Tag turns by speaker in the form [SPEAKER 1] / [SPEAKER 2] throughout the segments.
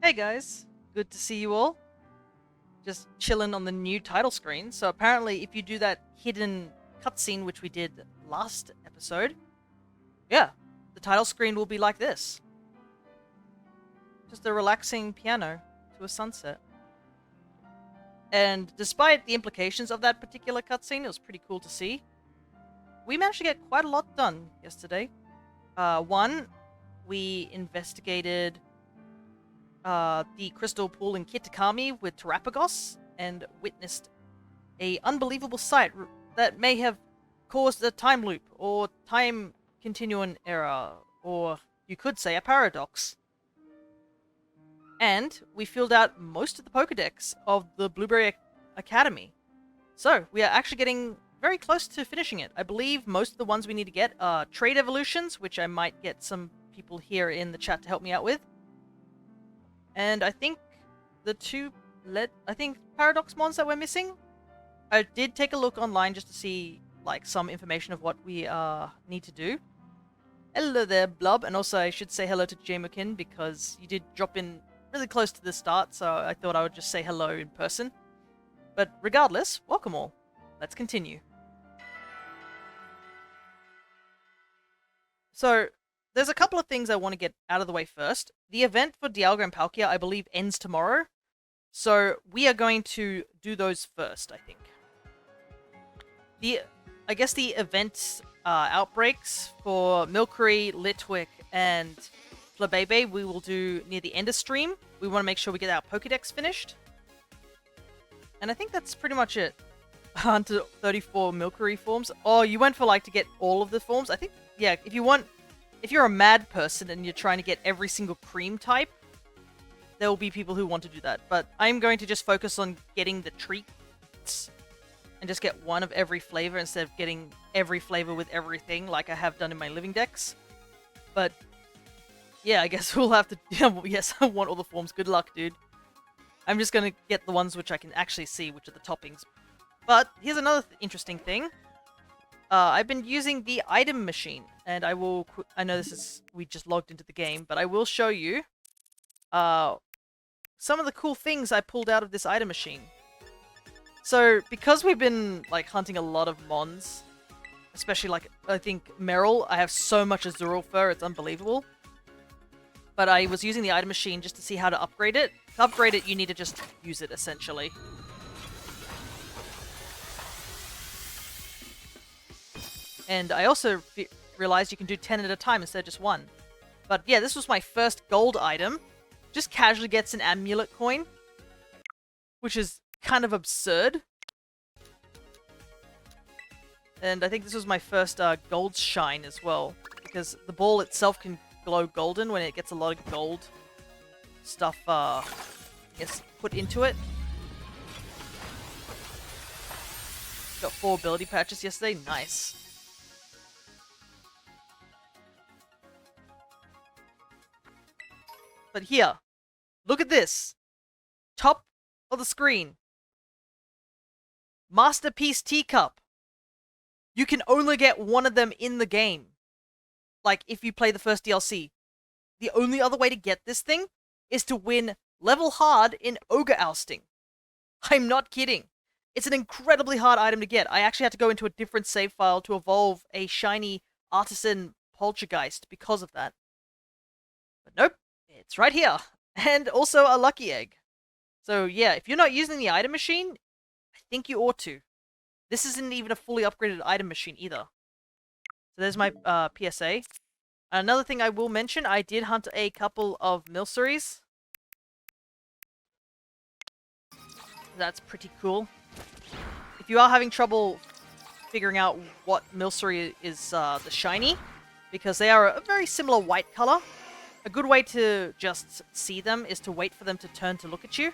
[SPEAKER 1] Hey guys, good to see you all. Just chilling on the new title screen. So apparently if you do that hidden cutscene, which we did last episode, yeah, the title screen will be like this. Just a relaxing piano to a sunset. And despite the implications of that particular cutscene, it was pretty cool to see. We managed to get quite a lot done yesterday. One, we investigated the crystal pool in Kitakami with Terapagos and witnessed a unbelievable sight that may have caused a time loop or time continuum error, or you could say a paradox. And we filled out most of the Pokedex of the Blueberry Academy. So we are actually getting very close to finishing it. I believe most of the ones we need to get are trade evolutions, which I might get some people here in the chat to help me out with. And I think the two paradox mons that we're missing. I did take a look online just to see like some information of what we need to do. Hello there, Blub, and also I should say hello to Jamokin because you did drop in really close to the start, so I thought I would just say hello in person. But regardless, welcome all. Let's continue. So, there's a couple of things I want to get out of the way first. The event for Dialga and Palkia, I believe, ends tomorrow. So, we are going to do those first, I think. I guess the event outbreaks for Milcery, Litwick, and Flabebe we will do near the end of stream. We want to make sure we get our Pokedex finished. And I think that's pretty much it. 134 Milcery forms. Oh, you went for like to get all of the forms? I think, yeah, if you're a mad person and you're trying to get every single cream type, there will be people who want to do that. But I'm going to just focus on getting the treats and just get one of every flavor instead of getting every flavor with everything like I have done in my living decks. But yeah, I guess we'll have to... Yes, I want all the forms. Good luck, dude. I'm just going to get the ones which I can actually see, which are the toppings. But here's another interesting thing. I've been using the item machine, and I will... I know this is... We just logged into the game, but I will show you some of the cool things I pulled out of this item machine. So, because we've been, like, hunting a lot of mons, especially, like, I think Meryl, I have so much Azurill fur, it's unbelievable. But I was using the item machine just to see how to upgrade it. To upgrade it, you need to just use it, essentially. And I also realized you can do 10 at a time instead of just one. But yeah, this was my first gold item. Just casually gets an amulet coin, which is kind of absurd. And I think this was my first gold shine as well, because the ball itself can glow golden when it gets a lot of gold stuff put into it. Got 4 ability patches yesterday, nice. But here, look at this. Top of the screen. Masterpiece Teacup. You can only get one of them in the game. Like, if you play the first DLC. The only other way to get this thing is to win level hard in Ogre Ousting. I'm not kidding. It's an incredibly hard item to get. I actually had to go into a different save file to evolve a shiny Artisan Poltergeist because of that. But nope, it's right here. And also a lucky egg. So yeah, if you're not using the item machine, I think you ought to. This isn't even a fully upgraded item machine either. So there's my PSA. Another thing I will mention, I did hunt a couple of Milceries. That's pretty cool. If you are having trouble figuring out what Milcery is the shiny, because they are a very similar white color, a good way to just see them is to wait for them to turn to look at you.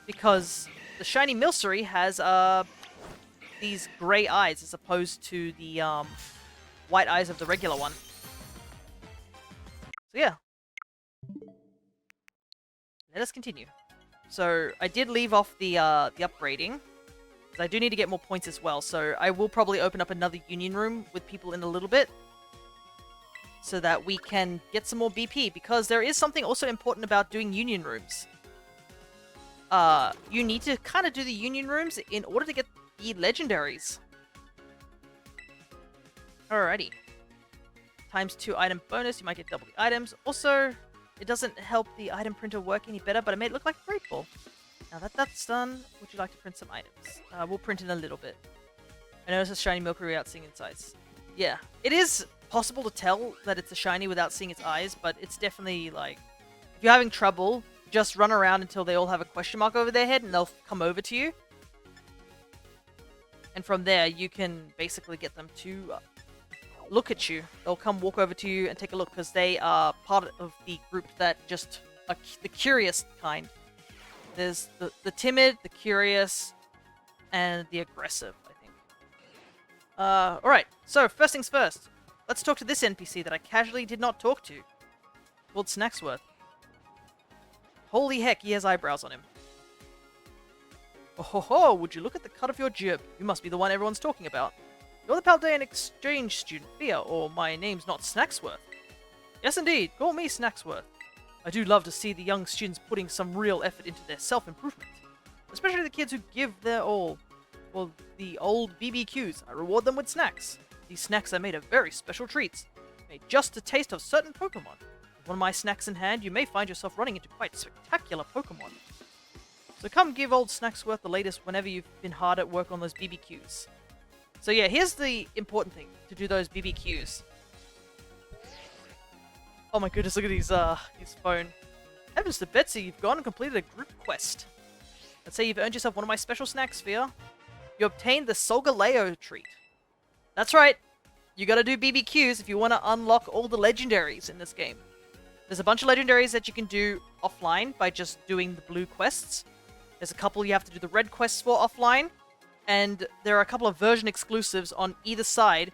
[SPEAKER 1] Because the shiny Milcery has these grey eyes as opposed to the white eyes of the regular one. So yeah. Let us continue. So I did leave off the upgrading, because I do need to get more points as well. So I will probably open up another union room with people in a little bit. so that we can get some more BP, because there is something also important about doing union rooms. You need to kind of do the union rooms in order to get the legendaries. Alrighty. ×2 item bonus, you might get double the items. Also, it doesn't help the item printer work any better, but it made it look like a great ball. Now that that's done, would you like to print some items? We'll print in a little bit. I noticed a shiny Milky without seeing its eyes. Yeah, it is possible to tell that it's a shiny without seeing its eyes, but it's definitely like, if you're having trouble, just run around until they all have a question mark over their head and they'll come over to you. And from there, you can basically get them to look at you. They'll come walk over to you and take a look, because they are part of the group that just are the curious kind. There's the timid, the curious, and the aggressive, I think. Alright, so first things first. Let's talk to this NPC that I casually did not talk to. Called Snacksworth. Holy heck, he has eyebrows on him. Oh ho ho, would you look at the cut of your jib? You must be the one everyone's talking about. You're the Paldean exchange student, Thea, or my name's not Snacksworth. Yes indeed, call me Snacksworth. I do love to see the young students putting some real effort into their self-improvement. Especially the kids who give their all. Well, the old BBQs, I reward them with snacks. These snacks are made of very special treats, made just to taste of certain Pokemon. With one of my snacks in hand, you may find yourself running into quite spectacular Pokemon. So come give old Snacksworth the latest whenever you've been hard at work on those BBQs. So yeah, here's the important thing, to do those BBQs. Oh my goodness, look at his phone. Heavens to Betsy, you've gone and completed a group quest. Let's say you've earned yourself one of my special snacks, Sphere. You obtained the Solgaleo treat. That's right, you gotta do BBQs if you want to unlock all the legendaries in this game. There's a bunch of legendaries that you can do offline by just doing the blue quests. There's a couple you have to do the red quests for offline. And there are a couple of version exclusives on either side.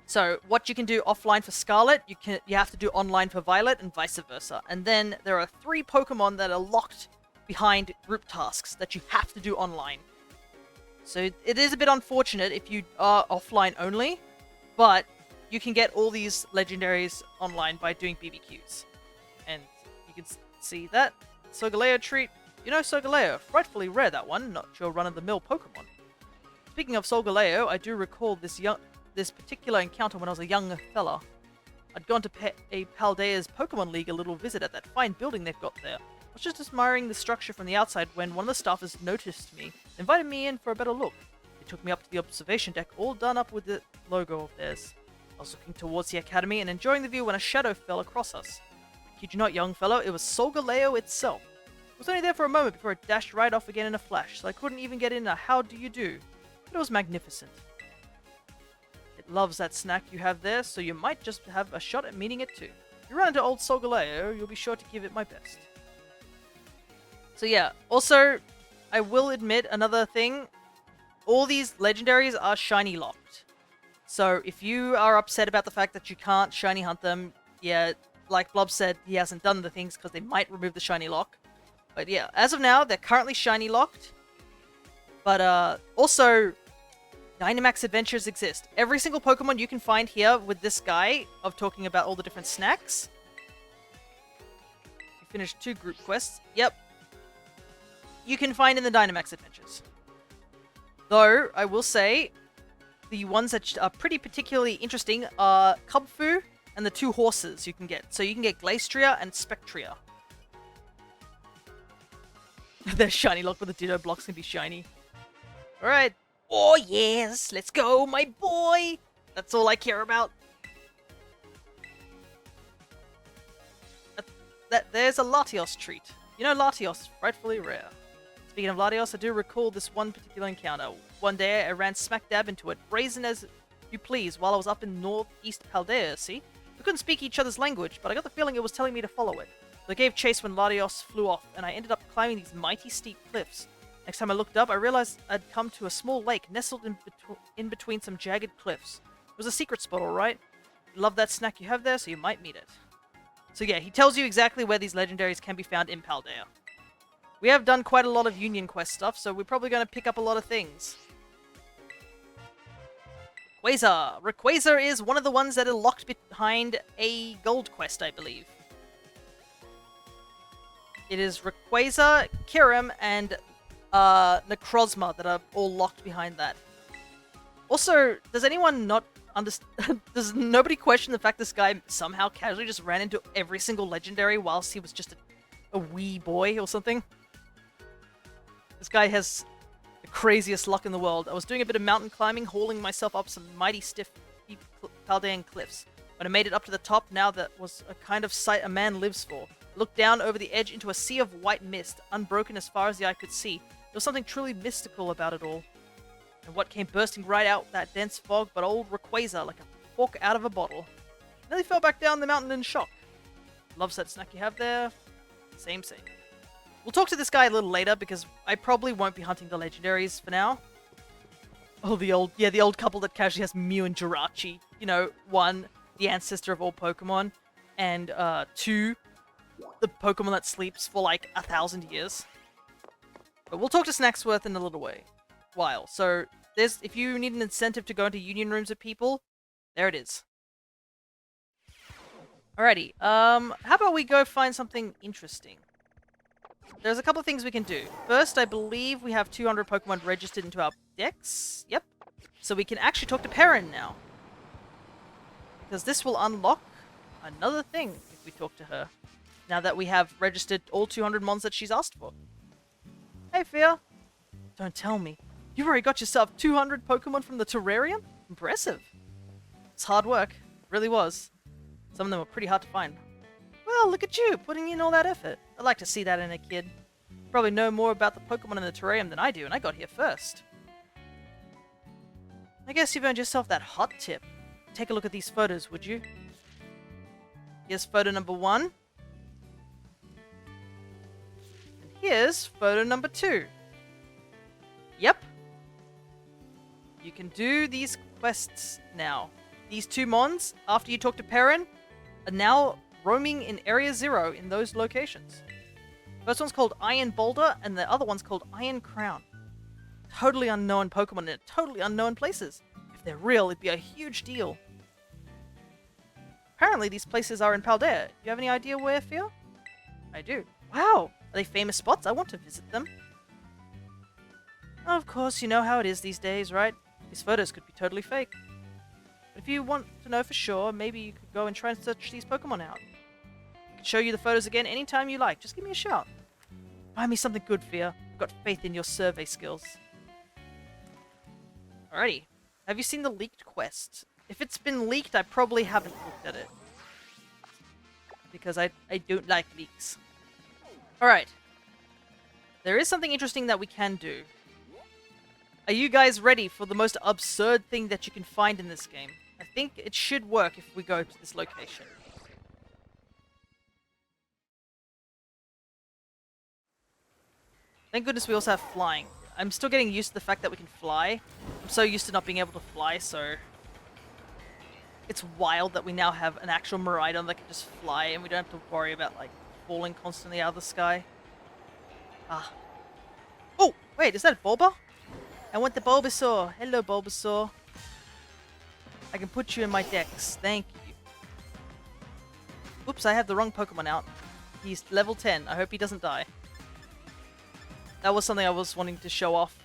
[SPEAKER 1] So what you can do offline for Scarlet, you have to do online for Violet, and vice versa. And then there are 3 Pokemon that are locked behind group tasks that you have to do online. So it is a bit unfortunate if you are offline only, but you can get all these legendaries online by doing BBQs. And you can see that. Solgaleo treat. You know Solgaleo, frightfully rare that one, not your run-of-the-mill Pokemon. Speaking of Solgaleo, I do recall this particular encounter when I was a young fella. I'd gone to pay a Paldea's Pokemon League a little visit at that fine building they've got there. I was just admiring the structure from the outside when one of the staffers noticed me, and invited me in for a better look. They took me up to the observation deck, all done up with the logo of theirs. I was looking towards the academy and enjoying the view when a shadow fell across us. I kid you not, young fellow, it was Solgaleo itself. I was only there for a moment before it dashed right off again in a flash, so I couldn't even get in a how do you do. But it was magnificent. It loves that snack you have there, so you might just have a shot at meeting it too. If you run into old Solgaleo, you'll be sure to give it my best. So yeah, also, I will admit another thing. All these legendaries are shiny locked. So if you are upset about the fact that you can't shiny hunt them, yeah, like Blob said, he hasn't done the things because they might remove the shiny lock. But yeah, as of now, they're currently shiny locked. But also, Dynamax adventures exist. Every single Pokemon you can find here with this guy of talking about all the different snacks. You finished 2 group quests. Yep. You can find in the Dynamax adventures. Though, I will say, the ones that are pretty particularly interesting are Kubfu and the 2 horses you can get. So you can get Glastrier and Spectria. They're shiny locked, but the Ditto blocks can be shiny. Alright. Oh yes, let's go, my boy! That's all I care about. There's a Latios treat. You know Latios, frightfully rare. Speaking of Latios, I do recall this one particular encounter. One day I ran smack dab into it, brazen as you please, while I was up in northeast Paldea, see? We couldn't speak each other's language, but I got the feeling it was telling me to follow it. So I gave chase when Latios flew off, and I ended up climbing these mighty steep cliffs. Next time I looked up, I realized I'd come to a small lake nestled in between some jagged cliffs. It was a secret spot, alright. Love that snack you have there, so you might meet it. So yeah, he tells you exactly where these legendaries can be found in Paldea. We have done quite a lot of Union Quest stuff, so we're probably going to pick up a lot of things. Rayquaza. Rayquaza is one of the ones that are locked behind a gold quest, I believe. It is Rayquaza, Kyurem, and Necrozma that are all locked behind that. Also, does anyone not understand? Does nobody question the fact this guy somehow casually just ran into every single legendary whilst he was just a wee boy or something? This guy has the craziest luck in the world. I was doing a bit of mountain climbing, hauling myself up some mighty stiff Paldean cliffs. When I made it up to the top, now that was a kind of sight a man lives for. I looked down over the edge into a sea of white mist, unbroken as far as the eye could see. There was something truly mystical about it all. And what came bursting right out that dense fog but old Rayquaza, like a fork out of a bottle. Nearly fell back down the mountain in shock. Loves that snack you have there. Same. We'll talk to this guy a little later because I probably won't be hunting the legendaries for now. Oh, the old couple that casually has Mew and Jirachi. You know, 1, the ancestor of all Pokemon, and 2, the Pokemon that sleeps for like 1,000 years. But we'll talk to Snacksworth in a little while. So if you need an incentive to go into union rooms with people, there it is. Alrighty, how about we go find something interesting? There's a couple of things we can do. First, I believe we have 200 Pokemon registered into our decks. Yep. So we can actually talk to Perrin now. Because this will unlock another thing if we talk to her. Now that we have registered all 200 mons that she's asked for. Hey, Fia. Don't tell me. You've already got yourself 200 Pokemon from the terrarium? Impressive. It's hard work. It really was. Some of them were pretty hard to find. Well, look at you, putting in all that effort. I'd like to see that in a kid. You probably know more about the Pokemon in the terrarium than I do, and I got here first. I guess you've earned yourself that hot tip. Take a look at these photos, would you? Here's photo number 1. And here's photo number 2. Yep. You can do these quests now. These 2 mons, after you talk to Perrin, are now roaming in Area 0 in those locations. First one's called Iron Boulder, and the other one's called Iron Crown. Totally unknown Pokemon in totally unknown places. If they're real, it'd be a huge deal. Apparently, these places are in Paldea. Do you have any idea where, Fia? I do. Wow! Are they famous spots? I want to visit them. Of course, you know how it is these days, right? These photos could be totally fake. But if you want to know for sure, maybe you could go and try and search these Pokemon out. I can show you the photos again anytime you like. Just give me a shout. Find me something good, Fia. I've got faith in your survey skills. Alrighty. Have you seen the leaked quest? If it's been leaked, I probably haven't looked at it. Because I don't like leaks. Alright. There is something interesting that we can do. Are you guys ready for the most absurd thing that you can find in this game? I think it should work if we go to this location. Thank goodness we also have flying. I'm still getting used to the fact that we can fly. I'm so used to not being able to fly, so... It's wild that we now have an actual Miraidon that can just fly and we don't have to worry about, like, falling constantly out of the sky. Ah. Oh! Wait, is that Bulba? I want the Bulbasaur. Hello, Bulbasaur. I can put you in my decks. Thank you. Oops, I have the wrong Pokemon out. He's level 10. I hope he doesn't die. That was something I was wanting to show off.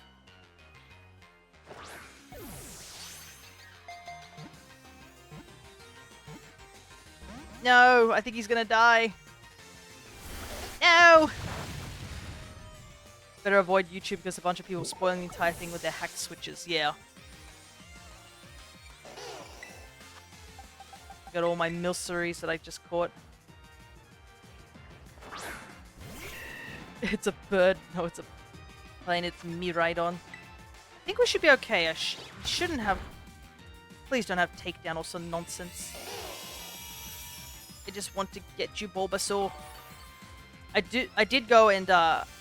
[SPEAKER 1] No, I think he's gonna die. No! Better avoid YouTube because a bunch of people spoiling the entire thing with their hacked switches. Yeah. Got all my Milceries that I just caught. It's a bird. No, it's a plane. It's Miraidon. I think we should be okay. I shouldn't have... Please don't have takedown or some nonsense. I just want to get you, Bulbasaur. I did go and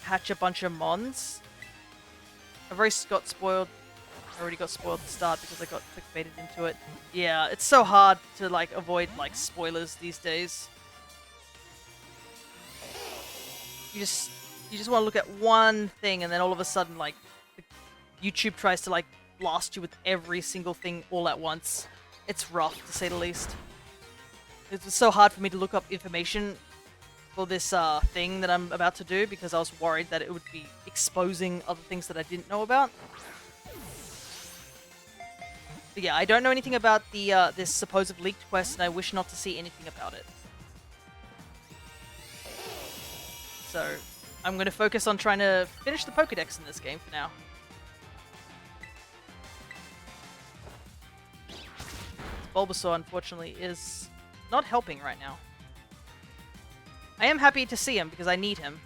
[SPEAKER 1] hatch a bunch of mons. I've already got spoiled. I already got spoiled at the start because I got clickbaited into it. Yeah, it's so hard to like avoid like spoilers these days. You just want to look at one thing and then all of a sudden like YouTube tries to like blast you with every single thing all at once. It's rough, to say the least. It was so hard for me to look up information for this thing that I'm about to do because I was worried that it would be exposing other things that I didn't know about. But yeah, I don't know anything about the this supposed leaked quest, and I wish not to see anything about it. So, I'm going to focus on trying to finish the Pokédex in this game for now. Bulbasaur, unfortunately, is not helping right now. I am happy to see him because I need him.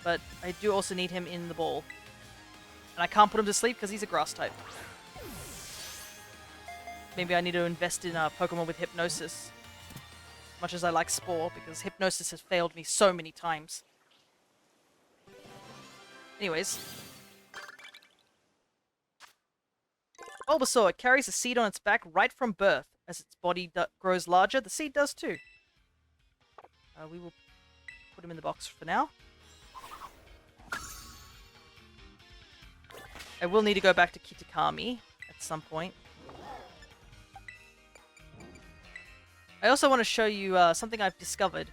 [SPEAKER 1] But I do also need him in the ball. And I can't put him to sleep because he's a grass type. Maybe I need to invest in a Pokemon with Hypnosis. Much as I like Spore, because Hypnosis has failed me so many times. Anyways. Bulbasaur carries a seed on its back right from birth. As its body grows larger, the seed does too. We will put him in the box for now. I will need to go back to Kitakami at some point. I also want to show you something I've discovered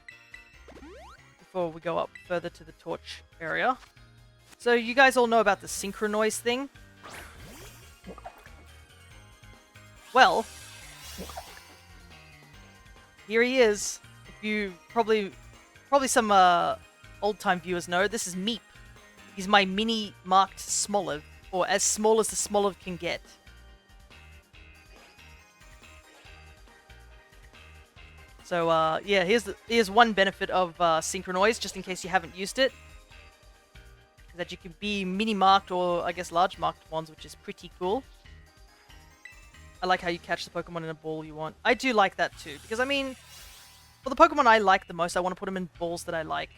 [SPEAKER 1] before we go up further to the torch area. So you guys all know about the Synchronoise thing? Well, here he is. If you probably some old-time viewers know, this is Meep. He's my mini-marked Smoliv, or as small as the Smoliv can get. So, yeah, here's one benefit of Synchronoise, just in case you haven't used it. That you can be mini-marked, or I guess large-marked ones, which is pretty cool. I like how you catch the Pokemon in a ball you want. I do like that too, because I mean, for the Pokemon I like the most, I want to put them in balls that I like.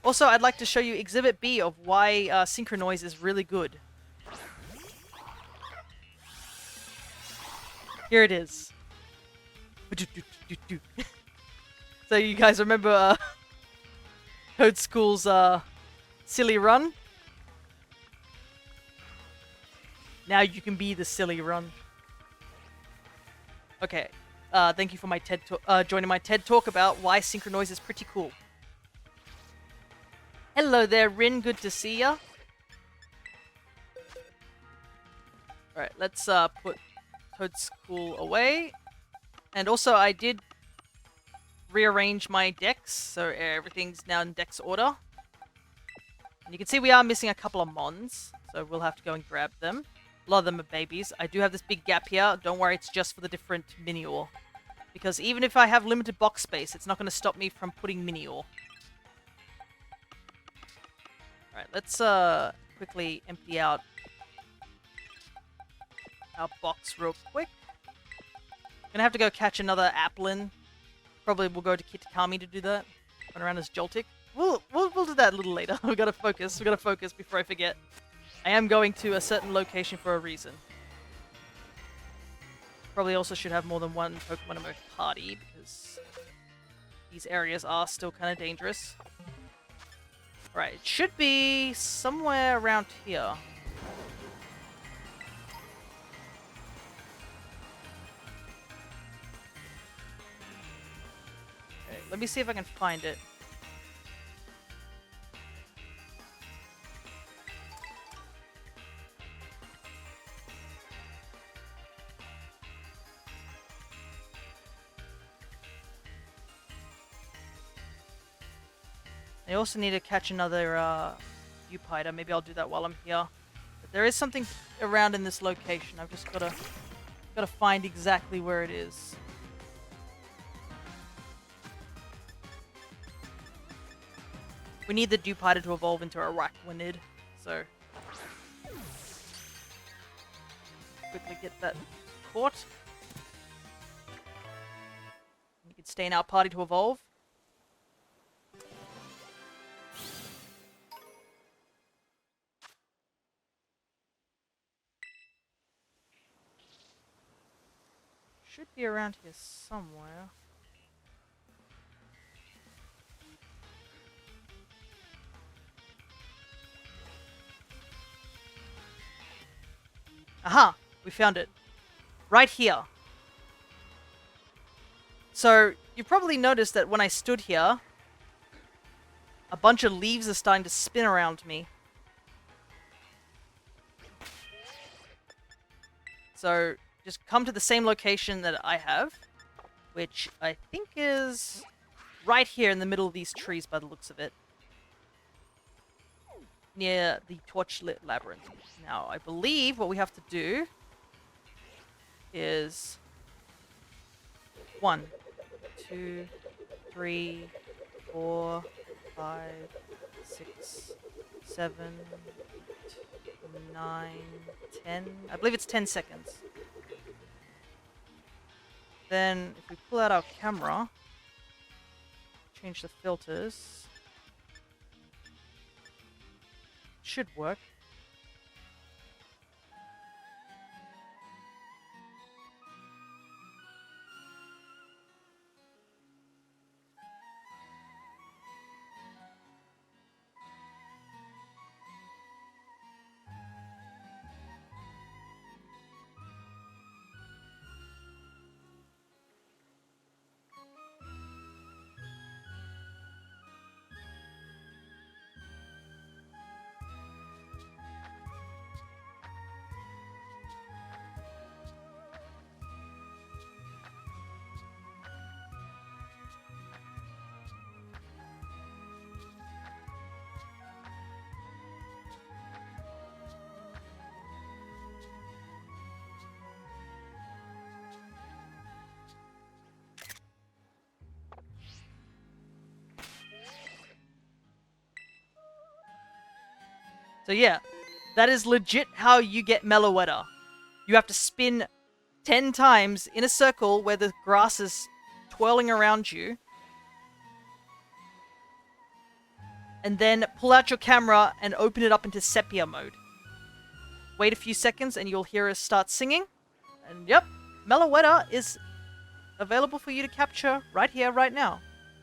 [SPEAKER 1] Also, I'd like to show you Exhibit B of why Synchronoise is really good. Here it is. So you guys remember Code School's silly run? Now you can be the silly run. Okay, thank you for my joining my TED Talk about why Synchronoise is pretty cool. Hello there, Rin. Good to see ya. Alright, let's put Toad School away. And also, I did rearrange my decks, so everything's now in dex order. And you can see we are missing a couple of Mons, so we'll have to go and grab them. A lot of them are babies. I do have this big gap here. Don't worry, it's just for the different Minior. Because even if I have limited box space, it's not going to stop me from putting Minior. Alright, let's quickly empty out our box real quick. Gonna have to go catch another Applin. Probably we'll go to Kitakami to do that. Run around as Joltik. We'll do that a little later. We gotta focus before I forget. I am going to a certain location for a reason. Probably also should have more than one Pokemon in my party, because these areas are still kind of dangerous. Right, it should be somewhere around here. Okay, let me see if I can find it. I also need to catch another Upiter. Maybe I'll do that while I'm here. But there is something around in this location. I've just gotta find exactly where it is. We need the Dupiter to evolve into a Araquanid, so quickly get that caught. You can stay in our party to evolve. Should be around here somewhere. Aha! We found it. Right here. So, you probably noticed that when I stood here, a bunch of leaves are starting to spin around me. So, just come to the same location that I have, which I think is right here in the middle of these trees by the looks of it. Near the torchlit labyrinth. Now, I believe what we have to do is 1, 2, 3, 4, 5, 6, 7, 8, 9, 10. I believe it's 10 seconds. Then, if we pull out our camera, change the filters, should work. So yeah, that is legit how you get Meloetta. You have to spin 10 times in a circle where the grass is twirling around you. And then pull out your camera and open it up into sepia mode. Wait a few seconds and you'll hear us start singing. And yep, Meloetta is available for you to capture right here, right now.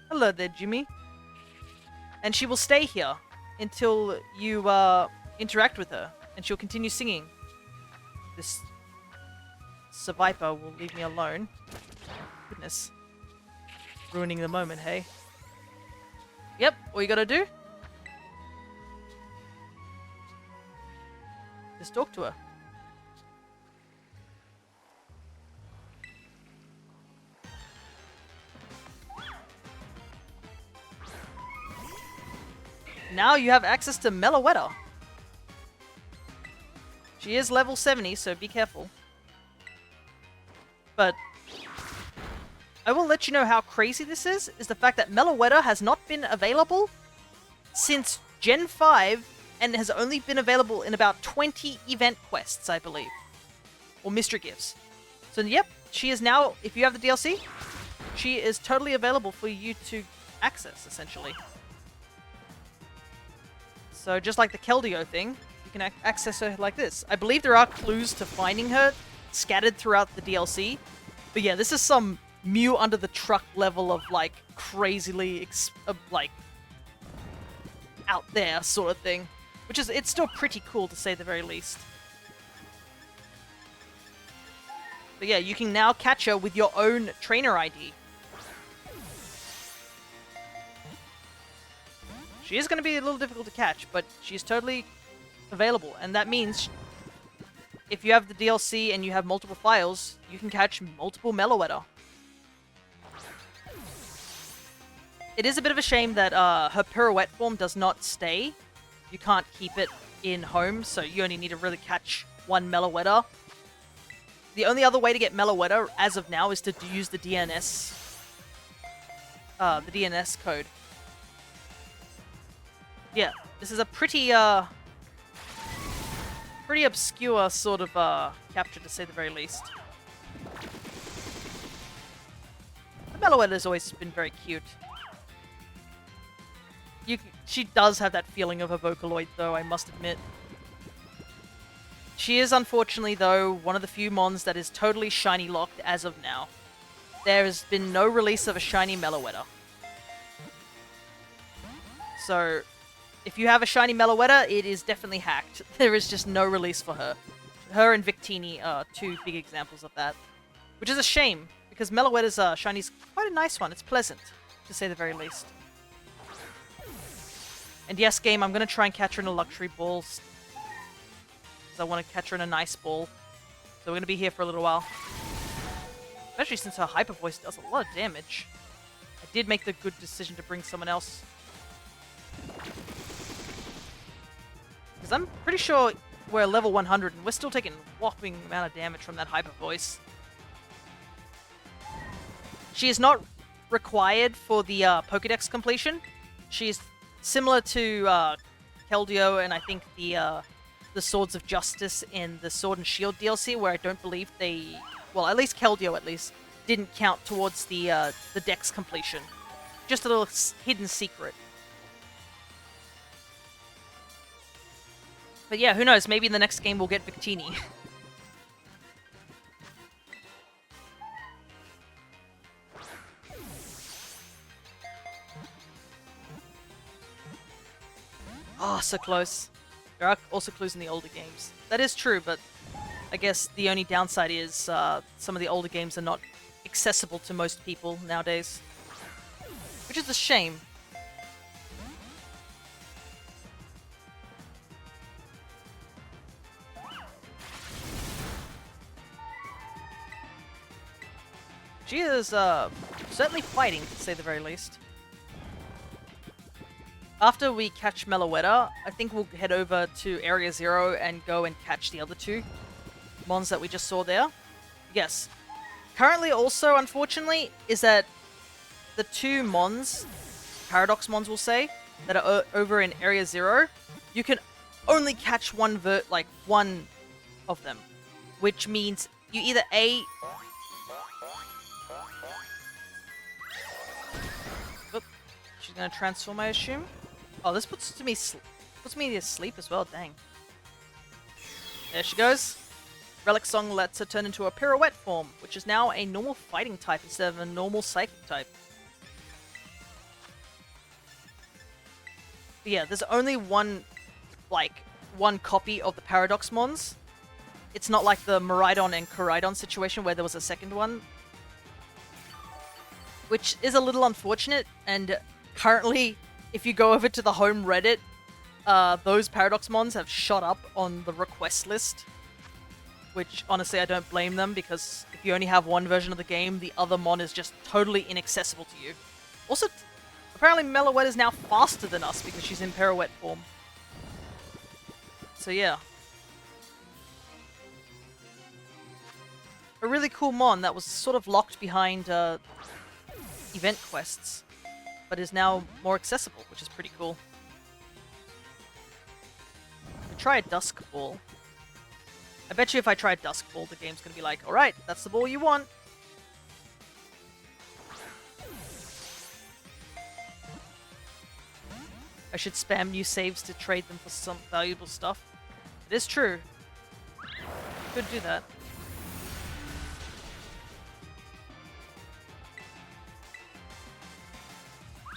[SPEAKER 1] Hello there, Jimmy. And she will stay here until you interact with her, and she'll continue singing. This Viper will leave me alone. Goodness. Ruining the moment, hey? Yep, all you gotta do, just talk to her. Now you have access to Meloetta. She is level 70, so be careful. But I will let you know how crazy this is the fact that Meloetta has not been available since Gen 5 and has only been available in about 20 event quests, I believe. Or mystery gifts. So yep, she is now, if you have the DLC, she is totally available for you to access, essentially. So just like the Keldeo thing, you can access her like this. I believe there are clues to finding her scattered throughout the DLC. But yeah, this is some Mew under the truck level of like crazily like out there sort of thing. Which is, it's still pretty cool to say the very least. But yeah, you can now catch her with your own trainer ID. She is going to be a little difficult to catch, but she's totally available. And that means if you have the DLC and you have multiple files, you can catch multiple Meloetta. It is a bit of a shame that her pirouette form does not stay. You can't keep it in home, so you only need to really catch one Meloetta. The only other way to get Meloetta, as of now, is to use the DNS code. Yeah, this is a pretty obscure sort of capture, to say the very least. The Meloetta has always been very cute. She does have that feeling of a Vocaloid, though, I must admit. She is, unfortunately, though, one of the few mons that is totally shiny locked as of now. There has been no release of a shiny Meloetta. So, if you have a shiny Meloetta, it is definitely hacked. There is just no release for her. her and Victini are two big examples of that. Which is a shame, because Meloetta's shiny's quite a nice one. It's pleasant, to say the very least. And yes, game, I'm going to try and catch her in a luxury ball. Because I want to catch her in a nice ball. So we're going to be here for a little while. Especially since her Hyper Voice does a lot of damage. I did make the good decision to bring someone else. Because I'm pretty sure we're level 100 and we're still taking a whopping amount of damage from that Hyper Voice. She is not required for the Pokédex completion. She is similar to Keldeo and I think the Swords of Justice in the Sword and Shield DLC, where I don't believe they, well, at least Keldeo at least, didn't count towards the Dex completion. Just a little hidden secret. But yeah, who knows? Maybe in the next game we'll get Victini. Oh, so close. There are also clues in the older games. That is true, but I guess the only downside is some of the older games are not accessible to most people nowadays. Which is a shame. She is certainly fighting, to say the very least. After we catch Meloetta, I think we'll head over to Area 0 and go and catch the other two mons that we just saw there. Yes. Currently also, unfortunately, is that the two mons, Paradox mons we'll say, that are over in Area 0, you can only catch one of them. Which means you either A... Oop. She's gonna transform, I assume? Oh, this puts me to sleep as well, dang. There she goes. Relic Song lets her turn into a pirouette form, which is now a normal fighting type instead of a normal psychic type. But yeah, there's only one copy of the Paradox Mons. It's not like the Miraidon and Koraidon situation where there was a second one. Which is a little unfortunate, and currently, if you go over to the home Reddit, those Paradox Mons have shot up on the request list. Which, honestly, I don't blame them, because if you only have one version of the game, the other mon is just totally inaccessible to you. Also, apparently Meloetta is now faster than us because she's in pirouette form. So yeah. A really cool mon that was sort of locked behind event quests, but is now more accessible, which is pretty cool. Try a Dusk Ball. I bet you if I try a Dusk Ball, the game's gonna be like, alright, that's the ball you want. I should spam new saves to trade them for some valuable stuff. It is true. Could do that.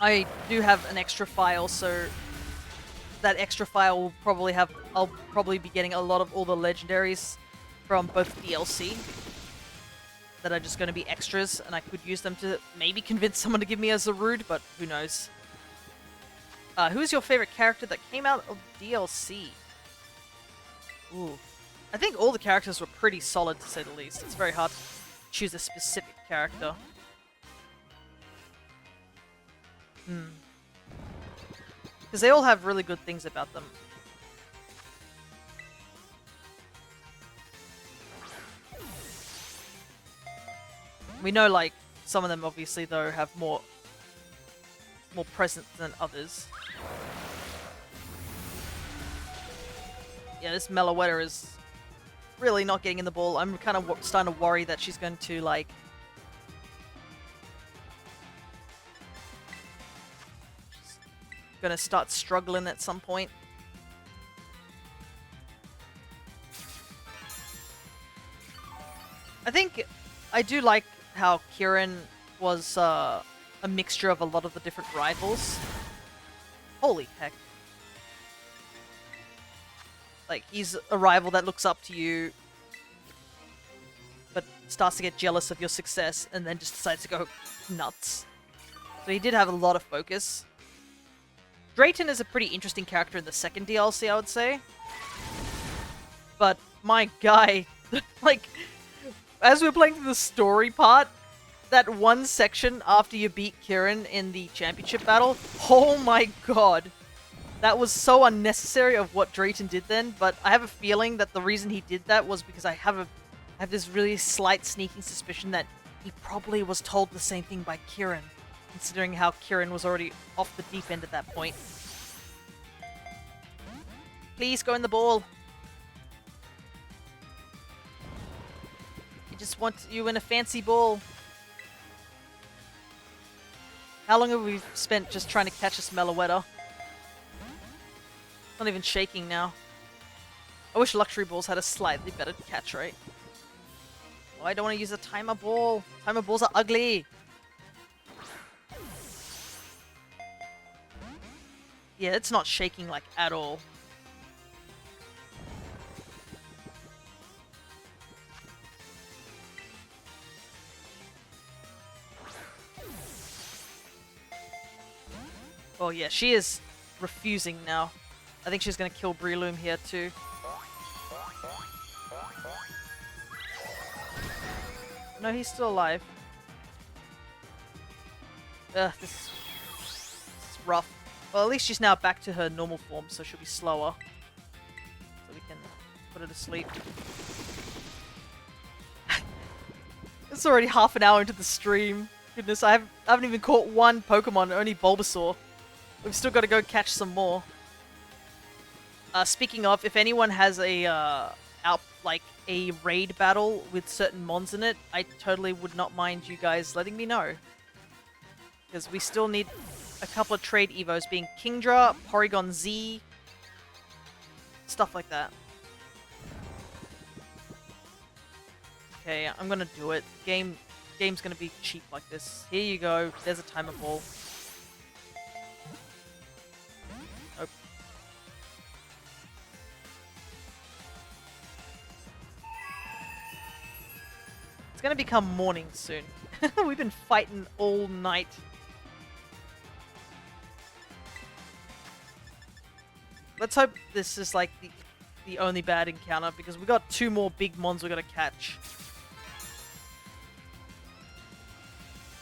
[SPEAKER 1] I do have an extra file, so that extra file will probably have... I'll probably be getting a lot of all the legendaries from both DLC that are just going to be extras, and I could use them to maybe convince someone to give me a Zarude, but who knows. Who's your favorite character that came out of DLC? Ooh. I think all the characters were pretty solid, to say the least. It's very hard to choose a specific character. Because they all have really good things about them. We know, like, some of them obviously, though, have more presence than others. Yeah, this Meloetta is really not getting in the ball. I'm kind of starting to worry that she's going to, like... gonna start struggling at some point. I think I do like how Kieran was a mixture of a lot of the different rivals. Holy heck. Like, he's a rival that looks up to you, but starts to get jealous of your success, and then just decides to go nuts. So he did have a lot of focus. Drayton is a pretty interesting character in the second DLC, I would say. But my guy, like, as we were playing through the story part, that one section after you beat Kieran in the championship battle, oh my god. That was so unnecessary of what Drayton did then, but I have a feeling that the reason he did that was because I have this really slight sneaking suspicion that he probably was told the same thing by Kieran, considering how Kieran was already off the deep end at that point. Please go in the ball. I just want you in a fancy ball. How long have we spent just trying to catch this Meloetta? Not even shaking now. I wish luxury balls had a slightly better catch rate. Oh, I don't want to use a timer ball. Timer balls are ugly. Yeah, it's not shaking like at all. Oh yeah, she is refusing now. I think she's gonna kill Breloom here too. No, he's still alive. Ugh, this is rough. Well, at least she's now back to her normal form, so she'll be slower. So we can put her to sleep. It's already half an hour into the stream. Goodness, I haven't even caught one Pokemon, only Bulbasaur. We've still got to go catch some more. Speaking of, if anyone has a a raid battle with certain mons in it, I totally would not mind you guys letting me know. Because we still need a couple of trade evos, being Kingdra, Porygon Z, stuff like that. Okay, I'm gonna do it. Game's gonna be cheap like this. Here you go. There's a timer ball. Nope. It's gonna become morning soon. We've been fighting all night. Let's hope this is like the only bad encounter, because we got two more big mons we gotta catch.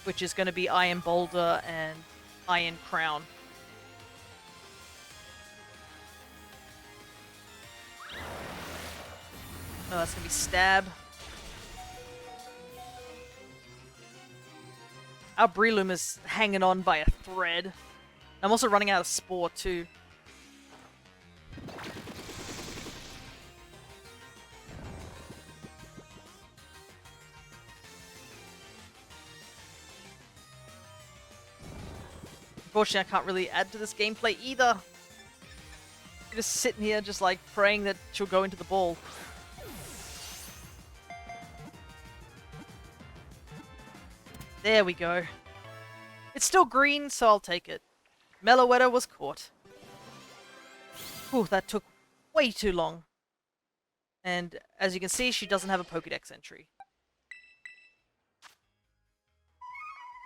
[SPEAKER 1] Which is gonna be Iron Boulder and Iron Crown. Oh, that's gonna be Stab. Our Breloom is hanging on by a thread. I'm also running out of Spore too. Unfortunately, I can't really add to this gameplay either. I'm just sitting here just like praying that she'll go into the ball. There we go. It's still green, so I'll take it. Meloetta was caught. Whew, that took way too long. And as you can see, she doesn't have a Pokédex entry.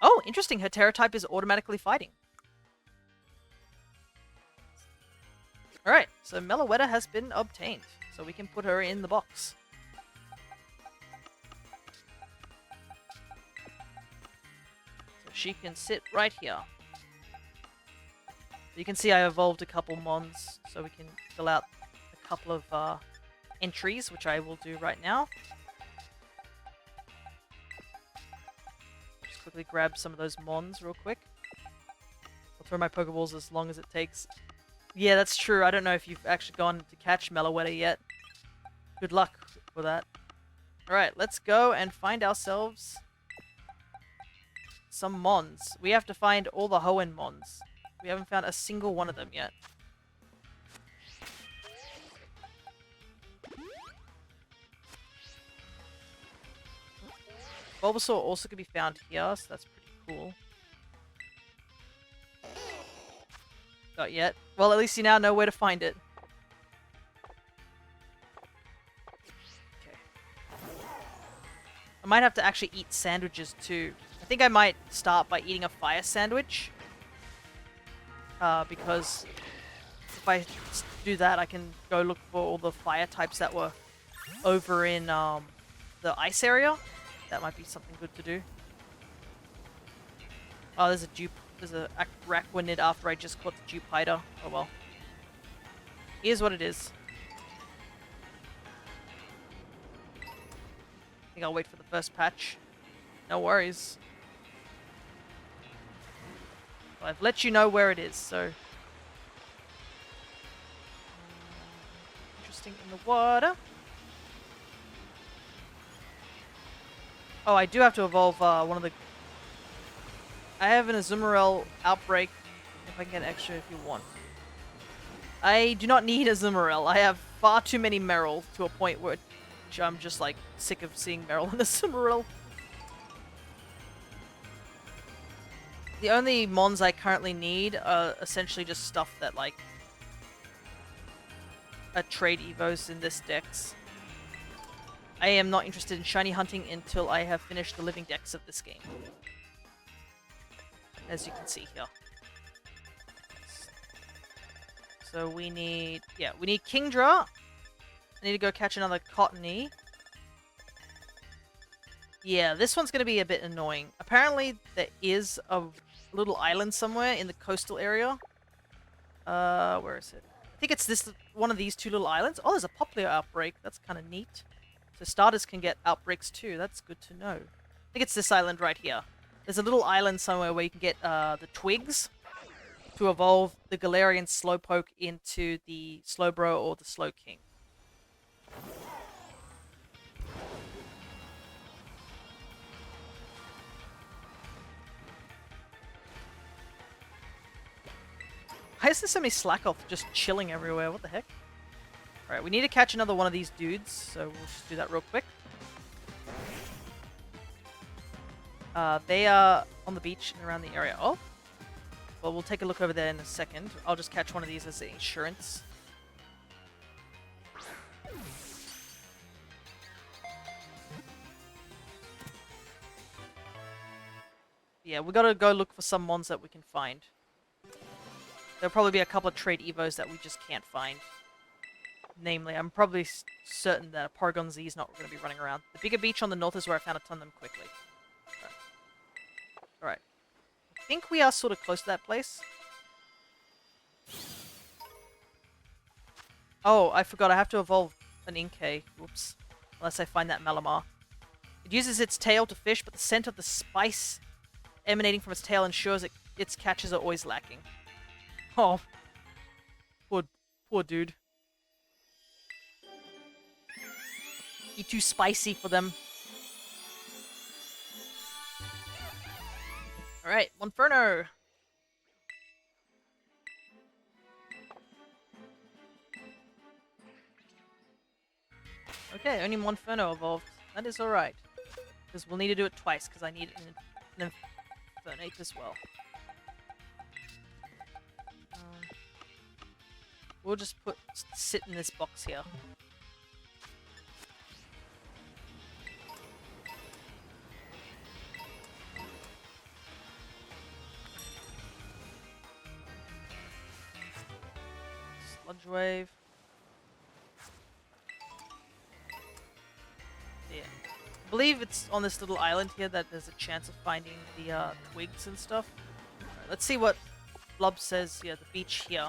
[SPEAKER 1] Oh, interesting. Her Terra type is automatically fighting. Alright, so Meloetta has been obtained. So we can put her in the box. So she can sit right here. You can see I evolved a couple mons, so we can fill out a couple of entries, which I will do right now. Just quickly grab some of those mons real quick. I'll throw my Pokeballs as long as it takes. Yeah, that's true. I don't know if you've actually gone to catch Meloetta yet. Good luck with that. Alright, let's go and find ourselves some mons. We have to find all the Hoenn mons. We haven't found a single one of them yet. Bulbasaur also can be found here, so that's pretty cool. Not yet. Well, at least you now know where to find it. I might have to actually eat sandwiches too. I think I might start by eating a fire sandwich. Because if I do that, I can go look for all the fire types that were over in the ice area. That might be something good to do. Oh, there's a dupe. There's a Araquanid after I just caught the dupe hider. Oh well. Here's what it is. I think I'll wait for the first patch. No worries. Well, I've let you know where it is, so... Interesting in the water. Oh, I do have to evolve one of the... I have an Azumarill outbreak, if I can get extra if you want. I do not need Azumarill. I have far too many Meryl to a point where I'm just like sick of seeing Meryl and Azumarill. The only mons I currently need are essentially just stuff that like are trade evos in this dex. I am not interested in shiny hunting until I have finished the living dex of this game. As you can see here. So we need, yeah, we need Kingdra. I need to go catch another Cottony. Yeah, this one's going to be a bit annoying. Apparently there is a little island somewhere in the coastal area. Where is it? I think it's this one of these two little islands. Oh, there's a Palkia outbreak. That's kind of neat. So starters can get outbreaks too. That's good to know. I think it's this island right here. There's a little island somewhere where you can get the twigs to evolve the Galarian Slowpoke into the Slowbro or the Slowking. Why is there so many Slackoth just chilling everywhere? What the heck? Alright, we need to catch another one of these dudes, so we'll just do that real quick. They are on the beach and around the area. Oh! Well, we'll take a look over there in a second. I'll just catch one of these as the insurance. Yeah, we gotta go look for some mons that we can find. There'll probably be a couple of trade evos that we just can't find. Namely, I'm probably certain that a Porygon Z is not going to be running around. The bigger beach on the north is where I found a ton of them quickly. Alright. I think we are sort of close to that place. Oh, I forgot. I have to evolve an Inkay. Whoops. Unless I find that Malamar. It uses its tail to fish, but the scent of the spice emanating from its tail ensures its catches are always lacking. Oh. Poor dude. You're too spicy for them. Alright, Monferno! Okay, only Monferno evolved. That is alright. Because we'll need to do it twice, because I need an Infernate as well. We'll just sit in this box here. Sludge Wave. Yeah. I believe it's on this little island here that there's a chance of finding the twigs and stuff. Right, let's see what Blub says. Yeah, the beach here.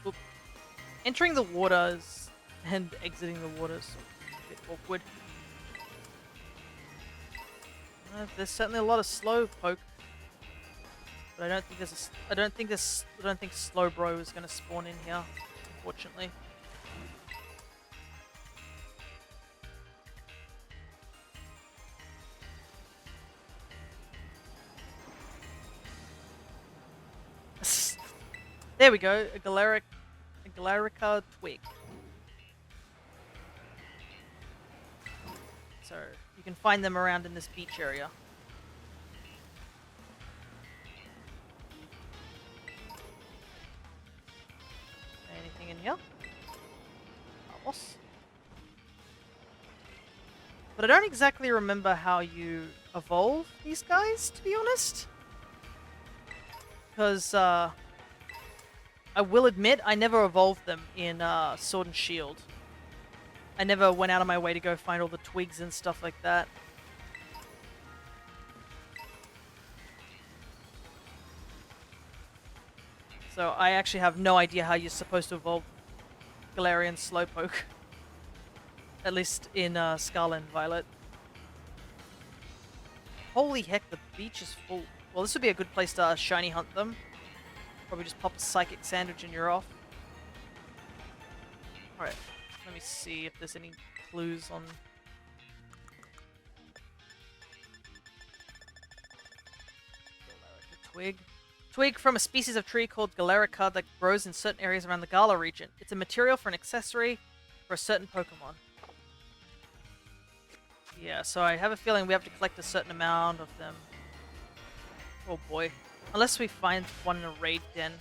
[SPEAKER 1] Oop. Entering the waters and exiting the waters is a bit awkward. There's certainly a lot of Slowpoke. But I don't think there's I don't think Slowbro is gonna spawn in here, unfortunately. There we go, a Galarica twig. So you can find them around in this beach area. Anything in here? Vamos. But I don't exactly remember how you evolve these guys, to be honest. Because, I will admit, I never evolved them in Sword and Shield. I never went out of my way to go find all the twigs and stuff like that. So I actually have no idea how you're supposed to evolve Galarian Slowpoke. At least in Scarlet and Violet. Holy heck, the beach is full. Well, this would be a good place to shiny hunt them. Probably just pop a Psychic Sandwich and you're off. Alright, let me see if there's any clues on... Twig. Twig from a species of tree called Galarica that grows in certain areas around the Galar region. It's a material for an accessory for a certain Pokemon. Yeah, so I have a feeling we have to collect a certain amount of them. Oh boy. Unless we find one in a raid den.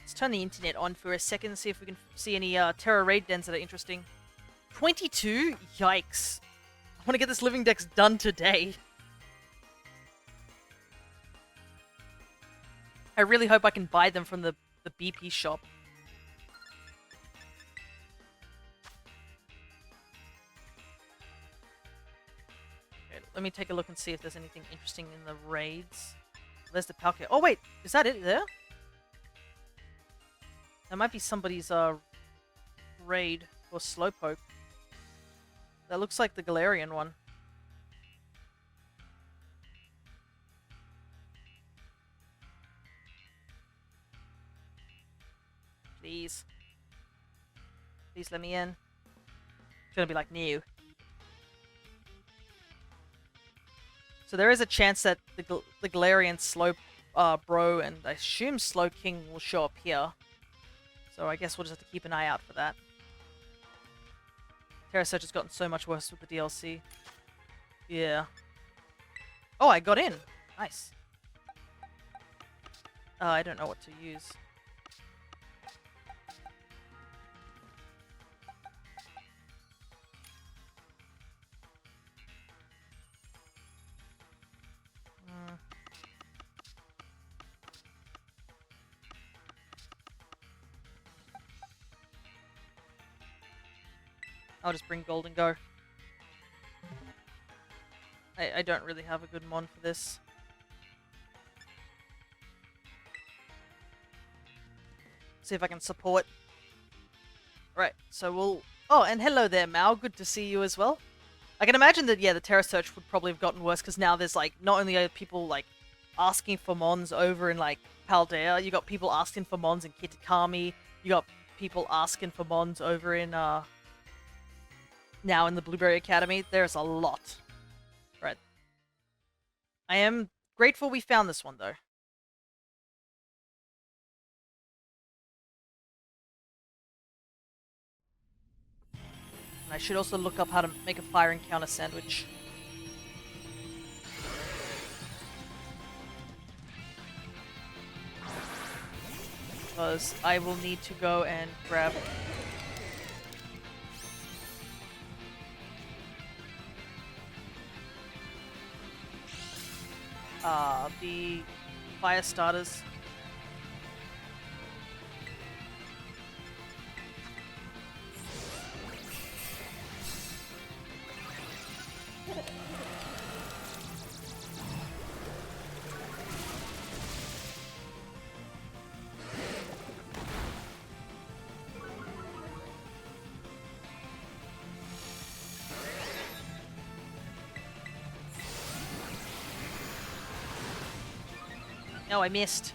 [SPEAKER 1] Let's turn the internet on for a second and see if we can see any Terra raid dens that are interesting. 22? Yikes. I want to get this living dex done today. I really hope I can buy them from the BP shop. Okay, let me take a look and see if there's anything interesting in the raids. There's the Palkia. Oh wait, is that it there? That might be somebody's raid for Slowpoke. That looks like the Galarian one. Please. Please let me in. It's gonna be like new. So there is a chance that the Galarian Slow Bro and I assume Slow King will show up here. So I guess we'll just have to keep an eye out for that. Terra Search has gotten so much worse with the DLC. Yeah. Oh, I got in! Nice. I don't know what to use. I'll just bring Gold and go. I don't really have a good mon for this. See if I can support. Right, so we'll... Oh, and hello there, Mao. Good to see you as well. I can imagine that, yeah, the Terra Search would probably have gotten worse, because now there's, like, not only are people, like, asking for mons over in, like, Paldea, you got people asking for mons in Kitakami, you got people asking for mons over in, now in the Blueberry Academy. There's a lot. Right. I am grateful we found this one, though. And I should also look up how to make a fire encounter sandwich. Because I will need to go and grab... the fire starters. No, I missed.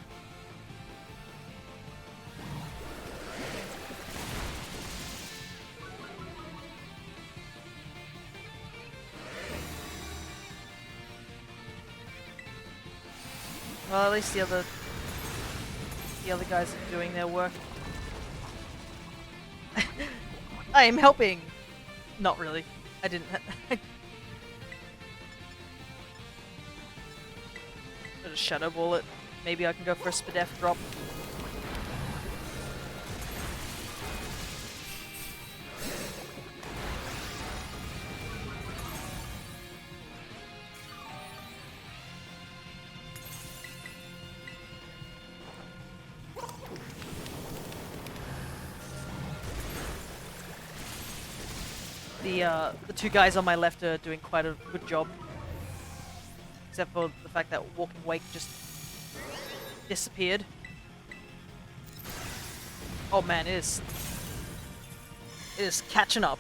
[SPEAKER 1] Well, at least the other guys are doing their work. I am helping. Not really. I didn't. I'll just Shadow Ball it. Maybe I can go for a Spadef drop. The two guys on my left are doing quite a good job. Except for the fact that Walking Wake just disappeared. Oh man, it is catching up.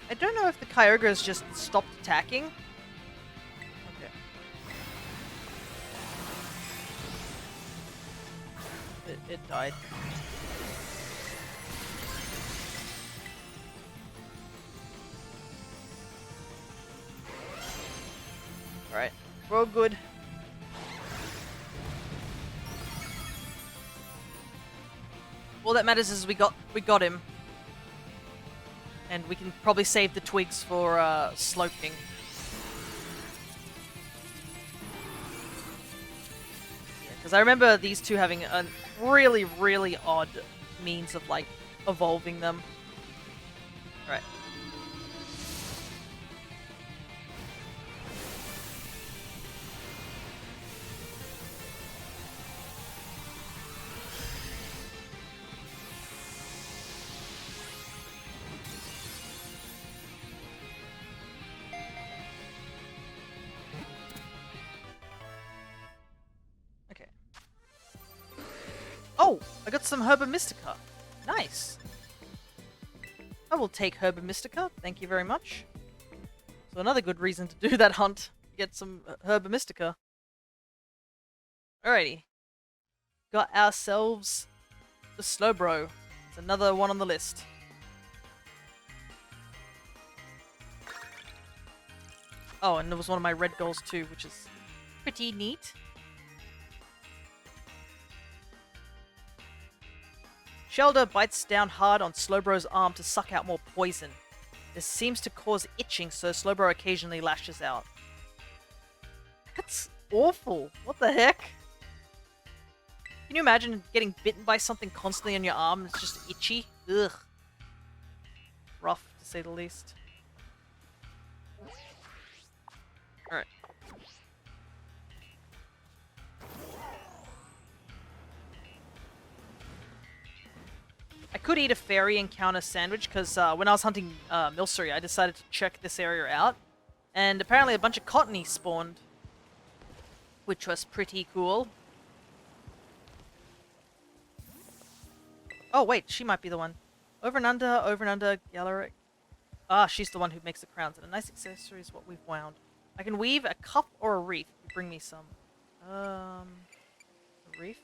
[SPEAKER 1] I don't know if the Kyogre has just stopped attacking. Okay. It died. Alright, we're all good. All that matters is we got him. And we can probably save the twigs for Sloping. Yeah, because I remember these two having a really, really odd means of, like, evolving them. Alright. Oh, I got some Herba Mystica. Nice. I will take Herba Mystica. Thank you very much. So another good reason to do that hunt. Get some Herba Mystica. Alrighty. Got ourselves the Slowbro. It's another one on the list. Oh, and there was one of my red goals too, which is pretty neat. Shelder bites down hard on Slowbro's arm to suck out more poison. This seems to cause itching, so Slowbro occasionally lashes out. That's awful. What the heck? Can you imagine getting bitten by something constantly on your arm and it's just itchy? Ugh. Rough, to say the least. Alright. I could eat a fairy encounter sandwich, because when I was hunting Milcery, I decided to check this area out. And apparently a bunch of Cottony spawned. Which was pretty cool. Oh wait, she might be the one. Over and under, Galaric. Ah, she's the one who makes the crowns. And a nice accessory is what we've wound. I can weave a cup or a wreath. Bring me some. A wreath?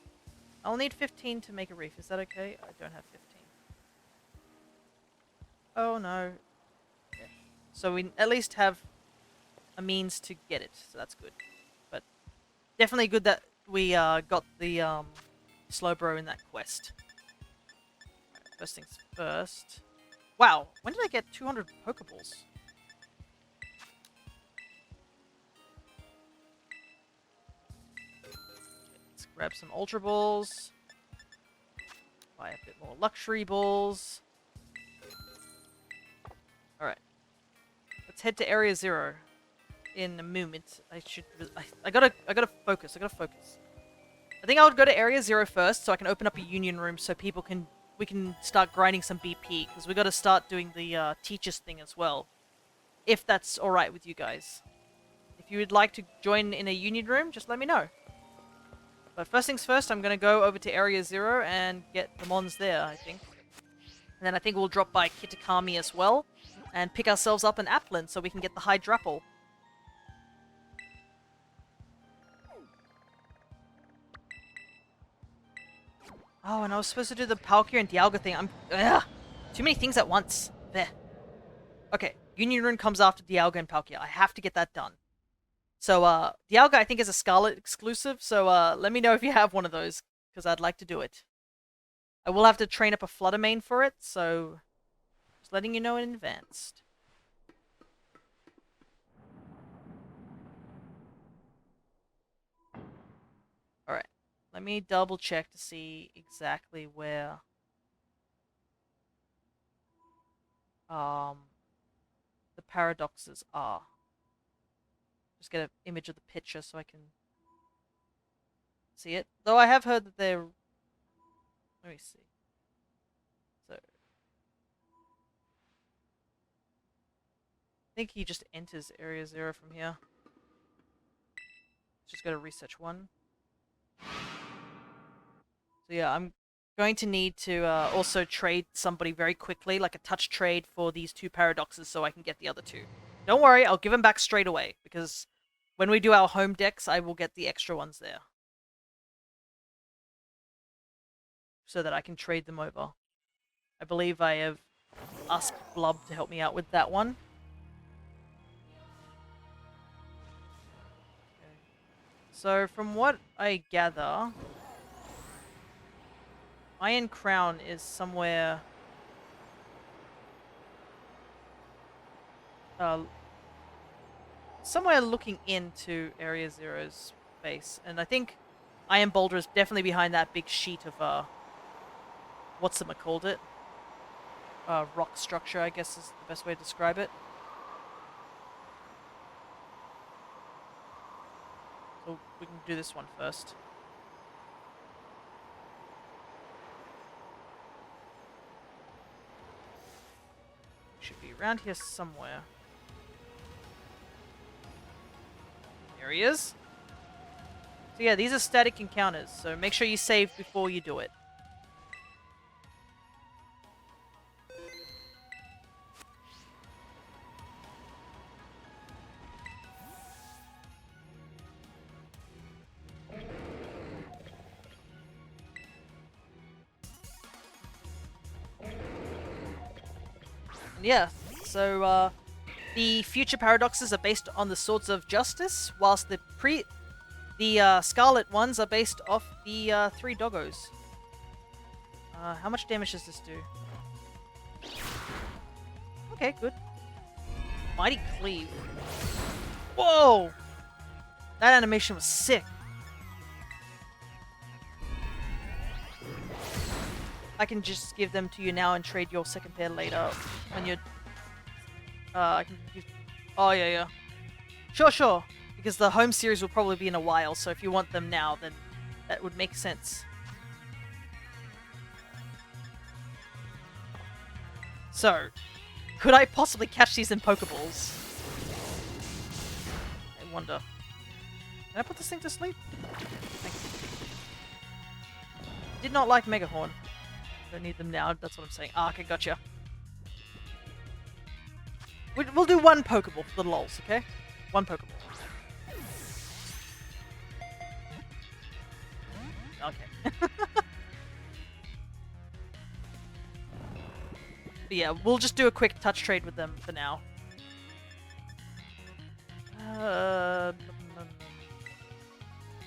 [SPEAKER 1] I'll need 15 to make a wreath. Is that okay? I don't have 15. Oh no. Okay. So we at least have a means to get it, so that's good. But definitely good that we got the Slowbro in that quest. Right, first things first. Wow, when did I get 200 Pokeballs? Let's grab some Ultra Balls. Buy a bit more Luxury Balls. Alright. Let's head to Area 0 in a moment. I gotta focus. I think I would go to Area 0 first so I can open up a Union Room so we can start grinding some BP, because we gotta start doing the Teachers thing as well. If that's alright with you guys. If you would like to join in a Union Room, just let me know. But first things first, I'm gonna go over to Area 0 and get the Mons there, I think. And then I think we'll drop by Kitakami as well, and pick ourselves up an Applin so we can get the Hydrapple. Oh, and I was supposed to do the Palkia and Dialga thing. Ugh! Too many things at once. There. Okay, Union Rune comes after Dialga and Palkia. I have to get that done. So, Dialga I think is a Scarlet exclusive, so let me know if you have one of those, because I'd like to do it. I will have to train up a Fluttermane for it, so just letting you know in advance. Alright, Let me double check to see exactly where the paradoxes are. Just get an image of the picture so I can see it. Though I have heard that they're... Let me see. So... I think he just enters Area 0 from here. Just go to Research 1. So yeah, I'm going to need to also trade somebody very quickly, like a touch trade for these 2 paradoxes so I can get the other 2. Don't worry, I'll give them back straight away, because when we do our home decks, I will get the extra ones there. So that I can trade them over. I believe I have asked Blub to help me out with that one. Okay. So from what I gather... Iron Crown is somewhere... somewhere looking into Area Zero's base. And I think Iron Boulder is definitely behind that big sheet of, what's it called it? Rock structure, I guess is the best way to describe it. So we can do this one first. Should be around here somewhere. There he is. So yeah, these are static encounters, so make sure you save before you do it. Yeah, so the future paradoxes are based on the Swords of Justice, whilst the Scarlet ones are based off the 3 doggos. How much damage does this do? Okay, good. Mighty Cleave. Whoa! That animation was sick. I can just give them to you now and trade your second pair later when you're... I can give... Oh, yeah. Sure. Because the home series will probably be in a while, so if you want them now, then that would make sense. So, could I possibly catch these in Pokeballs? I wonder. Can I put this thing to sleep? Thank you. Did not like Megahorn. Don't need them now, that's what I'm saying. Ah, okay, gotcha. We'll do 1 Pokeball for the lols, okay? 1 Pokeball. Okay. But yeah, we'll just do a quick touch trade with them for now.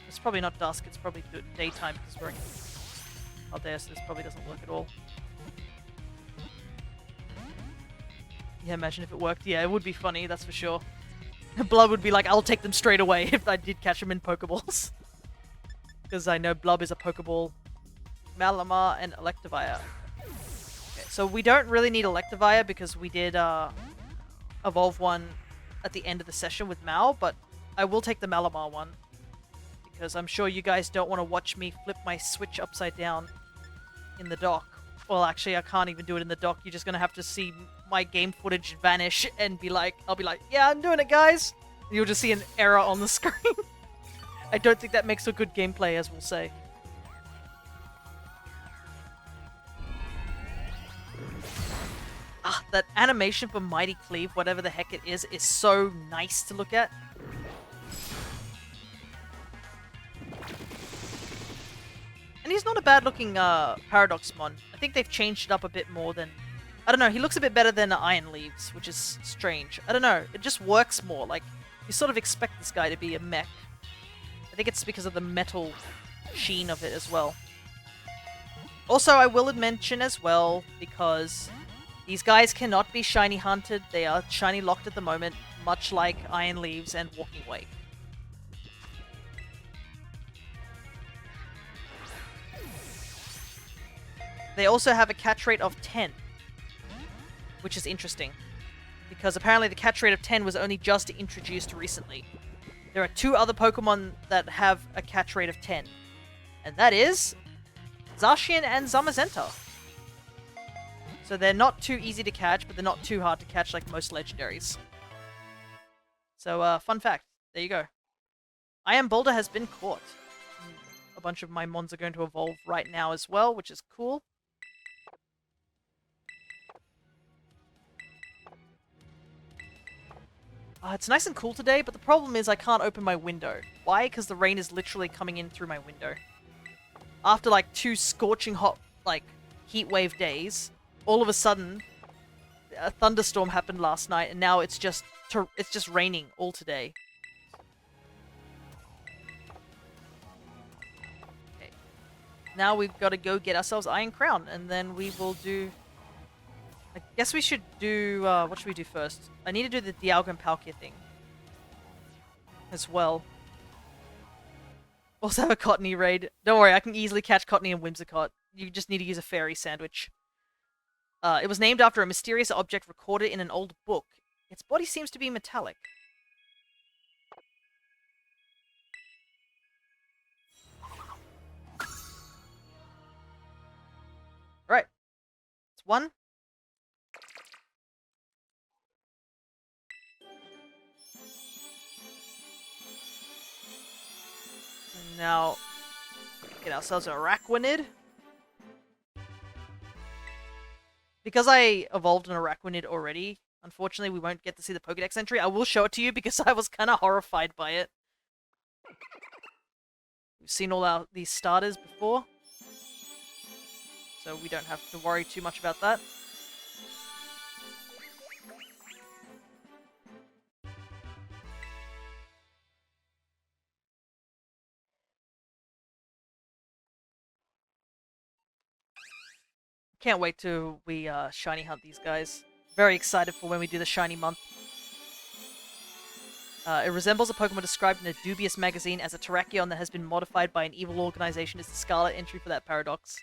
[SPEAKER 1] It's probably not dusk, it's probably daytime because we're out there, so this probably doesn't work at all. Yeah, imagine if it worked. Yeah, it would be funny, that's for sure. Blub would be like, I'll take them straight away if I did catch them in Pokeballs. Because I know Blub is a Pokeball. Malamar and Electivire. Okay, so we don't really need Electivire because we did evolve one at the end of the session with Mal, but I will take the Malamar one. Because I'm sure you guys don't want to watch me flip my Switch upside down in the dock. Well, actually, I can't even do it in the dock. You're just going to have to see my game footage vanish and be like, I'll be like, yeah, I'm doing it, guys. And you'll just see an error on the screen. I don't think that makes for good gameplay, as we'll say. Ah, that animation for Mighty Cleave, whatever the heck it is so nice to look at. And he's not a bad-looking Paradox Mon. I think they've changed it up a bit more than... I don't know, he looks a bit better than Iron Leaves, which is strange. I don't know, it just works more. Like, you sort of expect this guy to be a mech. I think it's because of the metal sheen of it as well. Also, I will mention as well, because these guys cannot be shiny hunted. They are shiny locked at the moment, much like Iron Leaves and Walking Wake. they also have a catch rate of 10, which is interesting, because apparently the catch rate of 10 was only just introduced recently. There are 2 other Pokemon that have a catch rate of 10, and that is Zacian and Zamazenta. So they're not too easy to catch, but they're not too hard to catch like most legendaries. So, fun fact. There you go. I Am Boulder has been caught. A bunch of my mons are going to evolve right now as well, which is cool. It's nice and cool today, but the problem is I can't open my window. Why? Because the rain is literally coming in through my window. After like 2 scorching hot, like, heat wave days, all of a sudden, a thunderstorm happened last night, and now it's just raining all today. Okay. Now we've got to go get ourselves Iron Crown, and then we will do... I guess we should do... what should we do first? I need to do the Dialga and Palkia thing. As well. Also have a Cottony raid. Don't worry, I can easily catch Cottony and Whimsicott. You just need to use a fairy sandwich. It was named after a mysterious object recorded in an old book. Its body seems to be metallic. Alright. It's 1. And now, get ourselves a Araquanid. Because I evolved an Araquanid already, unfortunately we won't get to see the Pokédex entry. I will show it to you because I was kind of horrified by it. We've seen all these starters before, so we don't have to worry too much about that. Can't wait till we shiny hunt these guys. Very excited for when we do the shiny month. It resembles a Pokemon described in a dubious magazine as a Terrakion that has been modified by an evil organization. Is the Scarlet entry for that paradox.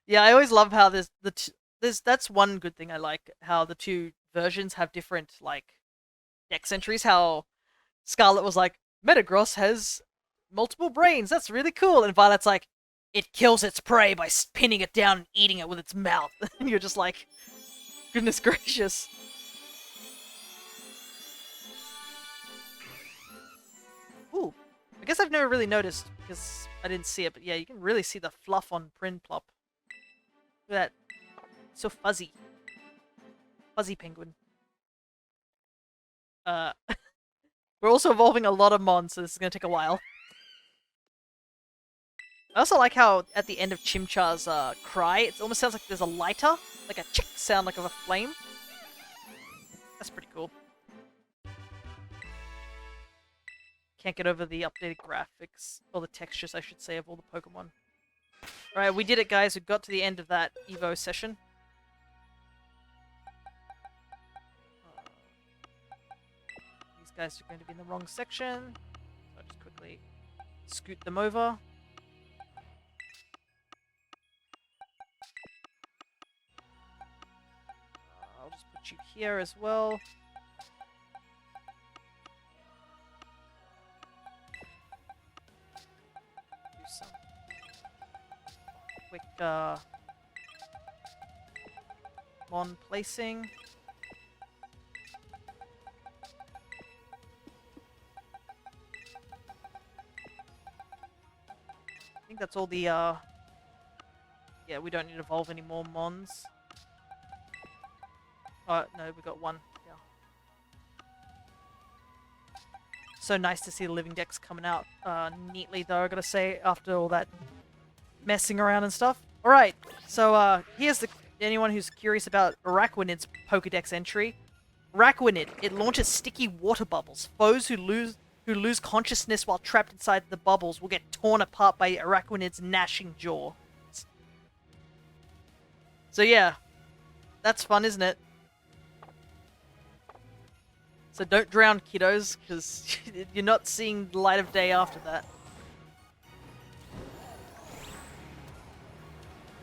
[SPEAKER 1] Yeah, I always love how that's one good thing I like, how the 2 versions have different, like, dex entries. How Scarlet was like, Metagross has multiple brains, that's really cool. And Violet's like, it kills its prey by pinning it down and eating it with its mouth. And you're just like, goodness gracious. Ooh, I guess I've never really noticed because I didn't see it, but yeah, you can really see the fluff on Prinplup. Look at that. So fuzzy. Fuzzy penguin. We're also evolving a lot of mons, so this is going to take a while. I also like how at the end of Chimchar's cry, it almost sounds like there's a lighter, like a chick sound like of a flame. That's pretty cool. Can't get over the updated graphics, or the textures I should say, of all the Pokemon. Alright, we did it guys, we got to the end of that Evo session. These guys are going to be in the wrong section, so I'll just quickly scoot them over. I'll just put you here as well. Do some quick mon placing. I think that's all the yeah, we don't need to evolve any more mons. Oh, no, we got 1. Yeah. So nice to see the living decks coming out neatly, though, I gotta say, after all that messing around and stuff. Alright, so here's anyone who's curious about Araquanid's Pokedex entry. Araquanid, it launches sticky water bubbles. Foes who lose consciousness while trapped inside the bubbles will get torn apart by Araquanid's gnashing jaw. So yeah, that's fun, isn't it? So don't drown, kiddos, because you're not seeing the light of day after that.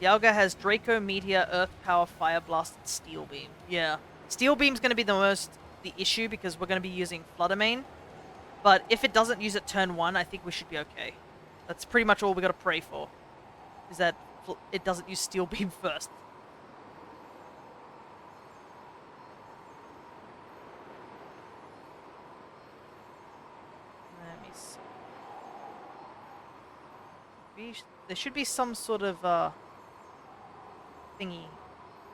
[SPEAKER 1] Dialga has Draco, Meteor, Earth Power, Fire Blast, and Steel Beam. Yeah. Steel Beam's going to be the issue because we're going to be using Flutter Mane. But if it doesn't use it turn 1, I think we should be okay. That's pretty much all we got to pray for. Is that it doesn't use Steel Beam first. Let me see. There should be some sort of thingy.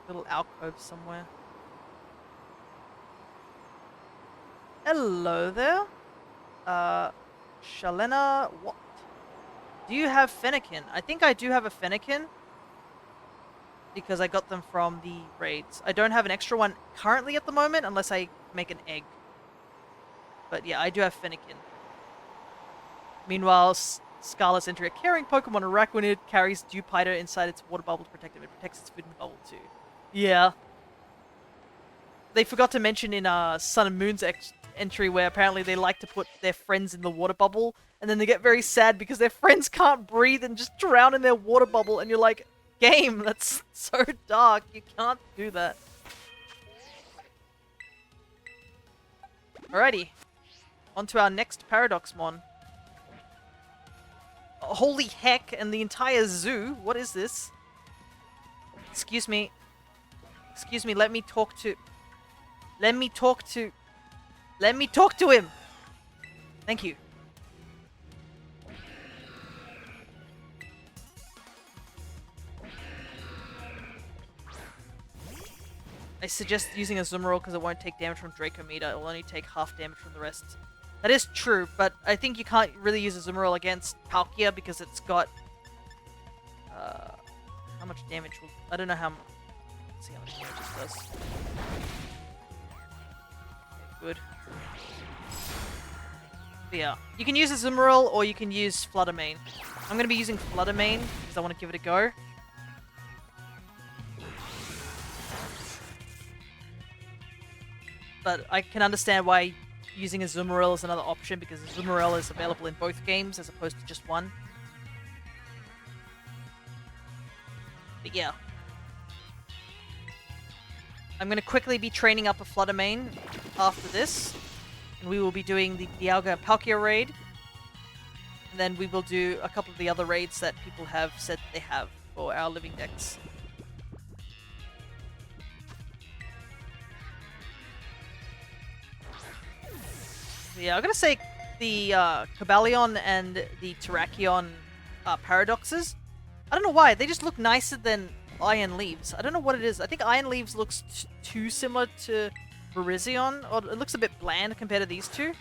[SPEAKER 1] Little alcove somewhere. Hello there. Shalena, what? Do you have Fennekin? I think I do have a Fennekin. Because I got them from the raids. I don't have an extra one currently at the moment, unless I make an egg. But yeah, I do have Fennekin. Meanwhile, Scarlet's entering a caring Pokemon Araquanid carries Dewpider inside its water bubble to protect it. It protects its food in the bubble too. Yeah. They forgot to mention in Sun and Moon's entry where apparently they like to put their friends in the water bubble and then they get very sad because their friends can't breathe and just drown in their water bubble and you're like, game, that's so dark, you can't do that. Alrighty, on to our next Paradoxmon. Oh, holy heck, and the entire zoo, what is this? Excuse me, let me talk to him! Thank you. I suggest using a Zoomerol because it won't take damage from Dracometer. It will only take half damage from the rest. That is true, but I think you can't really use a Zoomerol against Palkia because it's got... how much damage will... I don't know how much... Let's see how much damage this does. Okay, good. But yeah, you can use a Zoomerol or you can use Flutter Mane. I'm going to be using Flutter Mane because I want to give it a go. But I can understand why using a Zoomerol is another option because a Zoomerol is available in both games as opposed to just one. But yeah. I'm going to quickly be training up a Flutter Mane after this. And we will be doing the Dialga and Palkia raid. And then we will do a couple of the other raids that people have said they have for our living decks. Yeah, I'm gonna say the Cobalion and the Terrakion Paradoxes. I don't know why, they just look nicer than Iron Leaves. I don't know what it is. I think Iron Leaves looks too similar to Virizion, or it looks a bit bland compared to these two.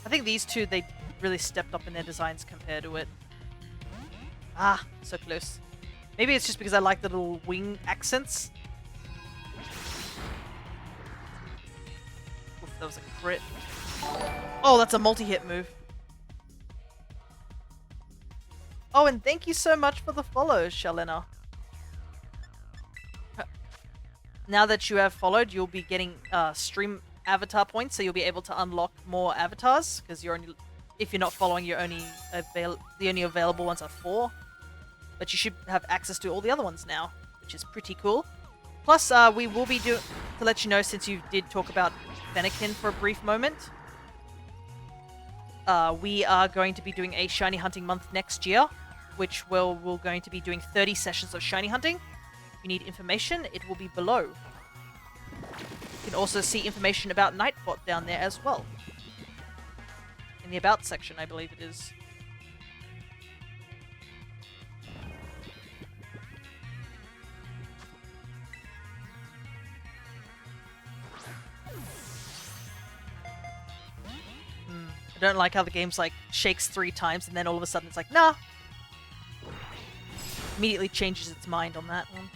[SPEAKER 1] I think these two, they really stepped up in their designs compared to it. Ah, so close. Maybe it's just because I like the little wing accents. Oof, that was a crit. Oh, that's a multi-hit move. Oh, and thank you so much for the follow, Shalena. Now that you have followed, you'll be getting stream avatar points, so you'll be able to unlock more avatars, because you're only, if you're not following, you're only the only available ones are 4. But you should have access to all the other ones now, which is pretty cool. Plus, we will be to let you know, since you did talk about Fennekin for a brief moment, we are going to be doing a shiny hunting month next year, which we're going to be doing 30 sessions of shiny hunting. If you need information, it will be below. You can also see information about Nightbot down there as well. In the About section, I believe it is. I don't like how the game's like shakes 3 times and then all of a sudden it's like, nah. Immediately changes its mind on that one.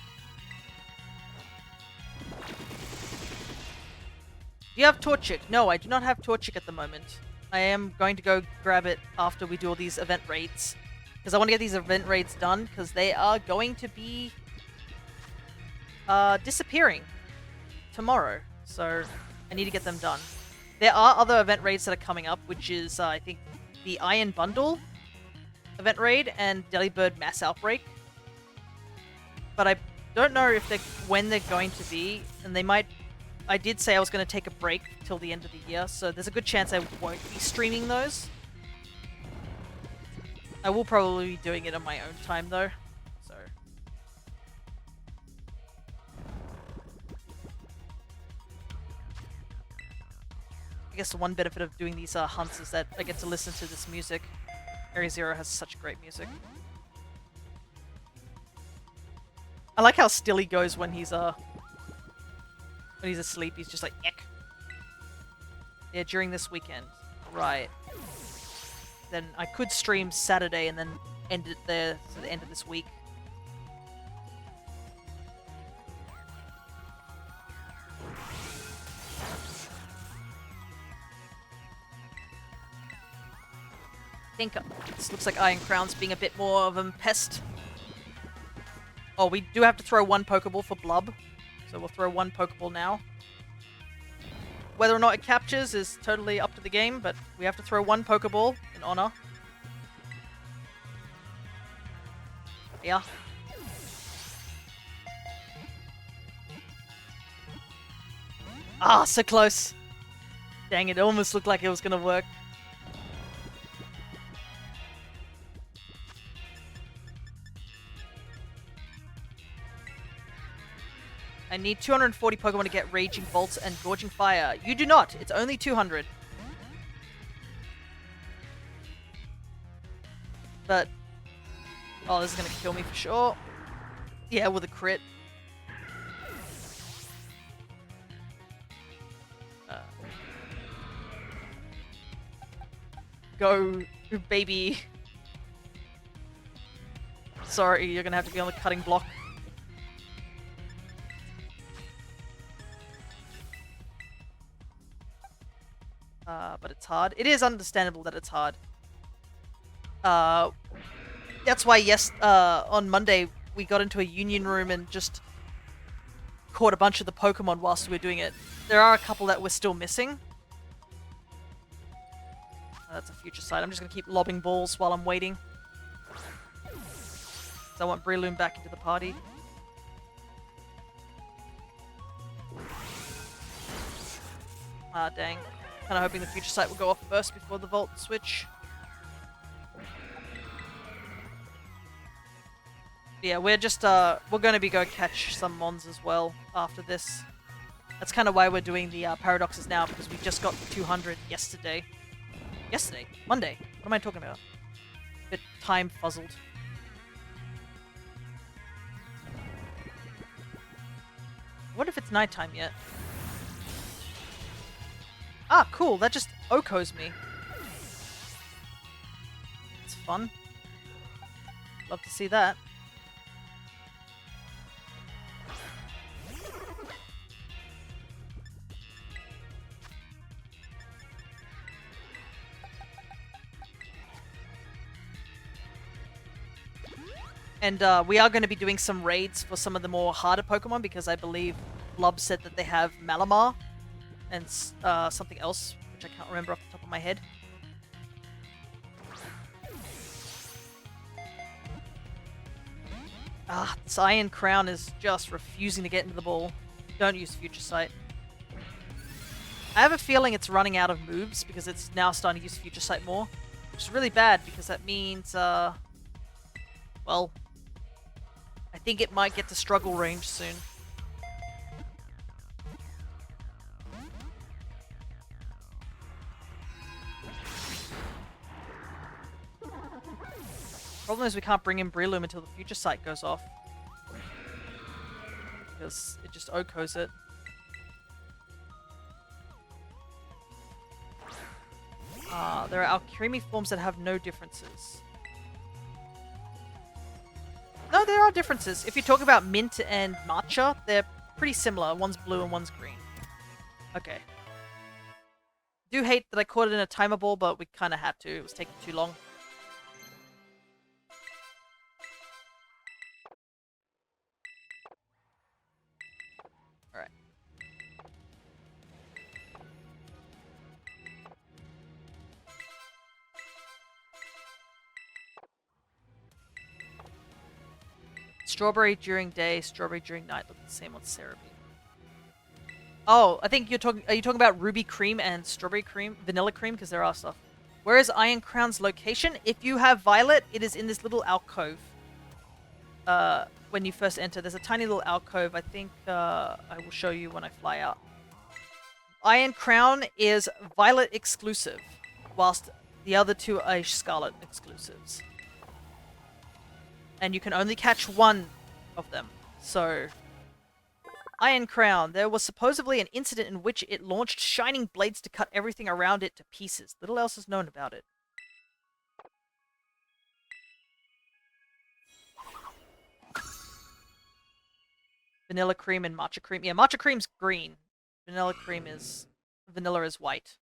[SPEAKER 1] Do you have Torchic? No, I do not have Torchic at the moment. I am going to go grab it after we do all these event raids. Because I want to get these event raids done, because they are going to be disappearing tomorrow. So I need to get them done. There are other event raids that are coming up, which is, I think, the Iron Bundle event raid and Delibird Mass Outbreak. but I don't know if when they're going to be, and they might. I did say I was going to take a break till the end of the year, so there's a good chance I won't be streaming those. I will probably be doing it on my own time though, so. I guess the one benefit of doing these hunts is that I get to listen to this music. Area Zero has such great music. I like how still he goes when he's asleep. He's just like, eck. Yeah, during this weekend. Right. Then I could stream Saturday and then end it there to the end of this week. I think this looks like Iron Crown's being a bit more of a pest. Oh, we do have to throw one Pokeball for Blub. So we'll throw one Pokeball now. Whether or not it captures is totally up to the game, but we have to throw one Pokeball in honor. Yeah. Ah, so close. Dang, it almost looked like it was gonna work. I need 240 Pokemon to get Raging Bolts and Gorging Fire. You do not. It's only 200. But... oh, this is going to kill me for sure. Yeah, with a crit. Go, baby. Sorry, you're going to have to be on the cutting block. But it's hard. It is understandable that it's hard. That's why, on Monday, we got into a union room and just caught a bunch of the Pokemon whilst we were doing it. There are a couple that we're still missing. That's a future sight. I'm just going to keep lobbing balls while I'm waiting. So I want Breloom back into the party. Ah, dang. Kind of hoping the future sight will go off first before the Volt switch. Yeah, we're just, we're going to go catch some Mons as well after this. That's kind of why we're doing the Paradoxes now, because we just got 200 yesterday. Monday. What am I talking about? A bit time fuzzled. I wonder if it's nighttime yet. Ah, cool. That just Okos me. It's fun. Love to see that. And we are going to be doing some raids for some of the more harder Pokemon, because I believe Blub said that they have Malamar and something else, which I can't remember off the top of my head. Ah, this Iron Crown is just refusing to get into the ball. Don't use Future Sight. I have a feeling it's running out of moves because it's now starting to use Future Sight more, which is really bad because that means, well, I think it might get to struggle range soon. Problem is we can't bring in Breloom until the Future Sight goes off. Because it just Okos it. There are Alchemy forms that have no differences. No, there are differences. If you talk about Mint and Matcha, they're pretty similar. One's blue and one's green. Okay. Do hate that I caught it in a timer ball, but we kind of had to. It was taking too long. Alright. Strawberry during day, strawberry during night. Look the same on Cerebi. Oh, I think you're talking. Are you talking about ruby cream and strawberry cream, vanilla cream? Because there are stuff. Where is Iron Crown's location? If you have Violet, it is in this little alcove. When you first enter, there's a tiny little alcove. I think I will show you when I fly out. Iron Crown is Violet exclusive, whilst the other two are Scarlet exclusives. And you can only catch one of them. So, Iron Crown. There was supposedly an incident in which it launched shining blades to cut everything around it to pieces. Little else is known about it. Vanilla cream and matcha cream. Yeah, matcha cream's green. Vanilla is white.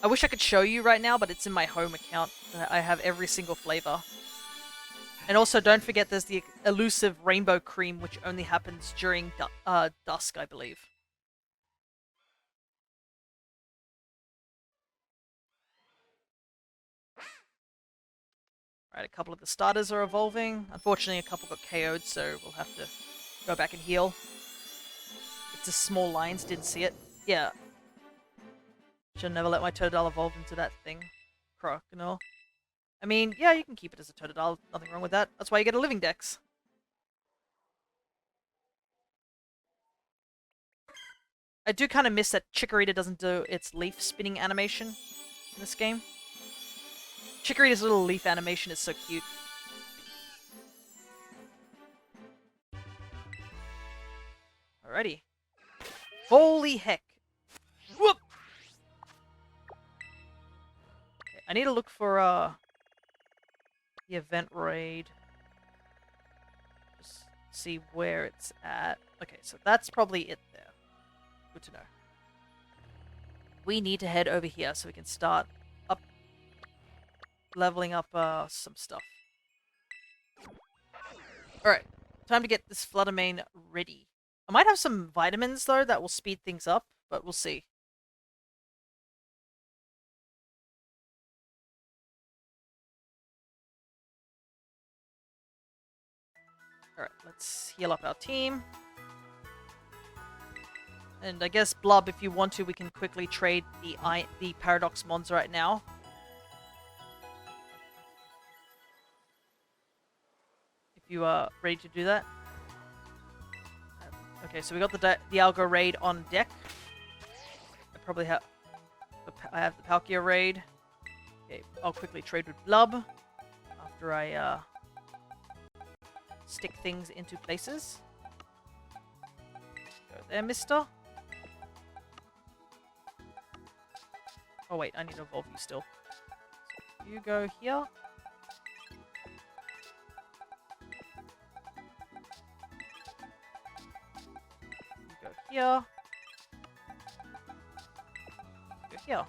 [SPEAKER 1] I wish I could show you right now, but it's in my home account. I have every single flavor. And also, don't forget there's the elusive rainbow cream, which only happens during dusk, I believe. Alright, a couple of the starters are evolving. Unfortunately, a couple got KO'd, so we'll have to go back and heal. It's just small lines, didn't see it. Yeah. Should never let my Totodile evolve into that thing. Croconaw. I mean, yeah, you can keep it as a Totodile. Nothing wrong with that. That's why you get a living dex. I do kind of miss that Chikorita doesn't do its leaf spinning animation in this game. Chikorita's little leaf animation is so cute. Alrighty. Holy heck. Whoop! Okay, I need to look for, the event raid. Just see where it's at. Okay, so that's probably it there. Good to know. We need to head over here so we can start up leveling up some stuff. Alright, time to get this Fluttermane ready. I might have some vitamins though that will speed things up, but we'll see. Alright, let's heal up our team. And I guess, Blub, if you want to, we can quickly trade the Paradox Mons right now. If you are ready to do that. Okay, so we got the Dialga raid on deck. I have the Palkia raid. Okay, I'll quickly trade with Blub after I stick things into places. Go there, mister. Oh wait, I need to evolve you still. So you go here. You go here. Go here.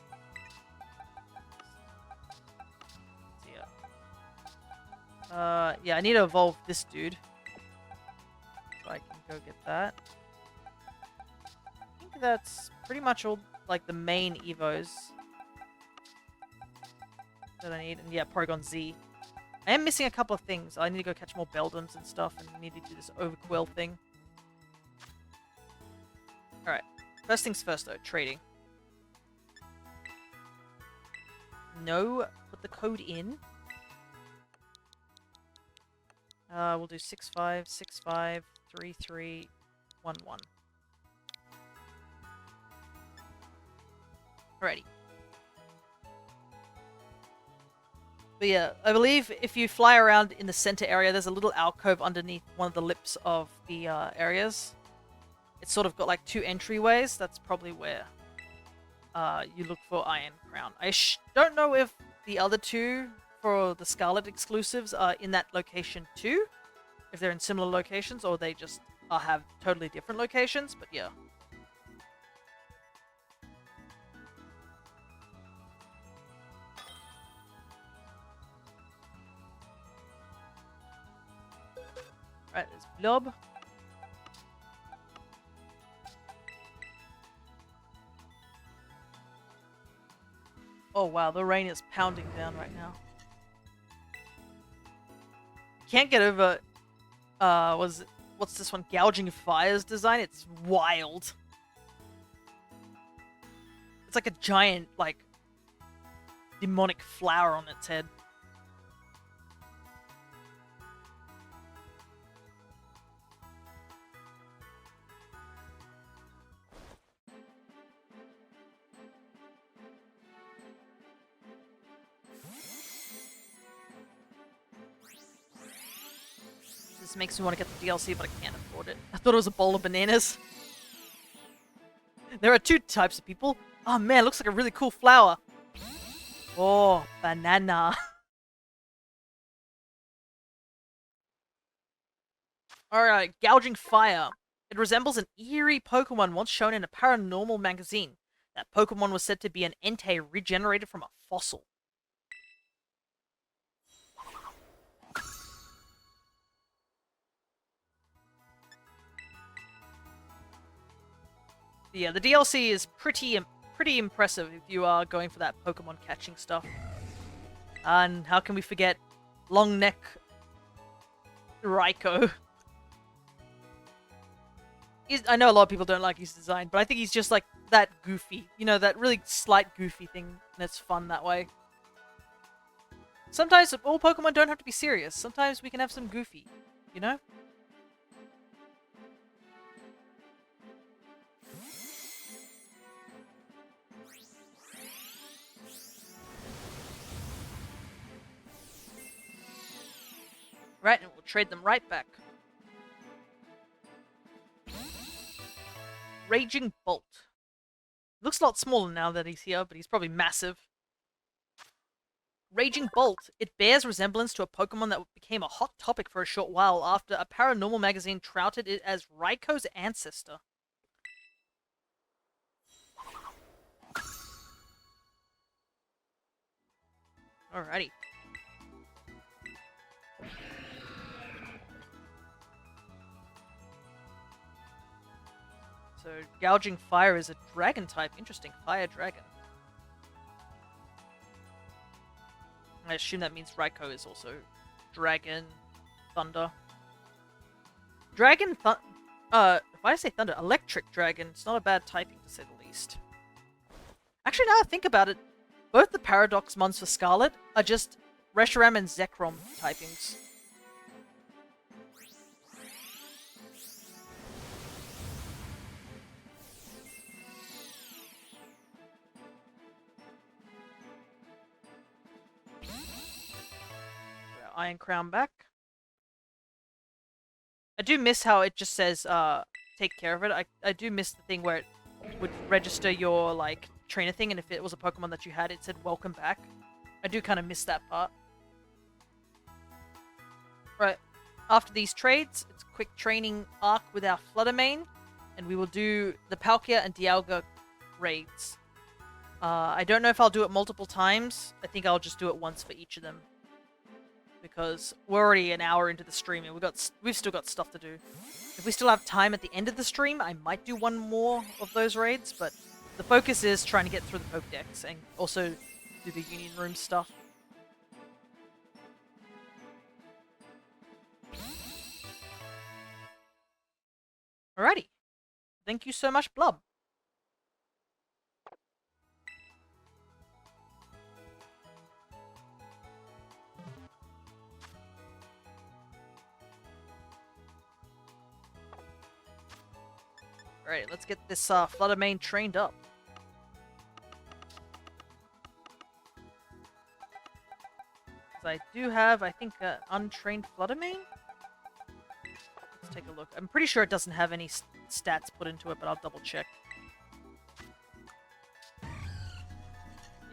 [SPEAKER 1] Yeah, I need to evolve this dude. So I can go get that. I think that's pretty much all, like, the main Evos that I need. And yeah, Porygon Z. I am missing a couple of things. I need to go catch more Beldums and stuff, and I need to do this Overquill thing. Alright. First things first, though. Trading. No. Put the code in. We'll do 65653311. Alrighty. But yeah, I believe if you fly around in the center area, there's a little alcove underneath one of the lips of the areas. It's sort of got like two entryways. That's probably where you look for Iron Crown. I don't know if the other two for the Scarlet exclusives are in that location too. If they're in similar locations or they just have totally different locations, but yeah. Right, there's Blob. Oh wow, the rain is pounding down right now. Can't get over what's this one? Gouging Fire's design. It's wild. It's like a giant, like, demonic flower on its head. This makes me want to get the DLC, but I can't afford it. I thought it was a bowl of bananas. There are two types of people. Oh man, looks like a really cool flower. Oh, banana. Alright, Gouging Fire. It resembles an eerie Pokemon once shown in a paranormal magazine. That Pokemon was said to be an Entei regenerated from a fossil. Yeah, the DLC is pretty impressive if you are going for that Pokemon catching stuff. And how can we forget Long Neck Raikou? I know a lot of people don't like his design, but I think he's just like that goofy. You know, that really slight goofy thing, and it's fun that way. Sometimes all Pokemon don't have to be serious. Sometimes we can have some goofy, you know? Right, and we'll trade them right back. Raging Bolt. Looks a lot smaller now that he's here, but he's probably massive. Raging Bolt. It bears resemblance to a Pokemon that became a hot topic for a short while after a paranormal magazine touted it as Raikou's ancestor. Alrighty. So, Gouging Fire is a dragon type. Interesting. Fire dragon. I assume that means Raikou is also dragon, thunder. Dragon, why did I say thunder? Electric dragon. It's not a bad typing, to say the least. Actually, now I think about it, both the Paradox Mons for Scarlet are just Reshiram and Zekrom typings. Iron Crown back. I do miss how it just says, take care of it. I do miss the thing where it would register your, like, trainer thing, and if it was a Pokemon that you had, it said welcome back. I do kind of miss that part. Right. After these trades, it's a quick training arc with our Fluttermane, and we will do the Palkia and Dialga raids. I don't know if I'll do it multiple times. I think I'll just do it once for each of them. Because we're already an hour into the stream and we've still got stuff to do. If we still have time at the end of the stream, I might do one more of those raids, but the focus is trying to get through the Pokédex and also do the Union Room stuff. Alrighty. Thank you so much, Blub. Alright, let's get this Fluttermane trained up. I do have, I think, an untrained Fluttermane? Let's take a look. I'm pretty sure it doesn't have any stats put into it, but I'll double check.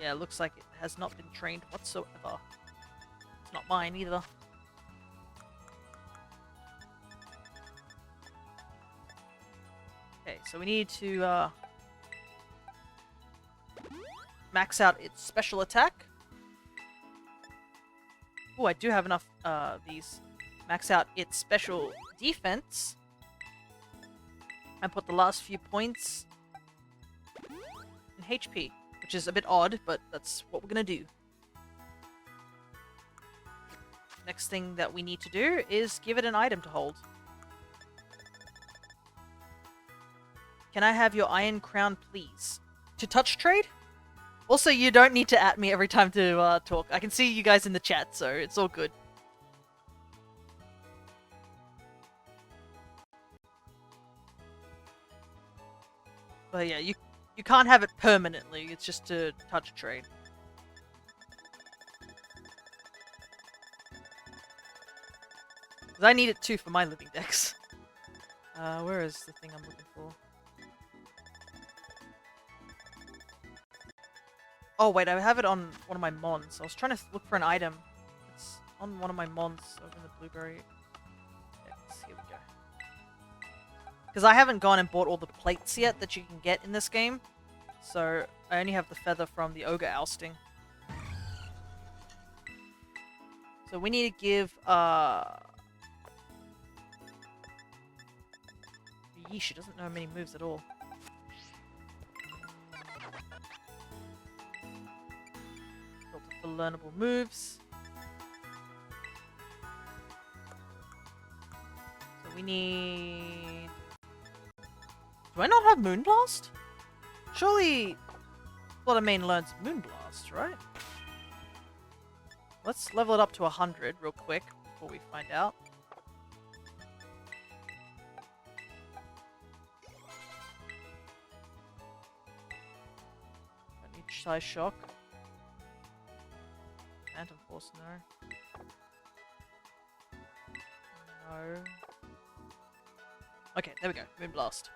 [SPEAKER 1] Yeah, it looks like it has not been trained whatsoever. It's not mine either. Okay, so we need to max out its special attack. Oh, I do have enough these. Max out its special defense. And put the last few points in HP, which is a bit odd, but that's what we're gonna do. Next thing that we need to do is give it an item to hold. Can I have your iron crown, please? To touch trade? Also, you don't need to at me every time to talk. I can see you guys in the chat, so it's all good. But yeah, you can't have it permanently. It's just to touch trade. Because I need it too for my living decks. Where is the thing I'm looking for? Oh wait, I have it on one of my mons. I was trying to look for an item. It's on one of my mons over in the blueberry decks. Here we go. Because I haven't gone and bought all the plates yet that you can get in this game. So I only have the feather from the ogre ousting. So we need to give Yeesh, she doesn't know many moves at all. Filter for learnable moves. So we need... Do I not have Moonblast? Surely Fluttermane learns Moonblast, right? Let's level it up to 100 real quick before we find out. Don't need Size Shock. Phantom Force, no. No. Okay, there we go. Moonblast.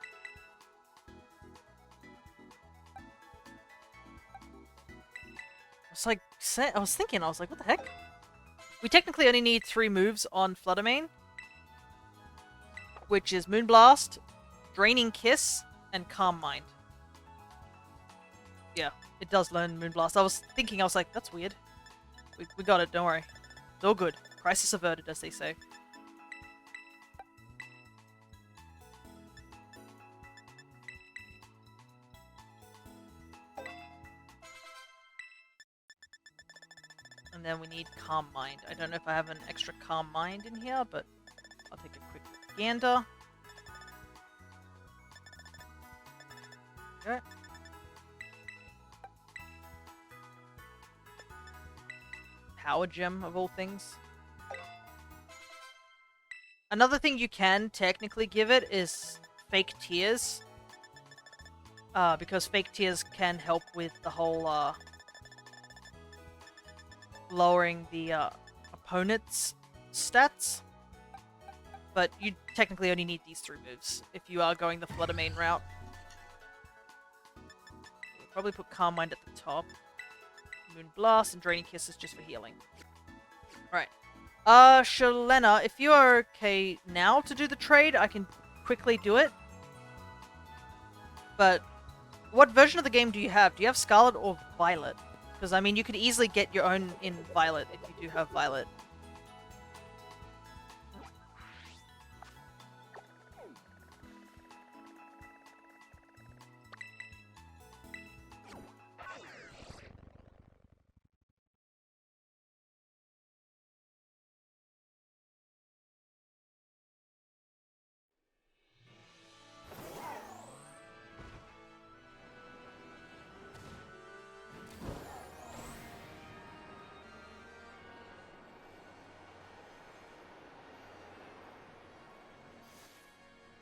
[SPEAKER 1] I was thinking, I was like, what the heck? We technically only need 3 moves on Fluttermane, which is Moonblast, Draining Kiss, and Calm Mind. Yeah, it does learn Moonblast. I was thinking, I was like, that's weird. We got it, don't worry. It's all good. Crisis averted, as they say. And then we need Calm Mind. I don't know if I have an extra Calm Mind in here, but I'll take a quick gander. Okay. Power Gem, of all things. Another thing you can technically give it is Fake Tears. Because Fake Tears can help with the whole, lowering the opponent's stats, but you technically only need these 3 moves if you are going the Fluttermane route. We'll probably put Calm Mind at the top. Moonblast and Draining Kiss is just for healing. Alright. Shalena, if you are okay now to do the trade, I can quickly do it. But what version of the game do you have? Do you have Scarlet or Violet? Because, I mean, you could easily get your own in Violet if you do have Violet.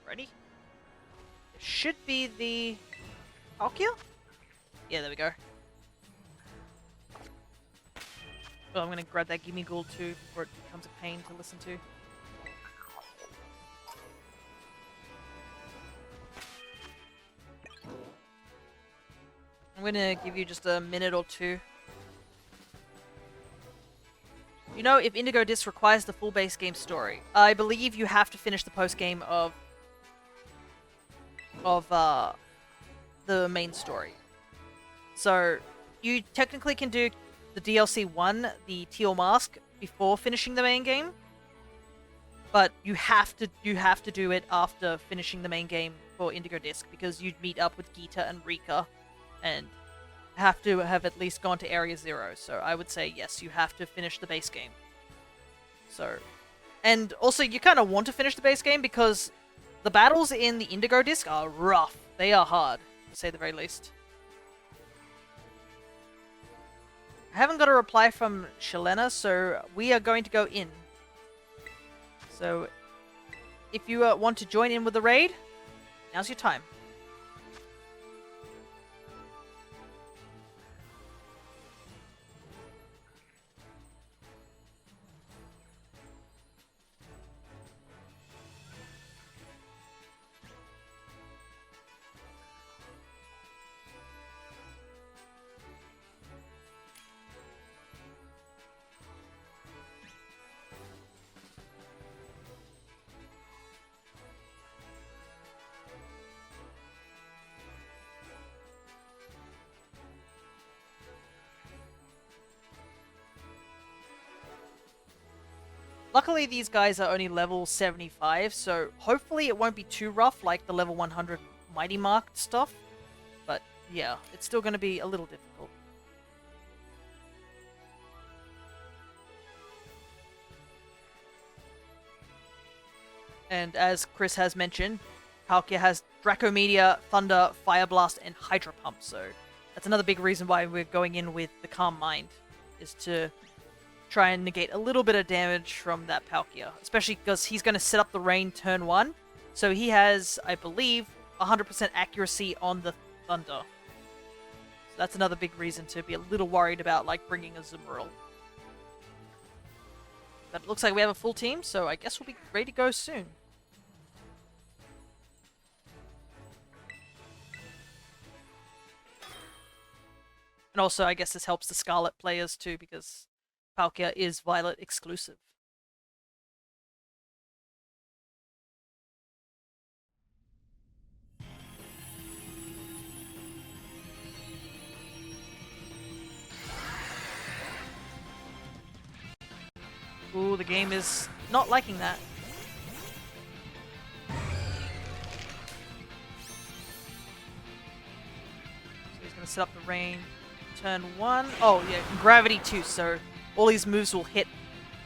[SPEAKER 1] Ready? It should be the Palkia? Yeah, there we go. Oh, I'm gonna grab that Gimme Ghoul too before it becomes a pain to listen to. I'm gonna give you just a minute or two. You know, if Indigo Disk requires the full base game story, I believe you have to finish the post game of the main story. So you technically can do the DLC 1, the Teal Mask, before finishing the main game, but you have to do it after finishing the main game for Indigo Disk, because you'd meet up with Geeta and Rika and have to have at least gone to Area 0. So I would say yes, you have to finish the base game. So, and also you kind of want to finish the base game because the battles in the Indigo Disk are rough. They are hard, to say the very least. I haven't got a reply from Shalena, so we are going to go in. So, if you want to join in with the raid, now's your time. Luckily, these guys are only level 75, so hopefully it won't be too rough like the level 100 Mighty Marked stuff. But yeah, it's still going to be a little difficult. And as Chris has mentioned, Palkia has Dracomedia, Thunder, Fire Blast, and Hydro Pump, so that's another big reason why we're going in with the Calm Mind, is to try and negate a little bit of damage from that Palkia, especially because he's going to set up the rain turn 1, so he has, I believe, 100% accuracy on the Thunder. So that's another big reason to be a little worried about, like, bringing a Zumurl. But it looks like we have a full team, so I guess we'll be ready to go soon. And also, I guess this helps the Scarlet players too, because Palkia is Violet exclusive. Ooh, the game is not liking that. So he's going to set up the rain. Turn 1. Oh, yeah, gravity too, so all these moves will hit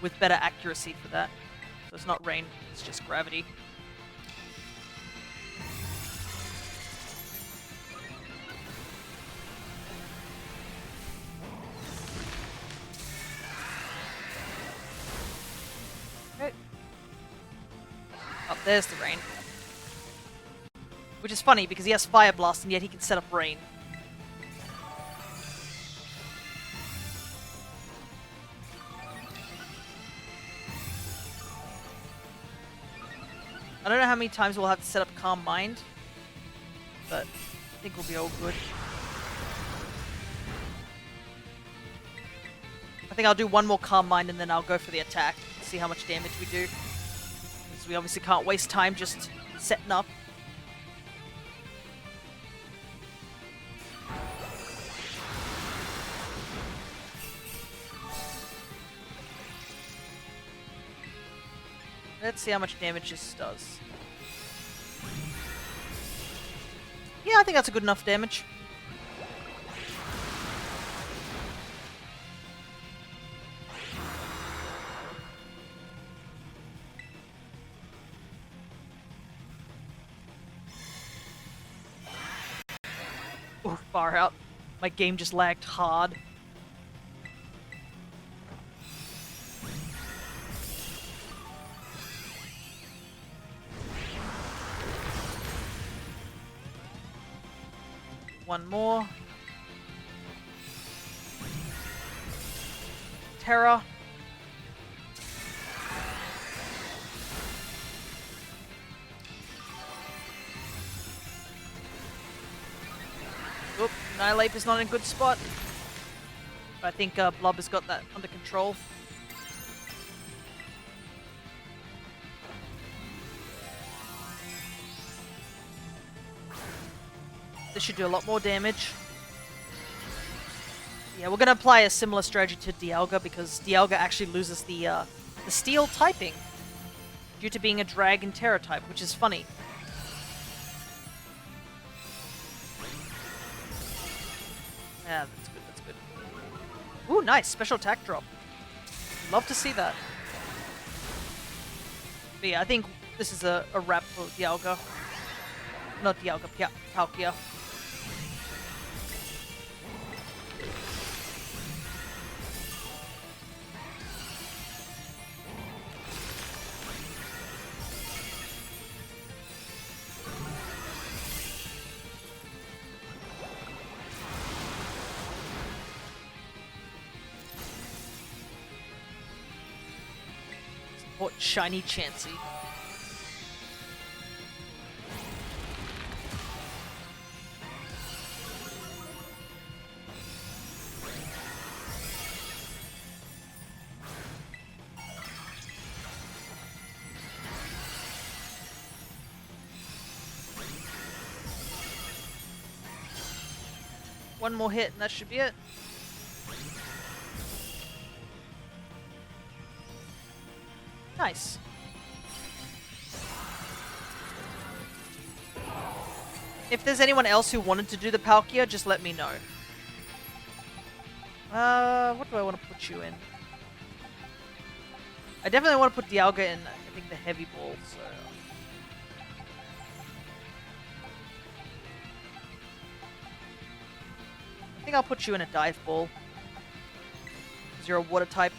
[SPEAKER 1] with better accuracy for that. So it's not rain, it's just gravity. Okay. Oh, there's the rain. Which is funny because he has Fire Blast and yet he can set up rain. I don't know how many times we'll have to set up Calm Mind, but I think we'll be all good. I think I'll do one more Calm Mind and then I'll go for the attack, see how much damage we do. Because we obviously can't waste time just setting up. Let's see how much damage this does. Yeah, I think that's a good enough damage. Oh, far out. My game just lagged hard. One more. Terra. Oop, Annihilate is not in a good spot. But I think Blob has got that under control. This should do a lot more damage. Yeah, we're going to apply a similar strategy to Dialga because Dialga actually loses the steel typing due to being a dragon terror type, which is funny. Yeah, that's good, that's good. Ooh, nice. Special attack drop. Love to see that. But yeah, I think this is a wrap for Dialga. Not Dialga, Palkia. Support shiny Chansey. One more hit and that should be it. Nice. If there's anyone else who wanted to do the Palkia, just let me know. What do I want to put you in? I definitely want to put Dialga in, I think, the heavy ball, so... I think I'll put you in a dive ball. Because you're a water type.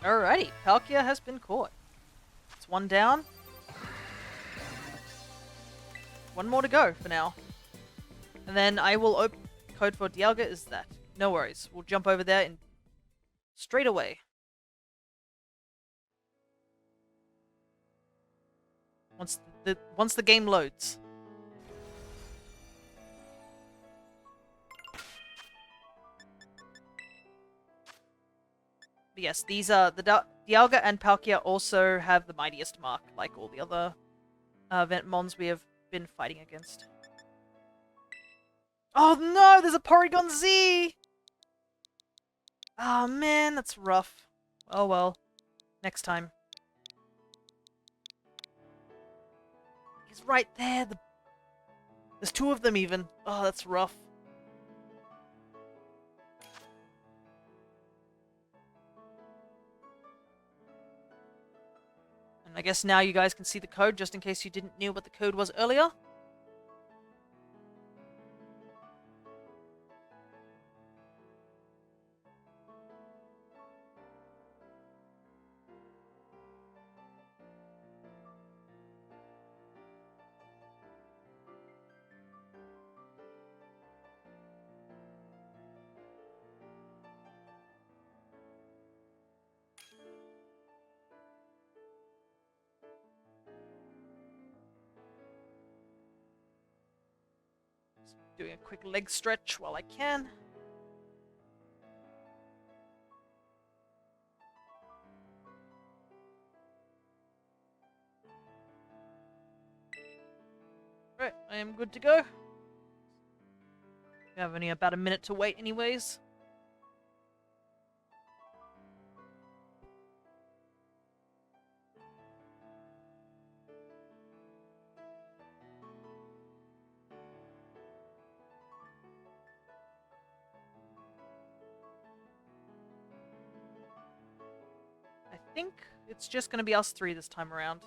[SPEAKER 1] Alrighty, Palkia has been caught. It's one down. One more to go for now. And then I will open code for Dialga is that. No worries. We'll jump over there and straight away. Once the game loads. But yes, these are the Dialga and Palkia also have the mightiest mark, like all the other Ventmons we have been fighting against. Oh no, there's a Porygon Z! Oh man, that's rough. Oh well, next time. He's right there. There's two of them even. Oh, that's rough. I guess now you guys can see the code, just in case you didn't know what the code was earlier. Doing a quick leg stretch while I can. Right, I am good to go. We have only about a minute to wait anyways. I think it's just going to be us three this time around.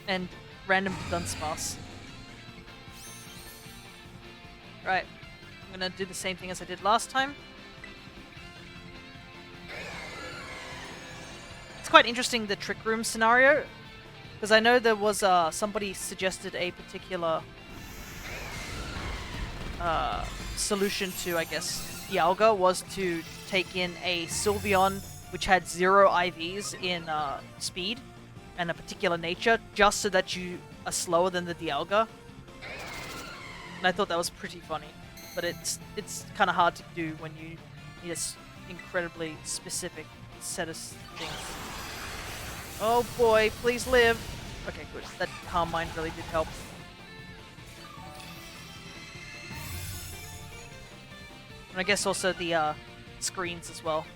[SPEAKER 1] And random Dunsparce. Right, I'm gonna do the same thing as I did last time. It's quite interesting, the Trick Room scenario, because I know there was somebody suggested a particular solution to, I guess, Dialga was to take in a Sylveon which had 0 IVs in speed and a particular nature, just so that you are slower than the Dialga. And I thought that was pretty funny, but it's kind of hard to do when you need an incredibly specific set of things. Oh boy, please live. Okay, good. That Calm Mind really did help. And I guess also the screens as well.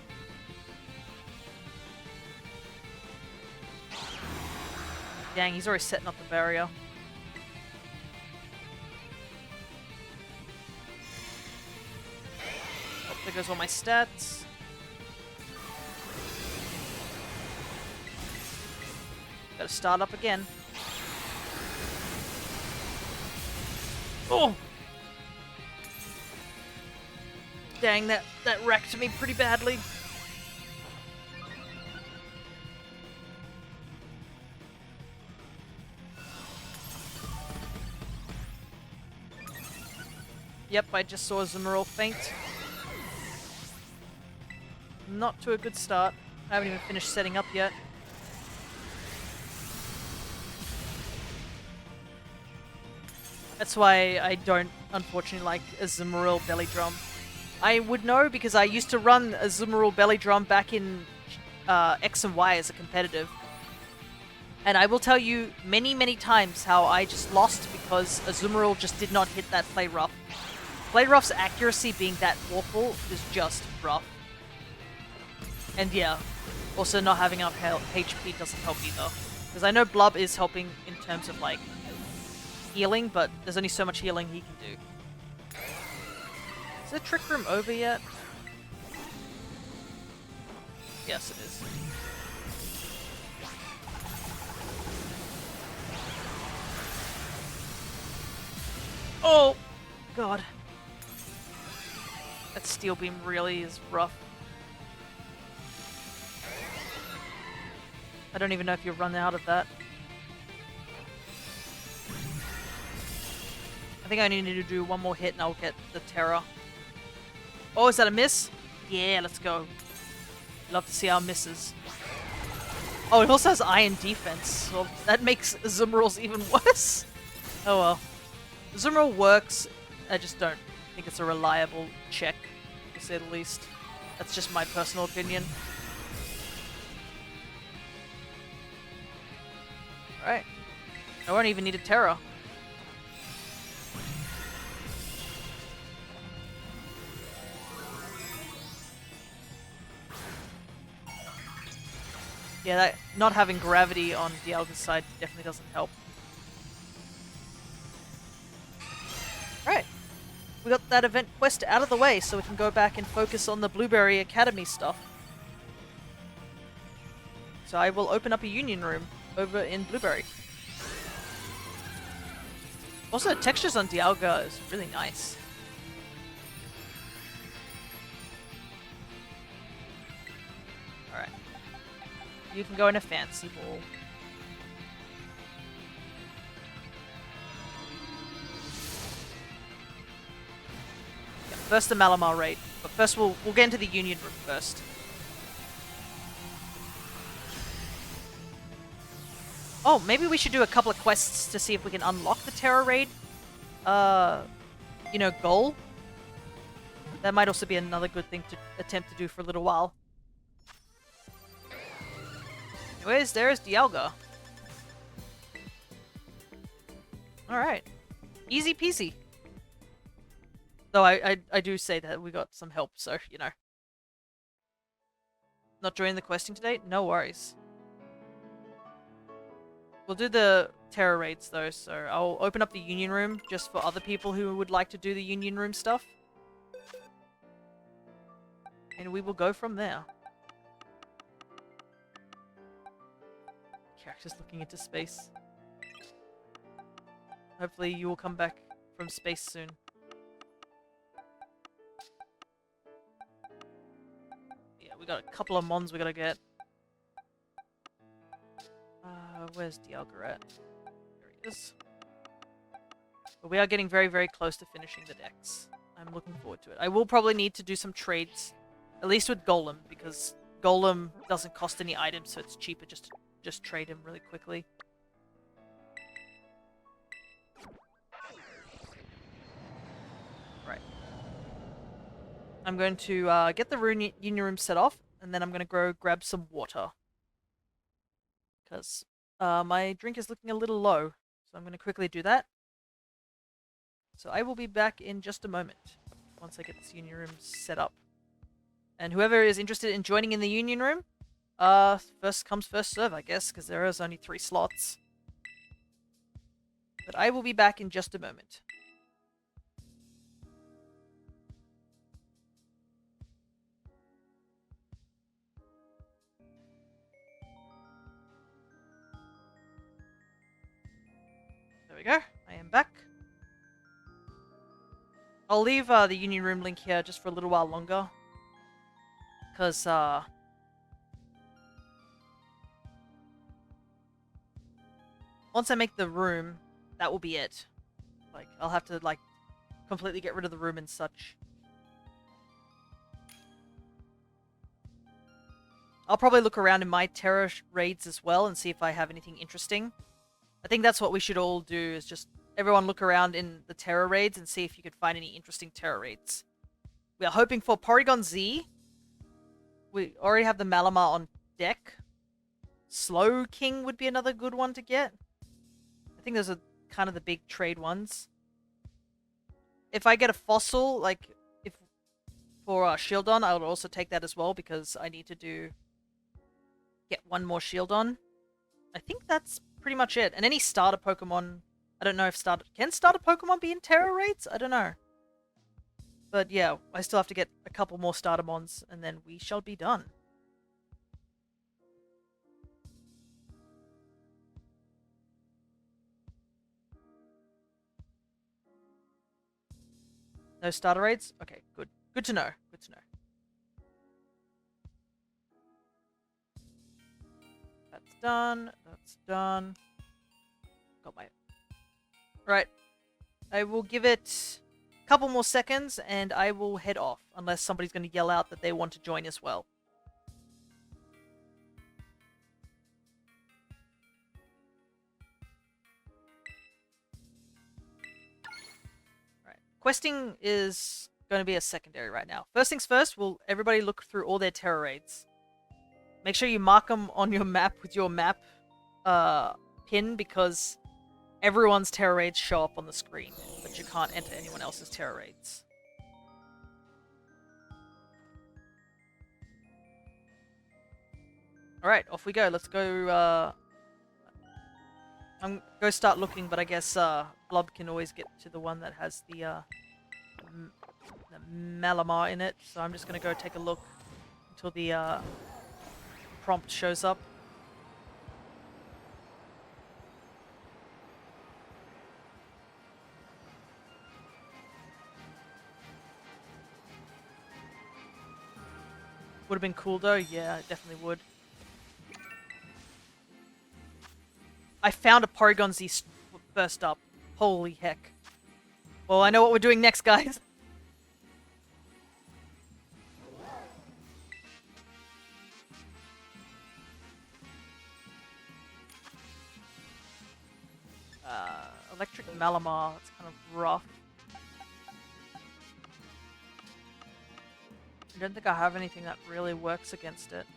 [SPEAKER 1] Dang, he's already setting up the barrier. Oh, there goes all my stats. Gotta start up again. Oh! Dang, that wrecked me pretty badly. Yep, I just saw Zumurul faint. Not to a good start. I haven't even finished setting up yet. That's why I don't, unfortunately, like a Zumurul belly drum. I would know because I used to run a Zumurul belly drum back in X and Y as a competitive. And I will tell you many, many times how I just lost because a Zumurul just did not hit that play rough. Play rough's accuracy being that awful is just rough. And yeah, also not having enough HP doesn't help either. Because I know Blub is helping in terms of like healing, but there's only so much healing he can do. Is the Trick Room over yet? Yes, it is. Oh! God. That Steel Beam really is rough. I don't even know if you'll run out of that. I think I need to do one more hit and I'll get the Terror. Oh, is that a miss? Yeah, let's go. Love to see our misses. Oh, it also has Iron Defense. Well, that makes Zumurul's even worse. Oh well. Zumurul works, I just don't think it's a reliable check, to say the least. That's just my personal opinion. Alright. I won't even need a Terror. Yeah, that not having gravity on Dialga's side definitely doesn't help. Right. We got that event quest out of the way, so we can go back and focus on the Blueberry Academy stuff. So I will open up a union room over in Blueberry. Also, textures on Dialga is really nice. Alright. You can go in a fancy ball. Yeah, first the Malamar raid, but first we'll get into the union room first. Oh, maybe we should do a couple of quests to see if we can unlock the Terror raid. You know, goal. That might also be another good thing to attempt to do for a little while. Anyways, there's Dialga. Alright. Easy peasy. Though I do say that we got some help, so, you know. Not joining the questing today? No worries. We'll do the Terror raids though, so I'll open up the Union Room just for other people who would like to do the Union Room stuff. And we will go from there. Characters looking into space. Hopefully you will come back from space soon. Yeah, we got a couple of mons we gotta get. Where's Dialga at? There he is. But we are getting very, very close to finishing the decks. I'm looking forward to it. I will probably need to do some trades, at least with Golem, because Golem doesn't cost any items, so it's cheaper just to just trade him really quickly. Right. I'm going to get the Union Room set off, and then I'm going to go grab some water. Because my drink is looking a little low, so I'm going to quickly do that. So I will be back in just a moment, once I get this Union Room set up. And whoever is interested in joining in the Union Room, first comes, first serve, I guess, because there is only 3 slots. But I will be back in just a moment. There we go. I am back. I'll leave the Union Room link here just for a little while longer. Because, once I make the room, that will be it. Like, I'll have to, like, completely get rid of the room and such. I'll probably look around in my Terra raids as well and see if I have anything interesting. I think that's what we should all do, is just everyone look around in the Terra raids and see if you could find any interesting Terra raids. We are hoping for Porygon Z. We already have the Malamar on deck. Slow King would be another good one to get. I think those are kind of the big trade ones. If I get a fossil, like, if for Shieldon, I would also take that as well, because I need to get one more Shieldon. I think that's pretty much it. And any starter Pokemon, I don't know if can starter Pokemon be in Terra raids? I don't know. But yeah, I still have to get a couple more starter mons, and then we shall be done. No starter raids? Okay, good. Good to know. Good to know. That's done. That's done. Got my... Right. I will give it a couple more seconds, and I will head off, unless somebody's going to yell out that they want to join as well. Right. Questing is going to be a secondary right now. First things first, will everybody look through all their Terra raids. Make sure you mark them on your map with your map pin, because everyone's Terra raids show up on the screen, but you can't enter anyone else's Terra raids. Alright, off we go. Let's go, I'm go start looking, but I guess Blob can always get to the one that has the Malamar in it, so I'm just gonna go take a look until the prompt shows up. Would have been cool though, yeah, it definitely would. I found a Porygon Z first up. Holy heck. Well, I know what we're doing next, guys. Electric Malamar, that's kind of rough. I don't think I have anything that really works against it.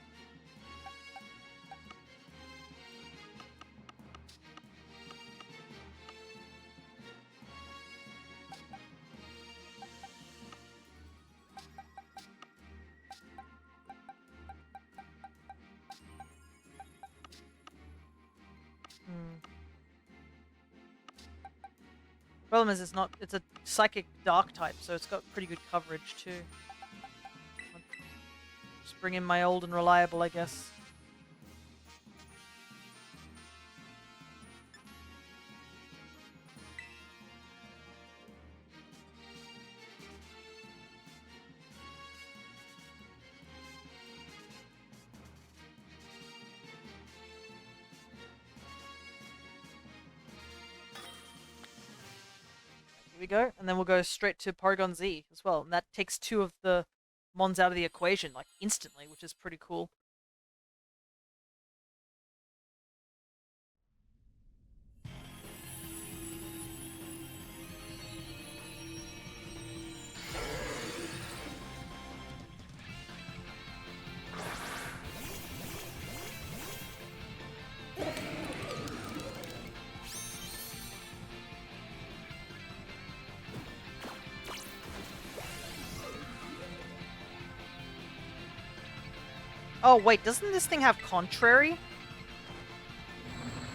[SPEAKER 1] Problem is, it's a psychic dark type, so it's got pretty good coverage too. Just bring in my old and reliable, I guess. Here we go, and then we'll go straight to Porygon Z as well, and that takes 2 of the Mons out of the equation, like, instantly, which is pretty cool. Oh, wait, doesn't this thing have contrary?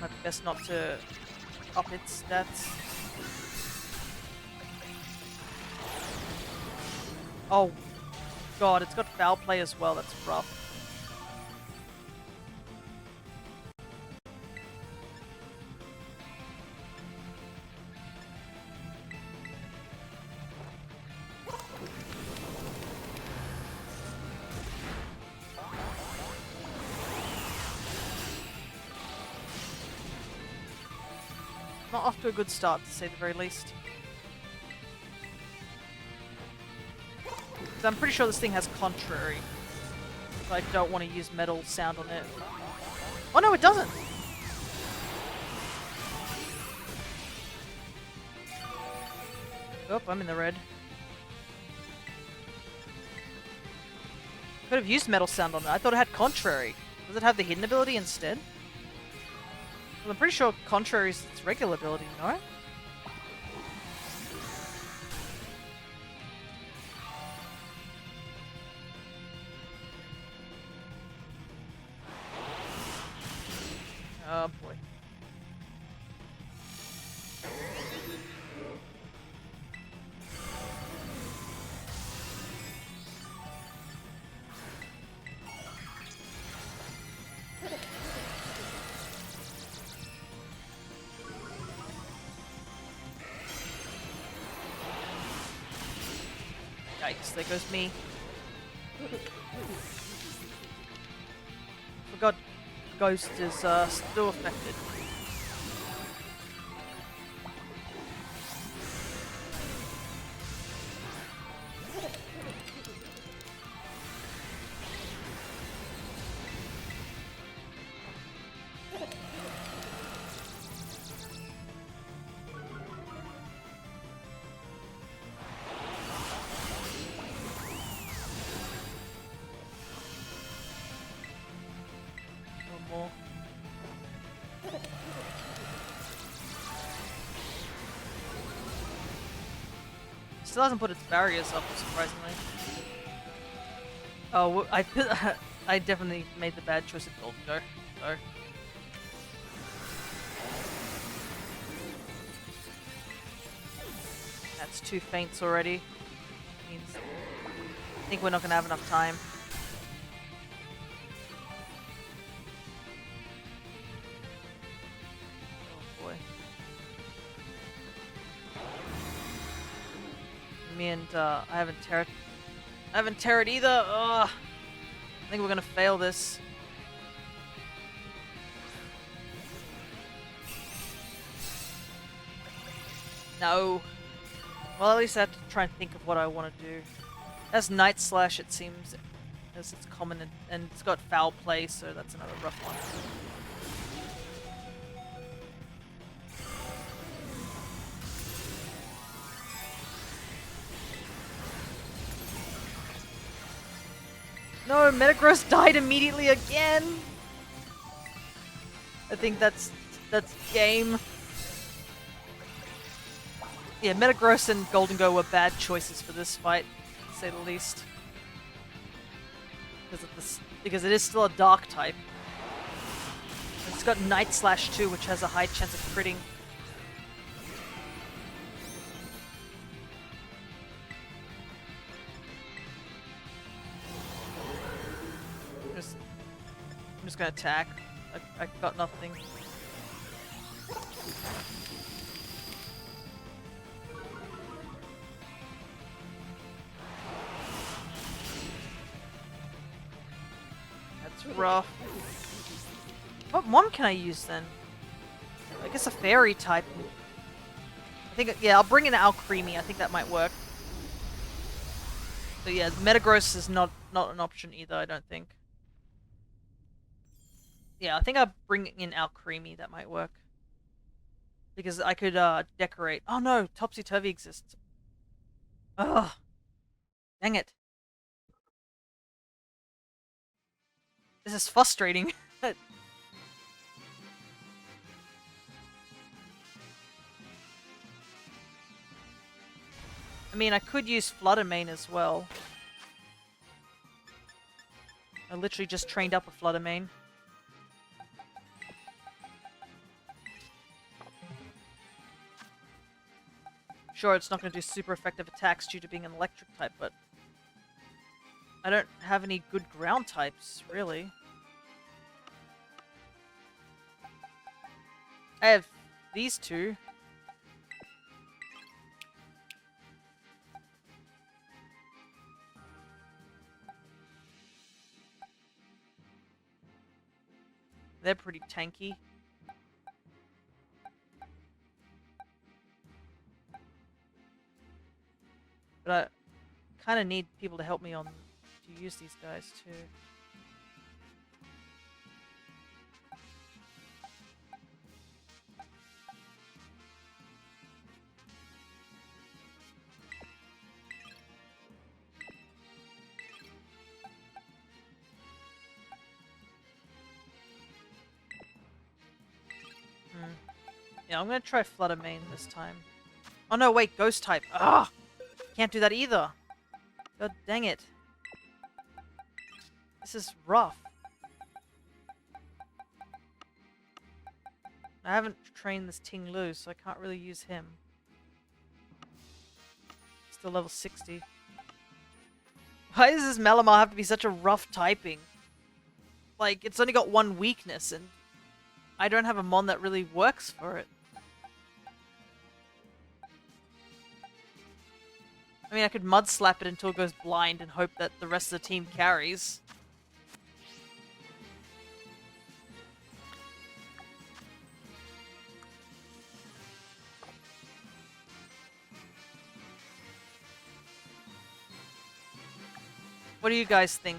[SPEAKER 1] Might be best not to up its stats. Oh, God, it's got foul play as well. That's rough. Not off to a good start, to say the very least. I'm pretty sure this thing has contrary. So I don't want to use metal sound on it. Oh no, it doesn't! Oh, I'm in the red. Could have used metal sound on it. I thought it had contrary. Does it have the hidden ability instead? Well, I'm pretty sure contrary is its regular ability, no? Oh boy. Yikes, there goes me. Forgot Ghost is still affected. More. Still hasn't put its barriers up, surprisingly. Oh, I definitely made the bad choice of Golden Go. So. That's 2 feints already. Means I think we're not gonna have enough time. Me and I haven't terrored either. Ugh. I think we're gonna fail this. No. Well, at least I have to try and think of what I want to do. As Night Slash, it seems, as it's common, and it's got foul play, so that's another rough one. No, Metagross died immediately again! I think that's game. Yeah, Metagross and Golden Go were bad choices for this fight, to say the least. Because it is still a dark type. It's got Night Slash too, which has a high chance of critting. I'm just gonna attack. I got nothing. That's rough. What mon can I use then? I guess a fairy type. I think, yeah, I'll bring in Alcremie. I think that might work. But yeah, Metagross is not an option either, I don't think. Yeah, I think I'll bring in Alcremie, that might work. Because I could decorate. Oh no, Topsy Turvy exists. Ugh. Dang it. This is frustrating. I mean, I could use Fluttermane as well. I literally just trained up a Fluttermane. Sure, it's not going to do super effective attacks due to being an electric type, but I don't have any good ground types, really. I have these two. They're pretty tanky. But I kind of need people to help me on to use these guys too. Yeah, I'm gonna try Fluttermane this time. Oh no, wait, Ghost type. Ah, can't do that either. God dang it. This is rough. I haven't trained this Ting Lu, so I can't really use him. Still level 60. Why does this Malamar have to be such a rough typing? Like, it's only got one weakness, and I don't have a mon that really works for it. I mean, I could mud slap it until it goes blind and hope that the rest of the team carries. What do you guys think?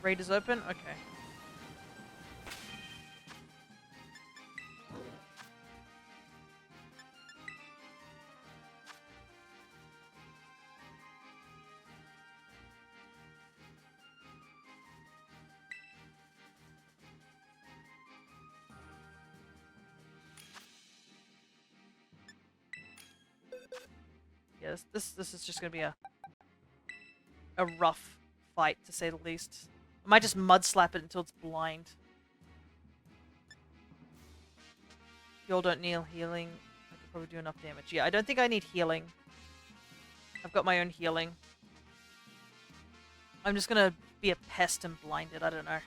[SPEAKER 1] Raid is open? Okay. Yeah, this is just gonna be a rough fight, to say the least. I might just mud slap it until it's blind. You all don't need healing. I could probably do enough damage. Yeah, I don't think I need healing. I've got my own healing. I'm just gonna be a pest and blind it. I don't know.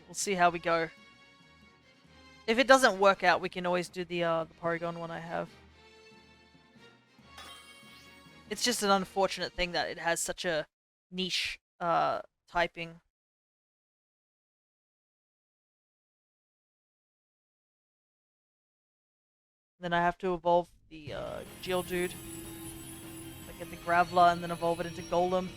[SPEAKER 1] We'll see how we go. If it doesn't work out, we can always do the Porygon one I have. It's just an unfortunate thing that it has such a niche typing. Then I have to evolve the Geodude. I get the Graveler and then evolve it into Golem.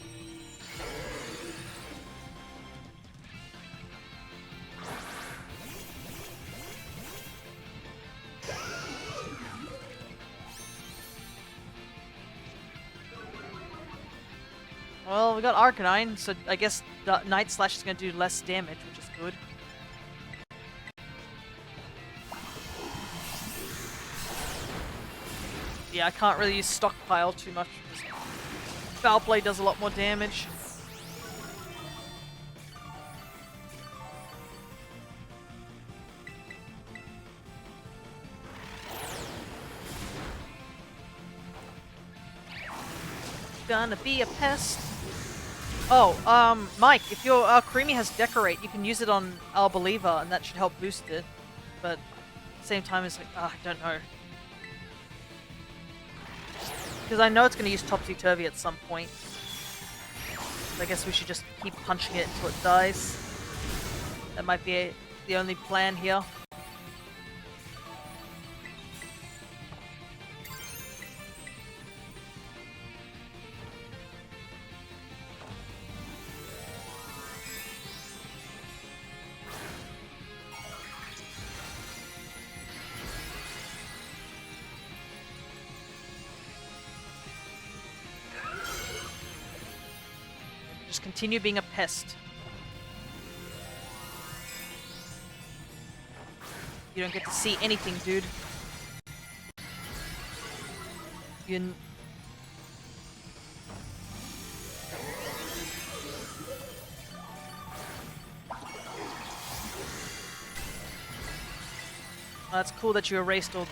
[SPEAKER 1] Well, we got Arcanine, so I guess Night Slash is going to do less damage, which is good. Yeah, I can't really use Stockpile too much. Foul Play does a lot more damage. Gonna be a pest. Oh, Mike, if your Creamy has Decorate, you can use it on Albeliever, and that should help boost it. But same time, it's like, I don't know. Because I know it's going to use Topsy-Turvy at some point. So I guess we should just keep punching it until it dies. That might be the only plan here. Just continue being a pest. You don't get to see anything, dude. You... Oh, it's cool that you erased all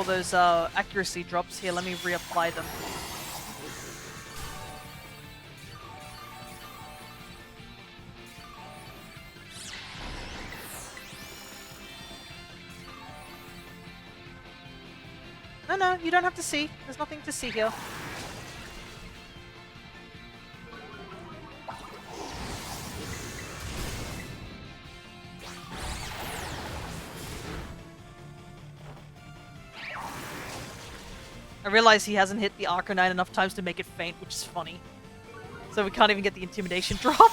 [SPEAKER 1] those accuracy drops. Here, let me reapply them. No, you don't have to see. There's nothing to see here. I realize he hasn't hit the Arcanine enough times to make it faint, which is funny. So we can't even get the Intimidation drop.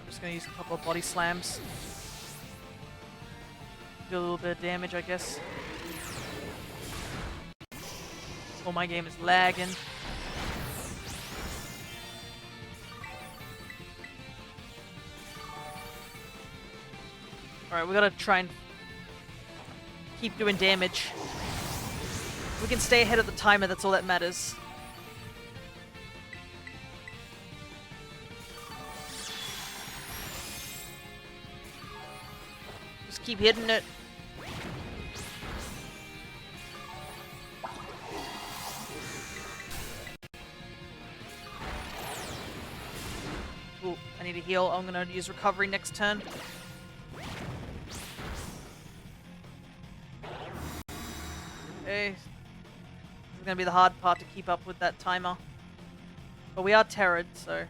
[SPEAKER 1] I'm just gonna use a couple of body slams. Do a little bit of damage, I guess. Oh, my game is lagging. Alright, we gotta try and keep doing damage. We can stay ahead of the timer, that's all that matters. Just keep hitting it. Ooh, I need a heal. I'm gonna use recovery next turn. Okay. This is gonna be the hard part to keep up with that timer. But we are terrored, so...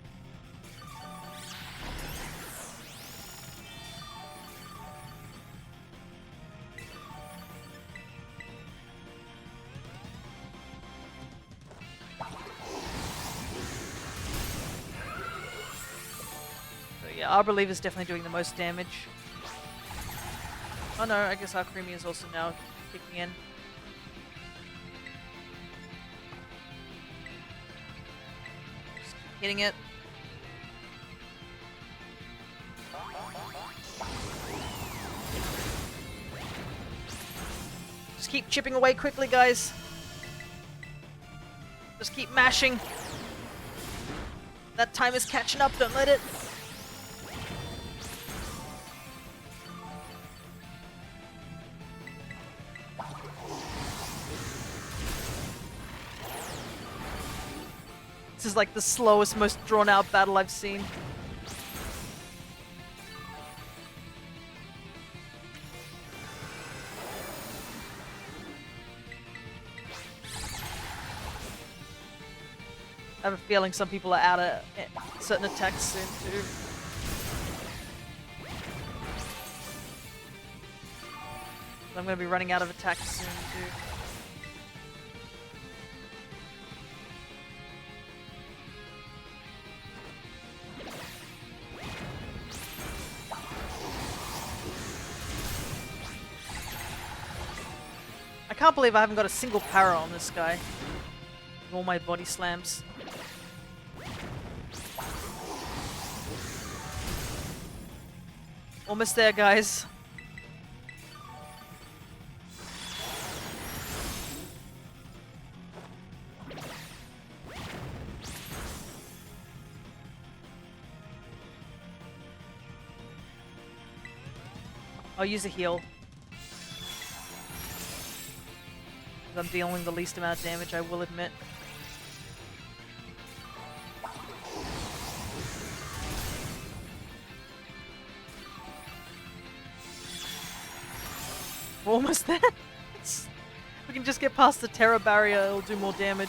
[SPEAKER 1] yeah, Arbor Leaf is definitely doing the most damage. Oh no, I guess our Creamy is also now kicking in. Just keep hitting it. Just keep chipping away quickly, guys. Just keep mashing. That time is catching up, don't let it. This is like the slowest, most drawn-out battle I've seen. I have a feeling some people are out of certain attacks soon too. I'm going to be running out of attacks soon too. I can't believe I haven't got a single para on this guy. With all my body slams. Almost there, guys. I'll use a heal. I'm dealing the least amount of damage, I will admit. We're almost there. We can just get past the terror barrier, it'll do more damage.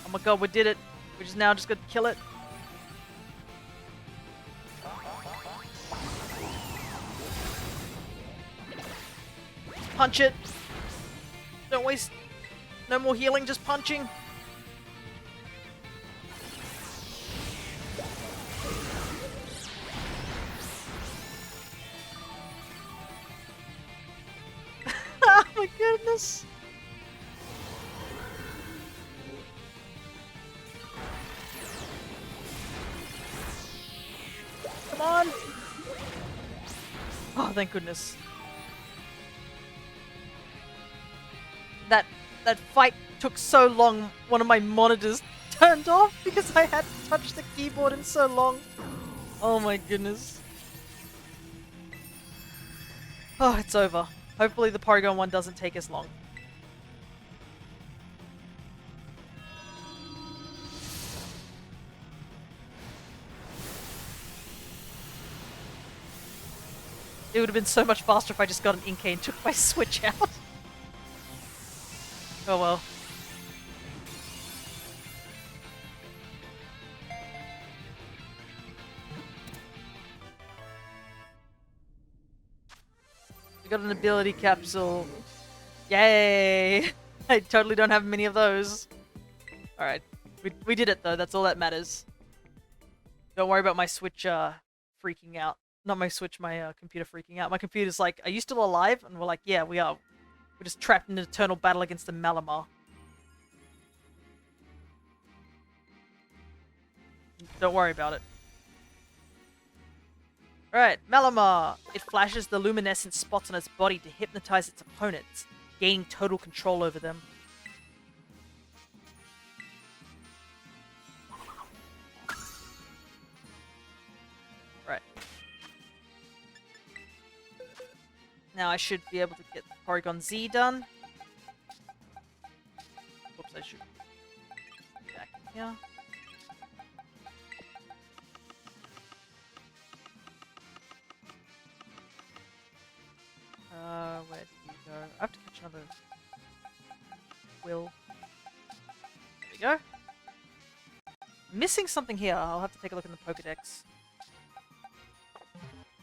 [SPEAKER 1] Oh my god, we did it. We just now just got to kill it. Punch it. Don't waste. No more healing, just punching. Oh my goodness. Come on. Oh, thank goodness. That fight took so long, one of my monitors turned off because I hadn't touched the keyboard in so long. Oh my goodness. Oh, it's over. Hopefully the Porygon one doesn't take as long. It would have been so much faster if I just got an Inkay and took my Switch out. Oh well. We got an ability capsule. Yay! I totally don't have many of those. Alright. We did it though, that's all that matters. Don't worry about my Switch freaking out. Not my Switch, my computer freaking out. My computer's like, are you still alive? And we're like, yeah, we are. We're just trapped in an eternal battle against the Malamar. Don't worry about it. Alright, Malamar. It flashes the luminescent spots on its body to hypnotize its opponents, gaining total control over them. Right. Now I should be able to get Porygon Z done. Oops, I should be back in here. Where did you go? I have to catch another Will. There we go. Missing something here. I'll have to take a look in the Pokedex.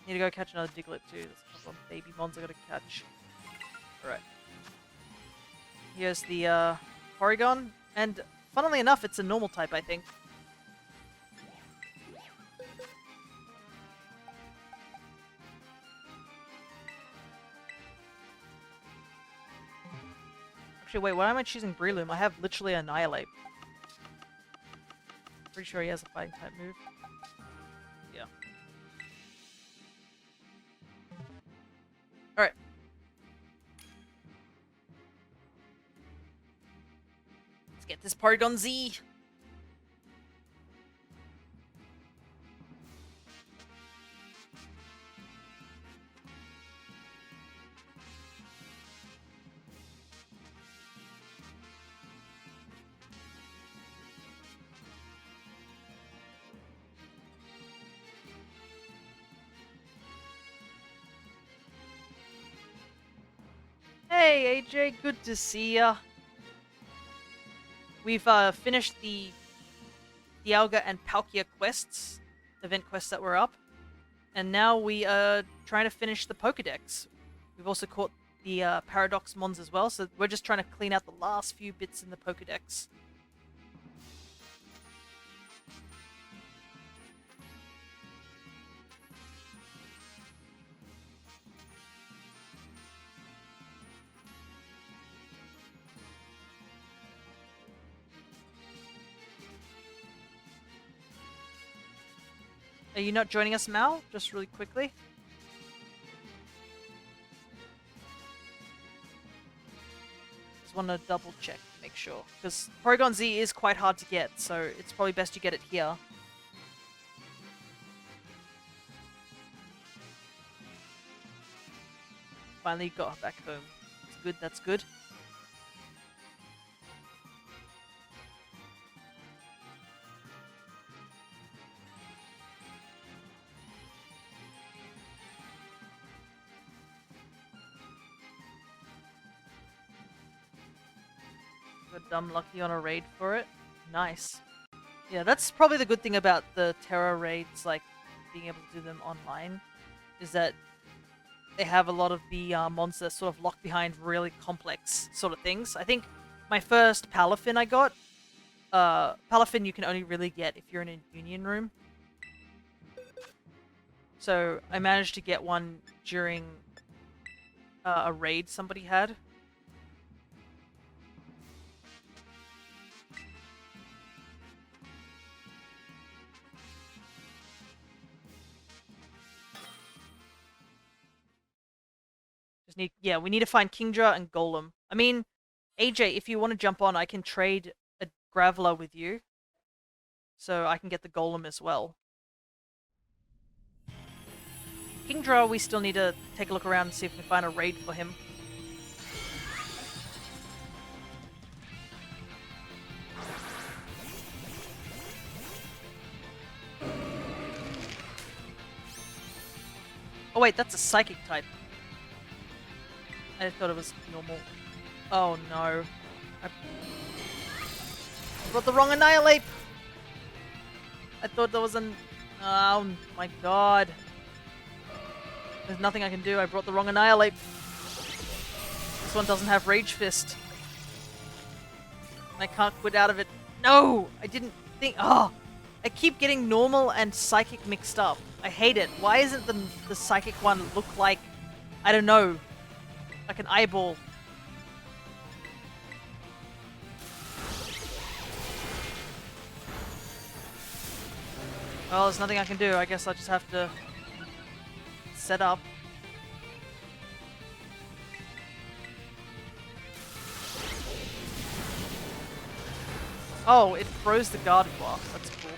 [SPEAKER 1] Need to go catch another Diglett too. There's a couple of baby mons I gotta catch. Alright. Here's the Porygon. And funnily enough, it's a normal type, I think. Actually, wait, why am I choosing Breloom? I have literally Annihilate. Pretty sure he has a fighting type move. Yeah. Alright. Let's get this Porygon Z. Hey AJ, good to see ya. We've finished the Dialga and Palkia quests, event quests that were up, and now we are trying to finish the Pokedex. We've also caught the Paradox Mons as well, so we're just trying to clean out the last few bits in the Pokedex. Are you not joining us, Mal? Just really quickly. Just want to double check to make sure. Because Porygon Z is quite hard to get, so it's probably best you get it here. finally got back home. That's good, that's good. Got dumb lucky on a raid for it. Nice. Yeah, that's probably the good thing about the Terra raids, like being able to do them online, is that they have a lot of the monsters sort of locked behind really complex sort of things. I think my first Palafin I got, Palafin you can only really get if you're in a union room. So I managed to get one during a raid somebody had. We need to find Kingdra and Golem. I mean, AJ, if you want to jump on, I can trade a Graveler with you. So I can get the Golem as well. Kingdra, we still need to take a look around and see if we can find a raid for him. Oh wait, that's a Psychic type. I thought it was normal. Oh no. I brought the wrong Annihilate! I thought there was an... Oh my god. There's nothing I can do, I brought the wrong Annihilate. This one doesn't have Rage Fist. I can't quit out of it. No! I didn't think... Oh! I keep getting normal and Psychic mixed up. I hate it. Why isn't the Psychic one look like... I don't know. Like an eyeball. Well, there's nothing I can do. I guess I just have to set up. Oh, it froze the guard block. That's cool.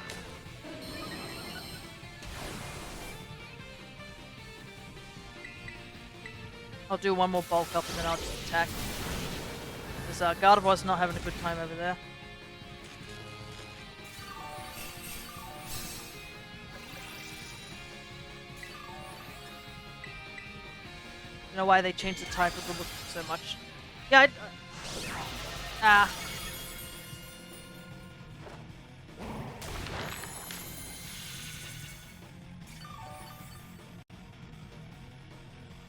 [SPEAKER 1] I'll do one more bulk up and then I'll just attack. Because Gardevoir's not having a good time over there. I don't know why they changed the type of the look so much. Yeah,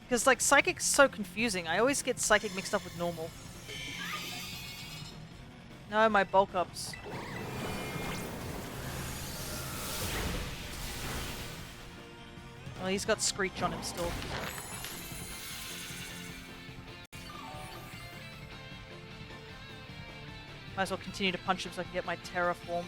[SPEAKER 1] Because, like, Psychic's so confusing. I always get Psychic mixed up with normal. No, my bulk ups. Well, he's got Screech on him still. Might as well continue to punch him so I can get my Terraform.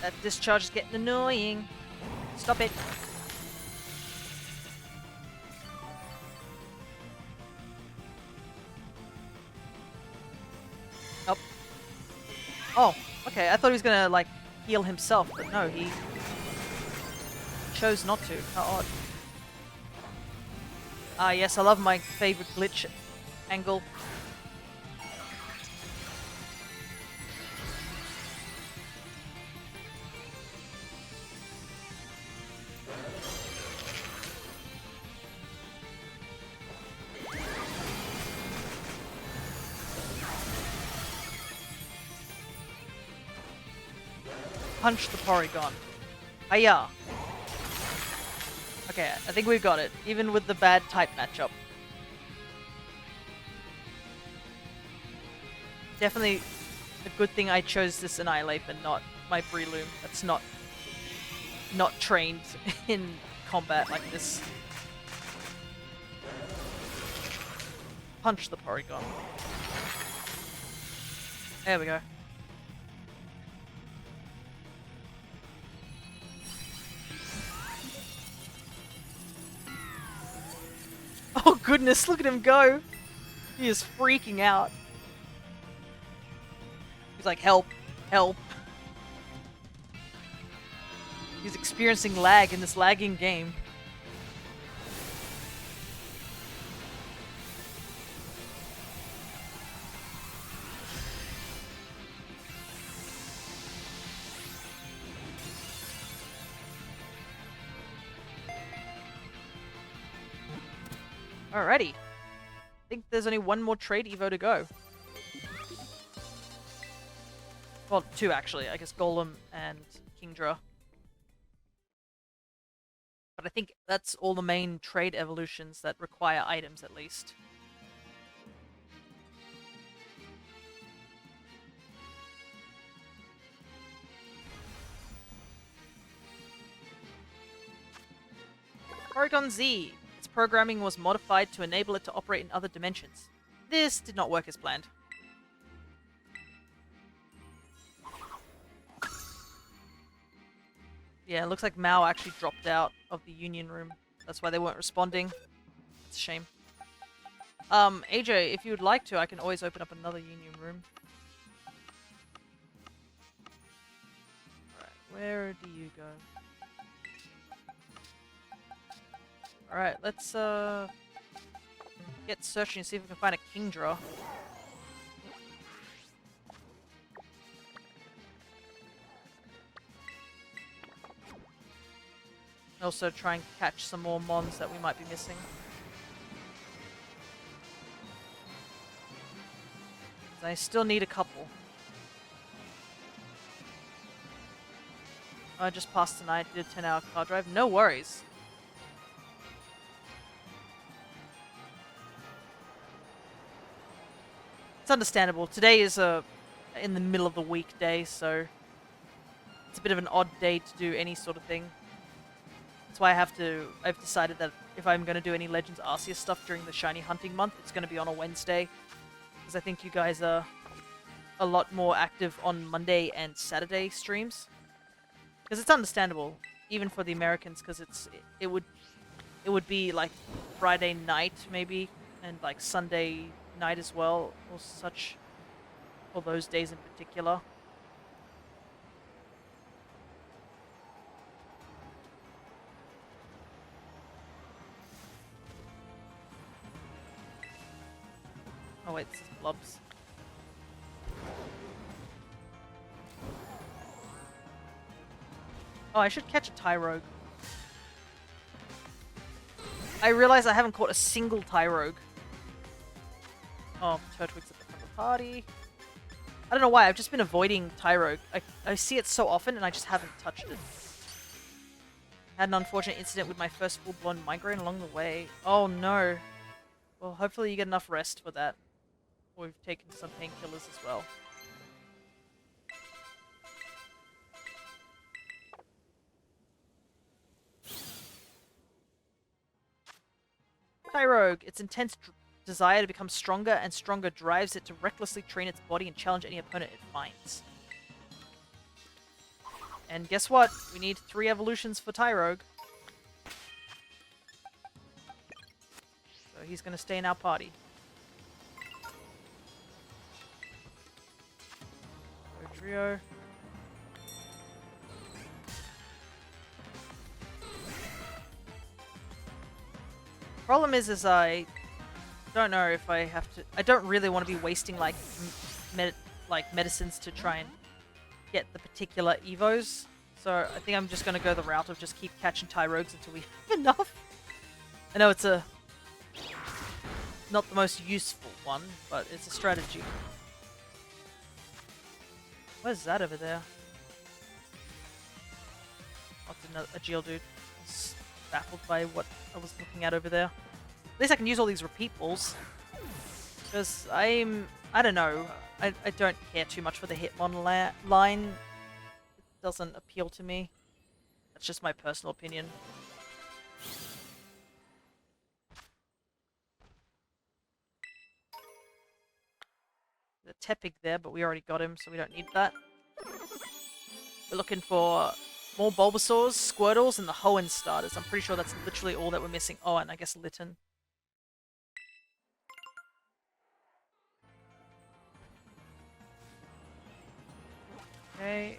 [SPEAKER 1] That discharge is getting annoying. Stop it. Nope. Oh, okay. I thought he was gonna, like, heal himself, but no, he chose not to. How odd. Ah, yes, I love my favorite glitch angle. Punch the Porygon. Hiya! Okay, I think we've got it, even with the bad type matchup. Definitely a good thing I chose this Annihilate and not my Breloom that's not trained in combat like this. Punch the Porygon. There we go. Oh goodness, look at him go! He is freaking out. He's like, help, help. He's experiencing lag in this lagging game. Alrighty. I think there's only one more trade Evo to go. Well, two actually. I guess Golem and Kingdra. But I think that's all the main trade evolutions that require items, at least. Porygon Z. Its programming was modified to enable it to operate in other dimensions. This did not work as planned. Yeah, it looks like Mao actually dropped out of the Union Room. That's why they weren't responding. It's a shame. AJ, if you would like to, I can always open up another Union Room. Alright, where do you go? Alright, let's get searching and see if we can find a Kingdra. Also try and catch some more mons that we might be missing. I still need a couple. I just passed tonight, did a 10-hour car drive. No worries. It's understandable. Today is in the middle of the weekday, so it's a bit of an odd day to do any sort of thing. That's why I've decided that if I'm going to do any Legends Arceus stuff during the Shiny Hunting month, it's going to be on a Wednesday. Because I think you guys are a lot more active on Monday and Saturday streams. Because it's understandable, even for the Americans, because it would be like Friday night maybe, and like Sunday night as well, or such, for those days in particular. Oh wait, this is Blobs. Oh, I should catch a Tyrogue. I realize I haven't caught a single Tyrogue. Oh, Turtwig's at the front of the party. I don't know why, I've just been avoiding Tyrogue. I see it so often and I just haven't touched it. Had an unfortunate incident with my first full-blown migraine along the way. Oh no. Well, hopefully you get enough rest for that. We've taken some painkillers as well. Tyrogue. Its intense desire to become stronger and stronger drives it to recklessly train its body and challenge any opponent it finds. And guess what? We need 3 evolutions for Tyrogue. So he's going to stay in our party. Trio. Problem is I don't know if I have to. I don't really want to be wasting like medicines to try and get the particular evos. So I think I'm just gonna go the route of just keep catching Tyrogues until we have enough. I know it's not the most useful one, but it's a strategy. Where's that over there? Oh, it's a Geodude. I was baffled by what I was looking at over there. At least I can use all these repeat balls. Because I don't know. I don't care too much for the Hitmon line. It doesn't appeal to me. That's just my personal opinion. The Tepig there, but we already got him, so we don't need that. We're looking for more Bulbasaurs, Squirtles, and the Hoenn starters. I'm pretty sure that's literally all that we're missing. Oh, and I guess Litten. Okay,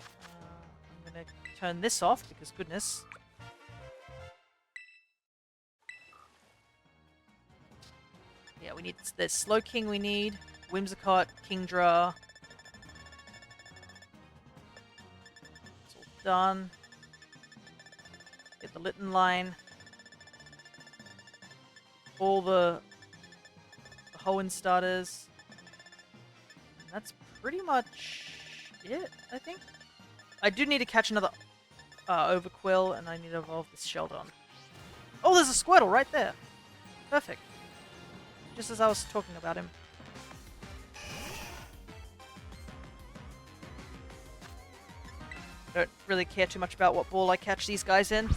[SPEAKER 1] I'm gonna turn this off because goodness. Yeah, we need the Slow King. We need Whimsicott, Kingdra. It's all done. Get the Litten line. All the Hoenn starters. And that's pretty much it, I think. I do need to catch another Overquill, and I need to evolve this Sheldon. Oh, there's a Squirtle right there. Perfect. Just as I was talking about him. Don't really care too much about what ball I catch these guys in.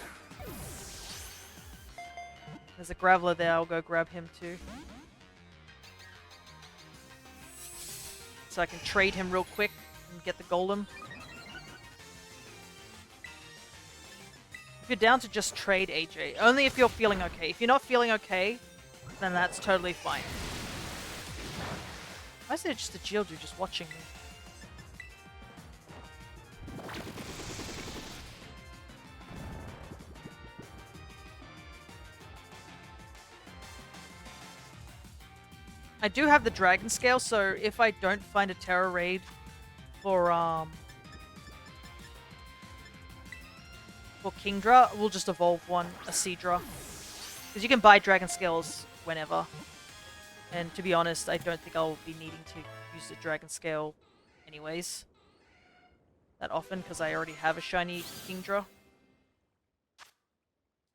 [SPEAKER 1] There's a Graveler there, I'll go grab him too. So I can trade him real quick and get the Golem. If you're down to just trade AJ, only if you're feeling okay. If you're not feeling okay, then that's totally fine. Why is there just a Geodude just watching me? I do have the Dragon Scale, so if I don't find a Terra Raid for Kingdra, we'll just evolve one, a Seadra. Because you can buy Dragon Scales whenever. And to be honest, I don't think I'll be needing to use the Dragon Scale anyways. That often, because I already have a shiny Kingdra.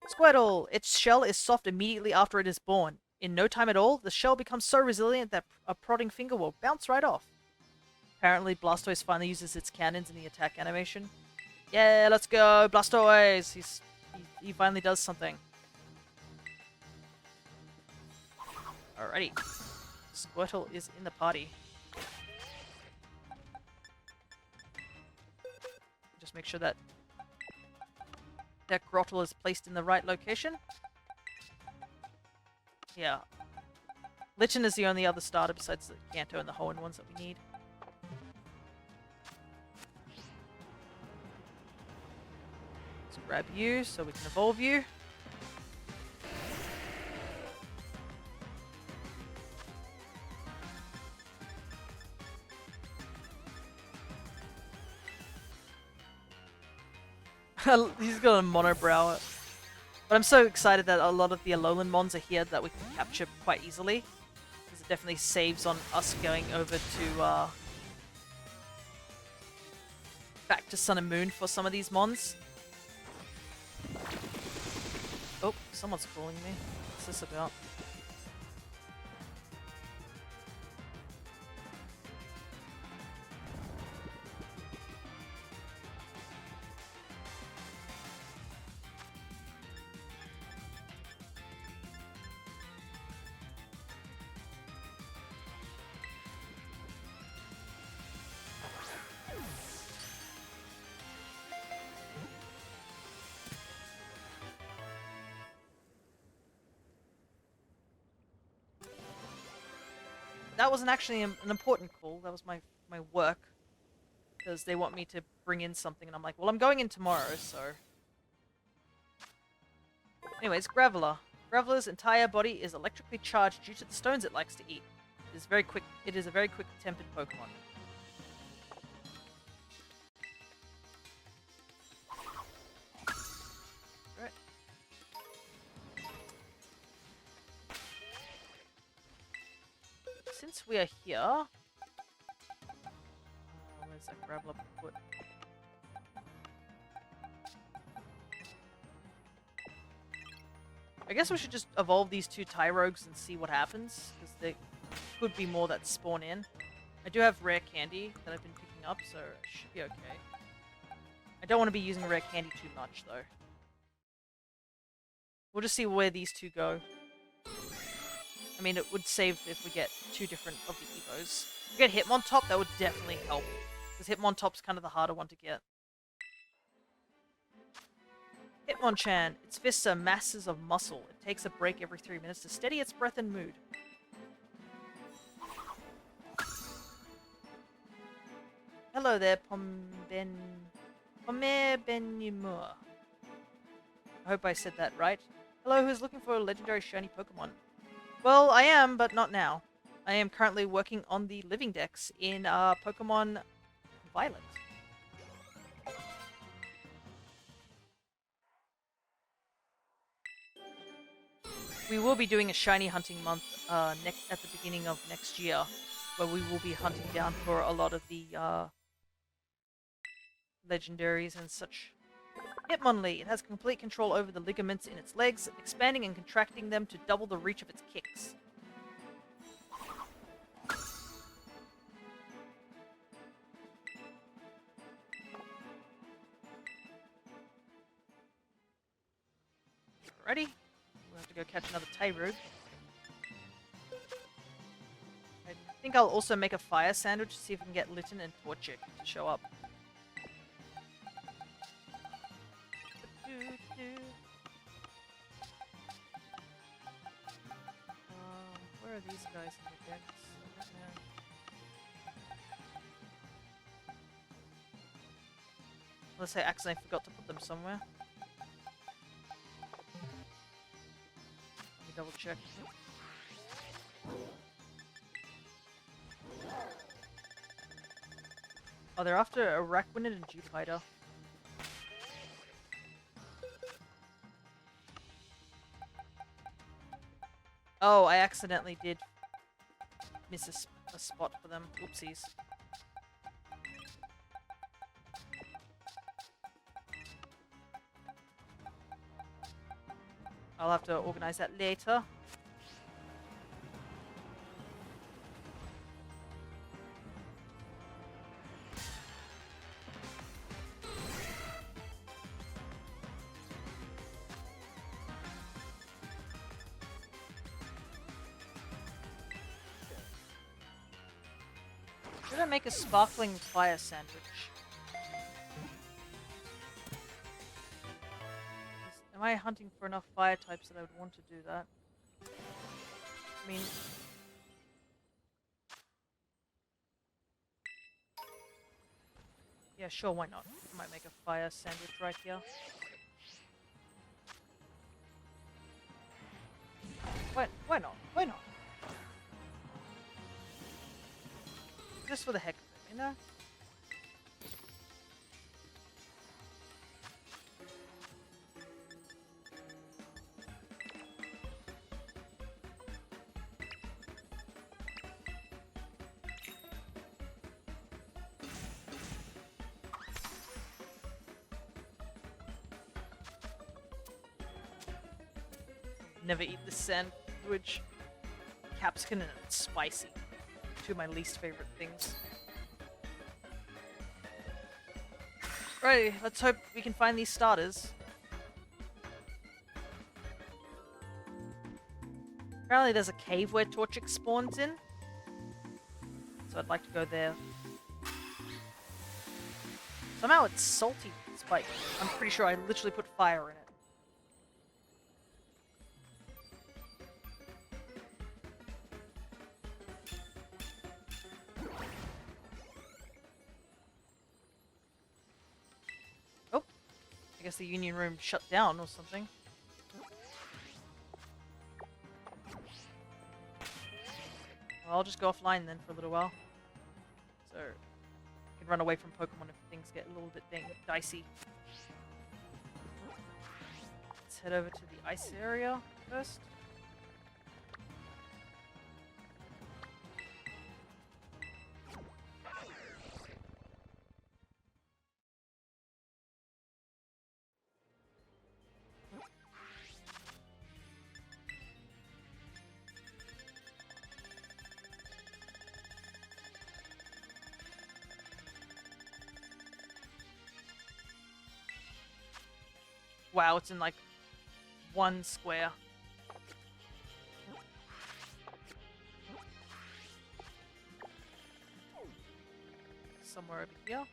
[SPEAKER 1] Squirtle! Its shell is soft immediately after it is born. In no time at all, the shell becomes so resilient that a prodding finger will bounce right off. Apparently, Blastoise finally uses its cannons in the attack animation. Yeah, let's go, Blastoise! He finally does something. Alrighty. Squirtle is in the party. Just make sure that Grottle is placed in the right location. Yeah. Lichen is the only other starter besides the Kanto and the Hoenn ones that we need. Let's grab you so we can evolve you. He's got a monobrow. But I'm so excited that a lot of the Alolan Mons are here that we can capture quite easily. Because it definitely saves on us going over to, back to Sun and Moon for some of these Mons. Oh, someone's calling me. What's this about? That wasn't actually an important call. That was my work. Because they want me to bring in something, and I'm like, well, I'm going in tomorrow, so... Anyways, Graveler. Graveler's entire body is electrically charged due to the stones it likes to eat. It is very quick. It is a very quick-tempered Pokemon. Alright. Since we are here... where's that Graveler put? I guess we should just evolve these two Tyrogues and see what happens, because there could be more that spawn in. I do have rare candy that I've been picking up, so it should be okay. I don't want to be using rare candy too much, though. We'll just see where these two go. I mean, it would save if we get two different of the Evos. If we get Hitmontop, that would definitely help, because Hitmontop's kind of the harder one to get. Hitmonchan. Its fists are masses of muscle. It takes a break every 3 minutes to steady its breath and mood. hello there, Pomer Benumur. I hope I said that right. Hello, who's looking for a legendary shiny Pokemon? Well, I am, but not now. I am currently working on the living dex in Pokemon Violet. We will be doing a shiny hunting month at the beginning of next year, where we will be hunting down for a lot of the legendaries and such. Hitmonlee. It has complete control over the ligaments in its legs, expanding and contracting them to double the reach of its kicks. Ready? We'll have to go catch another Tyrogue. I think I'll also make a fire sandwich to see if we can get Litten and Torchic to show up. Where are these guys in the decks? I don't know. Unless I accidentally forgot to put them somewhere. Let me double check. Oh, they're after Araquanid and Jupiter. Oh, I accidentally did miss a spot for them. Oopsies. I'll have to organize that later. Should I make a sparkling fire sandwich? Am I hunting for enough fire types that I would want to do that? I mean... yeah, sure, why not? I might make a fire sandwich right here. Why not? Why not? Just for the heck of it, you know? Never eat the sandwich. Capsicum and it's spicy. Two of my least favorite things. Right, let's hope we can find these starters. Apparently there's a cave where Torchic spawns in. So I'd like to go there. Somehow it's salty, despite I'm pretty sure I literally put fire in it. I guess the Union Room shut down or something. Well, I'll just go offline then for a little while. So, I can run away from Pokemon if things get a little bit dicey. Let's head over to the ice area first. Wow, it's in like one square. Somewhere over here.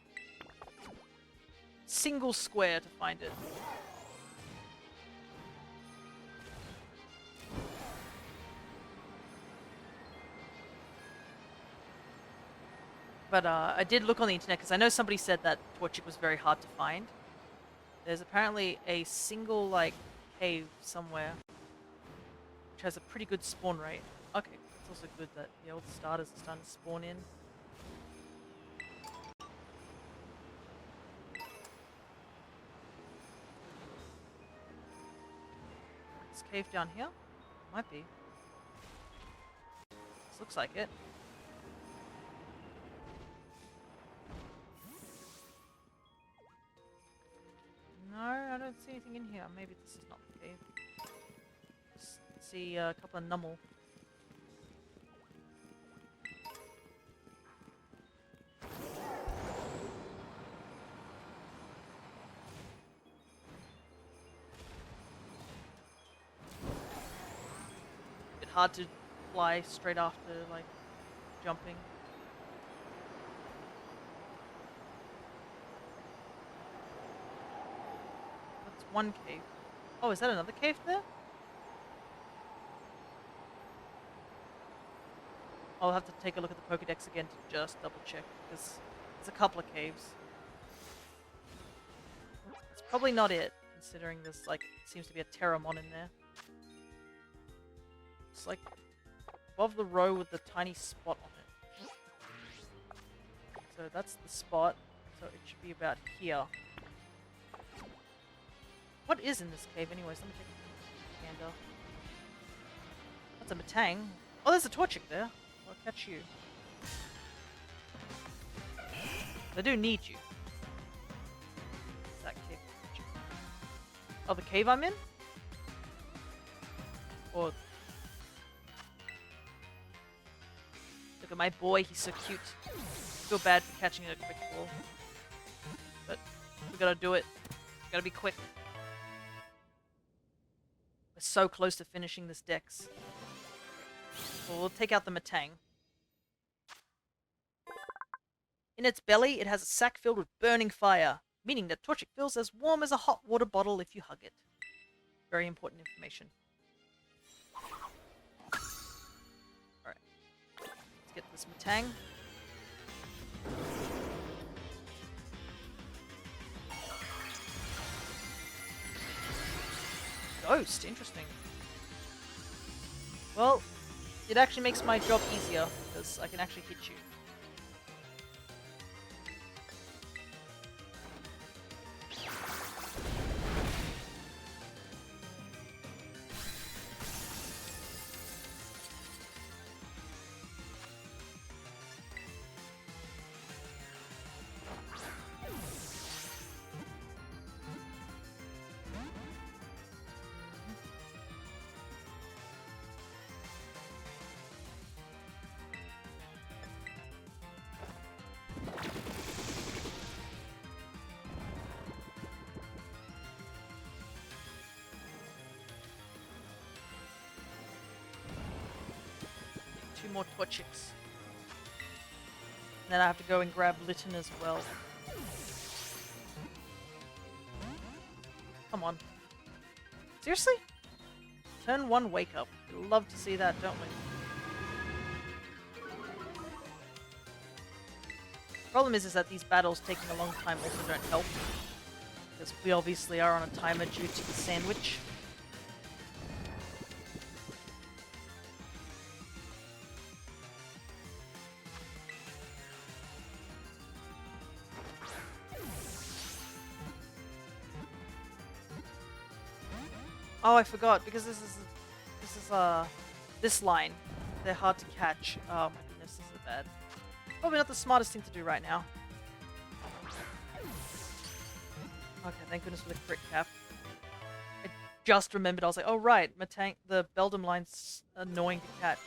[SPEAKER 1] Single square to find it. But I did look on the internet because I know somebody said that Torchic was very hard to find. There's apparently a single, like, cave somewhere which has a pretty good spawn rate. Okay, it's also good that the old starters are starting to spawn in. This cave down here? Might be. This looks like it. No, I don't see anything in here. Maybe this is not the cave. Just see a couple of numel. Bit hard to fly straight after, like, jumping. That's one cave. Oh, is that another cave there? I'll have to take a look at the Pokédex again to just double check, because there's a couple of caves. It's probably not it, considering there's, like, seems to be a Terramon in there. It's like above the row with the tiny spot on it. So that's the spot, so it should be about here. What is in this cave anyways? Let me take a gander. That's a Matang. Oh, there's a Torchic there. I'll catch you. They do need you. What's that cave? Oh, the cave I'm in? Or... Look at my boy, he's so cute. I feel bad for catching a quick ball. But we gotta do it. Gotta be quick. We're so close to finishing this dex. Well, we'll take out the Matang. In its belly, it has a sack filled with burning fire, meaning that Torchic feels as warm as a hot water bottle if you hug it. Very important information. Alright. Let's get this Matang. Ghost, interesting. Well, it actually makes my job easier, because I can actually hit you. Two more Torchics. Then I have to go and grab Litten as well. Come on. Seriously? Turn 1 wake up. We'd love to see that, don't we? Problem is that these battles taking a long time also don't help. Because we obviously are on a timer due to the sandwich. Oh, I forgot, because this is this line. They're hard to catch. Oh my goodness, this is bad. Probably not the smartest thing to do right now. Okay, thank goodness for the crit cap. I just remembered, I was like, oh right, Matang, the Beldum line's annoying to catch.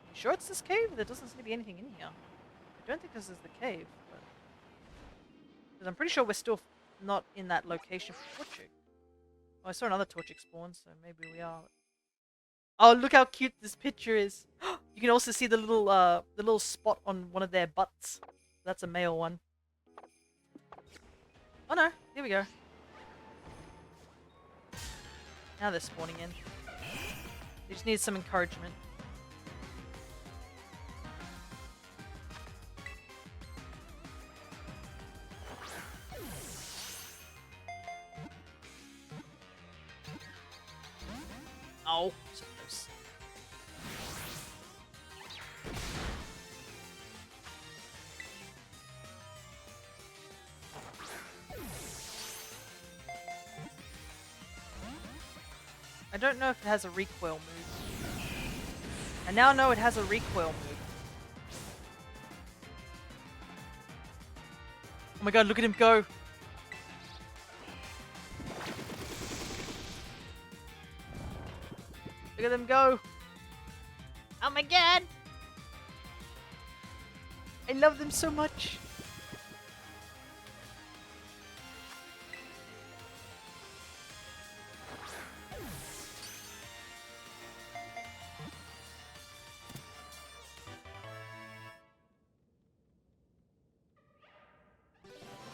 [SPEAKER 1] You sure it's this cave? There doesn't seem to be anything in here. I don't think this is the cave, but... Because I'm pretty sure we're still not in that location for Torchic. Oh, I saw another Torchic spawn, so maybe we are. Oh, look how cute this picture is. You can also see the little spot on one of their butts. That's a male one. Oh no, here we go. Now they're spawning in. They just need some encouragement. Oh, so close. I don't know if it has a recoil move. I now know it has a recoil move. Oh my god, look at him go! Look at them go! Oh my god! I love them so much!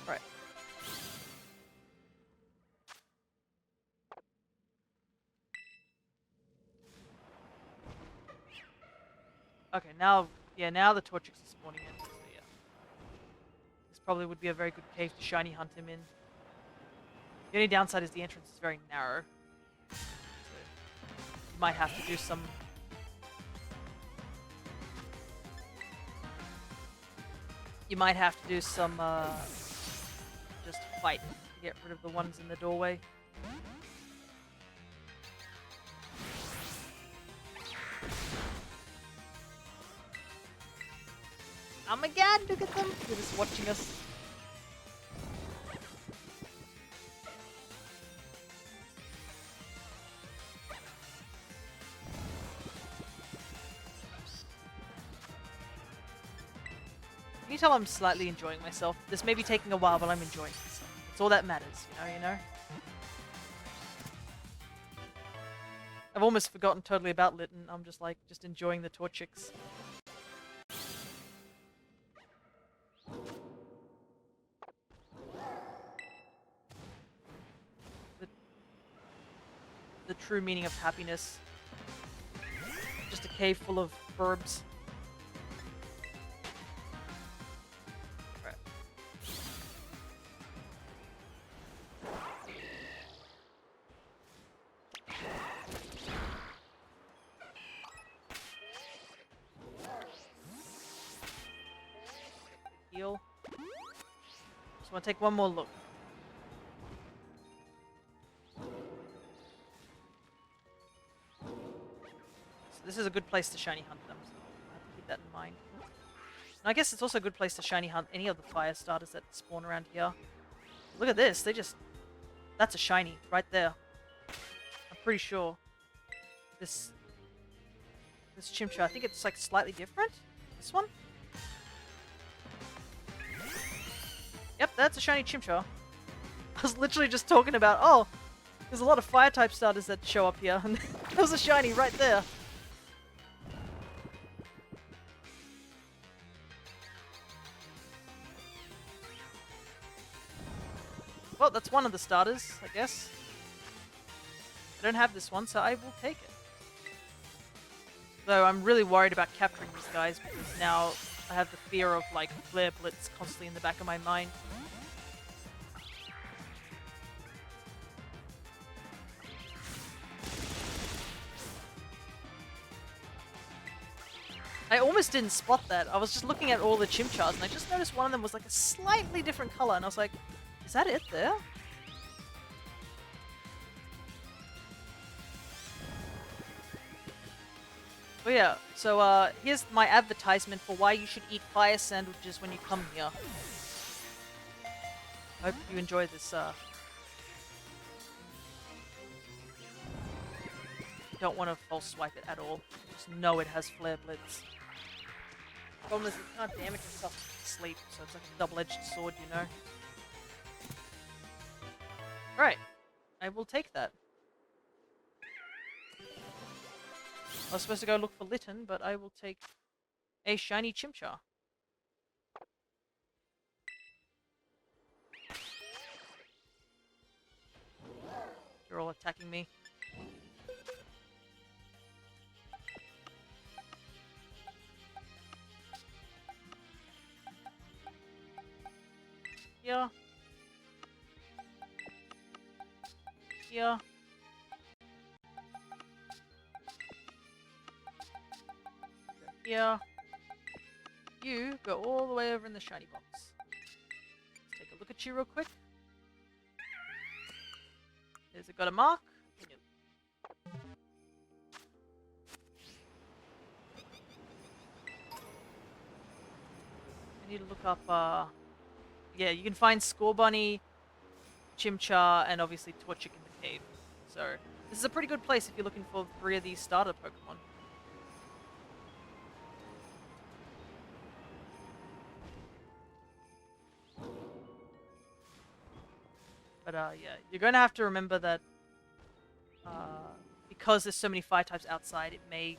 [SPEAKER 1] Right. Okay, now, yeah, now the Torchics are spawning in. So yeah. This probably would be a very good cave to shiny hunt him in. The only downside is the entrance is very narrow. So you might have to do some... You might have to do some, just fight to get rid of the ones in the doorway. Oh my god, look at them! They're just watching us. Can you tell I'm slightly enjoying myself? This may be taking a while, but I'm enjoying myself. It's all that matters, you know? I've almost forgotten totally about Litten. I'm just like, just enjoying the Torchics. The true meaning of happiness. Just a cave full of burbs. Right. Heal. Just want to take one more look. This is a good place to shiny hunt them, so I have to keep that in mind. And I guess it's also a good place to shiny hunt any of the fire starters that spawn around here. Look at this, they just... That's a shiny, right there. I'm pretty sure. This Chimchar, I think it's like slightly different. This one? Yep, that's a shiny Chimchar. I was literally just talking about, oh, there's a lot of fire type starters that show up here, and there was a shiny right there. Well, that's one of the starters, I guess. I don't have this one, so I will take it. Though I'm really worried about capturing these guys, because now I have the fear of, like, Flare Blitz constantly in the back of my mind. I almost didn't spot that. I was just looking at all the Chimchars, and I just noticed one of them was like a slightly different color, and I was like, is that it there? Oh yeah, so here's my advertisement for why you should eat fire sandwiches when you come here. I hope you enjoy this, don't want to false swipe it at all. Just know it has Flare Blitz. Problem is, it can't damage itself to sleep, so it's like a double-edged sword, you know? Right. I will take that. I was supposed to go look for Litten, but I will take a shiny Chimchar. You're all attacking me. here. Go here. You go all the way over in the shiny box. Let's take a look at you real quick. Has it got a mark? I need to look up, yeah, you can find Score Bunny, Chimchar, and obviously Torchic in the cave. So, this is a pretty good place if you're looking for 3 of these starter Pokemon. But, yeah, you're going to have to remember that, because there's so many fire types outside, it may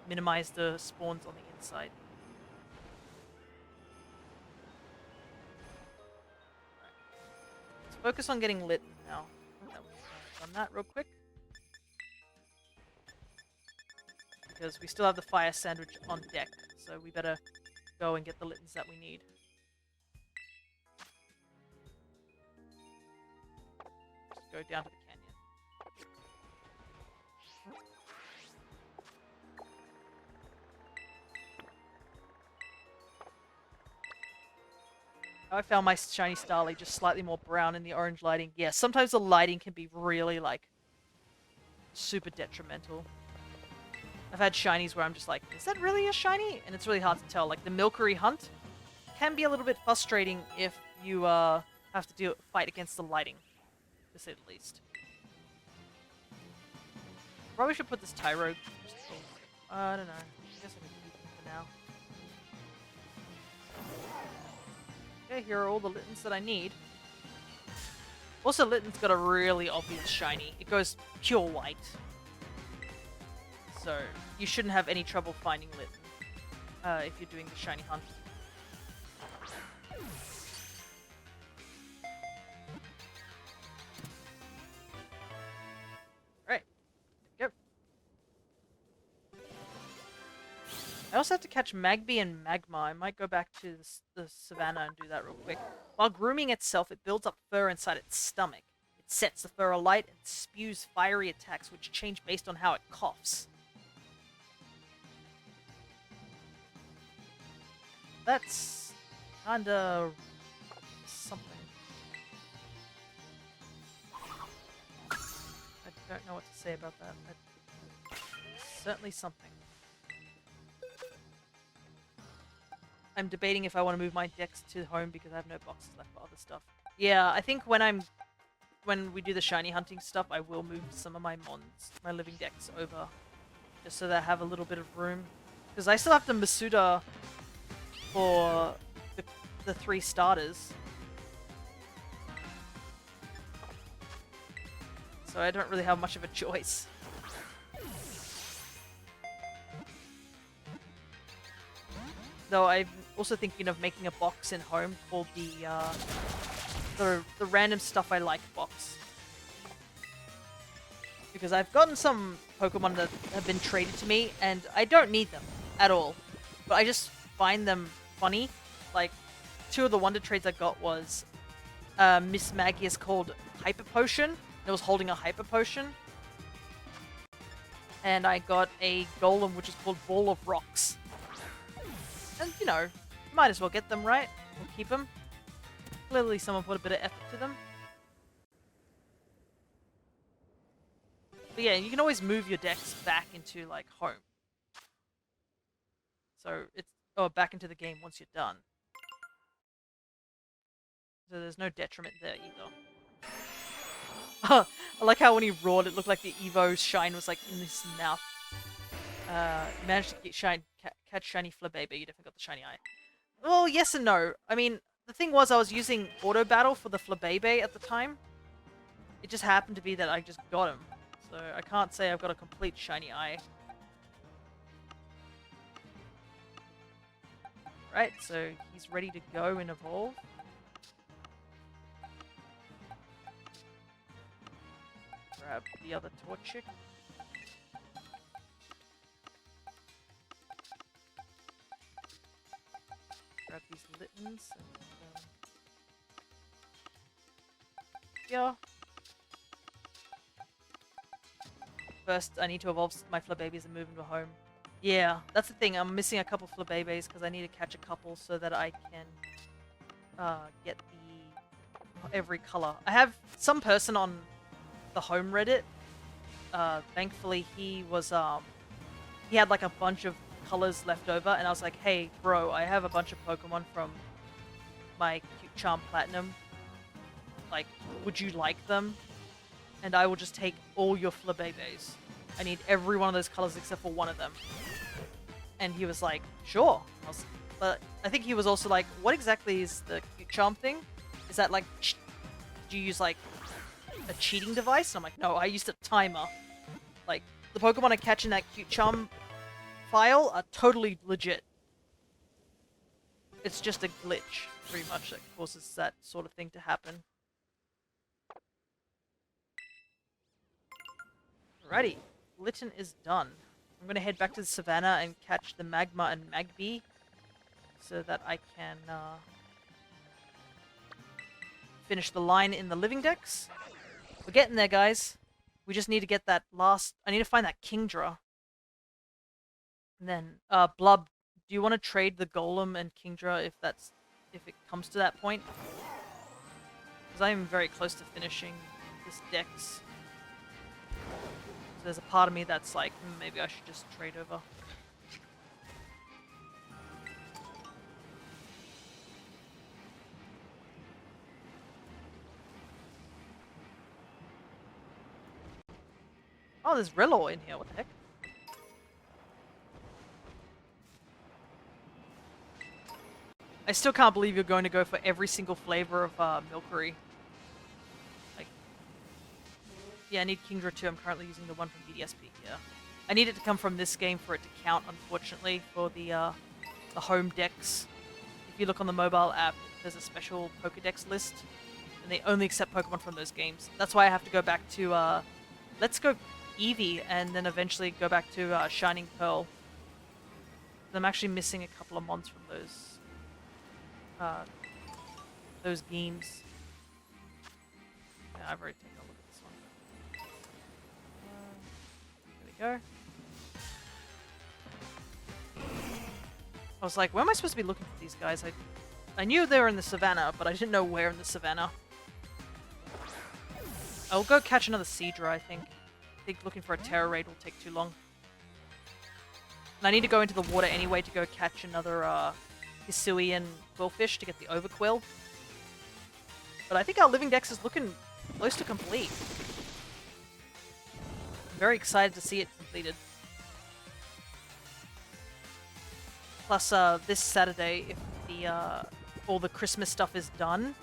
[SPEAKER 1] minimize the spawns on the inside. Let's focus on getting lit now. Done that real quick. Because we still have the fire sandwich on deck, so we better go and get the littens that we need. Just go down to the canyon. I found my shiny Starly just slightly more brown in the orange lighting. Yeah, sometimes the lighting can be really, like, super detrimental. I've had shinies where I'm just like, is that really a shiny? And it's really hard to tell. Like, the Milcery hunt can be a little bit frustrating if you have to fight against the lighting, to say the least. Probably should put this Tyro. I don't know. I guess I can keep him for now. Okay, here are all the Littens that I need. Also, Litten's got a really obvious shiny. It goes pure white. So, you shouldn't have any trouble finding Litten if you're doing the shiny hunt. Alright, go. I also have to catch Magby and Magma. I might go back to the savannah and do that real quick. While grooming itself, it builds up fur inside its stomach. It sets the fur alight and spews fiery attacks which change based on how it coughs. That's kinda something. I don't know what to say about that. That's certainly something. I'm debating if I want to move my decks to home because I have no boxes left for other stuff. Yeah, I think when we do the shiny hunting stuff, I will move some of my my living decks over, just so that I have a little bit of room. Because I still have to Masuda for the 3 starters. So I don't really have much of a choice. Though I'm also thinking of making a box in home called the random stuff I like box. Because I've gotten some Pokemon that have been traded to me, and I don't need them at all. But I just find them funny. Like, 2 of the Wonder Trades I got was Miss Maggie is called Hyper Potion. It was holding a Hyper Potion. And I got a Golem which is called Ball of Rocks. And, you know, you might as well get them, right? Or keep them. Clearly someone put a bit of effort to them. But yeah, you can always move your decks back into, like, home. So, it's... or back into the game once you're done. So there's no detriment there either. I like how when he roared, it looked like the Evo shine was, like, in his mouth. Managed to catch shiny Flabébé. You definitely got the shiny eye. Well, yes and no. I mean, the thing was I was using auto battle for the Flabébé at the time. It just happened to be that I just got him. So I can't say I've got a complete shiny eye. Right, so he's ready to go and evolve. Grab the other Torchic. Grab these Littens. And, yeah. first I need to evolve my Flabébés and move into a home. Yeah, that's the thing. I'm missing a couple Flabébés because I need to catch a couple so that I can get every color. I have some person on the home Reddit. Thankfully, he was he had like a bunch of colors left over, and I was like, "Hey, bro, I have a bunch of Pokemon from my Cute Charm Platinum. Like, would you like them? And I will just take all your Flabébés. I need every one of those colors except for one of them." And he was like, "Sure." But I think he was also like, "What exactly is the Cute Charm thing? Is that like, do you use like a cheating device?" And I'm like, "No, I used a timer. Like, the Pokemon I catch in that Cute Charm file are totally legit. It's just a glitch, pretty much, that causes that sort of thing to happen." Alrighty, Litten is done. I'm gonna head back to the savannah and catch the Magma and Magby so that I can finish the line in the living decks. We're getting there, guys. We just need to get that last... I need to find that Kingdra. And then, Blub, do you want to trade the Golem and Kingdra if it comes to that point? Because I am very close to finishing this dex. So there's a part of me that's like, maybe I should just trade over. Oh, there's Rillor in here. What the heck? I still can't believe you're going to go for every single flavor of Milcery. Like, yeah, I need Kingdra too. I'm currently using the one from BDSP. Yeah, I need it to come from this game for it to count. Unfortunately, for the home decks. If you look on the mobile app, there's a special Pokedex list, and they only accept Pokemon from those games. That's why I have to go back to Let's Go Eevee, and then eventually go back to Shining Pearl. I'm actually missing a couple of mons from those games. Yeah, I've already taken a look at this one. There we go. I was like, where am I supposed to be looking for these guys? I knew they were in the savannah, but I didn't know where in the savannah. I'll go catch another Seadra, I think. I think looking for a Terra Raid will take too long. And I need to go into the water anyway to go catch another Hisuian Quillfish to get the Overquill. But I think our living dex is looking close to complete. I'm very excited to see it completed. Plus, this Saturday, if all the Christmas stuff is done,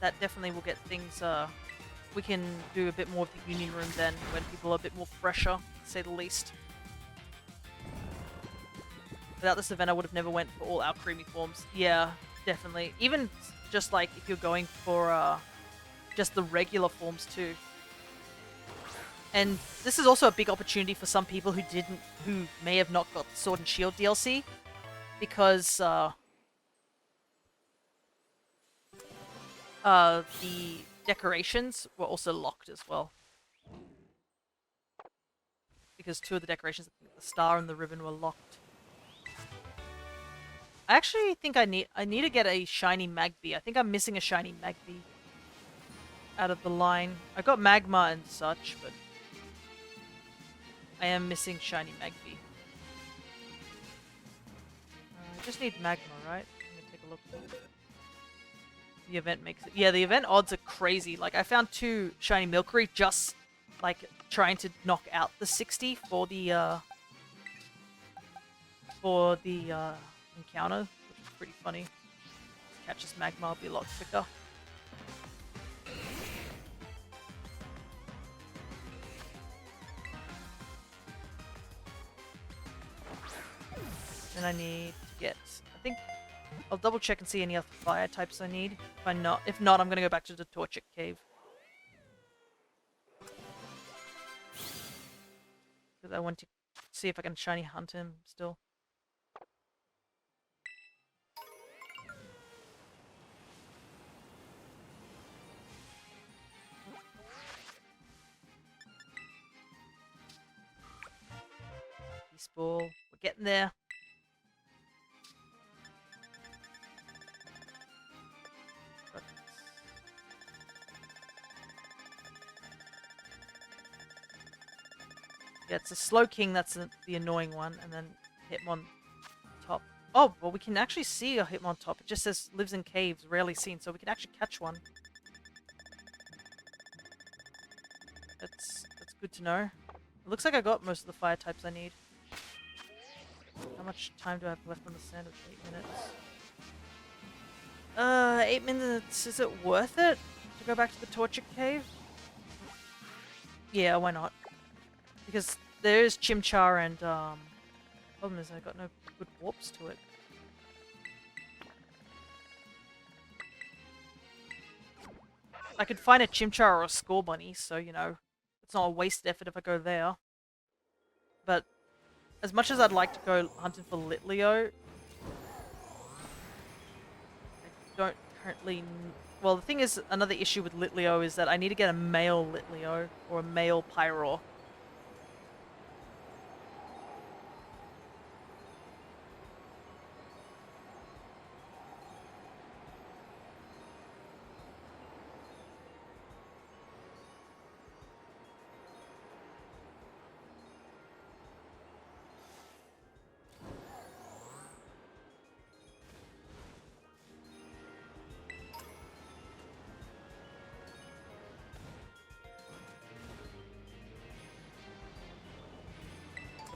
[SPEAKER 1] that definitely will get things, we can do a bit more of the Union Room then, when people are a bit more fresher, to say the least. Without the Savannah, I would have never went for all our creamy forms. Yeah, definitely. Even just like, if you're going for, just the regular forms too. And this is also a big opportunity for some people who may have not got the Sword and Shield DLC, because, the decorations were also locked as well. Because two of the decorations, the star and the ribbon, were locked. I actually think I need to get a shiny Magby. I think I'm missing a shiny Magby out of the line. I got Magma and such, but I am missing shiny Magby. I just need Magma, right? Let me take a look. The event makes it. Yeah, the event odds are crazy. Like, I found 2 shiny Milcery just, like, trying to knock out the 60 for the encounter, which is pretty funny. Catch this Magma will be a lot quicker. Then I need to get, I think, I'll double check and see any other fire types I need. If not, I'm gonna go back to the Torchic Cave. Because I want to see if I can shiny hunt him still. ball. We're getting there. But yeah, it's a slow king. That's the annoying one, and then Hitmon top. Oh, well, we can actually see a Hitmon top. It just says lives in caves, rarely seen, so we can actually catch one. That's good to know. It looks like I got most of the fire types I need. How much time do I have left on the sandwich? 8 minutes. 8 minutes. Is it worth it to go back to the torture cave? Yeah, why not? Because there is Chimchar and problem is I got no good warps to it. I could find a Chimchar or a Score Bunny, so you know, it's not a wasted effort if I go there. But as much as I'd like to go hunting for Litleo, I don't currently. Well, the thing is, another issue with Litleo is that I need to get a male Litleo or a male Pyroar.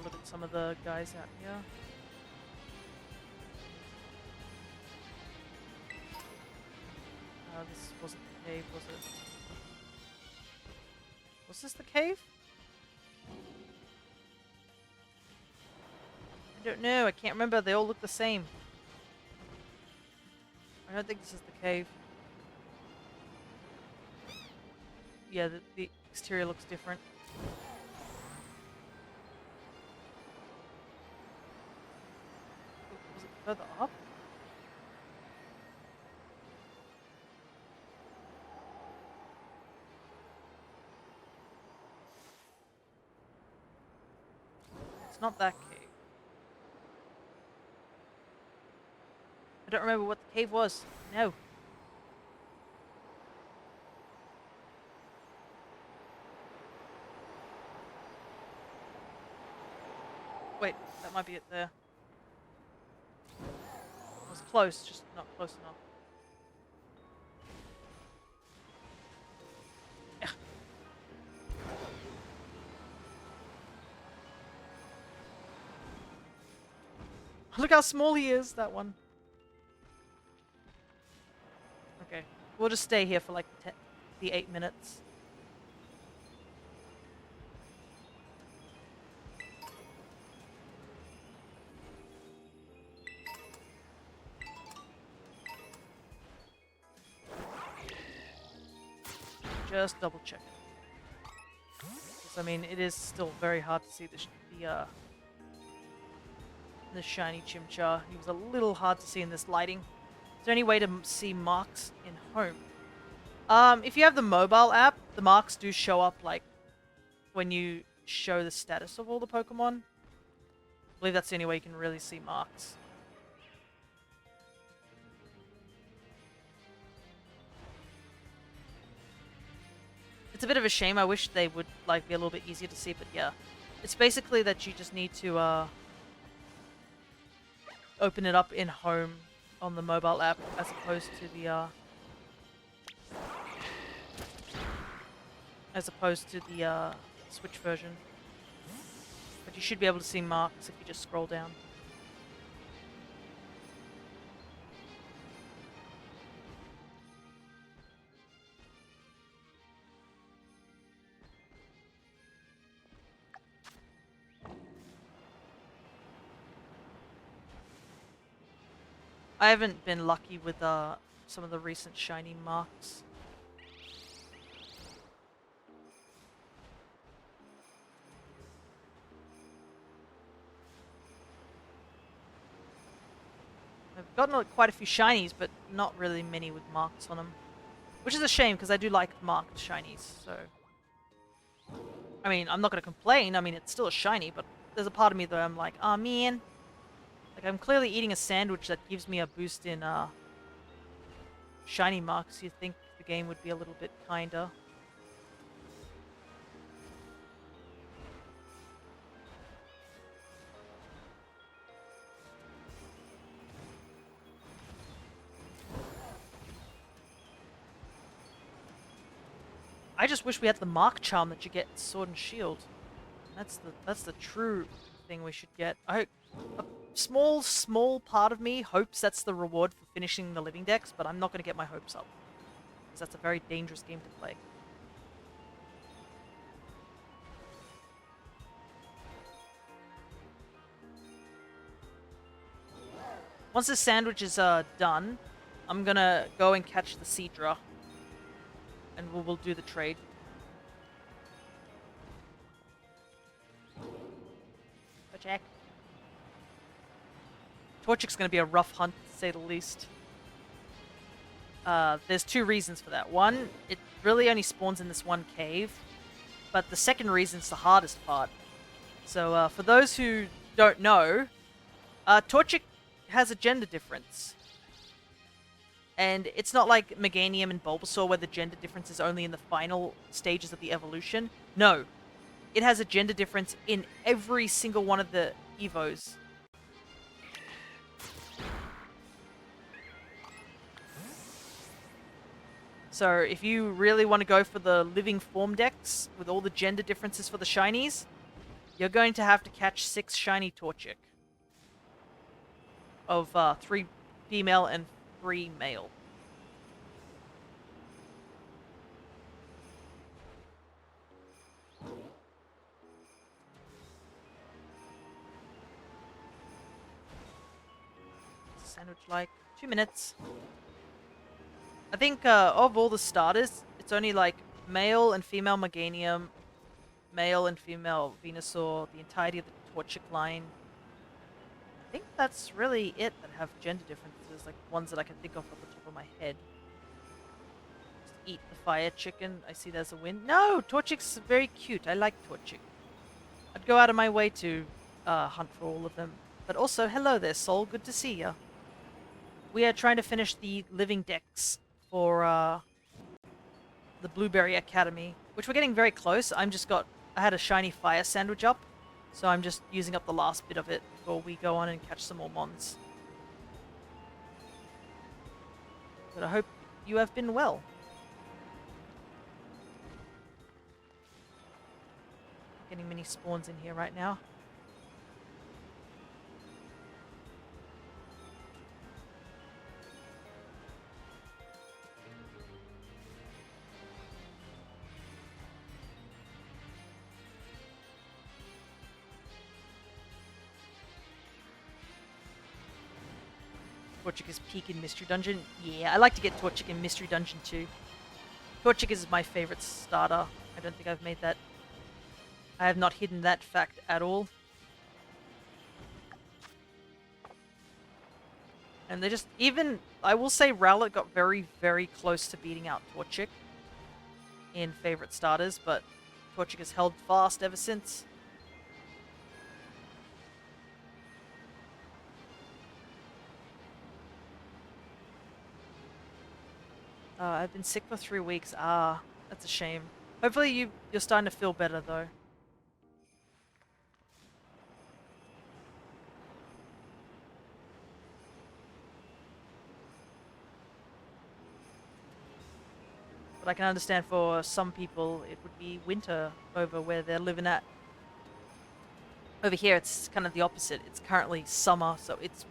[SPEAKER 1] Look at some of the guys out here. This wasn't the cave, was it? Was this the cave? I don't know, I can't remember, they all look the same. I don't think this is the cave. Yeah, the exterior looks different. Was it further up? It's not that cave. I don't remember what the cave was. No. Wait, that might be it there. It was close, just not close enough. Ugh. Look how small he is, that one. Okay, we'll just stay here for like the 8 minutes. Just double check it. Because, I mean, it is still very hard to see the shiny Chimchar. He was a little hard to see in this lighting. Is there any way to see marks in home? If you have the mobile app, the marks do show up like when you show the status of all the Pokemon. I believe that's the only way you can really see marks. It's a bit of a shame. I wish they would like be a little bit easier to see, but yeah. It's basically that you just need to open it up in home on the mobile app as opposed to the Switch version. But you should be able to see marks if you just scroll down. I haven't been lucky with some of the recent shiny marks. I've gotten quite a few shinies, but not really many with marks on them. Which is a shame, because I do like marked shinies, so... I mean, I'm not going to complain, I mean, it's still a shiny, but there's a part of me though I'm like, oh man, like I'm clearly eating a sandwich that gives me a boost in shiny marks. You'd think the game would be a little bit kinder. I just wish we had the mark charm that you get in Sword and Shield. That's the true thing we should get. A small part of me hopes that's the reward for finishing the living decks, but I'm not going to get my hopes up, because that's a very dangerous game to play. Once this sandwich is done, I'm gonna go and catch the Seadra, and we'll do the trade. Go check. Torchic's gonna be a rough hunt, to say the least. There's two reasons for that. One, it really only spawns in this one cave, but the second reason's the hardest part. So for those who don't know, Torchic has a gender difference. And it's not like Meganium and Bulbasaur where the gender difference is only in the final stages of the evolution. No. It has a gender difference in every single one of the Evos. So if you really want to go for the living form decks with all the gender differences for the shinies, you're going to have to catch 6 shiny Torchic. Of 3 female and 3 male. Sandwich like 2 minutes. I think of all the starters, it's only like male and female Meganium, male and female Venusaur, the entirety of the Torchic line. I think that's really it that have gender differences, like ones that I can think of off the top of my head. Just eat the fire chicken. I see there's a win. No! Torchic's very cute. I like Torchic. I'd go out of my way to hunt for all of them. But also, hello there, Soul. Good to see ya. We are trying to finish the living decks for the Blueberry Academy, which we're getting very close. I had a shiny fire sandwich up. So I'm just using up the last bit of it before we go on and catch some more mons. But I hope you have been well. Getting many spawns in here right now. Torchic is peak in Mystery Dungeon. Yeah, I like to get Torchic in Mystery Dungeon too. Torchic is my favorite starter. I don't think I've made that. I have not hidden that fact at all. And they just, even, I will say Rowlet got very, very close to beating out Torchic in favorite starters, but Torchic has held fast ever since. I've been sick for 3 weeks. Ah, that's a shame. Hopefully you're starting to feel better though. But I can understand for some people it would be winter over where they're living at. Over here it's kind of the opposite. It's currently summer, so it's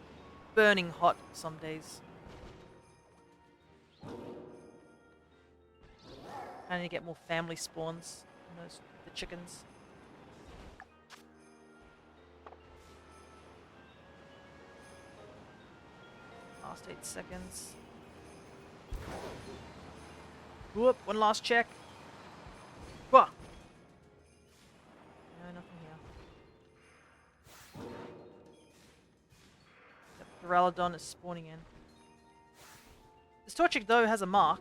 [SPEAKER 1] burning hot some days. I need to get more family spawns in the chickens. Last 8 seconds. Whoop, one last check. Whoa. No, nothing here. Yep, the Duraludon is spawning in. This Torchic though has a mark.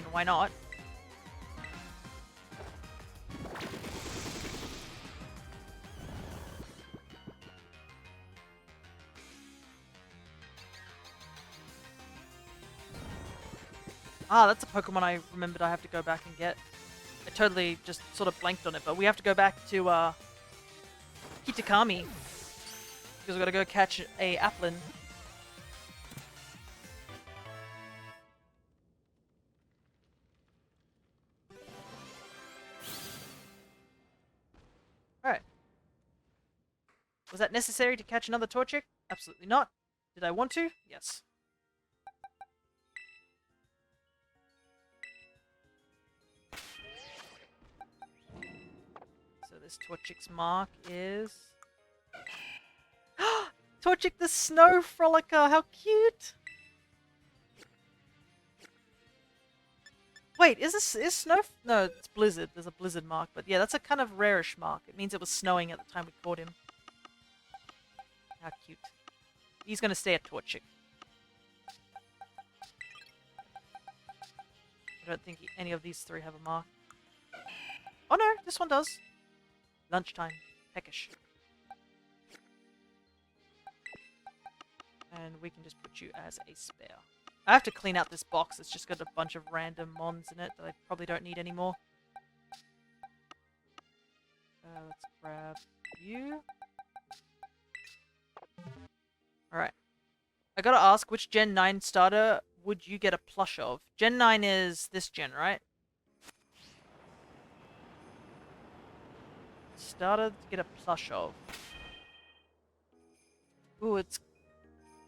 [SPEAKER 1] mean, why not? Ah, that's a Pokemon I remembered I have to go back and get. I totally just sort of blanked on it, but we have to go back to Kitakami because we got to go catch a Applin. Alright. Was that necessary to catch another Torchic? Absolutely not. Did I want to? Yes. So this Torchic's mark is... Torchic the Snow Frolicker! How cute! Wait, is Snow... No, it's Blizzard. There's a Blizzard mark. But yeah, that's a kind of rarish mark. It means it was snowing at the time we caught him. How cute. He's gonna stay at Torchic. I don't think any of these three have a mark. Oh no, this one does. Lunchtime. Peckish. And we can just put you as a spare. I have to clean out this box. It's just got a bunch of random mons in it that I probably don't need anymore. Let's grab you. Alright. I gotta ask, which Gen 9 starter would you get a plush of? Gen 9 is this gen, right? Starter to get a plush of. Ooh, it's...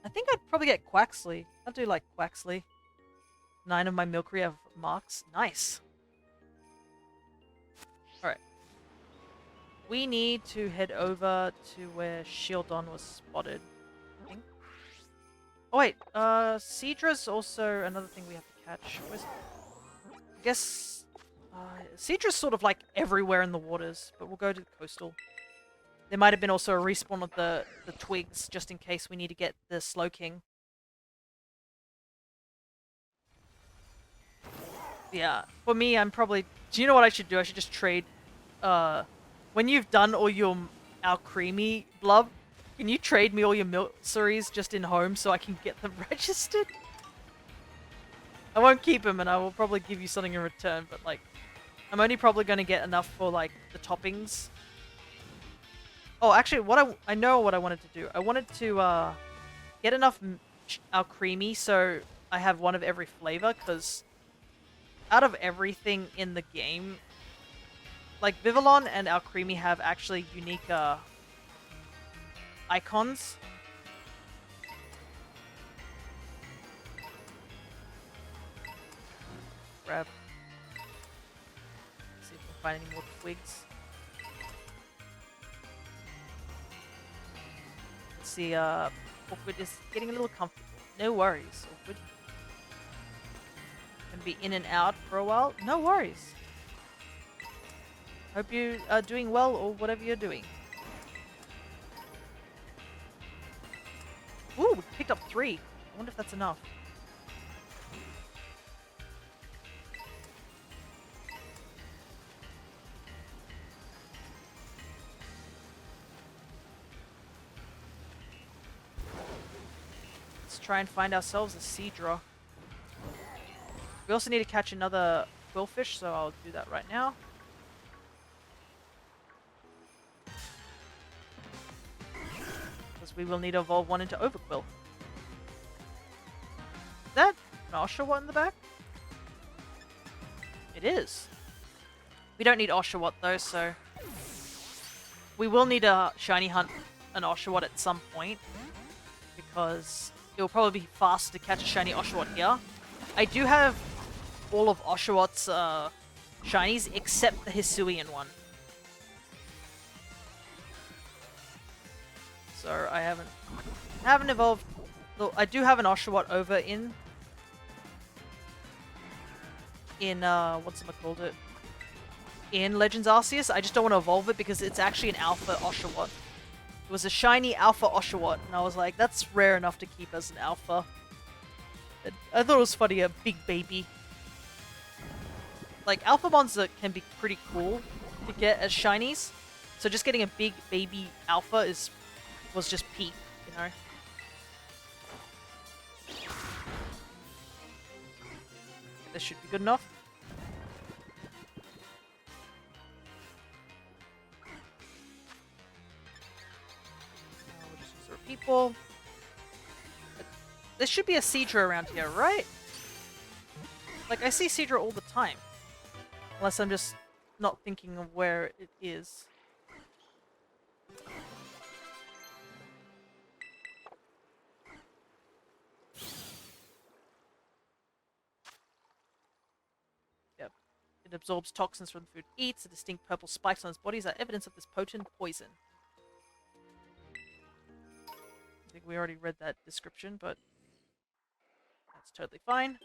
[SPEAKER 1] I think I'd probably get Quaxley. I do like Quaxley. 9 of my Milcery have marks. Nice. Alright. We need to head over to where Shieldon was spotted. I think. Oh wait, Seadra's also another thing we have to catch. I guess... Seadra's sort of like everywhere in the waters, but we'll go to the coastal. There might have been also a respawn of the twigs, just in case we need to get the Slowking. Yeah, for me, I'm probably... Do you know what I should do? I should just trade... when you've done all your Alcremie blub, can you trade me all your Milceries just in home so I can get them registered? I won't keep them and I will probably give you something in return, but like... I'm only probably going to get enough for like the toppings. Oh, actually, I know what I wanted to do. I wanted to get enough Alcremie so I have one of every flavor, because out of everything in the game, like Vivillon and Alcremie have actually unique icons. Grab. See if we can find any more twigs. Let's see, Awkward is getting a little comfortable. No worries, Awkward. Gonna be in and out for a while. No worries. Hope you are doing well or whatever you're doing. Ooh, we picked up 3. I wonder if that's enough. Let's try and find ourselves a Seadra. We also need to catch another Quillfish, so I'll do that right now. Because we will need to evolve one into Overquill. Is that an Oshawott in the back? It is. We don't need Oshawott though, so... We will need a shiny hunt an Oshawott at some point. Because it will probably be faster to catch a shiny Oshawott here. I do have all of Oshawott's shinies except the Hisuian one. So I haven't evolved. Though I do have an Oshawott over in whatchamacallit, in Legends Arceus. I just don't want to evolve it because it's actually an alpha Oshawott. It was a shiny alpha Oshawott, and I was like, that's rare enough to keep as an alpha. I thought it was funny, a big baby. like alpha mons that can be pretty cool to get as shinies. So just getting a big baby alpha was just peak, you know. This should be good enough. We'll just use our people. There should be a Seadra around here, right? Like, I see Seadra all the time. Unless I'm just not thinking of where it is. Yep. It absorbs toxins from the food it eats. The distinct purple spikes on its body are evidence of this potent poison. I think we already read that description, but that's totally fine.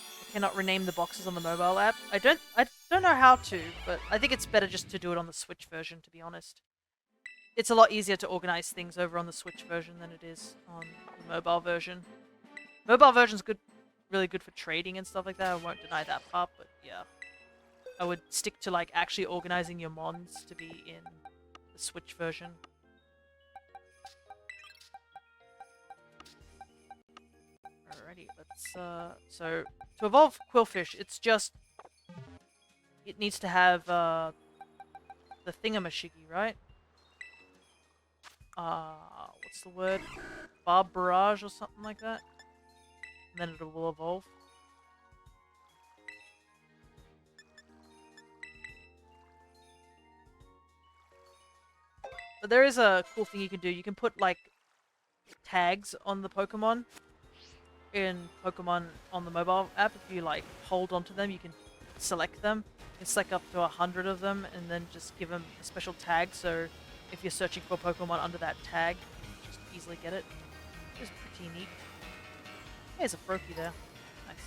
[SPEAKER 1] I cannot rename the boxes on the mobile app. I don't know how to, but I think it's better just to do it on the Switch version, to be honest. It's a lot easier to organize things over on the Switch version than it is on the mobile version. Mobile version's good, really good for trading and stuff like that. I won't deny that part, but yeah. I would stick to like actually organizing your mons to be in the Switch version. Alrighty, let's so to evolve Quillfish, it needs to have the thingamashiggy, right? What's the word? Barb Barrage or something like that? And then it will evolve. But there is a cool thing you can do. You can put, like, tags on the Pokemon in Pokemon on the mobile app. If you, like, hold onto them, you can select them. You can select up to 100 of them and then just give them a special tag, so if you're searching for Pokemon under that tag, you can just easily get it. It's pretty neat. There's a Froakie there. Nice.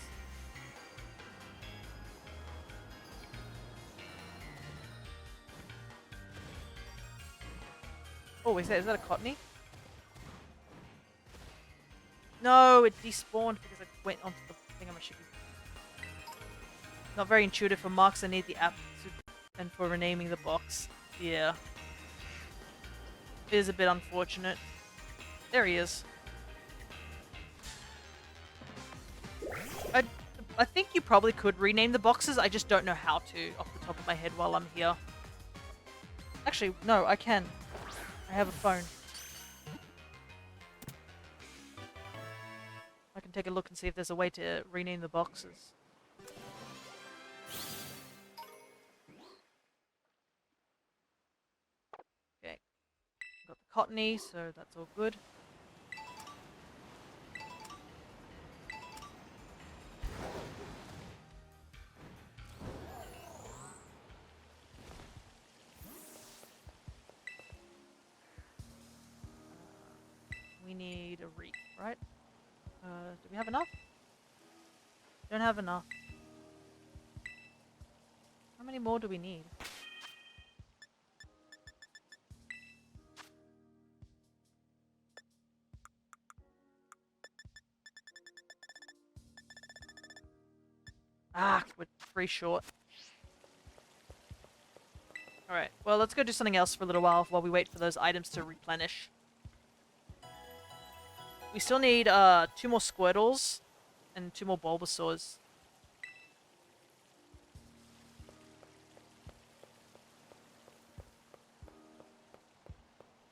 [SPEAKER 1] Oh, is that a Cottony? No, it despawned because it went onto the thingamashiggy. Not very intuitive for marks. I need the app and for renaming the box. Yeah. It is a bit unfortunate. There he is. I think you probably could rename the boxes. I just don't know how to off the top of my head while I'm here. Actually, no, I can. I have a phone. I can take a look and see if there's a way to rename the boxes. Okay. Got the Cottony, so that's all good. We need a reef, right? Do we have enough? Don't have enough. How many more do we need? Ah, we're 3 short. Alright, well, let's go do something else for a little while we wait for those items to replenish. We still need 2 more Squirtles and 2 more Bulbasaurs.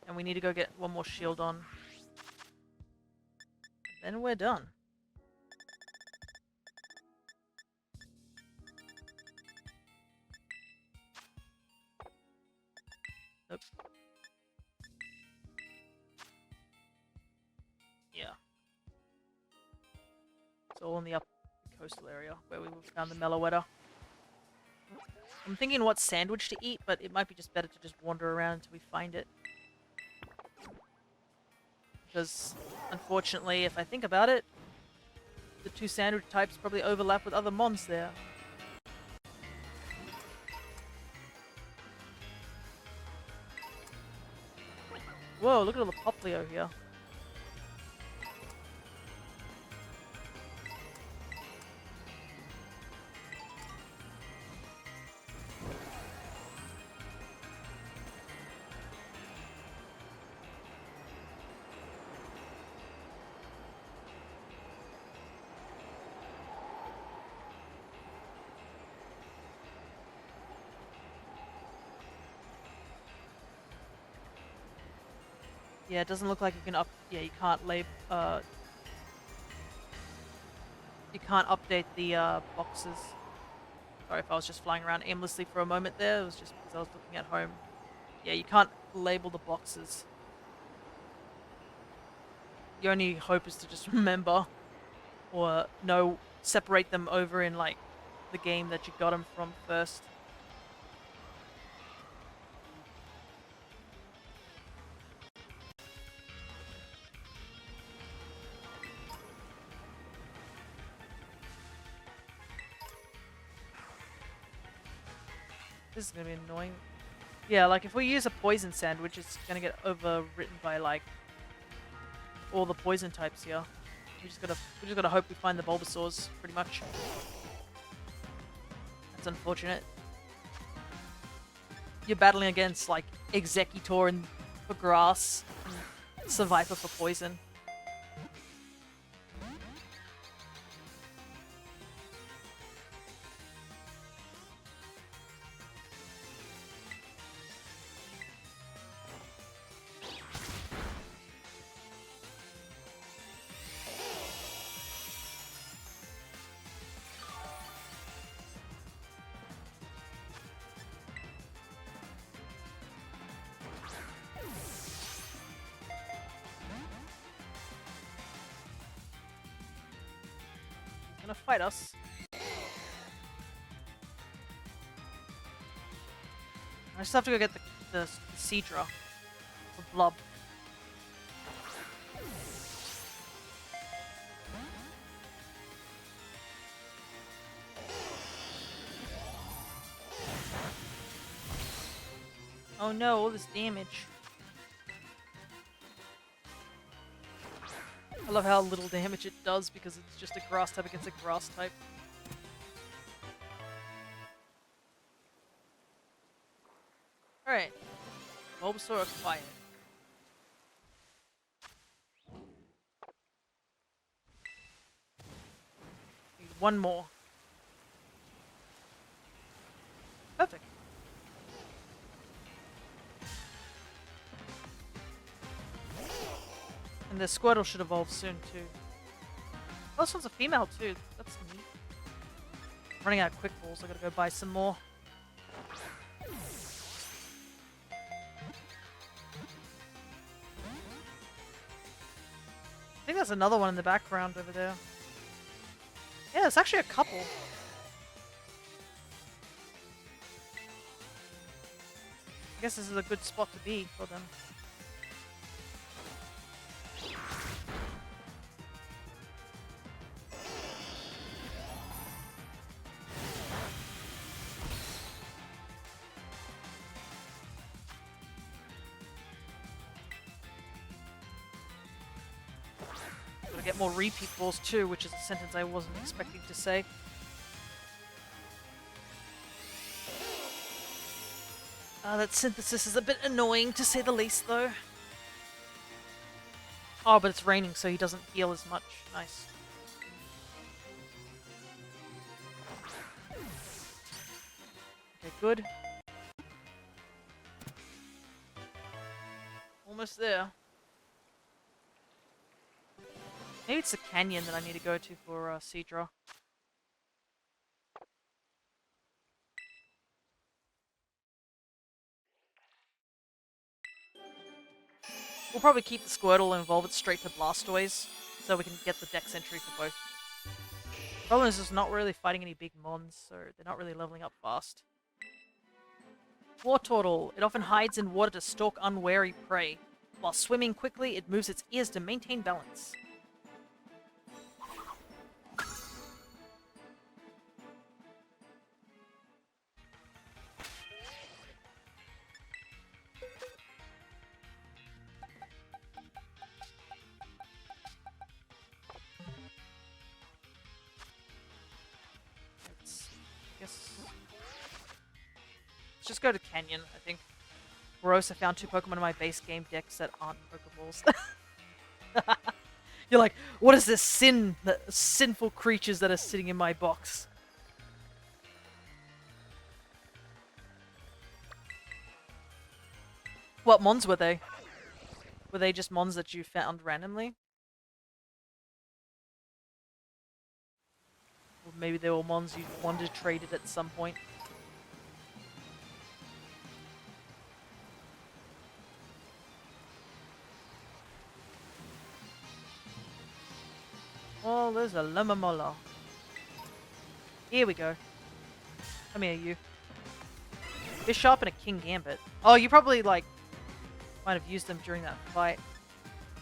[SPEAKER 1] And we need to go get 1 more shield on. Then we're done. Nope. Yeah. It's all in the upper coastal area where we found the Meloetta. I'm thinking what sandwich to eat, but it might be just better to just wander around until we find it. Because, unfortunately, if I think about it, the 2 sandwich types probably overlap with other mons there. Whoa, look at all the Poplio here. Yeah, it doesn't look like you can up. Yeah, you can't you can't update the boxes. Sorry if I was just flying around aimlessly for a moment there. It was just because I was looking at home. Yeah, you can't label the boxes. Your only hope is to just remember or know, separate them over in like the game that you got them from first. This is gonna be annoying. Yeah, like if we use a poison sandwich, it's gonna get overwritten by like all the poison types here. We just gotta hope we find the Bulbasaurs, pretty much. That's unfortunate. You're battling against like Executor and for grass, and Survivor for poison. Gonna fight us. I just have to go get the Seadra. The Blub. Oh no, all this damage. I love how little damage it does because it's just a grass type against a grass type. Alright. Bulbasaur acquired. Need one more. Perfect. And the Squirtle should evolve soon too. Oh, this one's a female too. That's neat. Running out of quick balls, I gotta go buy some more. I think there's another one in the background over there. Yeah, there's actually a couple. I guess this is a good spot to be for them. Get more repeat balls too, which is a sentence I wasn't expecting to say. That synthesis is a bit annoying to say the least though. Oh, but it's raining so he doesn't heal as much. Nice. Okay, good. Almost there. Maybe it's the canyon that I need to go to for Seadra. We'll probably keep the Squirtle and evolve it straight to Blastoise, so we can get the Dex entry for both. Problem is, it's not really fighting any big mons, so they're not really leveling up fast. Wartortle. It often hides in water to stalk unwary prey. While swimming quickly, it moves its ears to maintain balance. Let's just go to Canyon, I think. Gross, I found 2 Pokemon in my base game decks that aren't Pokeballs. You're like, what is this sinful creatures that are sitting in my box? What mons were they? Were they just mons that you found randomly? Or maybe they were mons you wanted traded at some point. Oh, there's a Lamamola. Here we go. Come here, you. Bishop and a King Gambit. Oh, you probably, like, might have used them during that fight.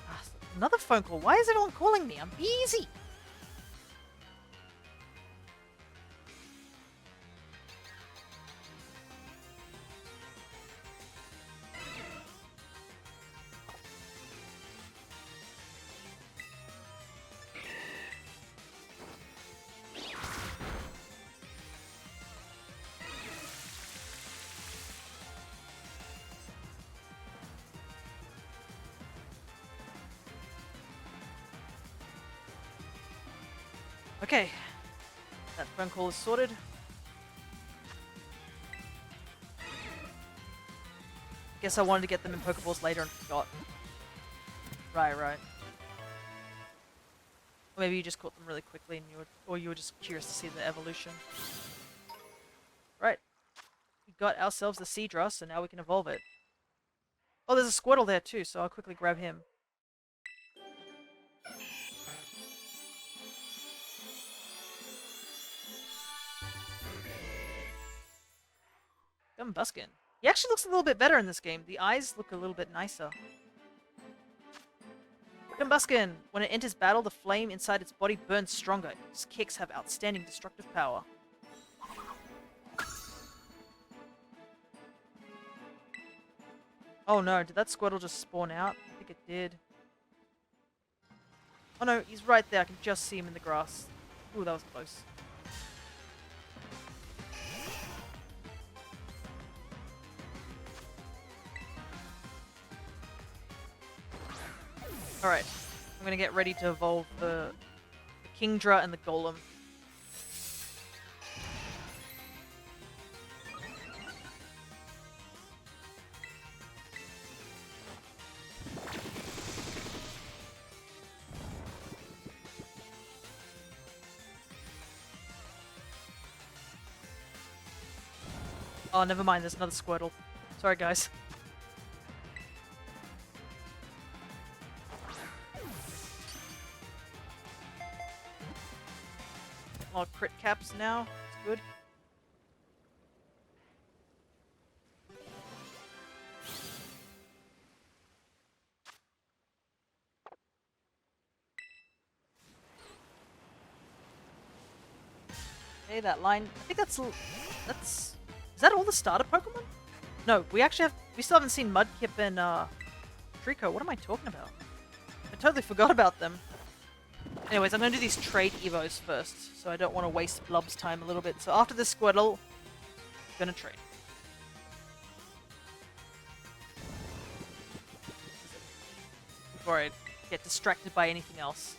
[SPEAKER 1] Ah, another phone call. Why is everyone calling me? I'm busy. Okay. That phone call is sorted. Guess I wanted to get them in Pokeballs later and forgot. Right. Or maybe you just caught them really quickly and you were just curious to see the evolution. Right. We got ourselves the Seadra, so now we can evolve it. Oh, there's a Squirtle there too, so I'll quickly grab him. Gumbuskin. He actually looks a little bit better in this game. The eyes look a little bit nicer. Gumbuskin. When it enters battle, the flame inside its body burns stronger. Its kicks have outstanding destructive power. Oh no, did that Squirtle just spawn out? I think it did. Oh no, he's right there. I can just see him in the grass. Ooh, that was close. Alright, I'm gonna get ready to evolve the Kingdra and the Golem. Oh, never mind, there's another Squirtle. Sorry, guys. A lot of crit caps now. It's good. Okay, that line. I think that's. Is that all the starter Pokemon? No, we still haven't seen Mudkip and Trico. What am I talking about? I totally forgot about them. Anyways, I'm going to do these trade Evos first, so I don't want to waste Blub's time a little bit. So after this Squirtle, I'm going to trade. Before I get distracted by anything else.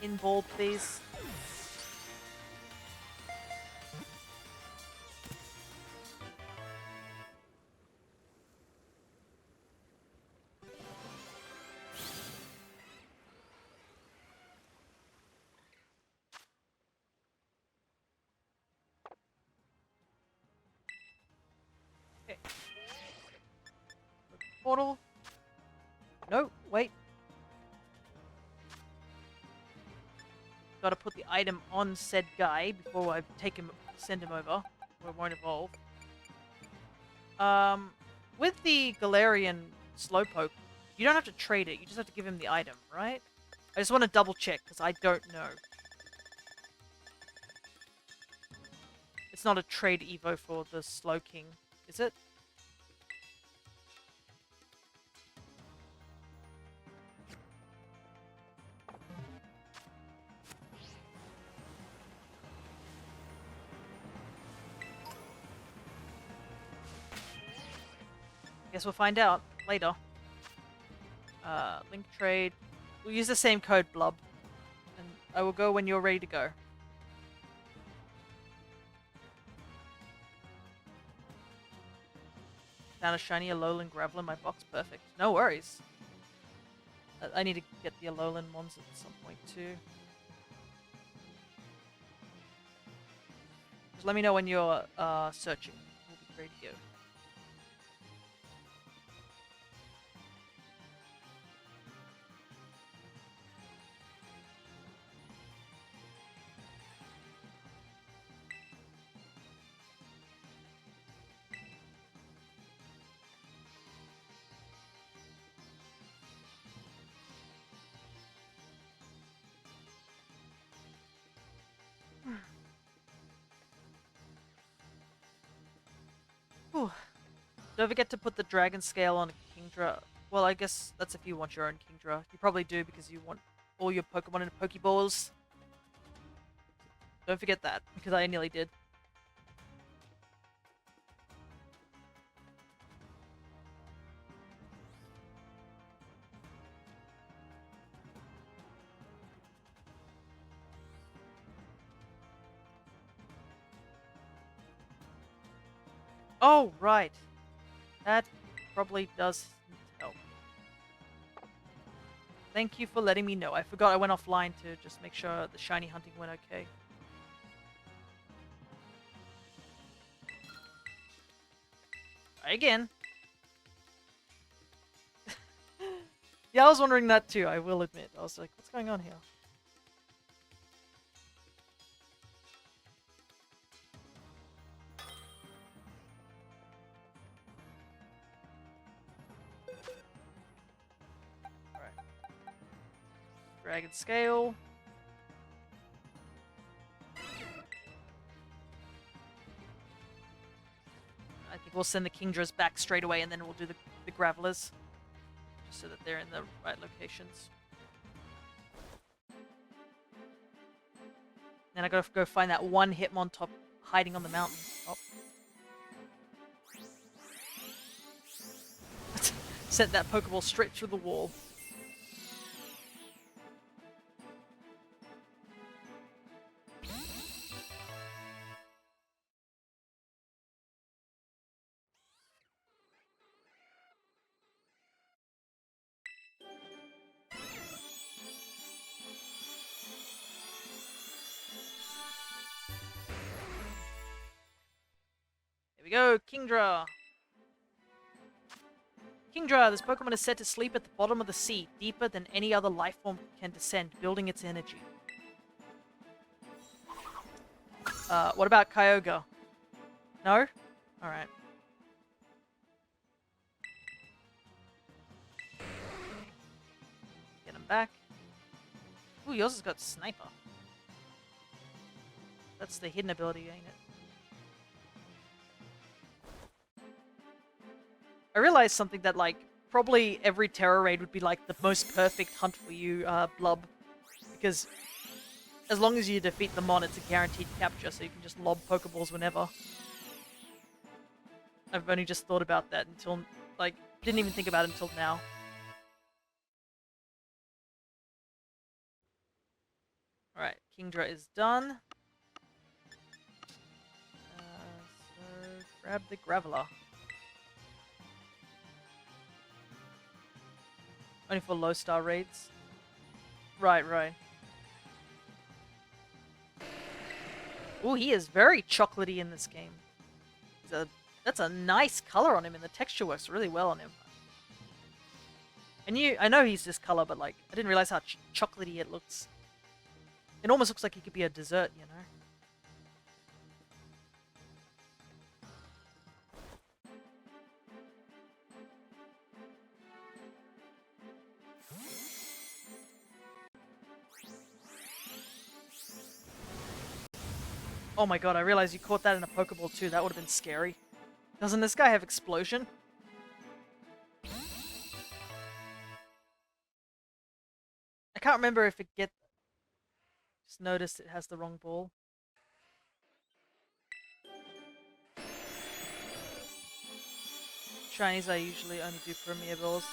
[SPEAKER 1] In ball, please. Okay. Portal. No, wait. Gotta put the item on said guy before I send him over, or it won't evolve. With the Galarian Slowpoke, you don't have to trade it, you just have to give him the item, right? I just want to double check, because I don't know. It's not a trade Evo for the Slowking, is it? Guess we'll find out later. Link trade. We'll use the same code, Blub. And I will go when you're ready to go. Found a shiny Alolan Gravel in my box. Perfect. No worries. I need to get the Alolan ones at some point too. Just let me know when you're searching. We'll be ready to go. Whew. Don't forget to put the dragon scale on a Kingdra. Well, I guess that's if you want your own Kingdra. You probably do because you want all your Pokemon in Pokeballs. Don't forget that, because I nearly did. Oh, right. That probably does help. Thank you for letting me know. I forgot I went offline to just make sure the shiny hunting went okay. Try again. Yeah, I was wondering that too, I will admit. I was like, what's going on here? Dragon Scale. I think we'll send the Kingdras back straight away and then we'll do the Gravelers. Just so that they're in the right locations. Then I gotta go find that one Hitmontop hiding on the mountain. Oh. Sent that Pokeball straight through the wall. Here we go, Kingdra! Kingdra, this Pokemon is said to sleep at the bottom of the sea, deeper than any other life form can descend, building its energy. What about Kyogre? No? Alright. Get him back. Ooh, yours has got Sniper. That's the hidden ability, ain't it? I realized something that, like, probably every Terror Raid would be, like, the most perfect hunt for you, Blub. Because as long as you defeat the Mon, it's a guaranteed capture, so you can just lob Pokeballs whenever. I've only just thought about that until, like, didn't even think about it until now. Alright, Kingdra is done. So, grab the Graveler. Only for low star raids. Right, right. Ooh, he is very chocolatey in this game. That's a nice color on him, and the texture works really well on him. I know he's this color, but like, I didn't realize how chocolatey it looks. It almost looks like he could be a dessert, you know? Oh my god, I realized you caught that in a Pokeball too. That would have been scary. Doesn't this guy have Explosion? I can't remember if it get... Just noticed it has the wrong ball. Shinies I usually only do Premier Balls.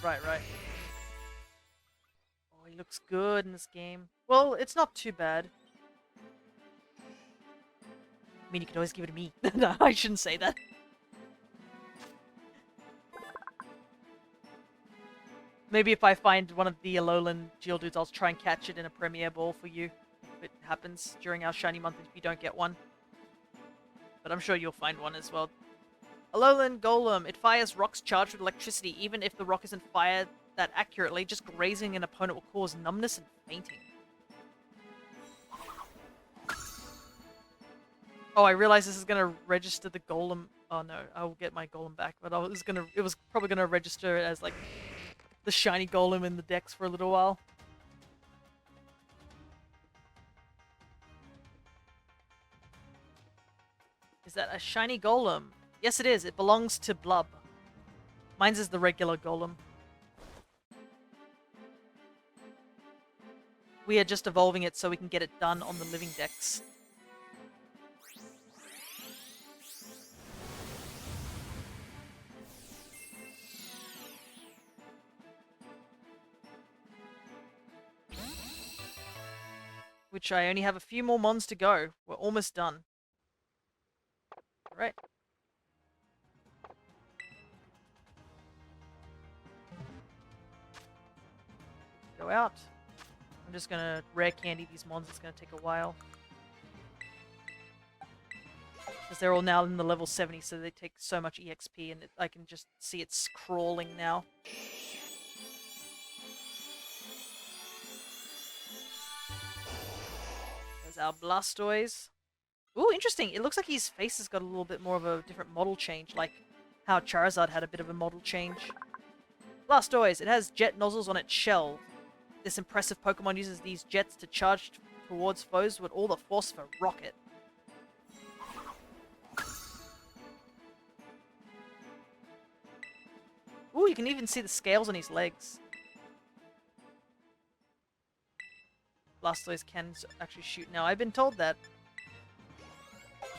[SPEAKER 1] Right, right. Oh, he looks good in this game. Well, it's not too bad. I mean, you could always give it to me. No, I shouldn't say that. Maybe if I find one of the Alolan Geodudes, I'll try and catch it in a Premier Ball for you. If it happens during our Shiny Month if you don't get one. But I'm sure you'll find one as well. Alolan Golem. It fires rocks charged with electricity. Even if the rock isn't fired that accurately, just grazing an opponent will cause numbness and fainting. Oh, I realize this is gonna register the Golem. Oh no, I will get my Golem back. But it was probably gonna register it as like the shiny Golem in the decks for a little while. Is that a shiny Golem? Yes, it is. It belongs to Blub. Mine's is the regular Golem. We are just evolving it so we can get it done on the living decks. Which I only have a few more mons to go. We're almost done. Alright. Go out. I'm just gonna rare candy these mons. It's gonna take a while. Because they're all now in the level 70, so they take so much EXP, and I can just see it's crawling now. There's our Blastoise. Ooh, interesting. It looks like his face has got a little bit more of a different model change, like how Charizard had a bit of a model change. Blastoise. It has jet nozzles on its shell. This impressive Pokemon uses these jets to charge towards foes with all the force of a rocket. Ooh, you can even see the scales on his legs. Blastoise can actually shoot now. I've been told that.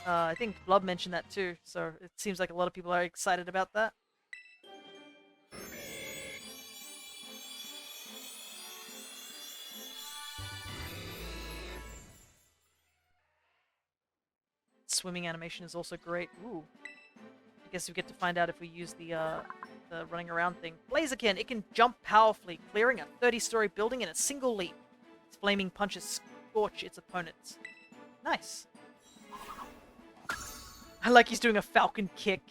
[SPEAKER 1] I think Blub mentioned that too, so it seems like a lot of people are excited about that. Swimming animation is also great. Ooh. I guess we get to find out if we use the running around thing. Blaziken! It can jump powerfully, clearing a 30-story building in a single leap. Its flaming punches scorch its opponents. Nice. I like he's doing a falcon kick.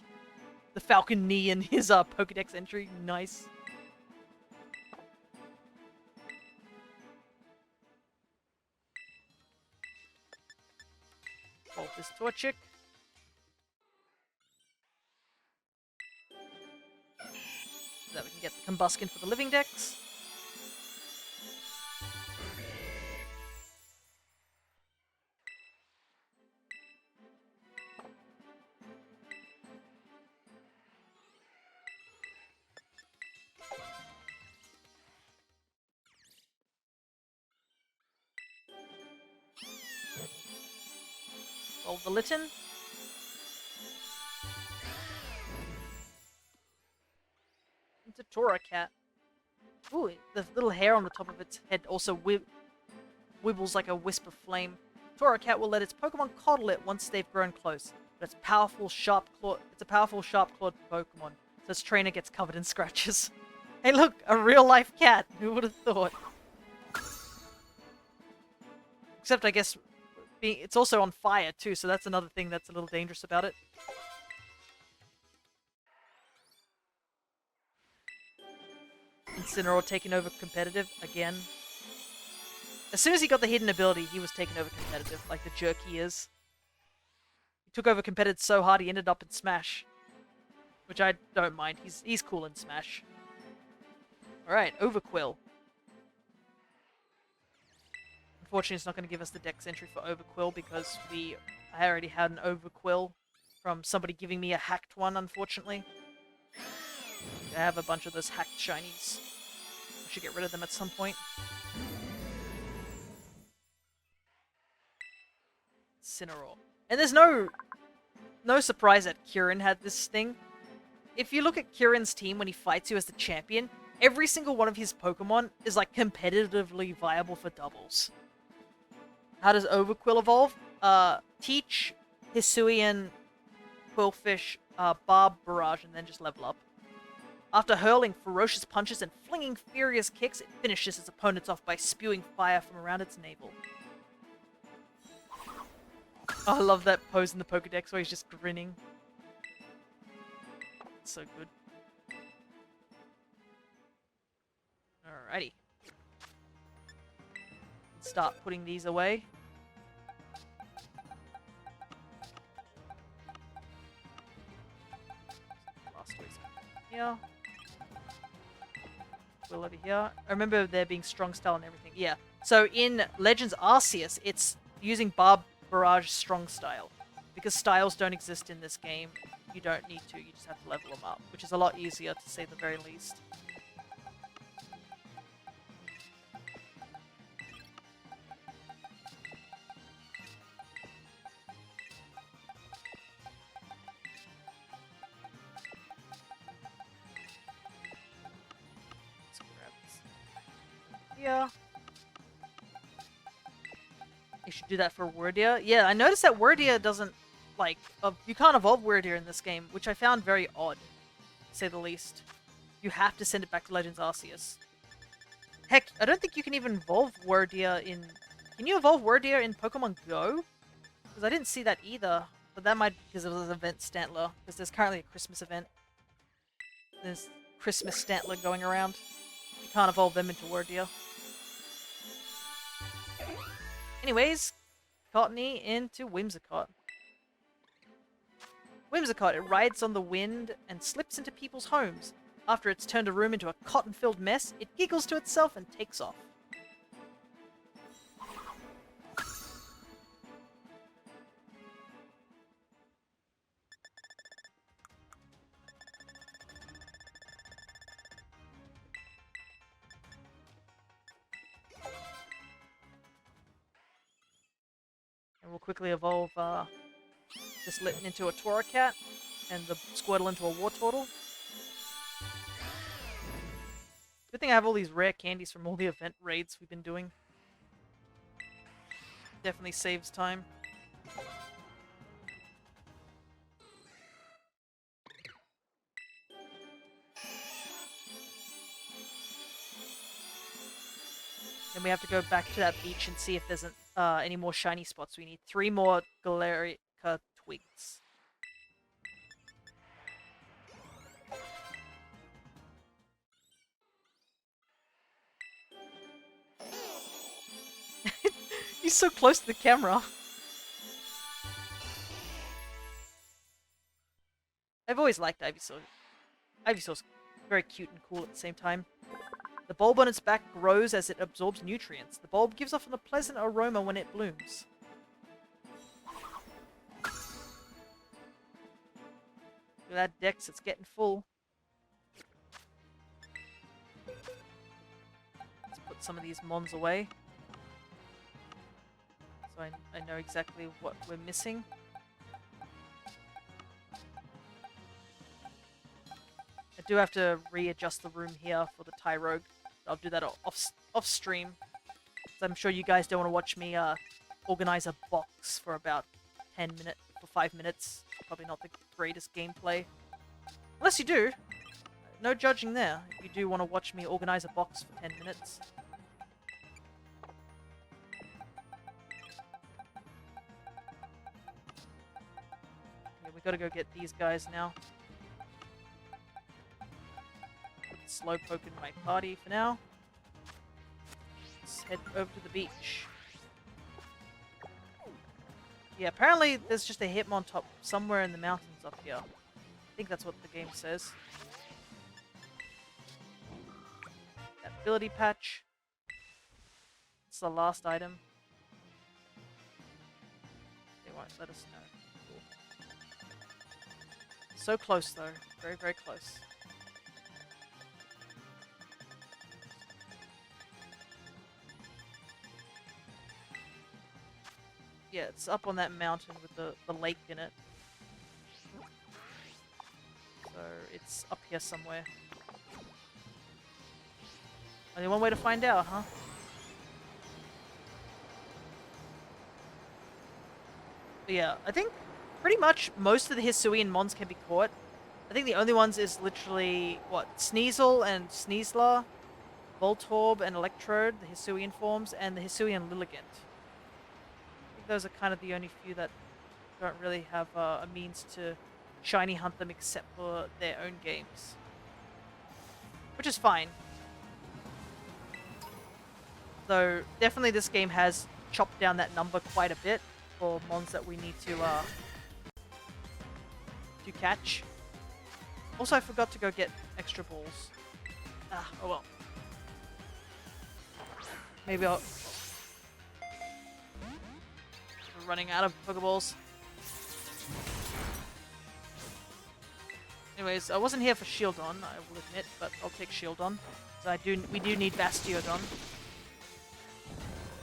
[SPEAKER 1] The falcon knee in his Pokedex entry. Nice. Bolt this Torchic. So that we can get the Combuskin for the living decks. Bolt the Litten. It's a Torracat. Ooh, the little hair on the top of its head also wibbles like a wisp of flame. Torracat will let its Pokemon coddle it once they've grown close, but it's a powerful, sharp-clawed Pokemon, so its trainer gets covered in scratches. Hey look, a real-life cat! Who would have thought? Except, I guess, it's also on fire too, so that's another thing that's a little dangerous about it. Incineroar taking over competitive again. As soon as he got the hidden ability, he was taking over competitive, like the jerk he is. He took over competitive so hard he ended up in Smash. Which I don't mind. He's cool in Smash. Alright, Overquill. Unfortunately, it's not going to give us the dex entry for Overquill because I already had an Overquill from somebody giving me a hacked one, unfortunately. I have a bunch of those hacked shinies. I should get rid of them at some point. Incineroar. And there's no surprise that Kieran had this thing. if you look at Kieran's team when he fights you as the champion, every single one of his Pokemon is like competitively viable for doubles. How does Overquill evolve? Teach, Hisuian, Quillfish, Barb, Barrage, and then just level up. After hurling ferocious punches and flinging furious kicks, it finishes its opponents off by spewing fire from around its navel. Oh, I love that pose in the Pokedex where he's just grinning. It's so good. Alrighty. Let's start putting these away. Last ways here. Will over here. I remember there being strong style and everything. Yeah. So in Legends Arceus, it's using Barb Barrage strong style. Because styles don't exist in this game, you don't need to. You just have to level them up, which is a lot easier to say the very least. Yeah. You should do that for Wordia. Yeah, I noticed that Wordia doesn't, like, you can't evolve Wordia in this game, which I found very odd, to say the least. You have to send it back to Legends Arceus. Heck, I don't think you can even evolve Wordia in... Can you evolve Wordia in Pokemon Go? Because I didn't see that either. But that might be because it was an event Stantler. Because there's currently a Christmas event. There's Christmas Stantler going around. You can't evolve them into Wordia. Anyways, Cottony into Whimsicott. Whimsicott, it rides on the wind and slips into people's homes. After it's turned a room into a cotton-filled mess, it giggles to itself and takes off. And we'll quickly evolve this Litten into a Torracat and the Squirtle into a Wartortle. Good thing I have all these rare candies from all the event raids we've been doing. Definitely saves time. Then we have to go back to that beach and see if there's any more shiny spots. We need 3 more Galarica twigs. He's so close to the camera. I've always liked Ivysaur. Ivysaur's very cute and cool at the same time. The bulb on its back grows as it absorbs nutrients. The bulb gives off a pleasant aroma when it blooms. Look at that Dex, it's getting full. Let's put some of these Mons away. So I know exactly what we're missing. I do have to readjust the room here for the Tyrogue. I'll do that off stream. So I'm sure you guys don't want to watch me organize a box for about 5 minutes. Probably not the greatest gameplay. Unless you do. No judging there. If you do want to watch me organize a box for 10 minutes. Yeah, we gotta go get these guys now. Slowpoke in my party for now. Let's head over to the beach. Yeah, apparently there's just a Hitmontop somewhere in the mountains up here. I think that's what the game says. That ability patch. It's the last item. They won't let us know. Cool. So close though. Very, very close. Yeah, it's up on that mountain with the lake in it. So it's up here somewhere. Only one way to find out, huh? But yeah, I think pretty much most of the Hisuian mons can be caught. I think the only ones is literally, what, Sneasel and Sneasler, Voltorb and Electrode, the Hisuian forms, and the Hisuian Lilligant. I think those are kind of the only few that don't really have a means to shiny hunt them except for their own games. Which is fine. Though, definitely this game has chopped down that number quite a bit for mons that we need to catch. Also, I forgot to go get extra balls. Ah, oh well. Maybe I'll... We're running out of Pokeballs. Anyways, I wasn't here for Shieldon, I will admit, but I'll take Shieldon. So we do need Bastiodon.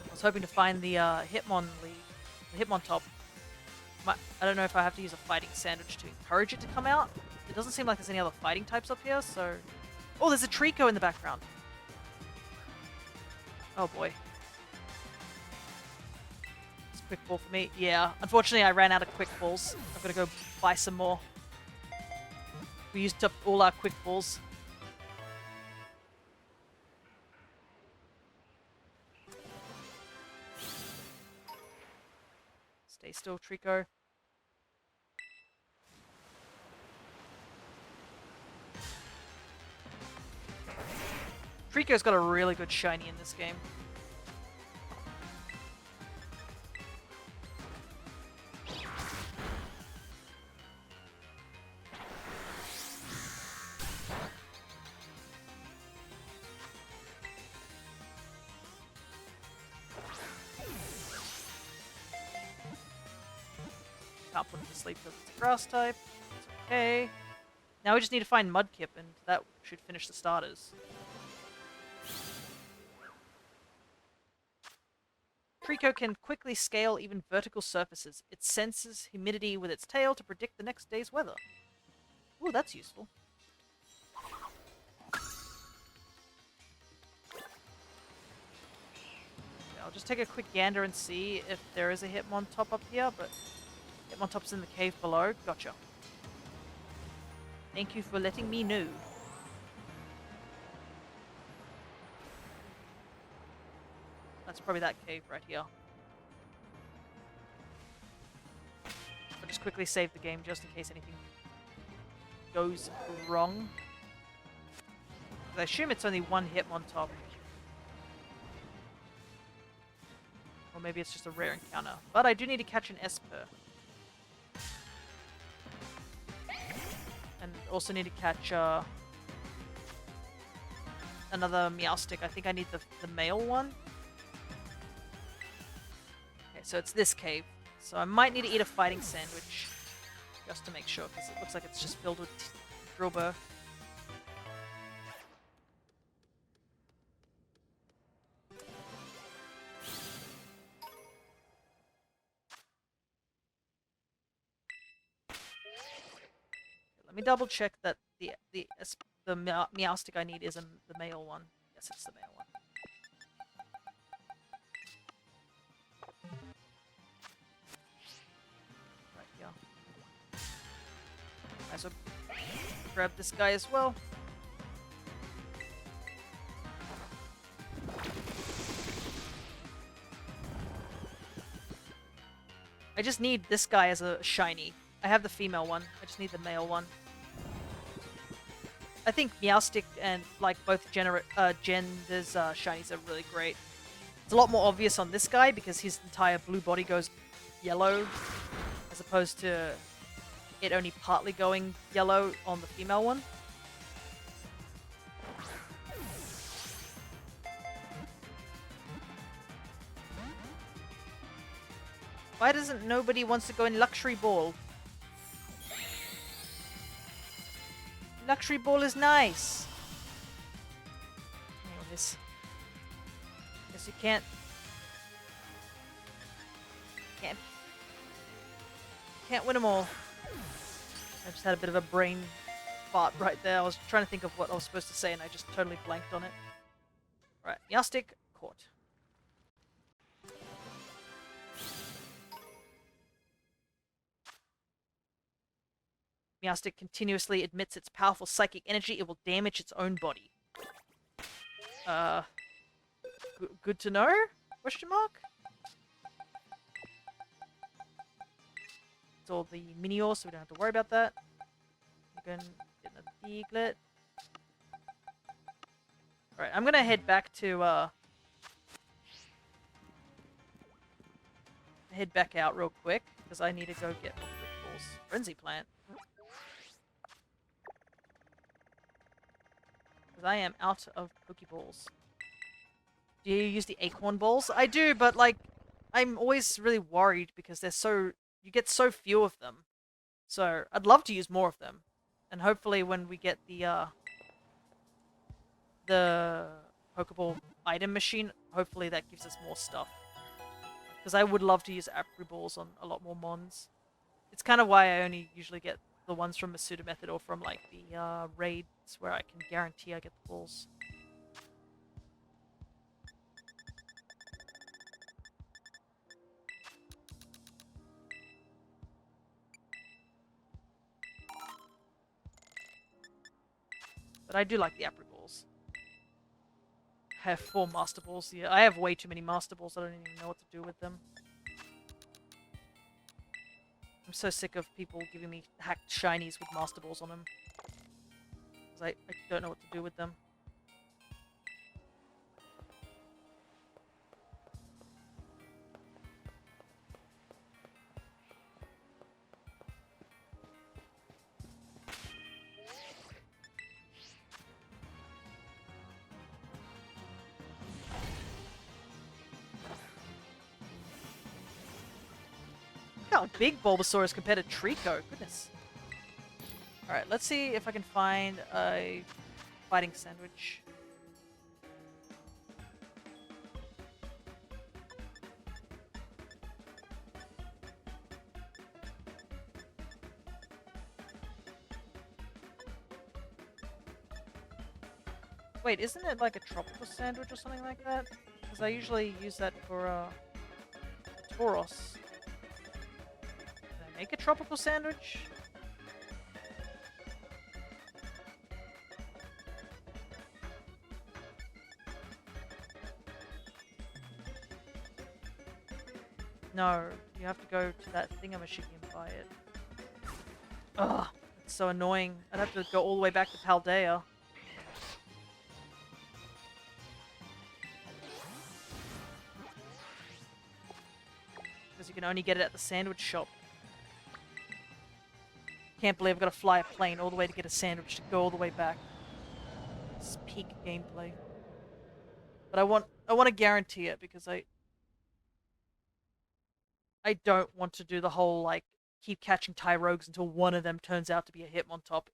[SPEAKER 1] I was hoping to find the Hitmontop. I don't know if I have to use a Fighting Sandwich to encourage it to come out. It doesn't seem like there's any other fighting types up here, so... Oh, there's a Trico in the background. Oh boy. It's a quick ball for me. Yeah, unfortunately I ran out of quick balls. I've got to go buy some more. We used up all our quick balls. Stay still, Trico. Trico's got a really good shiny in this game. Can't put it to sleep because it's a grass type. It's okay. Now we just need to find Mudkip, and that should finish the starters. Trico can quickly scale even vertical surfaces. It senses humidity with its tail to predict the next day's weather. Ooh, that's useful. Okay, I'll just take a quick gander and see if there is a Hitmontop up here, but Hitmontop's in the cave below. Gotcha. Thank you for letting me know. That's probably that cave right here. I'll just quickly save the game just in case anything goes wrong. I assume it's only one Hitmontop. Or maybe it's just a rare encounter. But I do need to catch an Esper. And also need to catch another Meowstic. I think I need the male one. Okay, so it's this cave. So I might need to eat a fighting sandwich. Just to make sure, because it looks like it's just filled with Drillbur. Let me double check that the Meowstic I need isn't the male one. Yes, it's the male one. Right here. Might as well grab this guy as well. I just need this guy as a shiny. I have the female one. I just need the male one. I think Meowstic and like both genders shinies are really great. It's a lot more obvious on this guy because his entire blue body goes yellow, as opposed to it only partly going yellow on the female one. Why doesn't nobody wants to go in Luxury Ball? Luxury Ball is nice. Anyways. Guess you can't win them all. I just had a bit of a brain fart right there. I was trying to think of what I was supposed to say and I just totally blanked on it. Alright, Meowstic caught. Meowstic continuously emits its powerful psychic energy. It will damage its own body. Good to know? Question mark? It's all the Minior, so we don't have to worry about that. You can get another Diglett. Alright, I'm gonna head back to, head back out real quick, because I need to go get more Pokeballs. Frenzy Plant. Because I am out of Pokeballs. Do you use the Acorn Balls? I do, but, like, I'm always really worried because they're so... You get so few of them. So, I'd love to use more of them. And hopefully when we get the Pokeball item machine, hopefully that gives us more stuff. Because I would love to use Apri Balls on a lot more Mons. It's kind of why I only usually get the ones from Masuda Method or from, like, the raids where I can guarantee I get the balls. But I do like the Apri Balls. I have 4 Master Balls. Yeah, I have way too many Master Balls. I don't even know what to do with them. I'm so sick of people giving me hacked shinies with Master Balls on them. Because I don't know what to do with them. Look how big Bulbasaur is compared to Trico. Goodness. Alright, let's see if I can find a fighting sandwich. Wait, isn't it like a tropical sandwich or something like that? Because I usually use that for Tauros. Can I make a tropical sandwich? No, you have to go to that thingamajig and buy it. Ugh, it's so annoying. I'd have to go all the way back to Paldea. Because you can only get it at the sandwich shop. Can't believe I've got to fly a plane all the way to get a sandwich to go all the way back. This is peak gameplay. But I want to guarantee it because I don't want to do the whole, like, keep catching Tyrogues until one of them turns out to be a Hitmontop.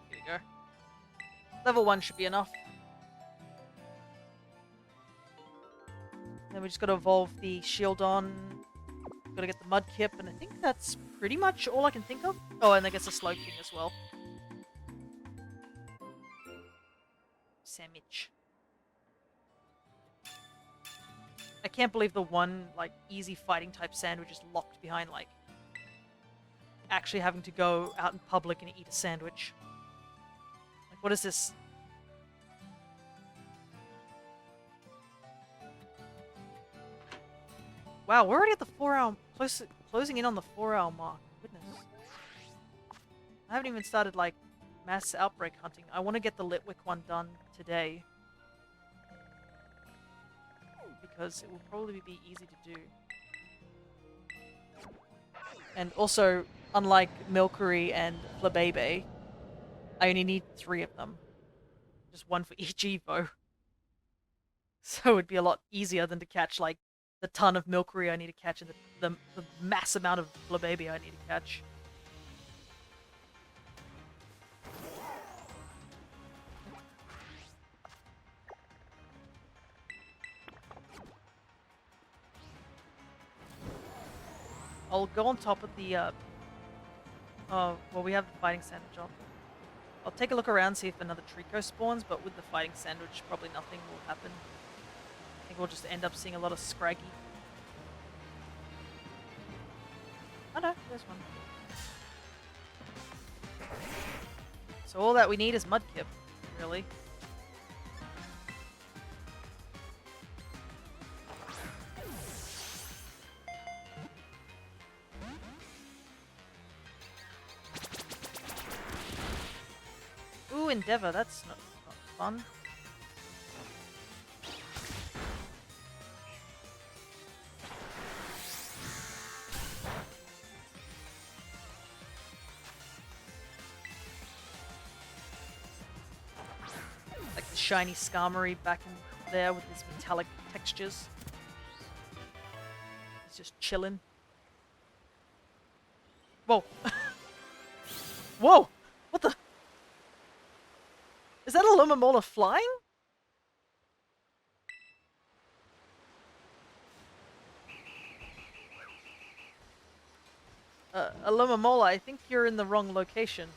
[SPEAKER 1] Here you go. Level 1 should be enough. Then we just gotta evolve the Shieldon. Gotta get the Mudkip, and I think that's pretty much all I can think of. Oh, and I guess a Slowking as well. Sandwich. I can't believe the one, like, easy fighting type sandwich is locked behind, like, actually having to go out in public and eat a sandwich. Like, what is this? Wow, we're already at the 4-hour... closing in on the 4-hour mark. Goodness. I haven't even started, like, mass outbreak hunting. I want to get the Litwick one done today. Because it will probably be easy to do. And also, unlike Milcery and Flabebe, I only need 3 of them. just one for each Evo. So it'd be a lot easier than to catch, like, the ton of Milcery I need to catch and the mass amount of Flabébé I need to catch. I'll go on top of the, well, we have the fighting sandwich on. I'll take a look around, see if another Trico spawns, but with the fighting sandwich, probably nothing will happen. I think we'll just end up seeing a lot of Scraggy. Oh no, there's one. So all that we need is Mudkip, really. Ooh, Endeavor, that's not fun. Like the shiny Skarmory back in there with his metallic textures. He's just chilling. Whoa. Whoa! What the? Is that a Lumamola flying? A Lumamola, I think you're in the wrong location.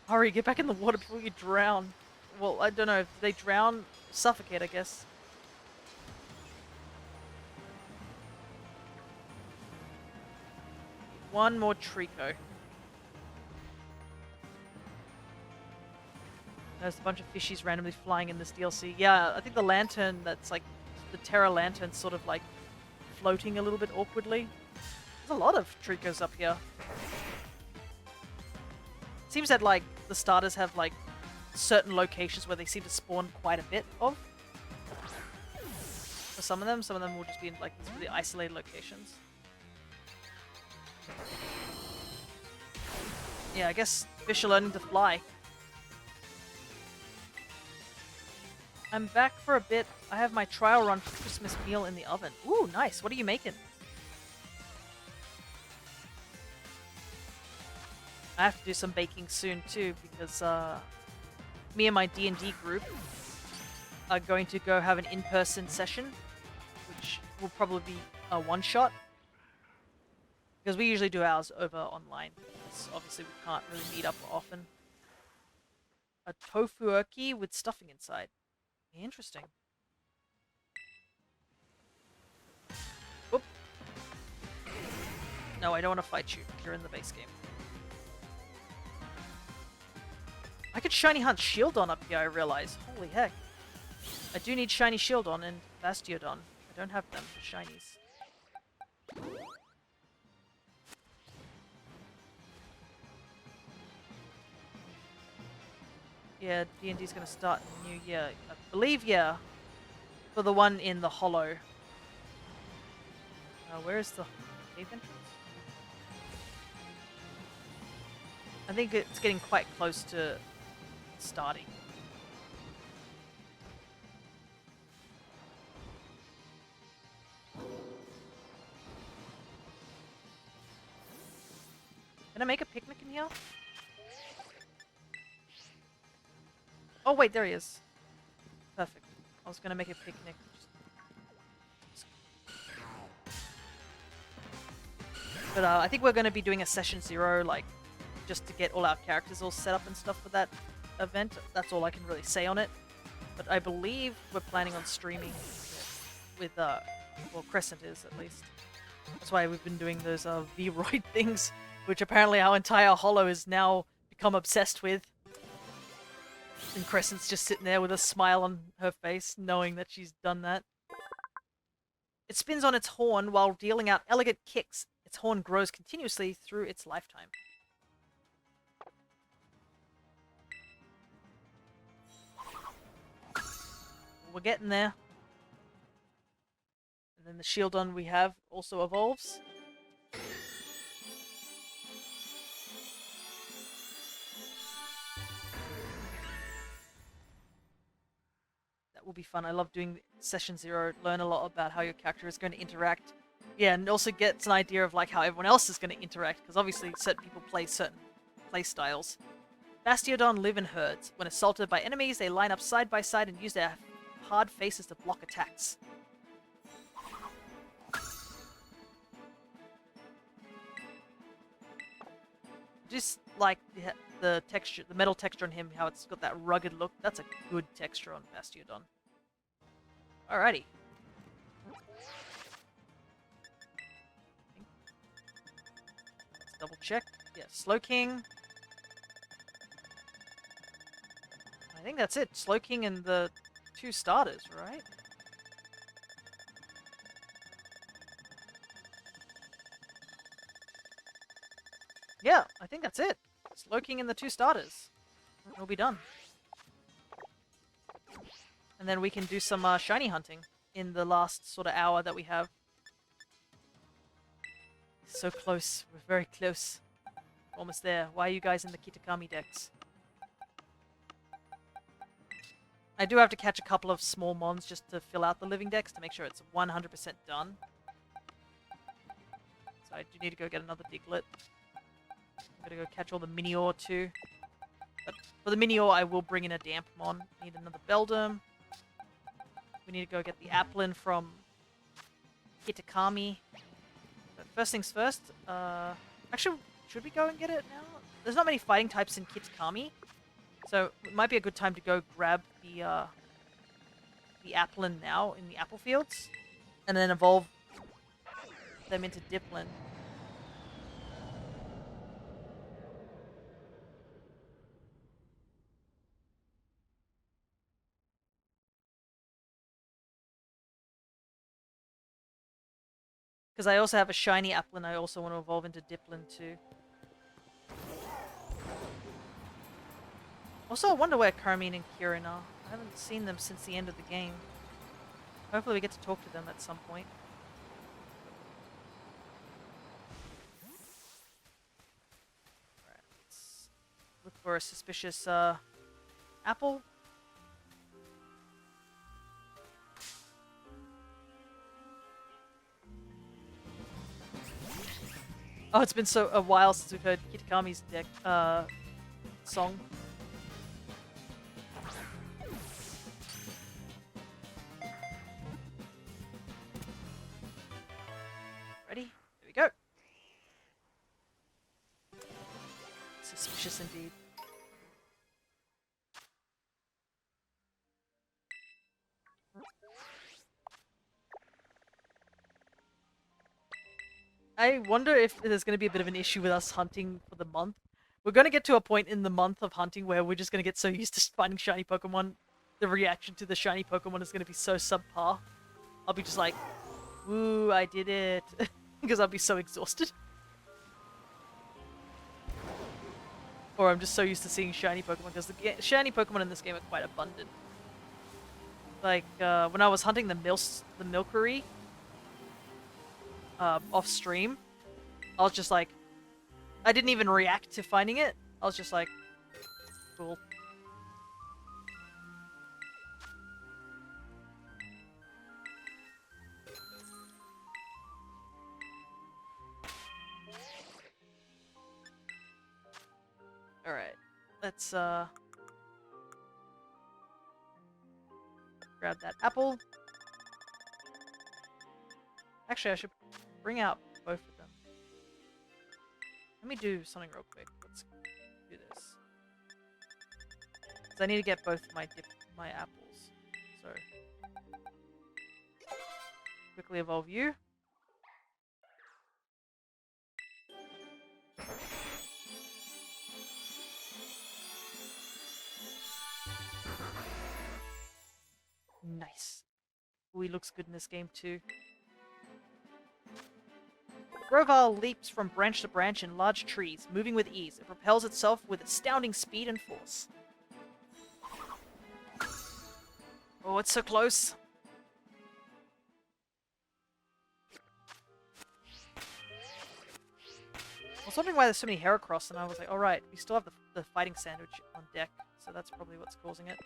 [SPEAKER 1] Hurry, get back in the water before you drown. Well, I don't know, if they drown, suffocate, I guess. One more Trico. There's a bunch of fishies randomly flying in this DLC. Yeah, I think the lantern that's like the Terra lantern sort of like floating a little bit awkwardly. There's a lot of Tricos up here. Seems that like the starters have like certain locations where they seem to spawn quite a bit of. For some of them will just be in like these really isolated locations. Yeah, I guess fish are learning to fly. I'm back for a bit. I have my trial run for Christmas meal in the oven. Ooh, nice. What are you making? I have to do some baking soon too because me and my D&D group are going to go have an in-person session, which will probably be a one-shot. Because we usually do ours over online. Because obviously we can't really meet up often. A tofuoki with stuffing inside. Interesting. Oop. No, I don't want to fight you. You're in the base game. I could Shiny Hunt Shieldon up here, I realize. Holy heck. I do need Shiny Shieldon and Bastiodon. I don't have them for Shinies. Yeah, D&D's gonna start in the new year. I believe, yeah. For the one in the Hollow. Where is the cave entrance? I think it's getting quite close to starting. Can I make a picnic in here? Oh wait, there he is. Perfect. I was gonna make a picnic. But I think we're gonna be doing a session 0, like, just to get all our characters all set up and stuff for that event. That's all I can really say on it. But I believe we're planning on streaming with, well, Crescent is, at least. That's why we've been doing those V-Roid things, which apparently our entire Hollow has now become obsessed with. And Crescent's just sitting there with a smile on her face, knowing that she's done that. It spins on its horn while dealing out elegant kicks. Its horn grows continuously through its lifetime. We're getting there. And then the Shieldon we have also evolves. will be fun. I love doing Session 0, learn a lot about how your character is going to interact. Yeah, and also gets an idea of like how everyone else is going to interact, because obviously certain people play certain play styles. Bastiodon live in herds. When assaulted by enemies, they line up side by side and use their hard faces to block attacks. Just like the texture, the metal texture on him, how it's got that rugged look. That's a good texture on Bastiodon. Alrighty. Let's double check. Yeah, Slowking. I think that's it. Slowking and the 2 starters, right? Yeah, I think that's it. Slowking and the 2 starters. We'll be done. And then we can do some shiny hunting in the last sort of hour that we have. So close. We're very close. Almost there. Why are you guys in the Kitakami decks? I do have to catch a couple of small mons just to fill out the living decks to make sure it's 100% done. So I do need to go get another Diglett. I'm gonna go catch all the Minior too. But for the Minior, I will bring in a Dampmon. Need another Beldum. We need to go get the Applin from Kitakami. But first things first, actually, should we go and get it now? There's not many fighting types in Kitakami, so it might be a good time to go grab the Applin now in the apple fields, and then evolve them into Diplin. Because I also have a shiny Applin I also want to evolve into Diplin too. Also, I wonder where Carmine and Kieran are. I haven't seen them since the end of the game. Hopefully we get to talk to them at some point. Alright, let's look for a suspicious apple. Oh, it's been a while since we've heard Kitakami's deck song. Ready? Here we go. Suspicious indeed. I wonder if there's going to be a bit of an issue with us hunting for the month. We're going to get to a point in the month of hunting where we're just going to get so used to finding shiny Pokemon, the reaction to the shiny Pokemon is going to be so subpar. I'll be just like, woo, I did it. Because I'll be so exhausted. Or I'm just so used to seeing shiny Pokemon, because the shiny Pokemon in this game are quite abundant. Like, when I was hunting the Milcery, off stream, I was just like, I didn't even react to finding it. I was just like, cool. Alright, let's grab that apple. Actually, I should bring out both of them. Let me do something real quick. Let's do this. Because I need to get both my apples. So, quickly evolve you. Nice. Ooh, he looks good in this game too. Grovyle leaps from branch to branch in large trees, moving with ease. It propels itself with astounding speed and force. Oh, it's so close. I was wondering why there's so many Heracross, and I was like, alright, we still have the fighting sandwich on deck, so that's probably what's causing it.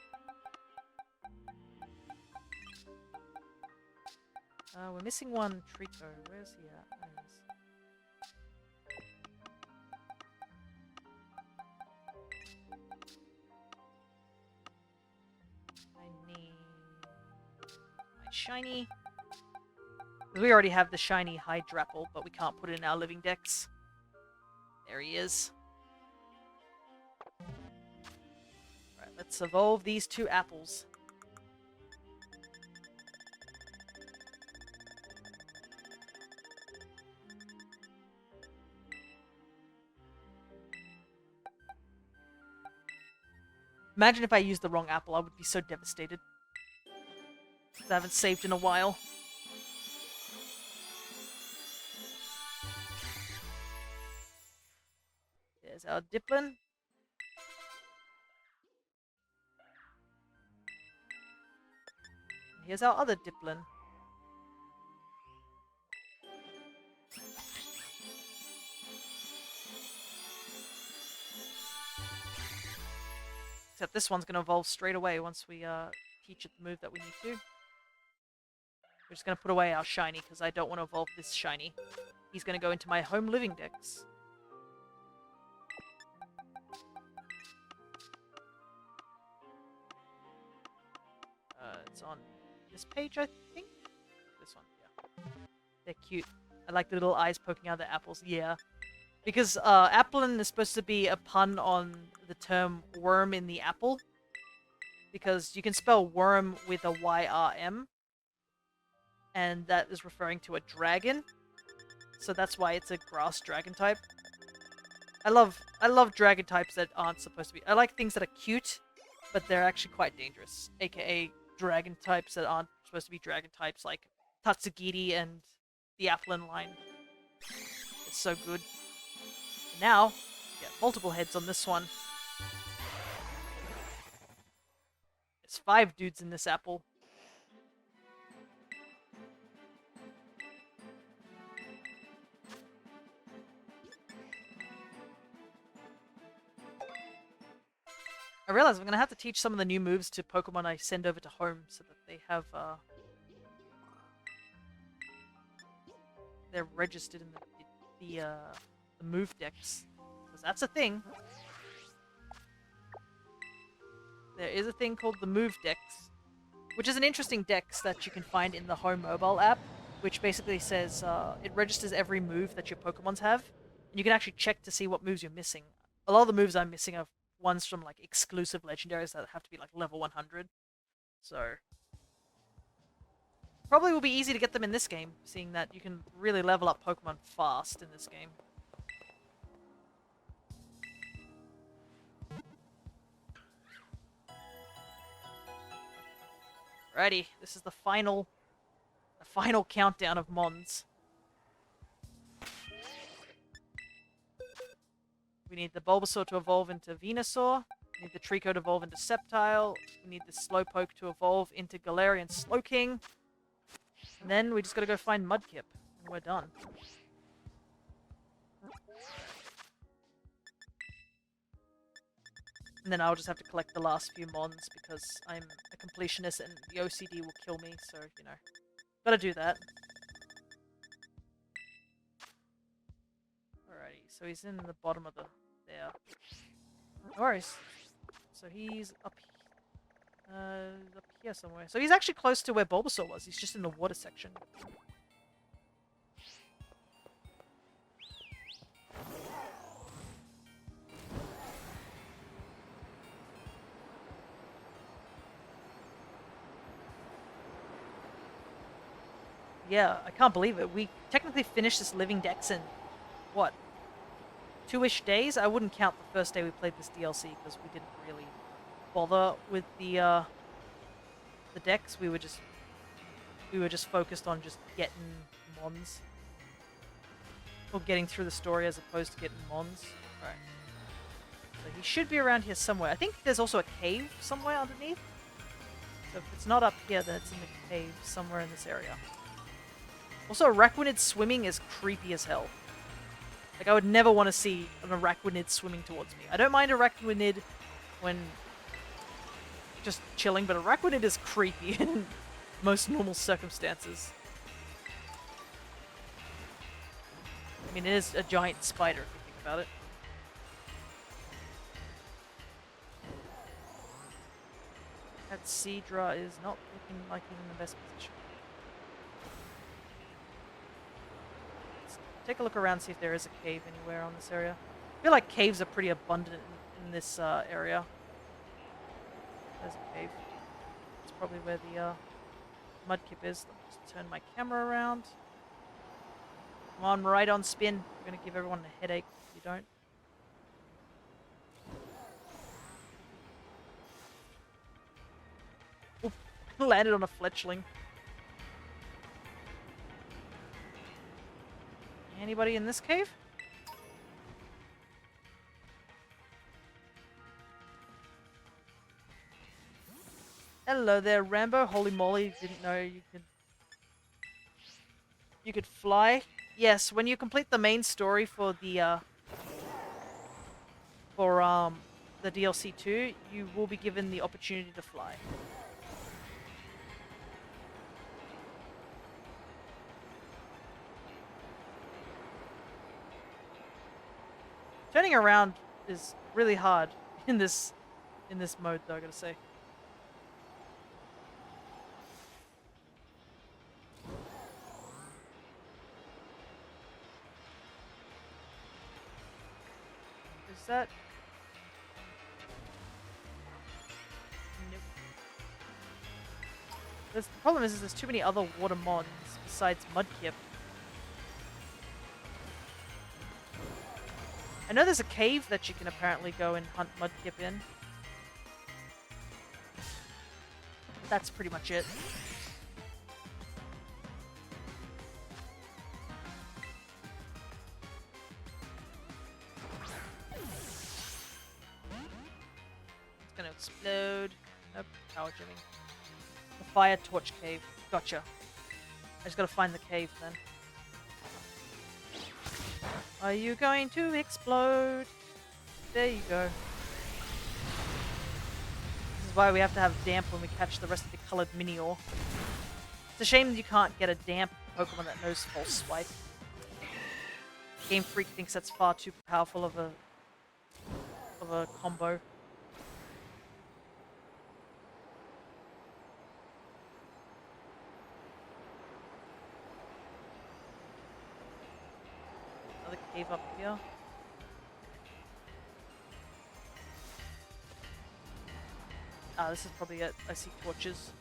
[SPEAKER 1] We're missing one Trico. Where's he at? There he is. I need my shiny. Because we already have the shiny Hydrapple, but we can't put it in our living decks. There he is. Alright, let's evolve these 2 apples. Imagine if I used the wrong apple, I would be so devastated. Because I haven't saved in a while. There's our Diplin. And here's our other Diplin. Except this one's going to evolve straight away once we teach it the move that we need to. We're just going to put away our shiny because I don't want to evolve this shiny. He's going to go into my home living decks. It's on this page, I think. This one, yeah. They're cute. I like the little eyes poking out of the apples. Yeah. Because Applin is supposed to be a pun on the term worm in the apple. Because you can spell worm with a Y-R-M. And that is referring to a dragon. So that's why it's a grass dragon type. I love dragon types that aren't supposed to be. I like things that are cute, but they're actually quite dangerous. AKA dragon types that aren't supposed to be dragon types, like Tatsugiri and the Applin line. It's so good. Now, we get multiple heads on this one. There's 5 dudes in this apple. I realize I'm going to have to teach some of the new moves to Pokemon I send over to home so that they have, they're registered in the move decks. Because that's a thing. There is a thing called the move decks, which is an interesting dex that you can find in the home mobile app, which basically says, it registers every move that your Pokemons have, and you can actually check to see what moves you're missing. A lot of the moves I'm missing are ones from like exclusive legendaries that have to be like level 100. So probably will be easy to get them in this game, seeing that you can really level up Pokemon fast in this game. Alrighty, this is the final countdown of Mons. We need the Bulbasaur to evolve into Venusaur. We need the Trico to evolve into Sceptile. We need the Slowpoke to evolve into Galarian Slowking. And then we just gotta go find Mudkip. And we're done. And then I'll just have to collect the last few Mons because I'm a completionist and the OCD will kill me, so, you know. Gotta do that. Alrighty, so he's in the bottom of the... there. No worries. So he's up here somewhere. So he's actually close to where Bulbasaur was. He's just in the water section. Yeah, I can't believe it. We technically finished this living dex in, what, 2-ish days? I wouldn't count the first day we played this DLC because we didn't really bother with the decks. We were just focused on just getting Mons. Or getting through the story as opposed to getting Mons. Right. So he should be around here somewhere. I think there's also a cave somewhere underneath. So if it's not up here, then it's in the cave somewhere in this area. Also, Araquanid swimming is creepy as hell. Like, I would never want to see an Araquanid swimming towards me. I don't mind Araquanid when just chilling, but Araquanid is creepy in most normal circumstances. I mean, it is a giant spider if you think about it. That Seadra is not looking like he's in the best position. Let's take a look around, see if there is a cave anywhere on this area. I feel like caves are pretty abundant in this area. There's a cave. It's probably where the mudkip is. Let me just turn my camera around. Come on, right on spin. I'm going to give everyone a headache if you don't. Oop, landed on a fletchling. Anybody in this cave? Hello there, Rambo. Holy moly, didn't know you could fly. Yes, when you complete the main story for the DLC 2, you will be given the opportunity to fly. Turning around is really hard in this mode, though, I gotta say. Is that? Nope. The problem is there's too many other water mons besides Mudkip. I know there's a cave that you can apparently go and hunt Mudkip in. That's pretty much it. It's gonna explode. Nope, power jamming. The fire torch cave. Gotcha. I just gotta find the cave then. Are you going to explode? There you go. This is why we have to have damp when we catch the rest of the colored Minior. It's a shame that you can't get a damp Pokemon that knows False Swipe. Game Freak thinks that's far too powerful of a combo. Another cave up here. Ah, this is probably it. I see torches.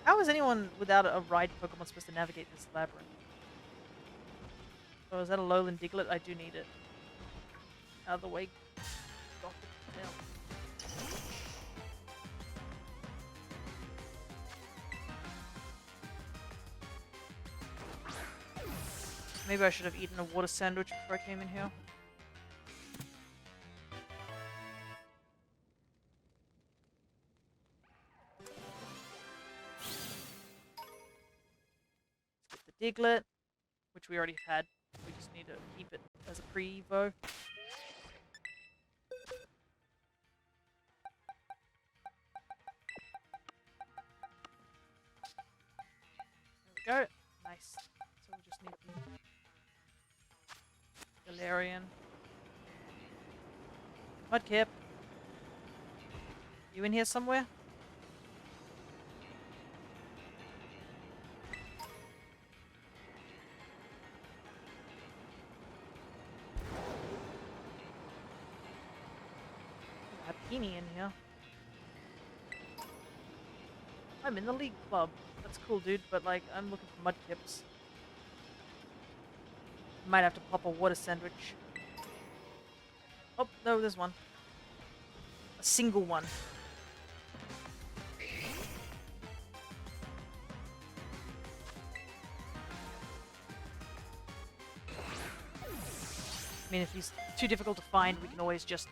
[SPEAKER 1] How is anyone without a ride Pokemon supposed to navigate this labyrinth? Oh, is that a lowland Diglett? I do need it. Out of the way. Maybe I should have eaten a water sandwich before I came in here. Let's get the Diglett, which we already had. We just need to keep it as a pre-evo. There we go. Nice. So we just need the Galarian. Mudkip. You in here somewhere? In here. I'm in the league club. That's cool, dude, but like, I'm looking for Mudkips. Might have to pop a water sandwich. Oh, no, there's one. A single one. I mean, if he's too difficult to find, we can always just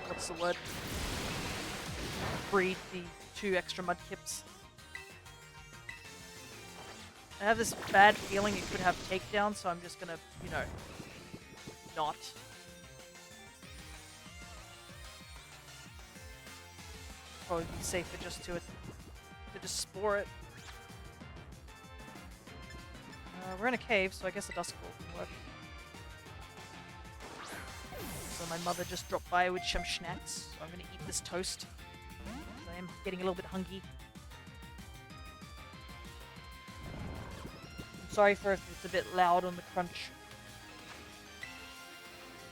[SPEAKER 1] what's the word? Breed the 2 extra Mudkips. I have this bad feeling it could have takedown, so I'm just gonna, you know, not. Probably be safer just to just spore it. We're in a cave, so I guess a Dusk Ball can work. So my mother just dropped by with some snacks, so I'm gonna eat this toast. I am getting a little bit hungry. I'm sorry for if it's a bit loud on the crunch.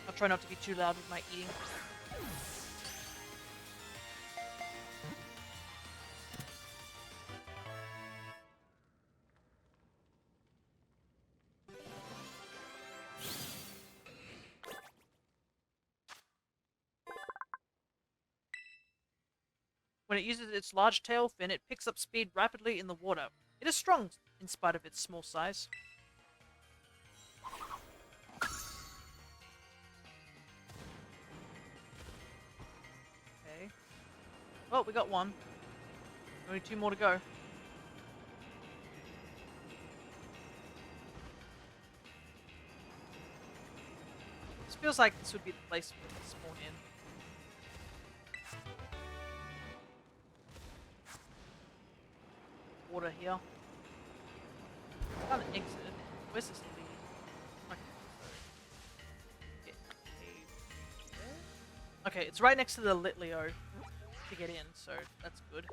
[SPEAKER 1] I'll try not to be too loud with my eating. When it uses its large tail fin, it picks up speed rapidly in the water. It is strong in spite of its small size. Okay. Well, we got one. Only 2 more to go. This feels like this would be the place for it to spawn in. Water here. Can't exit. Where's this lead? Okay, so okay, it's right next to the Litleo to get in, so that's good.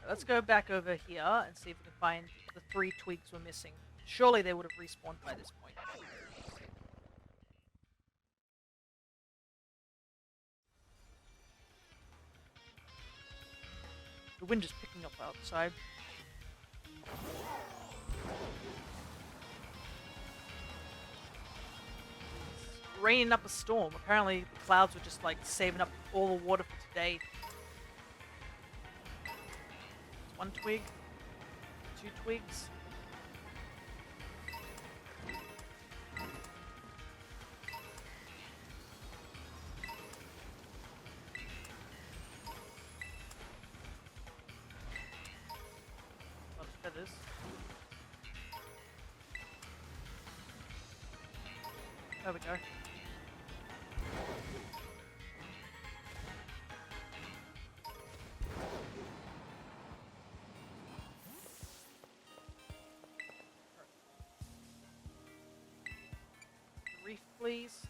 [SPEAKER 1] Let's go back over here and see if we can find the 3 twigs we're missing. Surely they would have respawned by this point. The wind is picking up outside. It's raining up a storm. Apparently the clouds were just like saving up all the water for today. 1 twig. 2 twigs. Feathers. There we go. Reef, please.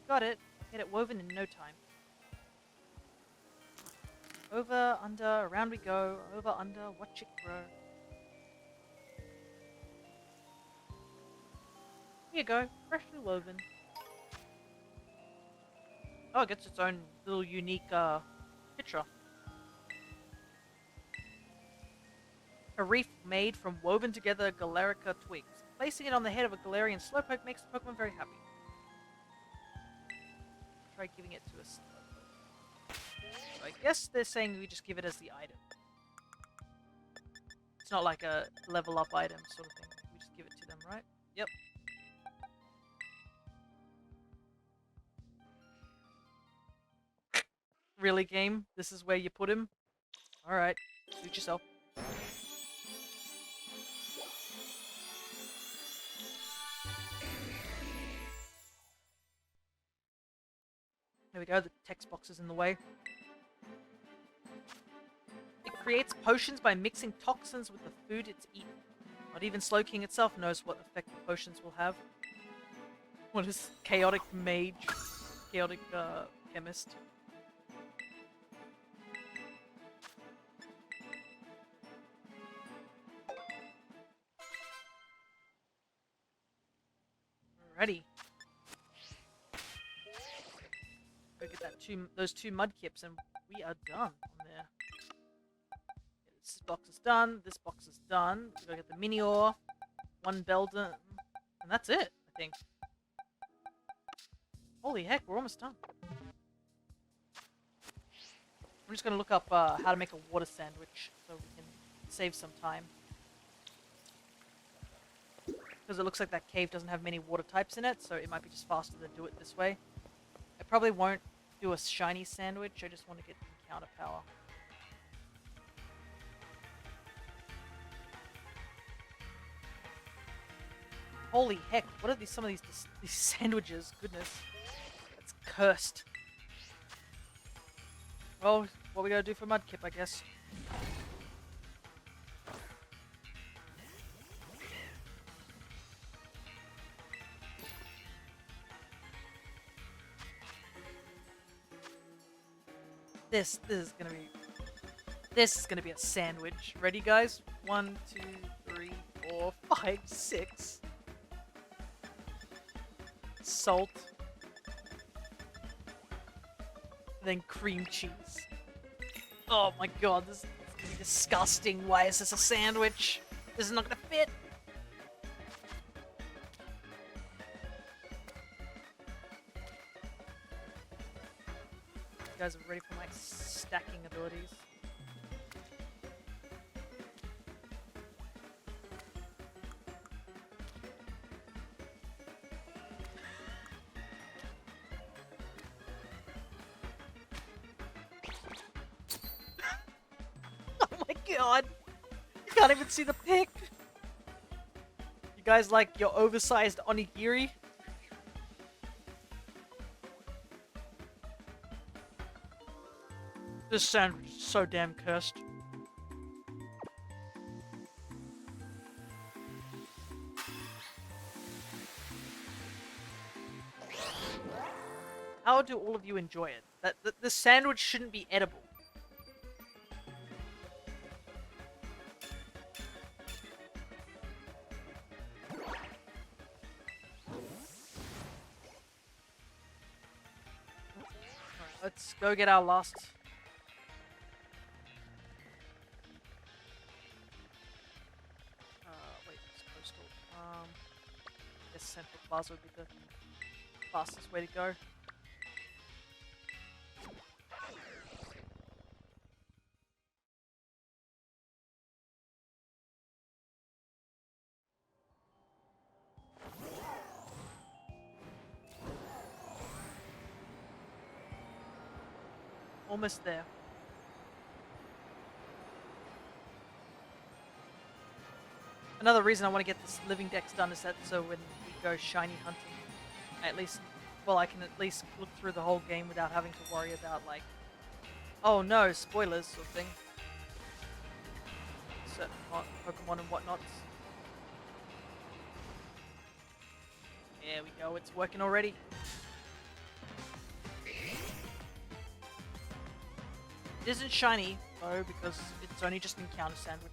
[SPEAKER 1] Got it. Get it woven in no time. Over, under, around we go. Over, under, watch it grow. Here you go, freshly woven. Oh, it gets its own little unique picture. A reef made from woven together Galarica twigs. Placing it on the head of a Galarian Slowpoke makes the Pokemon very happy. Try giving it to a Slowpoke. So I guess they're saying we just give it as the item. It's not like a level up item sort of thing. We just give it to them, right? Yep. Really, game? This is where you put him? Alright, suit yourself. There we go, the text box is in the way. It creates potions by mixing toxins with the food it's eaten. Not even Slowking itself knows what effect the potions will have. What is chaotic mage? Chaotic chemist. Alrighty. Go get that those 2 mudkips and we are done on there. This box is done, this box is done. Go get the Minior, 1 Beldon, and that's it, I think. Holy heck, we're almost done. I'm just gonna look up how to make a water sandwich so we can save some time. Because it looks like that cave doesn't have many water types in it, so it might be just faster to do it this way. I probably won't do a shiny sandwich, I just want to get encounter power. Holy heck! What are these? Some of these sandwiches? Goodness, that's cursed. Well, what we gotta do for Mudkip, I guess. This is gonna be a sandwich. Ready, guys? 1, 2, 3, 4, 5, 6. Salt. And then cream cheese. Oh my god, this is gonna be disgusting. Why is this a sandwich? This is not gonna fit. You guys are ready for my stacking abilities. Oh my god! You can't even see the pick! You guys like your oversized onigiri? This sandwich is so damn cursed. How do all of you enjoy it? The sandwich shouldn't be edible. Alright, let's go get our last. Wait, it's coastal. I guess Central Plaza would be the fastest way to go. Almost there. Another reason I want to get this living dex done is that so when we go shiny hunting, at least, well, I can at least look through the whole game without having to worry about, like, oh no, spoilers sort of thing. Certain Pokemon and whatnot. There we go, it's working already. It isn't shiny, though, because it's only just encounter sandwich.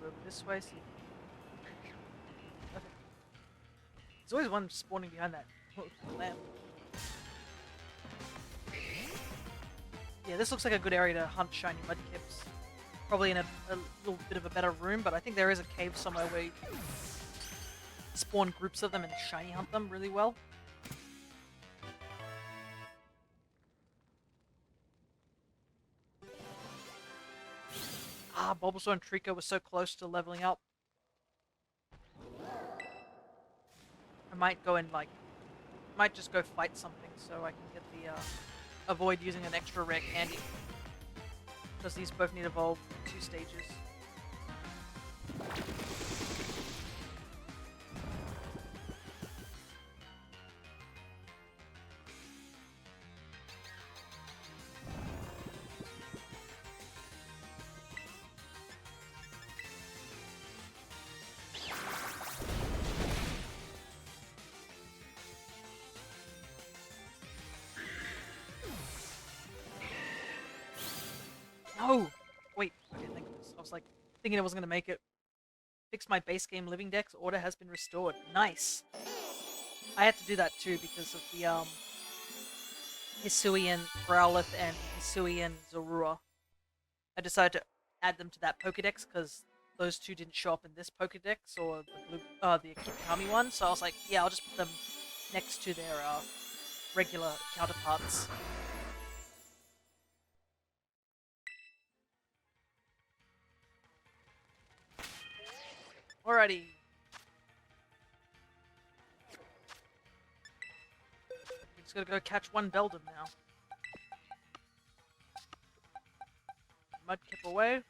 [SPEAKER 1] Over this way, see. Okay. There's always one spawning behind that lamp. Yeah, this looks like a good area to hunt shiny mudkips. Probably in a little bit of a better room, but I think there is a cave somewhere where you can spawn groups of them and shiny hunt them really well. Ah, Bulbasaur and Trico were so close to leveling up. I might go and, like, might just go fight something so I can get the, avoid using an extra rare candy. Because these both need evolve 2 stages. No! Wait, I didn't think of this. I was like, thinking I wasn't gonna make it. Fix my base game living dex. Order has been restored. Nice! I had to do that too because of the, Hisuian Growlithe and Hisuian Zorua. I decided to add them to that Pokedex because those two didn't show up in this Pokedex or the blue, the Akitami one. So I was like, yeah, I'll just put them next to their regular counterparts. Alrighty. We just gotta go catch one Beldum now. Mudkip away. I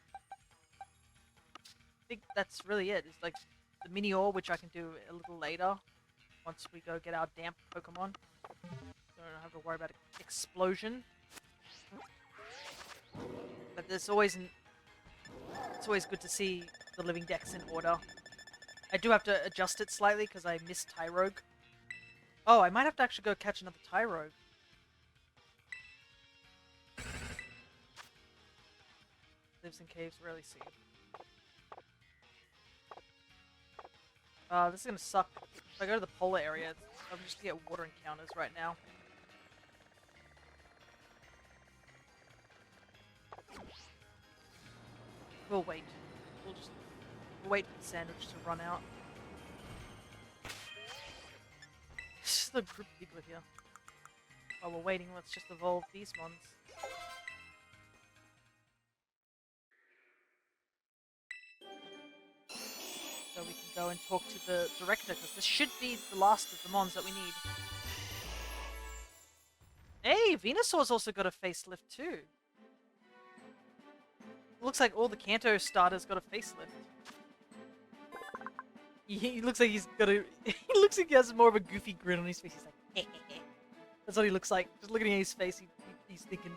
[SPEAKER 1] think that's really it. It's like the mini ore, which I can do a little later once we go get our damp Pokemon. Don't have to worry about explosion. But it's always good to see the living decks in order. I do have to adjust it slightly because I missed Tyrogue. Oh, I might have to actually go catch another Tyrogue. Lives in caves, rarely seen. This is gonna suck. If I go to the polar area, I'm just gonna get water encounters right now. We'll wait. We'll wait for the sandwich to run out. This is the group Piglet here. While we're waiting, let's just evolve these ones. So we can go and talk to the director, because this should be the last of the mons that we need. Hey, Venusaur's also got a facelift too. Looks like all the Kanto starters got a facelift. He looks like he's got a... he looks like he has more of a goofy grin on his face. He's like, that's what he looks like. Just looking at his face, he's thinking,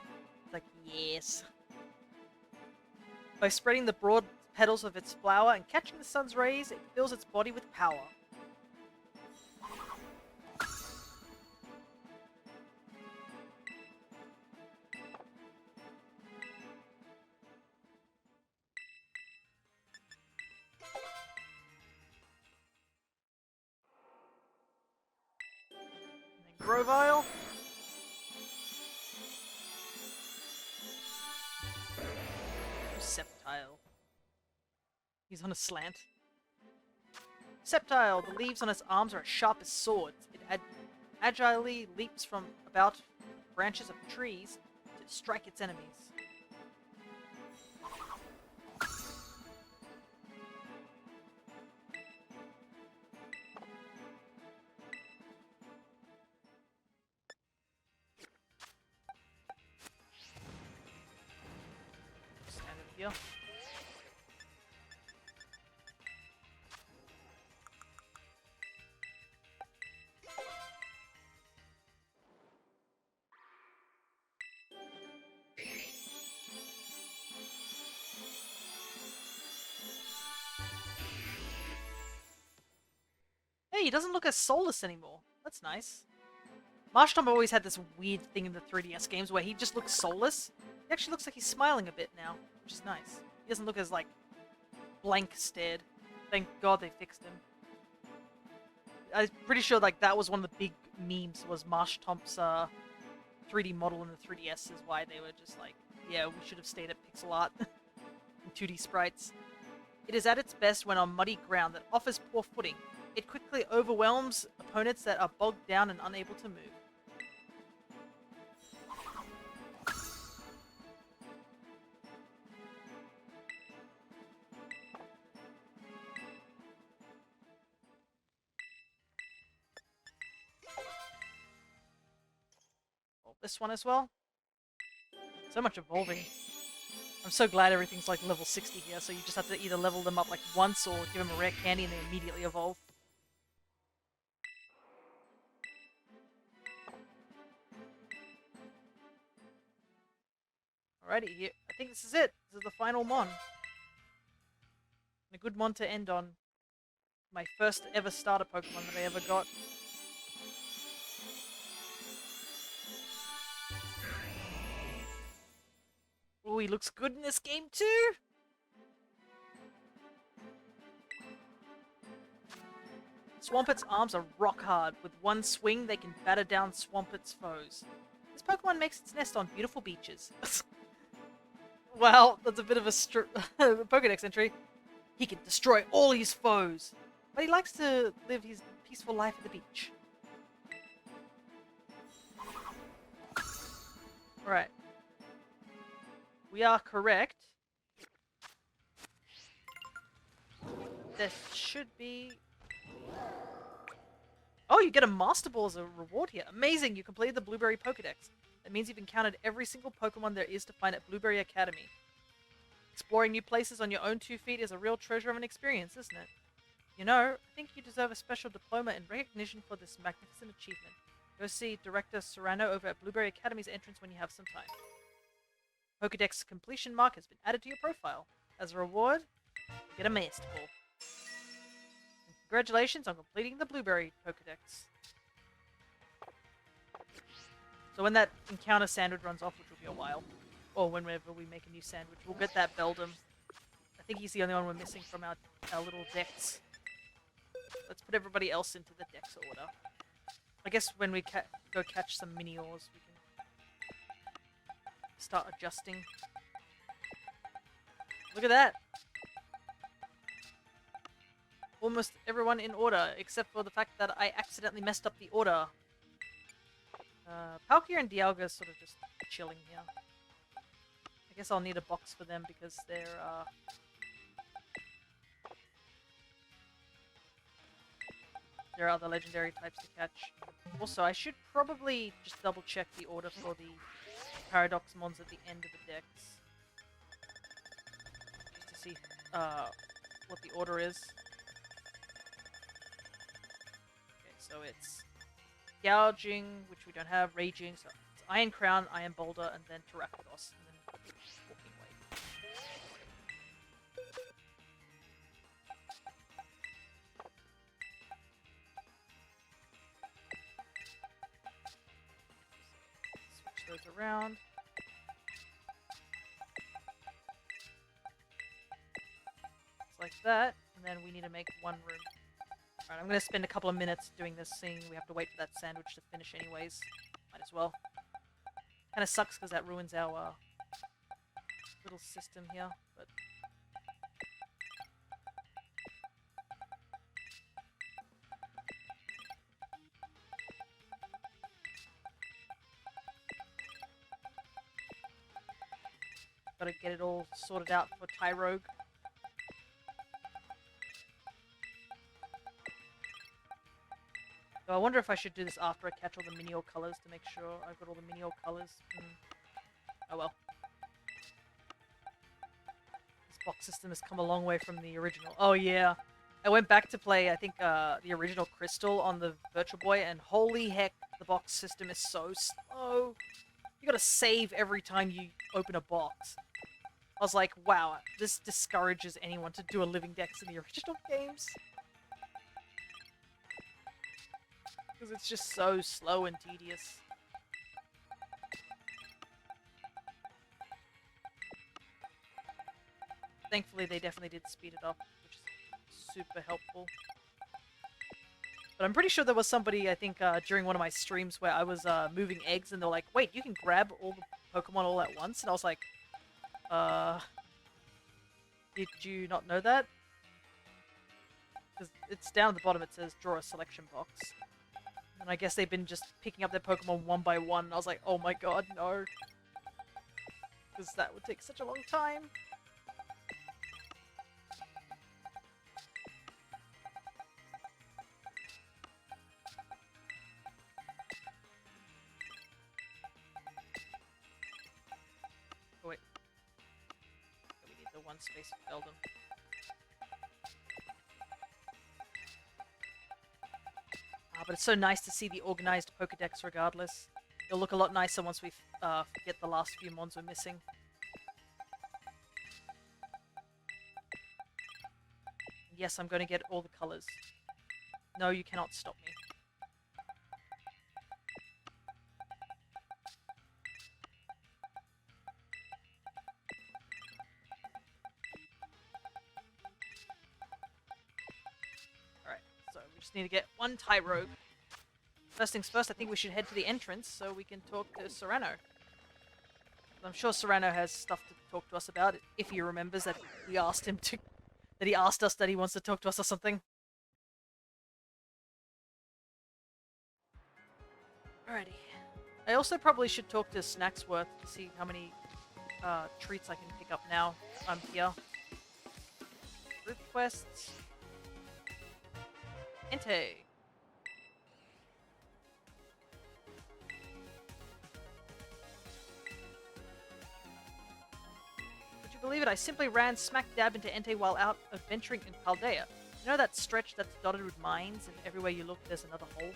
[SPEAKER 1] like, yes. By spreading the broad petals of its flower and catching the sun's rays, it fills its body with power. Grovile. Sceptile. He's on a slant. Sceptile. The leaves on its arms are as sharp as swords. It agilely leaps from about branches of trees to strike its enemies. Here. Hey, he doesn't look as soulless anymore. That's nice. Marshtomp always had this weird thing in the 3DS games where he just looks soulless. He actually looks like he's smiling a bit now, which is nice. He doesn't look as, like, blank stared. Thank God they fixed him. I'm pretty sure, like, that was one of the big memes, was Marshtomp's 3D model in the 3DS is why they were just like, yeah, we should have stayed at pixel art and 2D sprites. It is at its best when on muddy ground that offers poor footing. It quickly overwhelms opponents that are bogged down and unable to move. This one as well. So much evolving. I'm so glad everything's like level 60 here, so you just have to either level them up like once or give them a rare candy and they immediately evolve. Alrighty, here. I think this is it. This is the final mon. And a good mon to end on. My first ever starter Pokemon that I ever got. Oh, he looks good in this game too! Swampet's arms are rock hard. With one swing, they can batter down Swampet's foes. This Pokemon makes its nest on beautiful beaches. Well, that's a bit of a Pokedex entry. He can destroy all his foes, but he likes to live his peaceful life at the beach. Alright. We are correct. This should be... Oh, you get a Master Ball as a reward here. Amazing! You completed the Blueberry Pokedex. That means you've encountered every single Pokemon there is to find at Blueberry Academy. Exploring new places on your own 2 feet is a real treasure of an experience, isn't it? You know, I think you deserve a special diploma in recognition for this magnificent achievement. Go see Director Serrano over at Blueberry Academy's entrance when you have some time. Pokedex completion mark has been added to your profile. As a reward, you get a Master Ball. Congratulations on completing the Blueberry Pokedex. So when that encounter sandwich runs off, which will be a while, or whenever we make a new sandwich, we'll get that Beldum. I think he's the only one we're missing from our little decks. Let's put everybody else into the dex order. I guess when we go catch some mini-ores, we can start adjusting. Look at that! Almost everyone in order, except for the fact that I accidentally messed up the order. Palkia and Dialga are sort of just chilling here. I guess I'll need a box for them because they're, there are other legendary types to catch. Also, I should probably just double check the order for the Paradox Mons at the end of the decks. Just to see what the order is. Okay, so it's Gouging, which we don't have, Raging, so it's Iron Crown, Iron Boulder, and then Terraquados, and then Walking Wave. Switch those around. It's like that, and then we need to make one room. Alright, I'm going to spend a couple of minutes doing this, seeing we have to wait for that sandwich to finish anyways. Might as well. Kind of sucks because that ruins our little system here, but... Gotta get it all sorted out for Tyrogue. So I wonder if I should do this after I catch all the Minior colors to make sure I've got all the Minior colors. Oh well. This box system has come a long way from the original. Oh yeah. I went back to play, I think, the original Crystal on the Virtual Boy, and holy heck, the box system is so slow. You gotta save every time you open a box. I was like, wow, this discourages anyone to do a living dex in the original games. Because it's just so slow and tedious. Thankfully, they definitely did speed it up, which is super helpful. But I'm pretty sure there was somebody, I think, during one of my streams where I was moving eggs, and they're like, wait, you can grab all the Pokemon all at once? And I was like, did you not know that? Because it's down at the bottom, it says draw a selection box. And I guess they've been just picking up their Pokemon one by one. And I was like, oh my god, no. Because that would take such a long time. Oh wait. Okay, we need the one space for Beldum. But it's so nice to see the organized Pokedex regardless. It'll look a lot nicer once we get the last few mons we're missing. Yes, I'm going to get all the colors. No, you cannot stop me. Just need to get one Tyrogue. First things first, I think we should head to the entrance so we can talk to Serrano. I'm sure Serrano has stuff to talk to us about, if he remembers that we asked him to... that he asked us that he wants to talk to us or something. Alrighty. I also probably should talk to Snacksworth to see how many treats I can pick up now I'm here. Group quests. Entei. Would you believe it? I simply ran smack dab into Entei while out adventuring in Paldea. You know that stretch that's dotted with mines and everywhere you look there's another hole?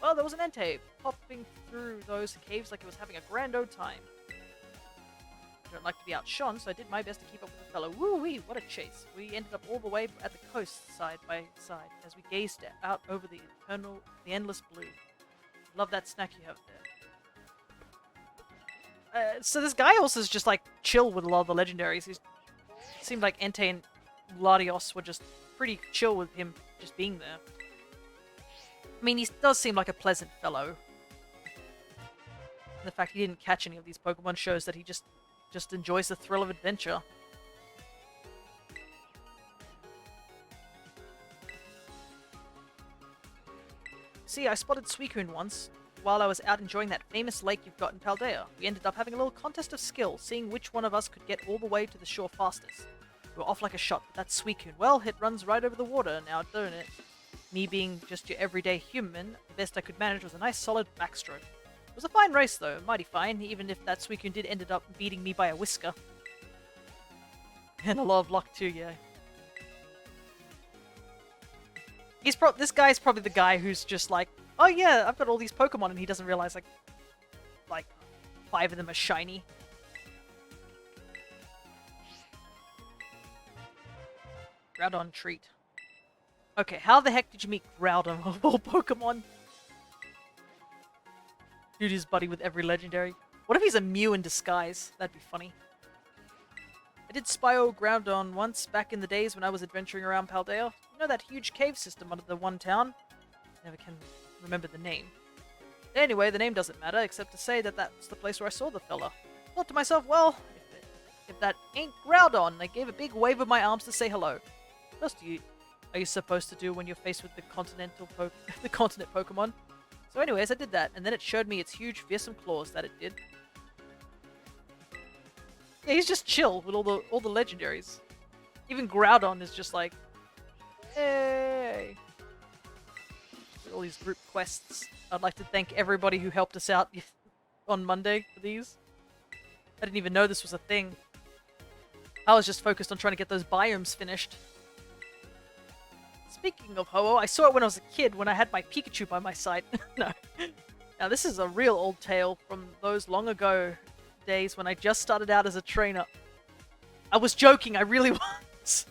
[SPEAKER 1] Well, there was an Entei popping through those caves like it was having a grand old time. I don't like to be outshone, so I did my best to keep up with the fellow. Woo-wee, what a chase. We ended up all the way at the coast side by side as we gazed out over the endless blue. Love that snack you have there. So this guy also is just like chill with a lot of the legendaries. It seemed like Entei and Latios were just pretty chill with him just being there. I mean, he does seem like a pleasant fellow. And the fact he didn't catch any of these Pokemon shows that he just enjoys the thrill of adventure. See, I spotted Suicune once while I was out enjoying that famous lake you've got in Paldea. We ended up having a little contest of skill, seeing which one of us could get all the way to the shore fastest. We were off like a shot, but that Suicune, well, it runs right over the water now, don't it? Me being just your everyday human, the best I could manage was a nice solid backstroke. It was a fine race though, mighty fine, even if that Suicune did ended up beating me by a whisker. And a lot of luck too, yeah. This guy's probably the guy who's just like, oh yeah, I've got all these Pokemon, and he doesn't realize like 5 of them are shiny. Groudon treat. Okay, how the heck did you meet Groudon of all Pokemon? Dude is buddy with every legendary. What if he's a Mew in disguise? That'd be funny. I did spy old Groudon once back in the days when I was adventuring around Paldea. You know that huge cave system under the one town? Never can remember the name. Anyway, the name doesn't matter, except to say that that's the place where I saw the fella. Thought to myself, well, if that ain't Groudon, I gave a big wave of my arms to say hello. What else are you supposed to do when you're faced with the continent Pokemon? So anyways, I did that, and then it showed me its huge, fearsome claws, that it did. Yeah, he's just chill with all the legendaries. Even Groudon is just like, hey! All these group quests. I'd like to thank everybody who helped us out on Monday for these. I didn't even know this was a thing. I was just focused on trying to get those biomes finished. Speaking of Ho-Oh, I saw it when I was a kid when I had my Pikachu by my side. No. Now this is a real old tale from those long ago days when I just started out as a trainer. I was joking, I really was.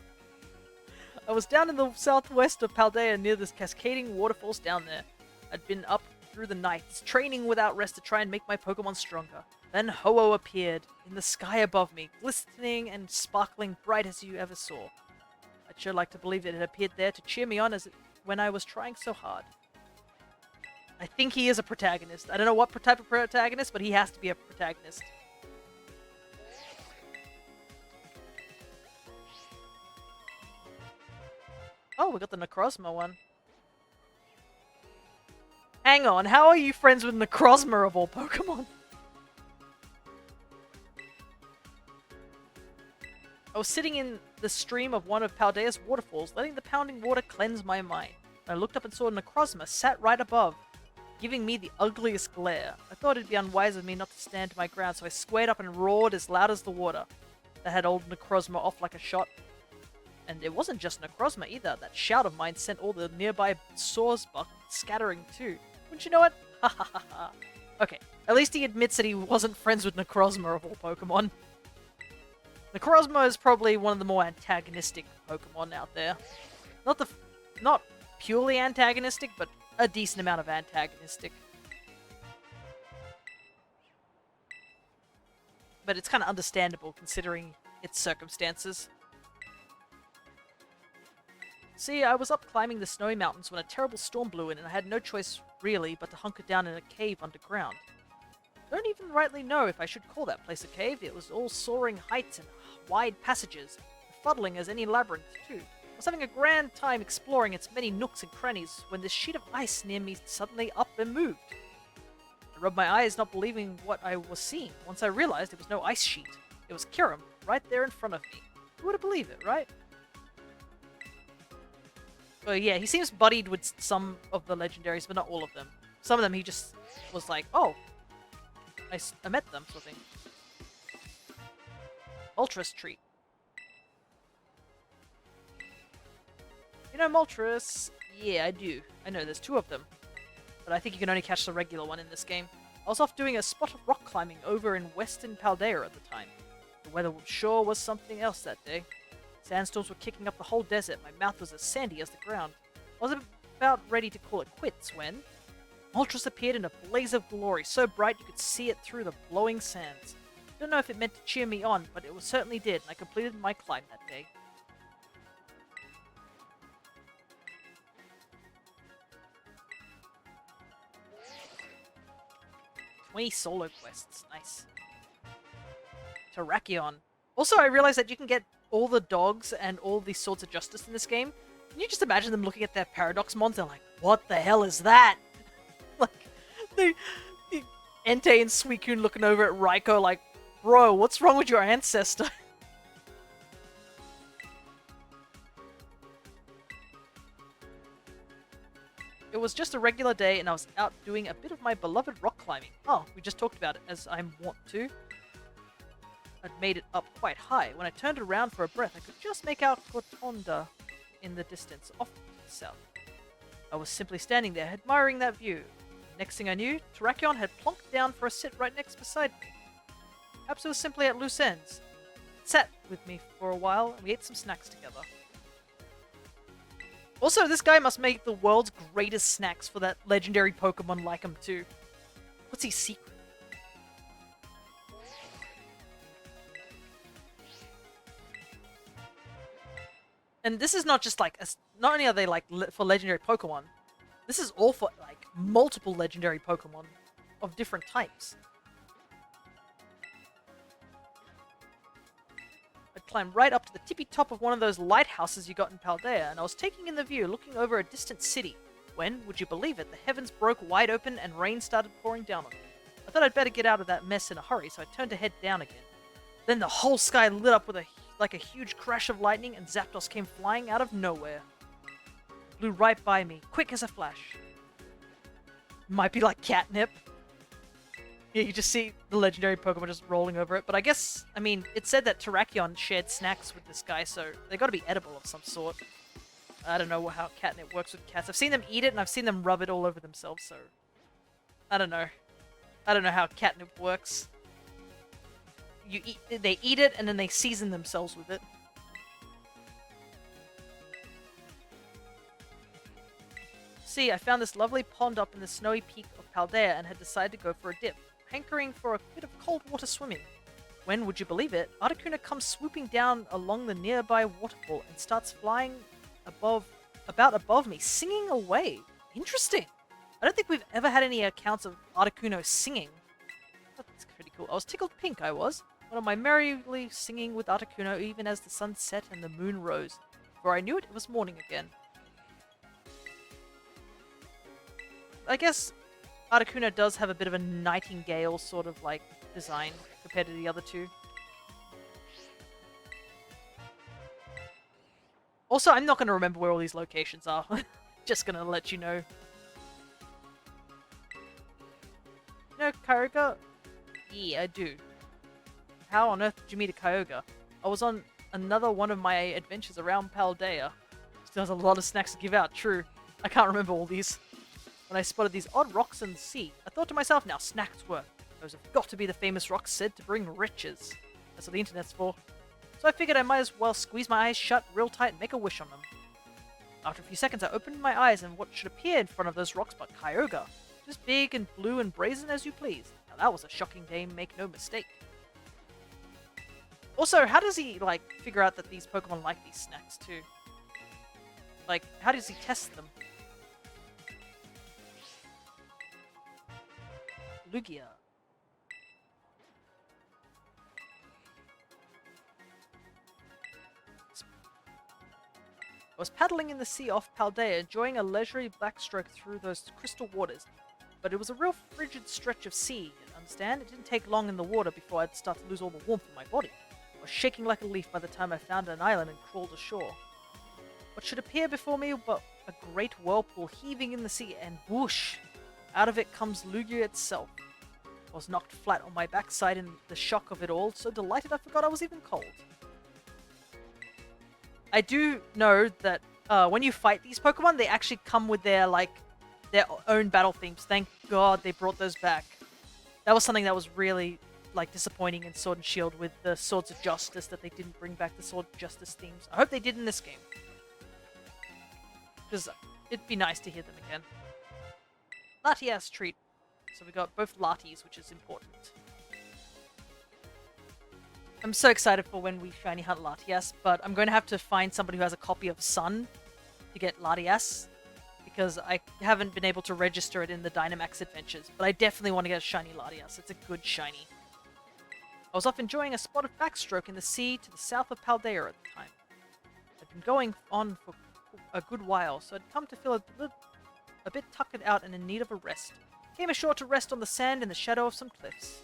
[SPEAKER 1] I was down in the southwest of Paldea near the cascading waterfalls down there. I'd been up through the nights, training without rest to try and make my Pokemon stronger. Then Ho-Oh appeared in the sky above me, glistening and sparkling bright as you ever saw. I'd sure like to believe that it appeared there to cheer me on when I was trying so hard. I think he is a protagonist. I don't know what type of protagonist, but he has to be a protagonist. Oh, we got the Necrozma one. Hang on, how are you friends with Necrozma of all Pokemon? I was sitting in the stream of one of Paldea's waterfalls, letting the pounding water cleanse my mind. I looked up and saw Necrozma sat right above, giving me the ugliest glare. I thought it'd be unwise of me not to stand my ground, so I squared up and roared as loud as the water. That had old Necrozma off like a shot. And it wasn't just Necrozma either. That shout of mine sent all the nearby Sawsbuck scattering too. Wouldn't you know it? Ha ha ha ha. Okay, at least he admits that he wasn't friends with Necrozma of all Pokemon. Necrozma is probably one of the more antagonistic Pokemon out there. Not purely antagonistic, but a decent amount of antagonistic. But it's kind of understandable considering its circumstances. See, I was up climbing the snowy mountains when a terrible storm blew in, and I had no choice, really, but to hunker down in a cave underground. I don't even rightly know if I should call that place a cave. It was all soaring heights and wide passages, fuddling as any labyrinth, too. I was having a grand time exploring its many nooks and crannies when this sheet of ice near me suddenly up and moved. I I rubbed my eyes, not believing what I was seeing. Once I realized it was no ice sheet. It was Kirim, right there in front of me. Who would have believed it, right? Oh yeah, he seems buddied with some of the legendaries, but not all of them. Some of them he just was like, oh, I met them, sort of thing. Moltres treat. You know Moltres? Yeah, I do. I know, there's 2 of them. But I think you can only catch the regular one in this game. I was off doing a spot of rock climbing over in western Paldea at the time. The weather sure was something else that day. Sandstorms were kicking up the whole desert. My mouth was as sandy as the ground. I was about ready to call it quits when Moltres appeared in a blaze of glory, so bright you could see it through the blowing sands. Don't know if it meant to cheer me on, but it certainly did, and I completed my climb that day. "20 solo quests. Nice. Terrakion. Also, I realized that you can get all the dogs and all the Swords of Justice in this game. Can you just imagine them looking at their Paradox mons and like, what the hell is that? Like, the Entei and Suicune looking over at Raikou like, bro, what's wrong with your ancestor? It was just a regular day and I was out doing a bit of my beloved rock climbing. Oh, we just talked about it, as I'm wont to. I'd made it up quite high. When I turned around for a breath, I could just make out Kotonda in the distance, off to the south. I was simply standing there, admiring that view. Next thing I knew, Terrakion had plonked down for a sit right next beside me. Perhaps it was simply at loose ends. It sat with me for a while, and we ate some snacks together. Also, this guy must make the world's greatest snacks for that legendary Pokemon like him too. What's his secret? And this is not just like, not only are they like for legendary Pokemon, this is all for like multiple legendary Pokemon of different types. I'd climbed right up to the tippy top of one of those lighthouses you got in Paldea, and I was taking in the view, looking over a distant city, when, would you believe it, the heavens broke wide open and rain started pouring down on me. I thought I'd better get out of that mess in a hurry, so I turned to head down again. Then the whole sky lit up with like a huge crash of lightning, and Zapdos came flying out of nowhere. It flew right by me, quick as a flash. Might be like catnip. Yeah, you just see the legendary Pokemon just rolling over it. But I guess, I mean, it said that Terrakion shared snacks with this guy, so they gotta be edible of some sort. I don't know how catnip works with cats. I've seen them eat it, and I've seen them rub it all over themselves, so... I don't know. I don't know how catnip works. They eat it, and then they season themselves with it. See, I found this lovely pond up in the snowy peak of Paldea and had decided to go for a dip, hankering for a bit of cold water swimming. When, would you believe it, Articuno comes swooping down along the nearby waterfall and starts flying about above me, singing away. Interesting! I don't think we've ever had any accounts of Articuno singing. That's pretty cool. I was tickled pink, I was. One of my merrily singing with Articuno even as the sun set and the moon rose. Before I knew it, it was morning again. I guess Articuno does have a bit of a nightingale sort of like design compared to the other two. Also, I'm not going to remember where all these locations are. Just going to let you know. You know Kyogre? Yeah, I do. How on earth did you meet a Kyogre? I was on another one of my adventures around Paldea. Still has a lot of snacks to give out, true. I can't remember all these. When I spotted these odd rocks in the sea, I thought to myself, now snacks work. Those have got to be the famous rocks said to bring riches. That's what the internet's for. So I figured I might as well squeeze my eyes shut real tight and make a wish on them. After a few seconds, I opened my eyes and what should appear in front of those rocks but Kyogre. Just big and blue and brazen as you please. Now that was a shocking day, make no mistake. Also, how does he, like, figure out that these Pokemon like these snacks too? Like, how does he test them? Lugia. I was paddling in the sea off Paldea, enjoying a leisurely backstroke through those crystal waters. but it was a real frigid stretch of sea, you understand? It didn't take long in the water before I'd start to lose all the warmth in my body. I was shaking like a leaf by the time I found an island and crawled ashore. What should appear before me but a great whirlpool heaving in the sea, and whoosh! Out of it comes Lugia itself. I was knocked flat on my backside in the shock of it all, so delighted I forgot I was even cold. I do know that when you fight these Pokemon, they actually come with their own battle themes. Thank God they brought those back. That was something that was really disappointing in Sword and Shield with the Swords of Justice, that they didn't bring back the Sword of Justice themes. I hope they did in this game, because it'd be nice to hear them again. Latias treat. So we got both Latis, which is important. I'm so excited for when we shiny hunt Latias, but I'm going to have to find somebody who has a copy of Sun to get Latias, because I haven't been able to register it in the Dynamax adventures, but I definitely want to get a shiny Latias. It's a good shiny. I was off enjoying a spot of backstroke in the sea to the south of Paldea at the time. I'd been going on for a good while, so I'd come to feel a bit tuckered out and in need of a rest. Came ashore to rest on the sand in the shadow of some cliffs.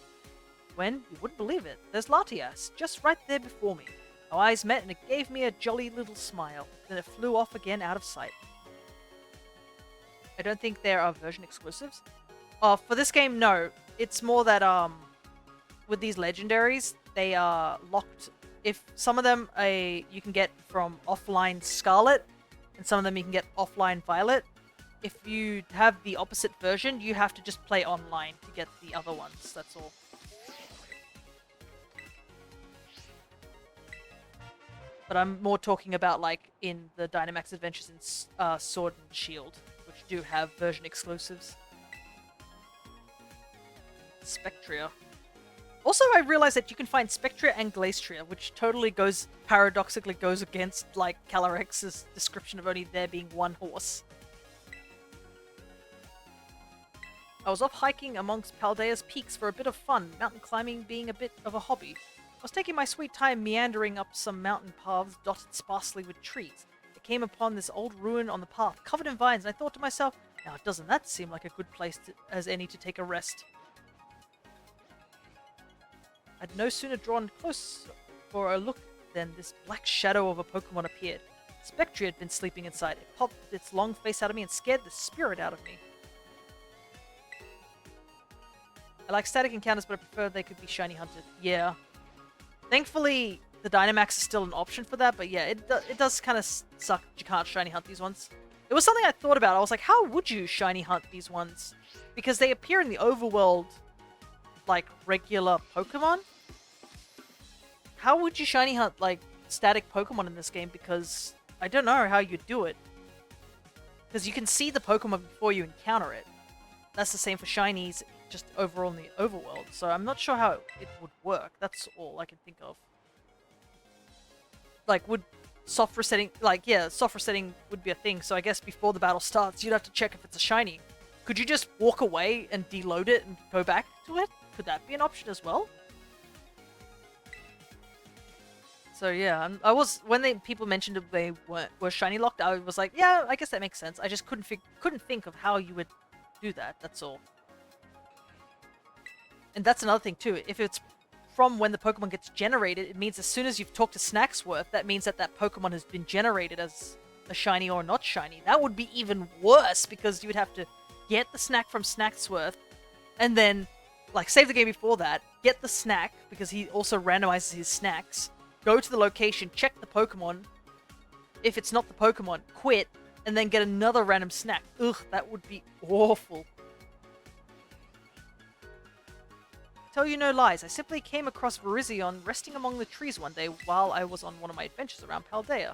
[SPEAKER 1] When, you wouldn't believe it, there's Latias, just right there before me. Our eyes met and it gave me a jolly little smile, then it flew off again out of sight. I don't think there are version exclusives. For this game, no. It's more that, with these legendaries, they are locked. If some of them you can get from offline Scarlet, and some of them you can get offline Violet. If you have the opposite version, you have to just play online to get the other ones, that's all. But I'm more talking about in the Dynamax Adventures in Sword and Shield, which do have version exclusives. Spectria. Also, I realized that you can find Spectria and Glacier, which totally paradoxically goes against Calyrex's description of only there being one horse. I was off hiking amongst Paldea's peaks for a bit of fun, mountain climbing being a bit of a hobby. I was taking my sweet time meandering up some mountain paths dotted sparsely with trees. I came upon this old ruin on the path, covered in vines, and I thought to myself, now doesn't that seem like a good place as any to take a rest? I'd no sooner drawn close for a look than this black shadow of a Pokemon appeared. Spectria had been sleeping inside. It popped its long face out of me and scared the spirit out of me. I like static encounters, but I prefer they could be shiny hunted. Yeah. Thankfully, the Dynamax is still an option for that, but yeah, it does kind of suck that you can't shiny hunt these ones. It was something I thought about. I was like, how would you shiny hunt these ones? Because they appear in the overworld like regular Pokemon. How would you shiny hunt static Pokemon in this game? Because I don't know how you'd do it. Because you can see the Pokemon before you encounter it. That's the same for shinies, just overall in the overworld. So I'm not sure how it would work. That's all I can think of. Would soft resetting... soft resetting would be a thing. So I guess before the battle starts, you'd have to check if it's a shiny. Could you just walk away and deload it and go back to it? Could that be an option as well? So yeah, when people mentioned that they were shiny locked, I was like, yeah, I guess that makes sense. I just couldn't think of how you would do that. That's all. And that's another thing too. If it's from when the Pokemon gets generated, it means as soon as you've talked to Snacksworth, that means that Pokemon has been generated as a shiny or not shiny. That would be even worse because you would have to get the snack from Snacksworth, and then save the game before that, get the snack because he also randomizes his snacks. Go to the location, check the Pokemon. If it's not the Pokemon, quit, and then get another random snack. Ugh, that would be awful. Tell you no lies, I simply came across Virizion resting among the trees one day while I was on one of my adventures around Paldea.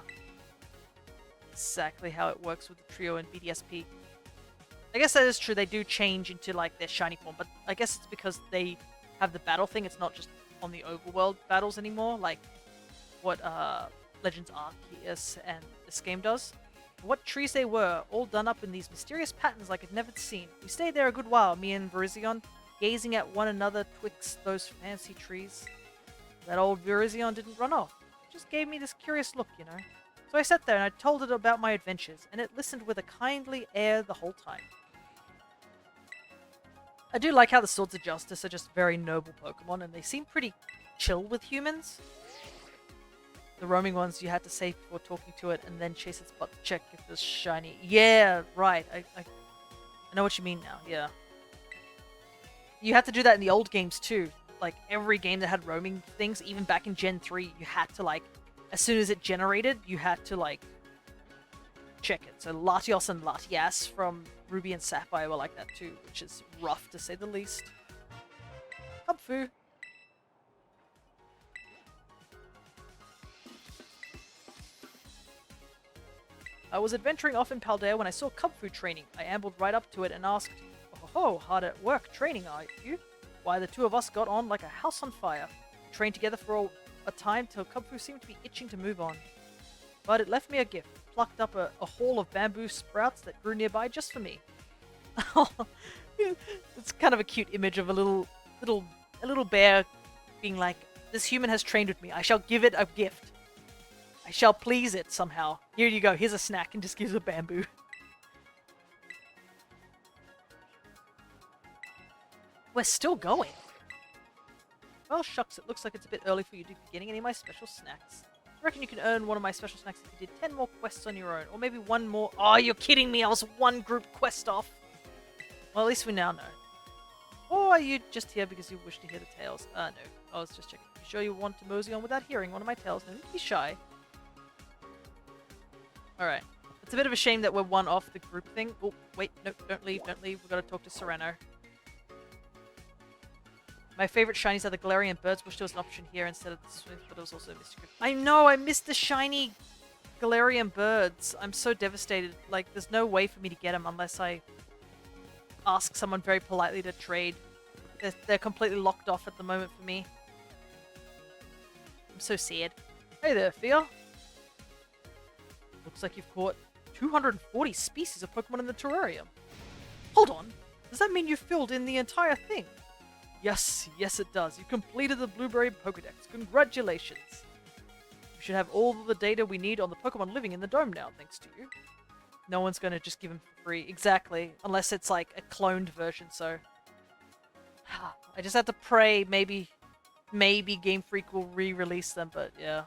[SPEAKER 1] Exactly how it works with the trio and BDSP. I guess that is true, they do change into their shiny form, but I guess it's because they have the battle thing, it's not just on the overworld battles anymore, like what Legends Arceus and this game does. What trees they were, all done up in these mysterious patterns like I'd never seen. We stayed there a good while, me and Virizion, gazing at one another twixt those fancy trees. That old Virizion didn't run off. It just gave me this curious look, you know. So I sat there and I told it about my adventures, and it listened with a kindly air the whole time. I do like how the Swords of Justice are just very noble Pokemon, and they seem pretty chill with humans. The roaming ones you had to save before talking to it, and then chase its butt to check if it was shiny. Yeah, right. I know what you mean now, yeah. You had to do that in the old games too. Like, every game that had roaming things, even back in Gen 3, you had to, like, as soon as it generated, you had to, like, check it. So Latios and Latias from Ruby and Sapphire were like that too, which is rough to say the least. Hubfu. I was adventuring off in Paldea when I saw Cubfu training. I ambled right up to it and asked, "Oh, hard at work training, are you?" Why, the two of us got on like a house on fire. We trained together for a time till Cubfu seemed to be itching to move on. But it left me a gift. Plucked up a haul of bamboo sprouts that grew nearby just for me. It's kind of a cute image of a little bear being like, "This human has trained with me. I shall give it a gift. I shall please it somehow. Here you go. Here's a snack," and just gives a bamboo. We're still going. Well, shucks, it looks like it's a bit early for you to be getting any of my special snacks. I reckon you can earn one of my special snacks if you did 10 more quests on your own, or maybe one more. Oh, you're kidding me! I was one group quest off. Well, at least we now know. Or are you just here because you wish to hear the tales? No. I was just checking. You sure you want to mosey on without hearing one of my tales? No, don't be shy. Alright. It's a bit of a shame that we're one off the group thing. Oh, wait, no, don't leave. We've got to talk to Serrano. My favorite shinies are the Galarian birds. Wish there was an option here instead of the Swift, but it was also a mystery. I know, I missed the shiny Galarian birds. I'm so devastated. Like, there's no way for me to get them unless I ask someone very politely to trade. They're completely locked off at the moment for me. I'm so sad. Hey there, Fia. Looks like you've caught 240 species of Pokemon in the terrarium. Hold on. Does that mean you filled in the entire thing? Yes, it does. You completed the Blueberry Pokedex. Congratulations. We should have all the data we need on the Pokemon living in the dome now, thanks to you. No one's going to just give them for free. Exactly. Unless it's like a cloned version, so... I just have to pray maybe Game Freak will re-release them, but yeah.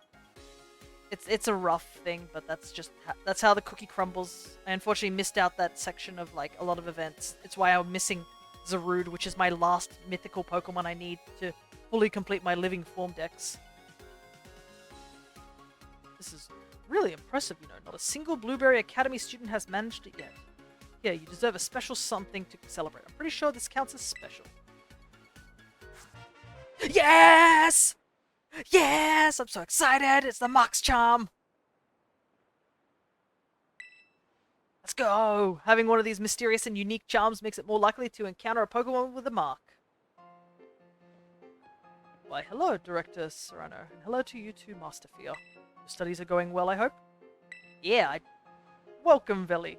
[SPEAKER 1] It's a rough thing, but that's how the cookie crumbles. I unfortunately missed out that section of like a lot of events. It's why I'm missing Zarude, which is my last mythical Pokemon I need to fully complete my living form dex. This is really impressive, you know. Not a single Blueberry Academy student has managed it yet. Yeah, you deserve a special something to celebrate. I'm pretty sure this counts as special. Yes! Yes! I'm so excited! It's the Mox Charm! Let's go! Having one of these mysterious and unique charms makes it more likely to encounter a Pokemon with a mark. Why, hello, Director Serrano, and hello to you too, Master Fia. Your studies are going well, I hope? Yeah, Welcome, Veli.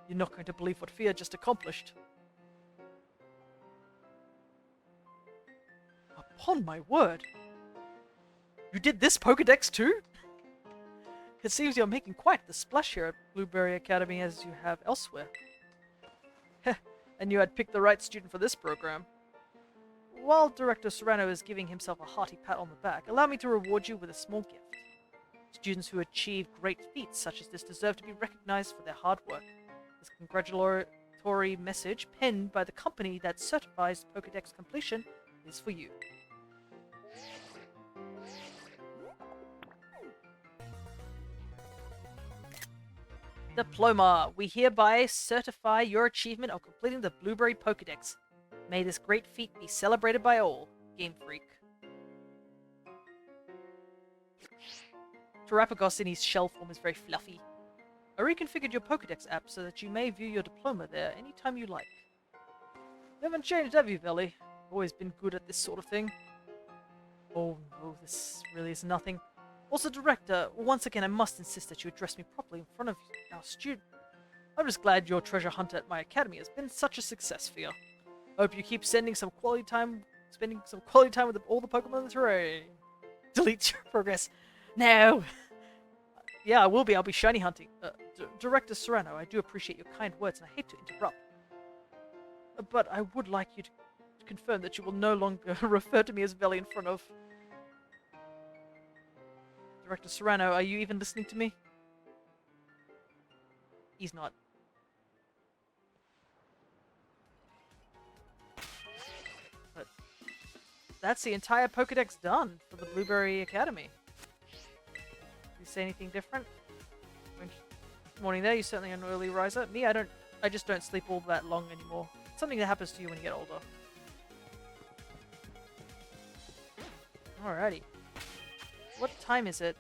[SPEAKER 1] You're not going to believe what Fia just accomplished. Upon my word! You did this Pokedex too? It seems you're making quite the splash here at Blueberry Academy as you have elsewhere. Heh, and you had picked the right student for this program. While Director Serrano is giving himself a hearty pat on the back, allow me to reward you with a small gift. Students who achieve great feats such as this deserve to be recognized for their hard work. This congratulatory message, penned by the company that certifies Pokedex completion, is for you. Diploma. We hereby certify your achievement of completing the Blueberry Pokedex. May this great feat be celebrated by all. Game Freak. Terapagos in his shell form is very fluffy. I reconfigured your Pokedex app so that you may view your diploma there anytime you like. You haven't changed, have you, Veli? Always been good at this sort of thing. Oh no, this really is nothing. Also, Director, once again I must insist that you address me properly in front of our student. I'm just glad your treasure hunt at my academy has been such a success for you. I hope you keep spending some quality time with all the Pokemon in the terrain. Delete your progress. No! Yeah, I will be. I'll be shiny hunting. Director Serrano, I do appreciate your kind words and I hate to interrupt. But I would like you to confirm that you will no longer refer to me as Veli in front of Director Serrano. Are you even listening to me? He's not. But that's the entire Pokedex done for the Blueberry Academy. Did you say anything different? Morning there, you certainly are an early riser. Me, I just don't sleep all that long anymore. It's something that happens to you when you get older. Alrighty. What time is it?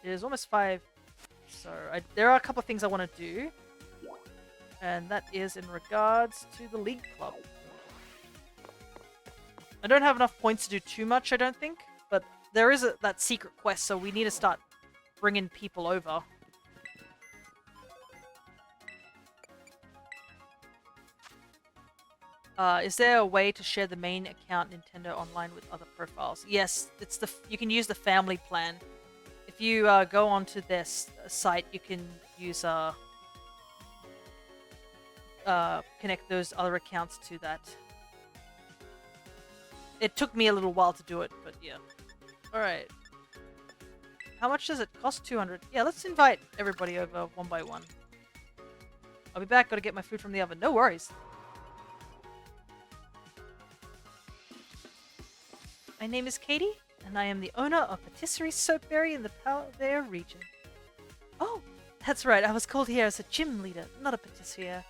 [SPEAKER 1] It is almost 5. So there are a couple of things I want to do. And that is in regards to the League Club. I don't have enough points to do too much, I don't think. But there is that secret quest, so we need to start bringing people over. Is there a way to share the main account Nintendo Online with other profiles? Yes, you can use the family plan. If you go onto their site, you can use connect those other accounts to that. It took me a little while to do it, but yeah. All right. How much does it cost? 200. Yeah, let's invite everybody over one by one. I'll be back. Gotta get my food from the oven. No worries. My name is Katie, and I am the owner of Patisserie Soapberry in the Palkia region. Oh, that's right. I was called here as a gym leader, not a patissier.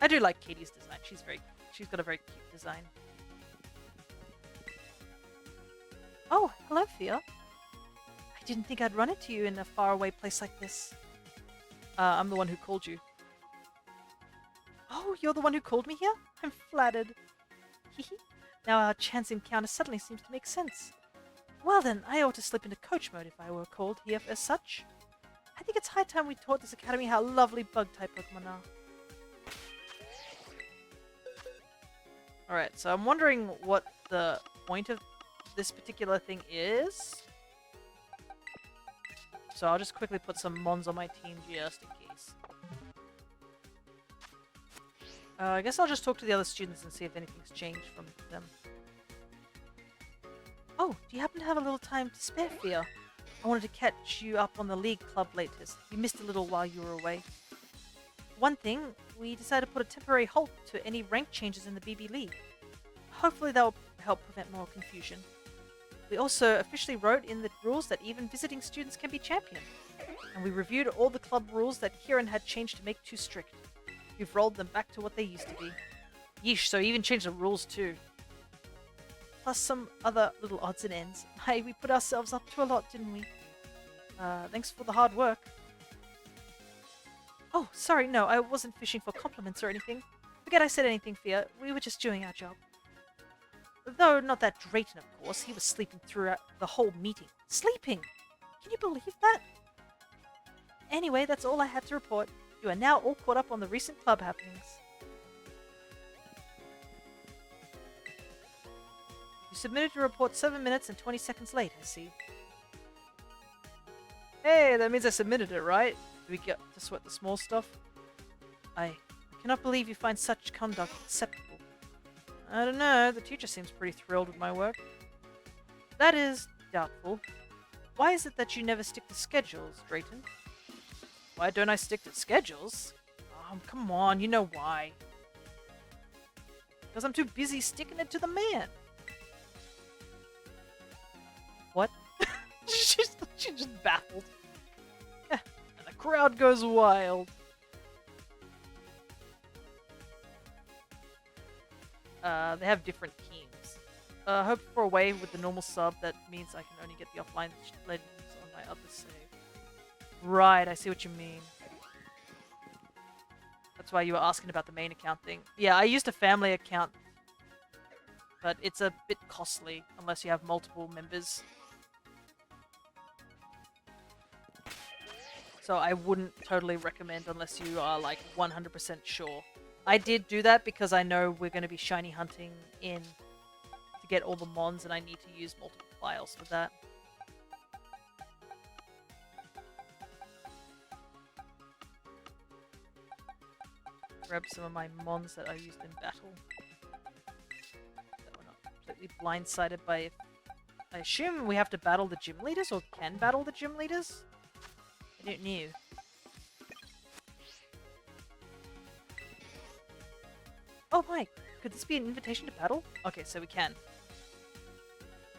[SPEAKER 1] I do like Katie's design. She's got a very cute design. Oh, hello, Fia. I didn't think I'd run into you in a faraway place like this. I'm the one who called you. Oh, you're the one who called me here? I'm flattered. Now our chance encounter suddenly seems to make sense. Well then, I ought to slip into coach mode if I were called here as such. I think it's high time we taught this academy how lovely bug-type Pokemon are. Alright, so I'm wondering what the point of this particular thing is. So I'll just quickly put some Mons on my team just in case. I guess I'll just talk to the other students and see if anything's changed from them. Oh, do you happen to have a little time to spare, Fia? I wanted to catch you up on the League Club latest. You missed a little while you were away. One thing, we decided to put a temporary halt to any rank changes in the BB League. Hopefully that will help prevent more confusion. We also officially wrote in the rules that even visiting students can be championed. And we reviewed all the club rules that Kieran had changed to make too strict. We've rolled them back to what they used to be. Yeesh, so he even changed the rules too. Plus some other little odds and ends. Hey, we put ourselves up to a lot, didn't we? Thanks for the hard work. Oh, sorry, no, I wasn't fishing for compliments or anything. Forget I said anything, Fia. We were just doing our job. Though not that Drayton, of course. He was sleeping throughout the whole meeting. Sleeping! Can you believe that? Anyway, that's all I had to report. You are now all caught up on the recent club happenings. You submitted your report 7 minutes and 20 seconds late, I see. Hey, that means I submitted it, right? Do we get to sweat the small stuff? I cannot believe you find such conduct acceptable. I don't know, the teacher seems pretty thrilled with my work. That is doubtful. Why is it that you never stick to schedules, Drayton? Why don't I stick to schedules? Oh, come on, you know why. Because I'm too busy sticking it to the man. What? She's just baffled. And the crowd goes wild. They have different teams. Hope for a way with the normal sub that means I can only get the offline legends on my other save. Right, I see what you mean. That's why you were asking about the main account thing. Yeah, I used a family account, but it's a bit costly unless you have multiple members. So I wouldn't totally recommend unless you are like 100% sure. I did do that because I know we're going to be shiny hunting in to get all the mons and I need to use multiple files for that. grab some of my mons that I used in battle. So we're not completely blindsided by... I assume we have to battle the gym leaders, or can battle the gym leaders? I don't know. Oh my, could this be an invitation to battle? Okay, so we can.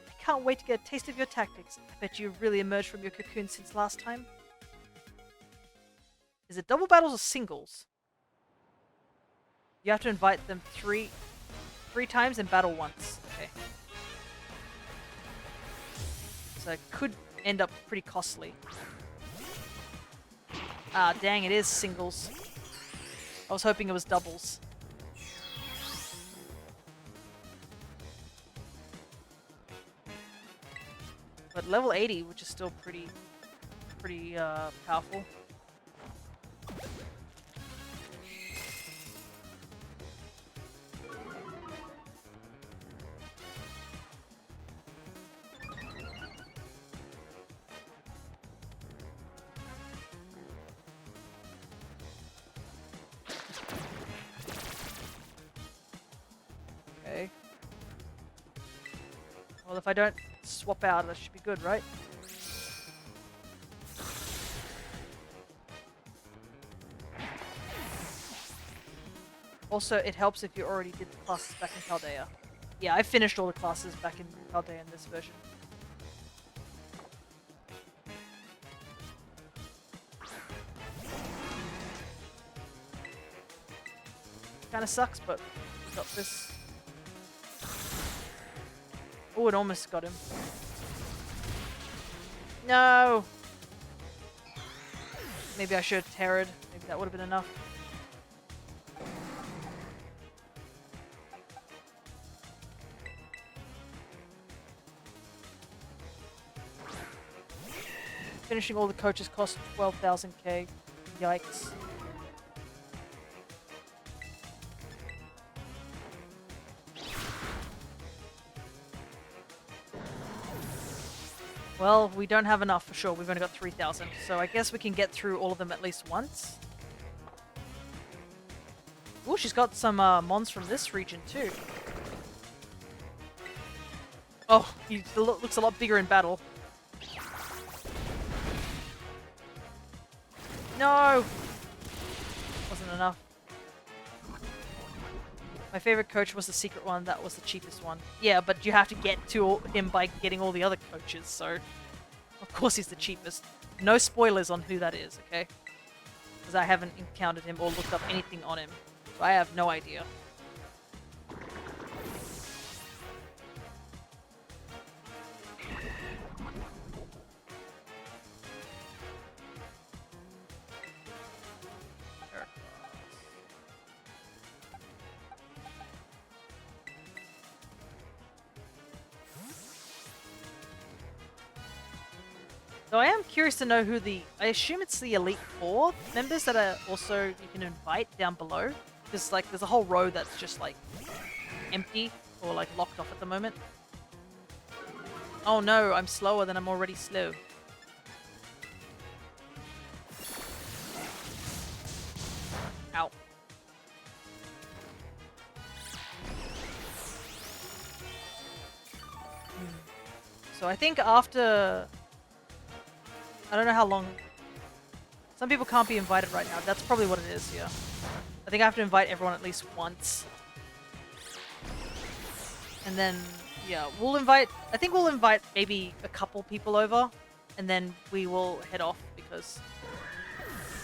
[SPEAKER 1] I can't wait to get a taste of your tactics. I bet you've really emerged from your cocoon since last time. Is it double battles or singles? You have to invite them three times and battle once. Okay. So it could end up pretty costly. Ah, dang, it is singles. I was hoping it was doubles. But level 80, which is still pretty powerful. Okay. Well, if I don't swap out, that should be good, right? Also, it helps if you already did the classes back in Paldea. Yeah, I finished all the classes back in Paldea in this version. Kinda sucks, but we got this. Oh, it almost got him. No! Maybe I should have terrored. Maybe that would have been enough. Finishing all the coaches cost 12,000k. Yikes. Well, we don't have enough for sure. We've only got 3,000. So I guess we can get through all of them at least once. Oh, she's got some mons from this region too. Oh, he looks a lot bigger in battle. No! Wasn't enough. My favorite coach was the secret one. That was the cheapest one. Yeah, but you have to get to him by getting all the other coaches, so... Of course he's the cheapest. No spoilers on who that is, okay? Because I haven't encountered him or looked up anything on him. So I have no idea. So I am curious to know who the... I assume it's the Elite Four members that are also you can invite down below. Because like there's a whole row that's just like empty or like locked off at the moment. Oh no, I'm slower than I'm already slow. Ow. So I think after... I don't know how long... Some people can't be invited right now. That's probably what it is, yeah. I think I have to invite everyone at least once. And then, yeah, we'll invite... I think we'll invite maybe a couple people over. And then we will head off because...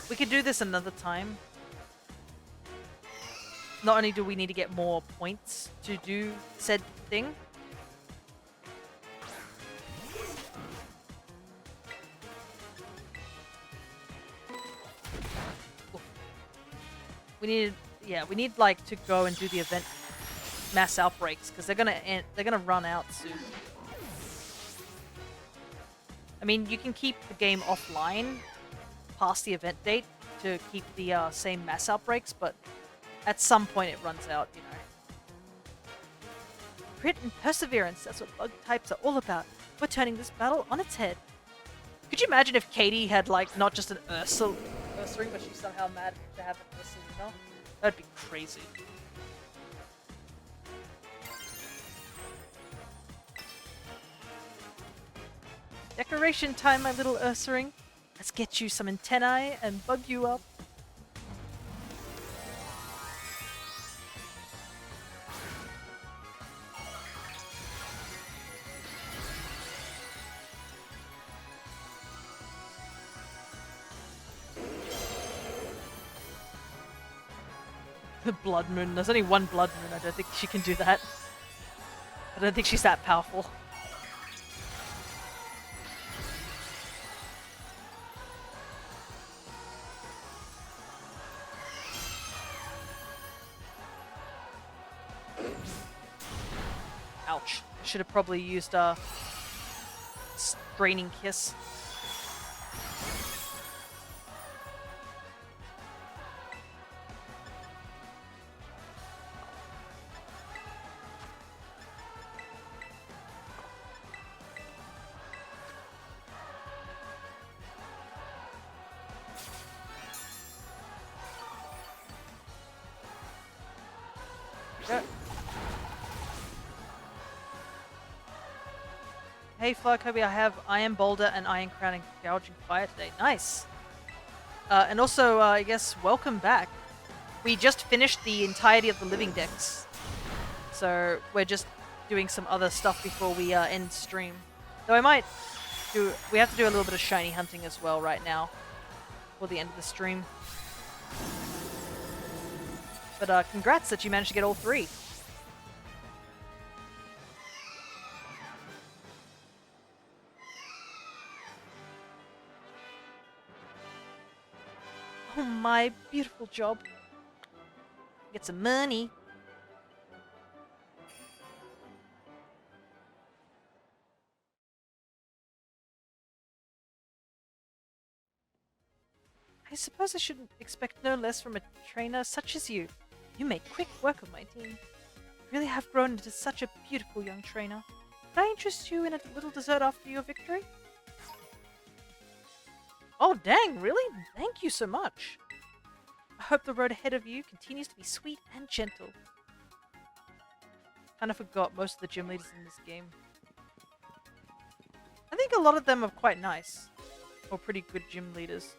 [SPEAKER 1] We could do this another time. Not only do we need to get more points to do said thing, we need like to go and do the event mass outbreaks because they're gonna run out soon. I mean, you can keep the game offline past the event date to keep the same mass outbreaks, but at some point it runs out, you know. Grit and perseverance, that's what bug types are all about. We're turning this battle on its head. Could you imagine if Katie had like not just an Ursa ring, but she somehow managed to have an Ursa, you know? That'd be crazy. Decoration time, my little Ursaring. Let's get you some antennae and bug you up. The Blood Moon. There's only one Blood Moon. I don't think she can do that. I don't think she's that powerful. Ouch. Should have probably used a Draining Kiss. Hey Flarkobi, I have Iron Boulder and Iron Crown and Gouging Fire today. Nice! And also, I guess, welcome back. We just finished the entirety of the living decks. So, we're just doing some other stuff before we end stream. Though I might do... We have to do a little bit of shiny hunting as well right now. For the end of the stream. But congrats that you managed to get all 3. Oh, my beautiful job. Get some money. I suppose I shouldn't expect no less from a trainer such as you. You make quick work of my team. You really have grown into such a beautiful young trainer. Could I interest you in a little dessert after your victory? Oh dang, really? Thank you so much. I hope the road ahead of you continues to be sweet and gentle. Kinda forgot most of the gym leaders in this game. I think a lot of them are quite nice. Or pretty good gym leaders.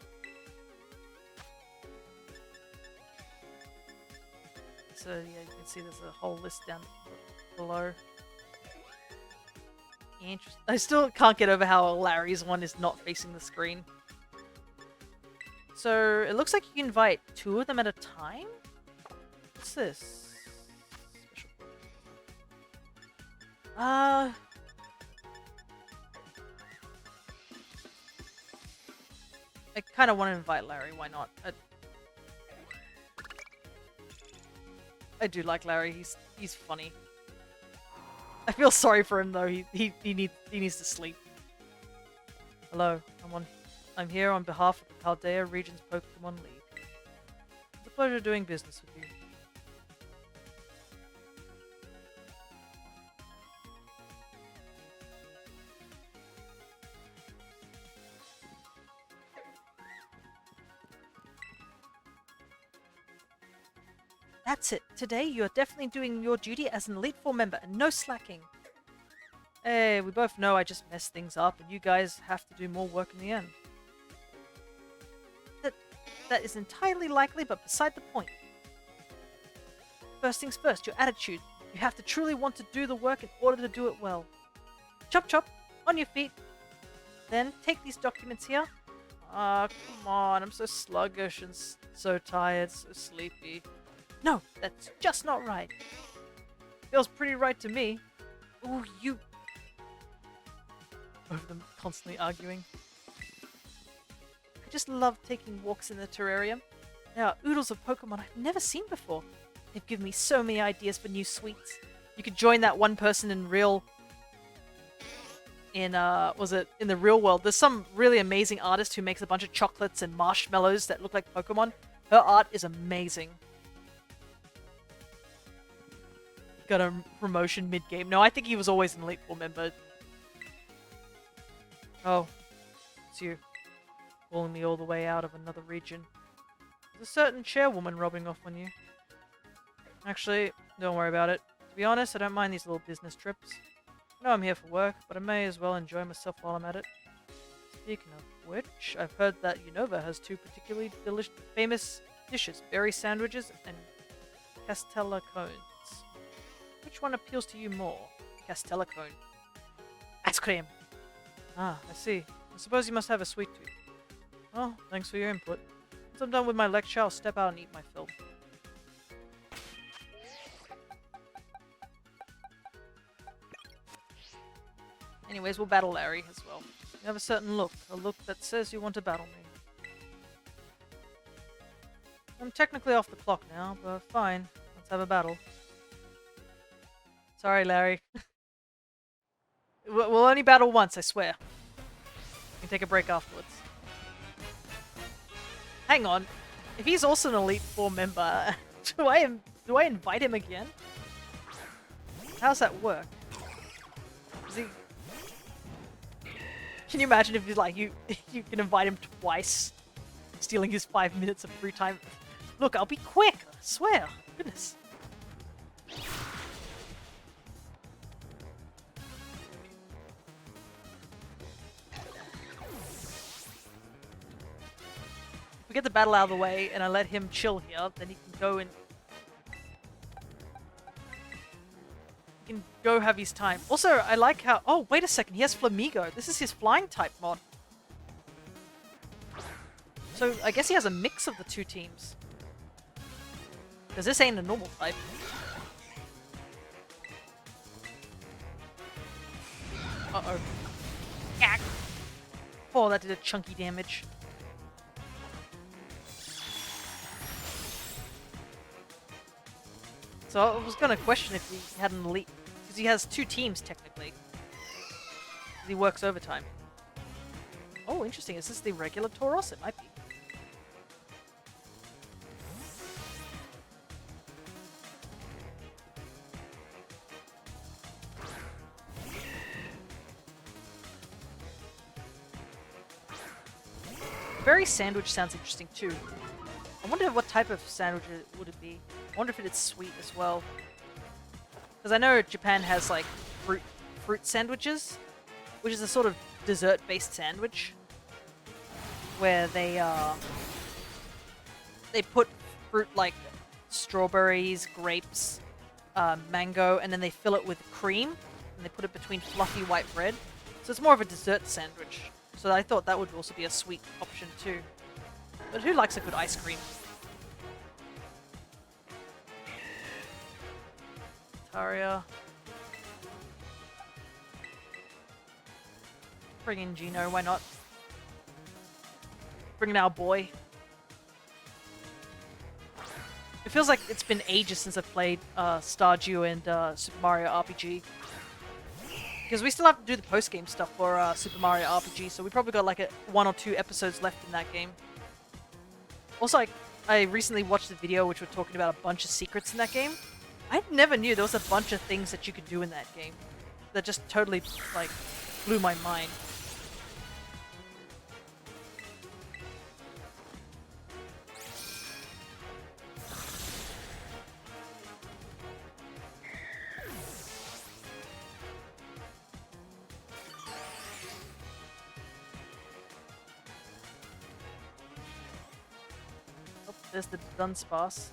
[SPEAKER 1] So yeah, you can see there's a whole list down below. Interesting. I still can't get over how Larry's one is not facing the screen. So, it looks like you can invite 2 of them at a time? What's this? Special. I kind of want to invite Larry, why not? I do like Larry, he's funny. I feel sorry for him though, he needs to sleep. Hello, I'm here on behalf of the Paldea Region's Pokemon League. It's a pleasure doing business with you. That's it. Today you are definitely doing your duty as an Elite Four member and no slacking. Hey, we both know I just messed things up and you guys have to do more work in the end. That is entirely likely, but beside the point. First things first, your attitude. You have to truly want to do the work in order to do it well. Chop chop, on your feet. Then take these documents here. Ah, come on, I'm so sluggish and so tired, so sleepy. No, that's just not right. Feels pretty right to me. Ooh, you... Both of them constantly arguing. I just love taking walks in the terrarium. There are oodles of Pokemon I've never seen before. They've given me so many ideas for new sweets. You could join that one person in real... In the real world? There's some really amazing artist who makes a bunch of chocolates and marshmallows that look like Pokemon. Her art is amazing. Got a promotion mid-game. No, I think he was always an Elite Four member. Oh, it's you. Calling me all the way out of another region. There's a certain chairwoman rubbing off on you. Actually, don't worry about it. To be honest, I don't mind these little business trips. I know I'm here for work, but I may as well enjoy myself while I'm at it. Speaking of which, I've heard that Unova has two particularly famous dishes, berry sandwiches and castella cones. Which one appeals to you more? Castella cone. Ice cream! Ah, I see. I suppose you must have a sweet tooth. Well, thanks for your input. Once I'm done with my lecture, I'll step out and eat my fill. Anyways, we'll battle Larry as well. You have a certain look. A look that says you want to battle me. I'm technically off the clock now, but fine. Let's have a battle. Sorry, Larry. We'll only battle once, I swear. We can take a break afterwards. Hang on. If he's also an Elite Four member, do I invite him again? How's that work? Is he... Can you imagine if he's like you can invite him twice, stealing his 5 minutes of free time? Look, I'll be quick. I swear. Goodness. If we get the battle out of the way and I let him chill here, then he can go and have his time. Also, I like how... Oh, wait a second. He has Flamigo. This is his flying type mod. So, I guess he has a mix of the two teams. Because this ain't a normal type. Uh-oh. Oh, that did a chunky damage. So I was going to question if he had an elite... Because he has two teams, technically. He works overtime. Oh, interesting. Is this the regular Tauros? It might be. Berry sandwich sounds interesting too. I wonder what type of sandwich would it be. I wonder if it's sweet as well. Because I know Japan has like fruit sandwiches, which is a sort of dessert-based sandwich where they put fruit like strawberries, grapes, mango, and then they fill it with cream and they put it between fluffy white bread. So it's more of a dessert sandwich. So I thought that would also be a sweet option too. But who likes a good ice cream? Taria. Bring in Gino, why not? Bring in our boy. It feels like it's been ages since I've played Stardew and Super Mario RPG. Because we still have to do the post-game stuff for Super Mario RPG, so we probably got like 1 or 2 episodes left in that game. Also, I recently watched a video which were talking about a bunch of secrets in that game. I never knew there was a bunch of things that you could do in that game. That just totally, like, blew my mind. There's the Dunsparce. So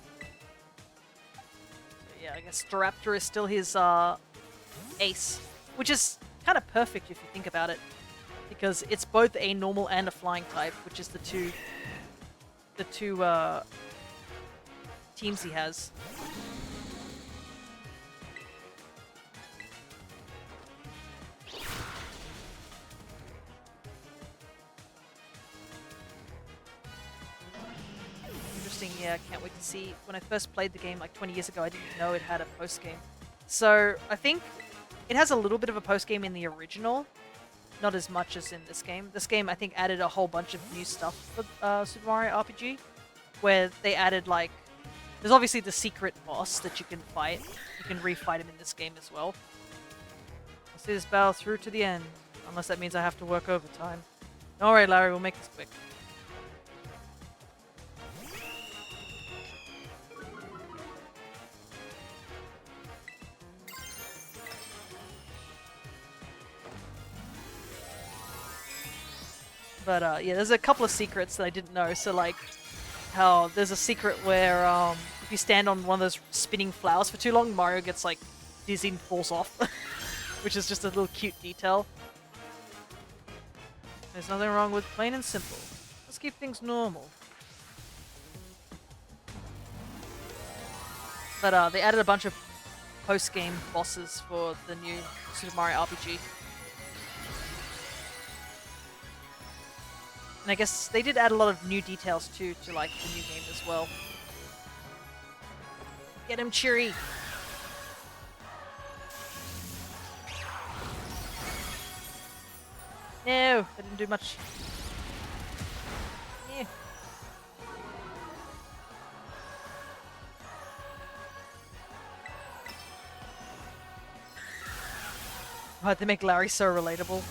[SPEAKER 1] yeah, I guess Staraptor is still his ace, which is kind of perfect if you think about it, because it's both a normal and a flying type, which is the two teams he has. Yeah, can't wait to see. When I first played the game like 20 years ago, I didn't know it had a post-game. So I think it has a little bit of a post-game in the original, not as much as in this game. This game, I think, added a whole bunch of new stuff for Super Mario RPG, where they added like... There's obviously the secret boss that you can fight. You can refight him in this game as well. I'll see this battle through to the end, unless that means I have to work overtime. Alright, Larry, we'll make this quick. But yeah, there's a couple of secrets that I didn't know. So like, how there's a secret where if you stand on one of those spinning flowers for too long, Mario gets like dizzy and falls off, which is just a little cute detail. There's nothing wrong with plain and simple. Let's keep things normal. But they added a bunch of post-game bosses for the new Super Mario RPG. And I guess they did add a lot of new details too to like the new game as well. Get him, Cheery! No, I didn't do much. Yeah. Why'd they make Larry so relatable?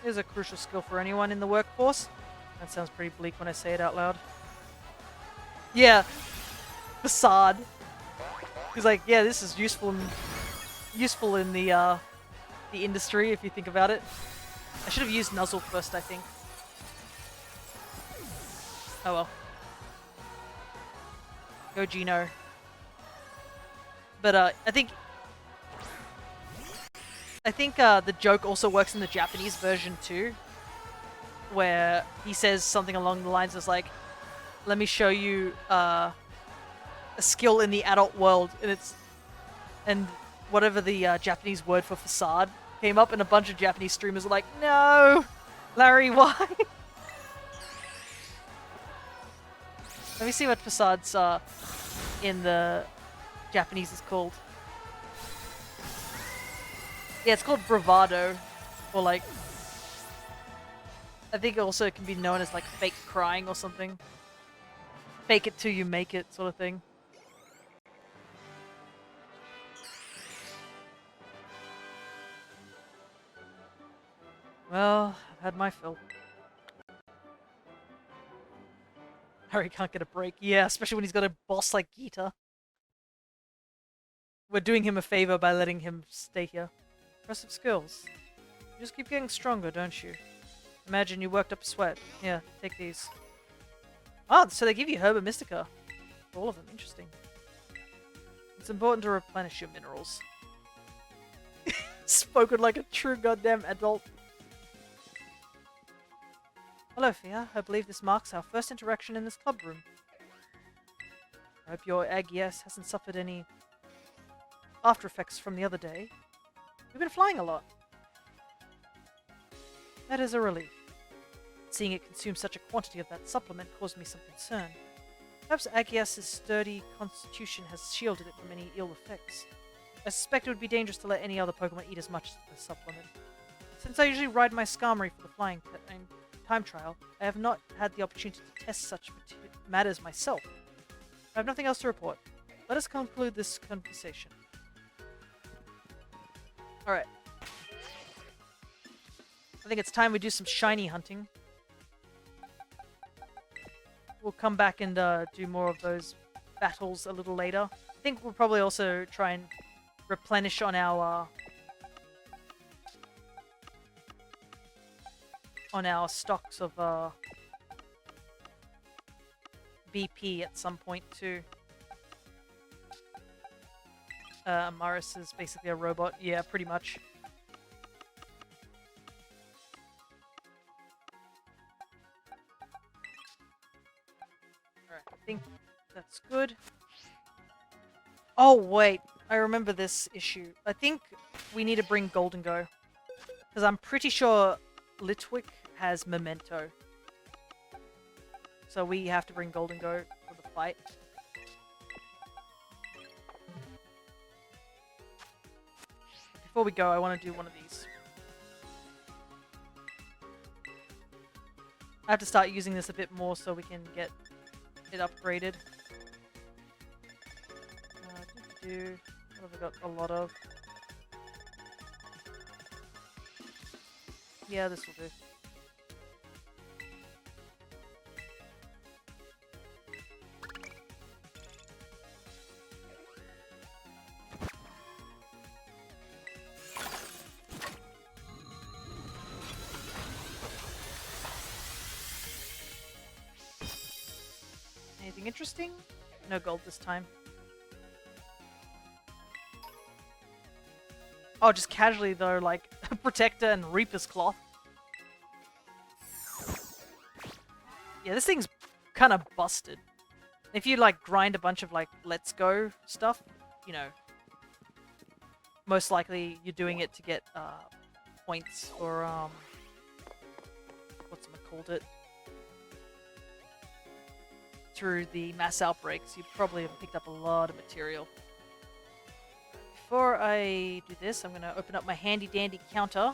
[SPEAKER 1] Here's a crucial skill for anyone in the workforce. That sounds pretty bleak when I say it out loud. Yeah, facade. He's like, yeah, this is useful in the industry if you think about it. I should have used Nuzzle first, I think. Oh well. Go Gino. But I think the joke also works in the Japanese version too, where he says something along the lines of like, "Let me show you a skill in the adult world," and whatever the Japanese word for facade came up, and a bunch of Japanese streamers are like, "No, Larry, why?" Let me see what facades in the Japanese is called. Yeah, it's called bravado, or like, I think also it can be known as like fake crying or something. Fake it till you make it sort of thing. Well, I've had my fill. Harry can't get a break. Yeah, especially when he's got a boss like Gita. We're doing him a favor by letting him stay here. Impressive skills. You just keep getting stronger, don't you? Imagine you worked up a sweat. Yeah, take these. Oh, so they give you Herba Mystica. All of them, interesting. It's important to replenish your minerals. Spoken like a true goddamn adult. Hello, Fia. I believe this marks our first interaction in this club room. I hope your Agies hasn't suffered any after effects from the other day. You've been flying a lot. That is a relief. Seeing it consume such a quantity of that supplement caused me some concern. Perhaps Agias' sturdy constitution has shielded it from any ill effects. I suspect it would be dangerous to let any other Pokemon eat as much as the supplement. Since I usually ride my Skarmory for the flying time trial, I have not had the opportunity to test such matters myself. I have nothing else to report. Let us conclude this conversation. Alright. I think it's time we do some shiny hunting. We'll come back and do more of those battles a little later. I think we'll probably also try and replenish on our stocks of BP at some point too. Maris is basically a robot. Yeah, pretty much. Alright, I think that's good. Oh, wait. I remember this issue. I think we need to bring Golden Go. Because I'm pretty sure Litwick has Memento. So we have to bring Golden Go for the fight. Before we go, I want to do one of these. I have to start using this a bit more so we can get it upgraded. What have I got a lot of? Yeah, this will do. Anything interesting? No gold this time. Oh, just casually though, like Protector and Reaper's Cloth. Yeah, this thing's kind of busted. If you like grind a bunch of like Let's Go stuff, you know, most likely you're doing it to get points for what's it called it? Through the mass outbreaks, you probably have picked up a lot of material. Before I do this, I'm going to open up my handy dandy counter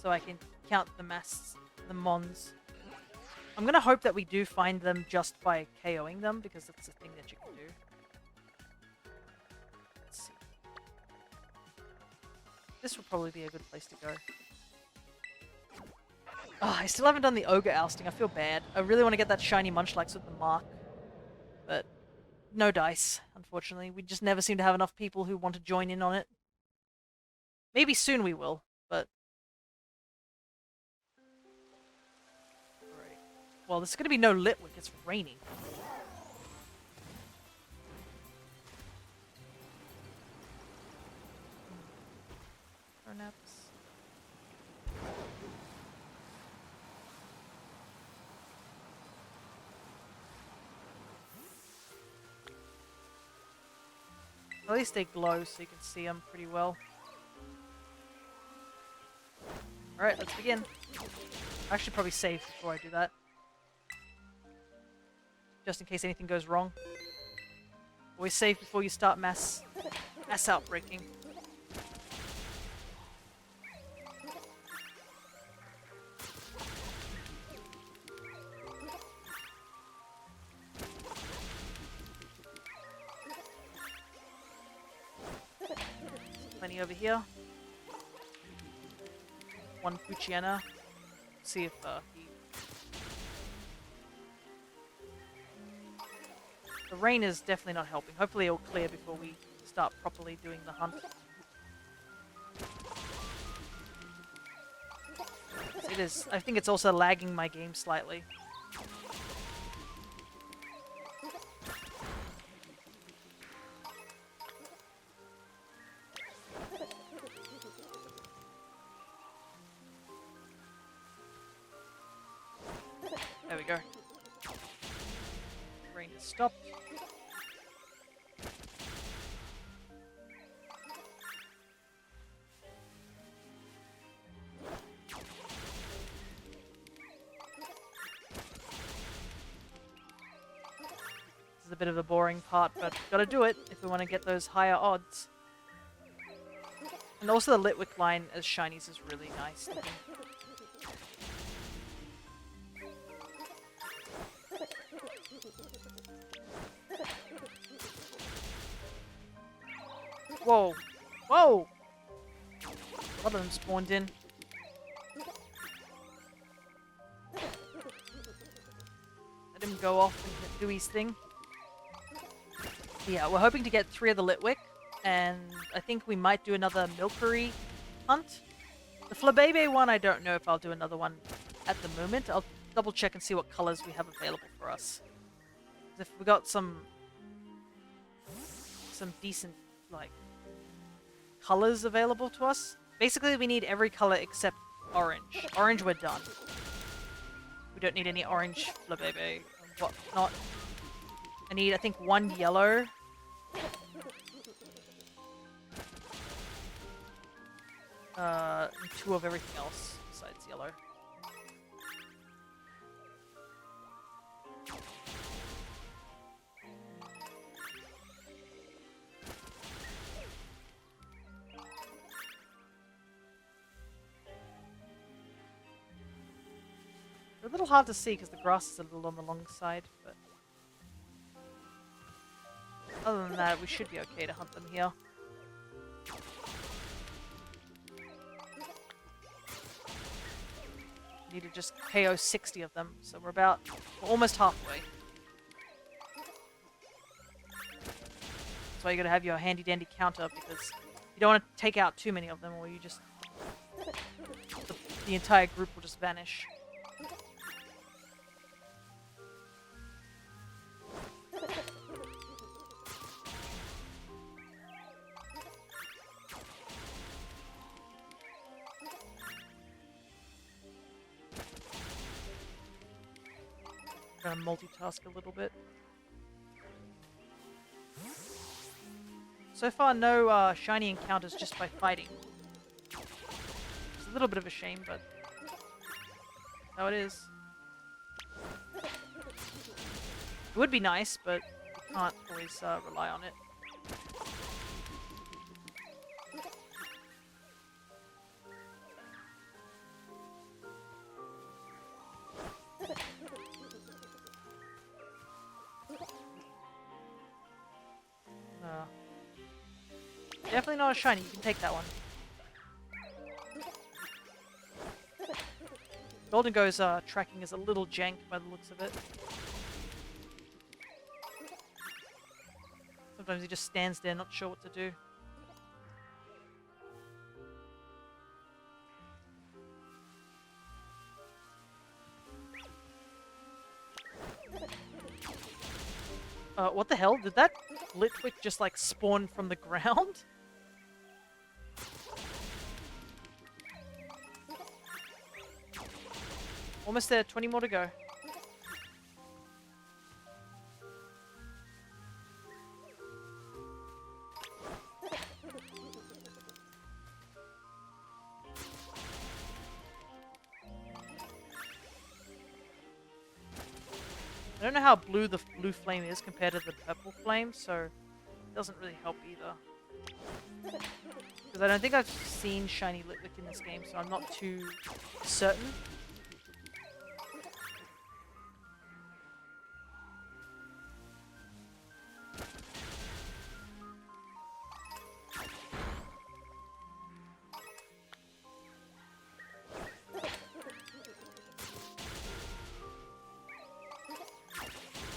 [SPEAKER 1] so I can count the mons. I'm going to hope that we do find them just by KOing them, because that's the thing that you can do. Let's see. This would probably be a good place to go. Oh, I still haven't done the Ogre ousting. I feel bad. I really want to get that shiny Munchlax with the mark. But no dice, unfortunately. We just never seem to have enough people who want to join in on it. Maybe soon we will, but... Right. Well, there's going to be no Litwick. It's raining. Turnips. At least they glow so you can see them pretty well. Alright, let's begin. I should probably save before I do that. Just in case anything goes wrong. Always save before you start mass outbreaking. Plenty over here. One Puchiana. See if he... The rain is definitely not helping. Hopefully it'll clear before we start properly doing the hunt. It is. I think it's also lagging my game slightly. There we go. Rain has stopped. This is a bit of a boring part, but gotta do it if we want to get those higher odds. And also the Litwick line as shinies is really nice looking. Whoa! Whoa! A lot of them spawned in. Let him go off and do his thing. Yeah, we're hoping to get 3 of the Litwick, and I think we might do another Milcery hunt. The Flabebe one, I don't know if I'll do another one at the moment. I'll double check and see what colors we have available for us. If we got some decent, like, colors available to us. Basically, we need every color except orange. Orange, we're done. We don't need any orange Flabebe and whatnot. I need, I think, 1 yellow. And 2 of everything else besides yellow. They're a little hard to see because the grass is a little on the long side, but other than that, we should be okay to hunt them here. Need to just KO 60 of them, so we're almost halfway. That's why you gotta have your handy dandy counter, because you don't want to take out too many of them, or you just the entire group will just vanish. Trying to multitask a little bit. So far, no shiny encounters just by fighting. It's a little bit of a shame, but that's how it is. It would be nice, but you can't always rely on it. Definitely not a shiny. You can take that one. Golden Go's tracking is a little jank by the looks of it. Sometimes he just stands there, not sure what to do. What the hell? Did that Litwick just like spawn from the ground? Almost there, 20 more to go. I don't know how blue the blue flame is compared to the purple flame, so it doesn't really help either. Because I don't think I've seen shiny Litwick in this game, so I'm not too certain.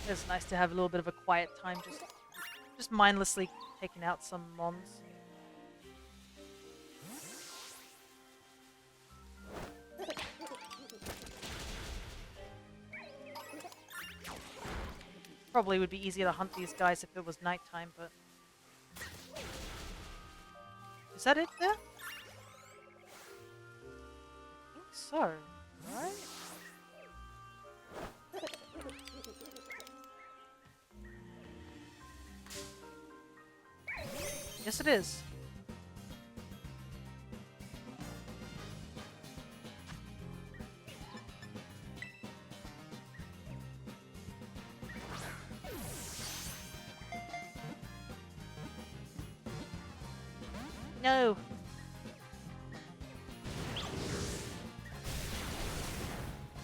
[SPEAKER 1] It's nice to have a little bit of a quiet time, just mindlessly taking out some mons. Probably would be easier to hunt these guys if it was nighttime, but... Is that it there? I think so, right? Yes, it is. No.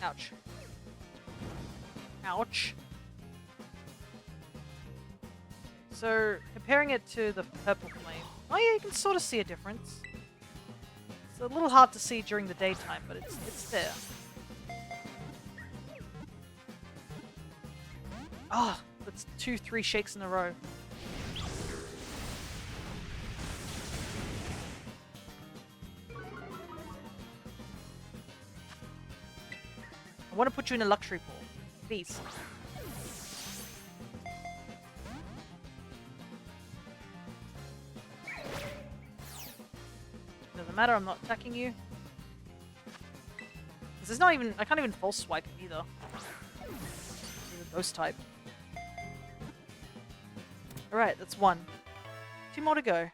[SPEAKER 1] Ouch. Ouch. So, comparing it to the purple flame, oh yeah, you can sort of see a difference. It's a little hard to see during the daytime, but it's there. Oh, that's 2-3 shakes in a row. I want to put you in a luxury pool, please. Doesn't matter, I'm not attacking you. This is not even, I can't even false swipe it either. He's a ghost type. Alright, that's one. 2 more to go.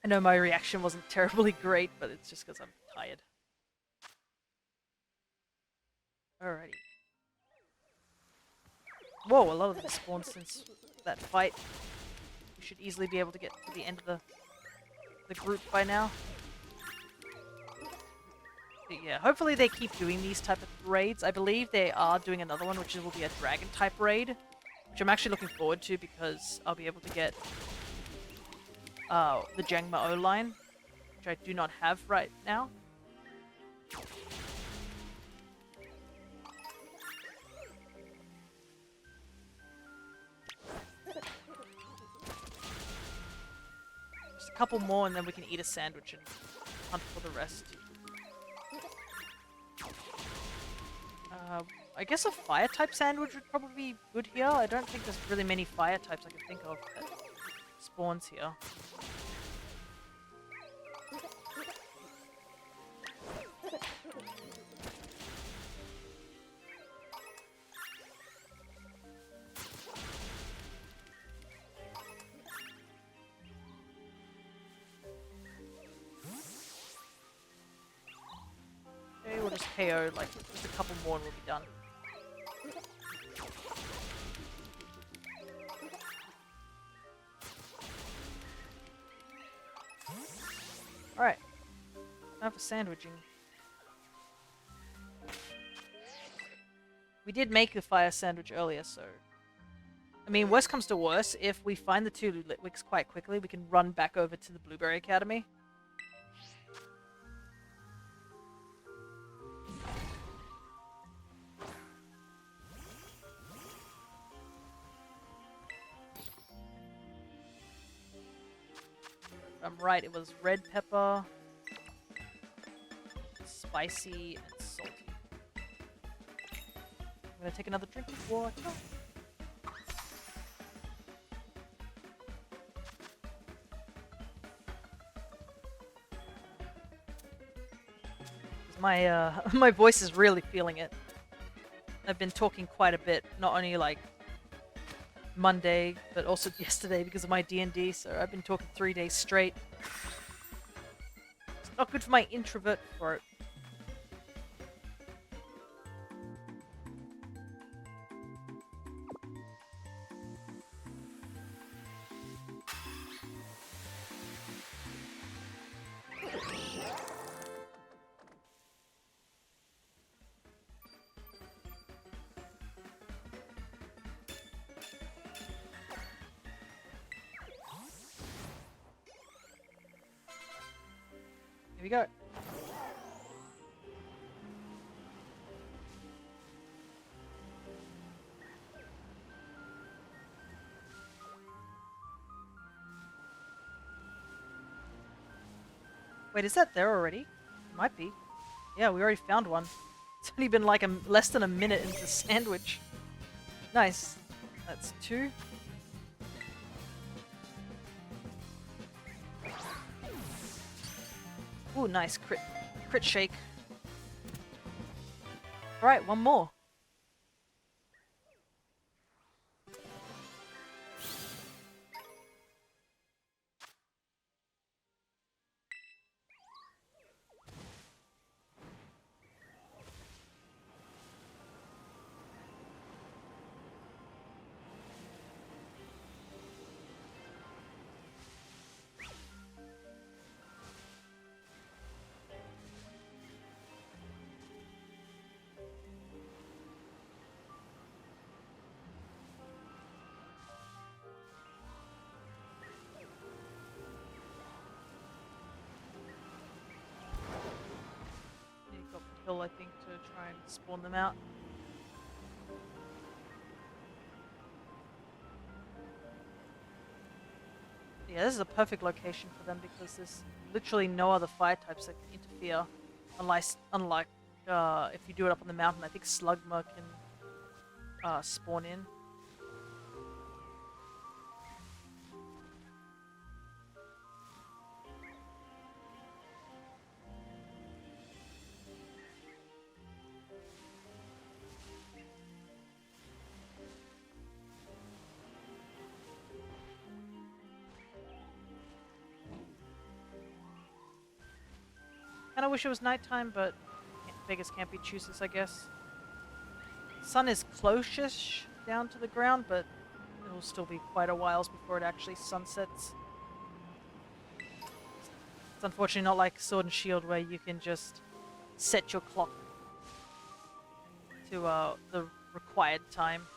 [SPEAKER 1] I know my reaction wasn't terribly great, but it's just because I'm tired. Alrighty. Whoa, a lot of them spawned since that fight. We should easily be able to get to the end of the group by now. But yeah, hopefully they keep doing these type of raids. I believe they are doing another one, which will be a dragon type raid, which I'm actually looking forward to because I'll be able to get the Jangma O line, which I do not have right now. Just a couple more and then we can eat a sandwich and hunt for the rest. I guess a fire type sandwich would probably be good here. I don't think there's really many fire types I can think of that spawns here. KO, like just a couple more and we'll be done. Alright. Time for sandwiching. We did make the fire sandwich earlier, so... I mean, worst comes to worst, if we find the 2 Litwicks quite quickly, we can run back over to the Blueberry Academy. I'm right, it was red pepper, spicy, and salty. I'm gonna take another drink of water. My my voice is really feeling it. I've been talking quite a bit, not only like Monday, but also yesterday because of my D&D, so I've been talking 3 days straight. It's not good for my introvert throat. Here we go. Wait, is that there already? Might be. Yeah, we already found one. It's only been like less than a minute into the sandwich. Nice. That's 2. Ooh, nice crit shake. Alright, one more. Hill, I think, to try and spawn them out. Yeah, this is a perfect location for them because there's literally no other fire types that can interfere, unlike if you do it up on the mountain. I think Slugma can spawn in. Kinda wish it was nighttime, but beggars can't be choosers, I guess. Sun is close-ish down to the ground, but it'll still be quite a while before it actually sunsets. It's unfortunately not like Sword and Shield where you can just set your clock to the required time.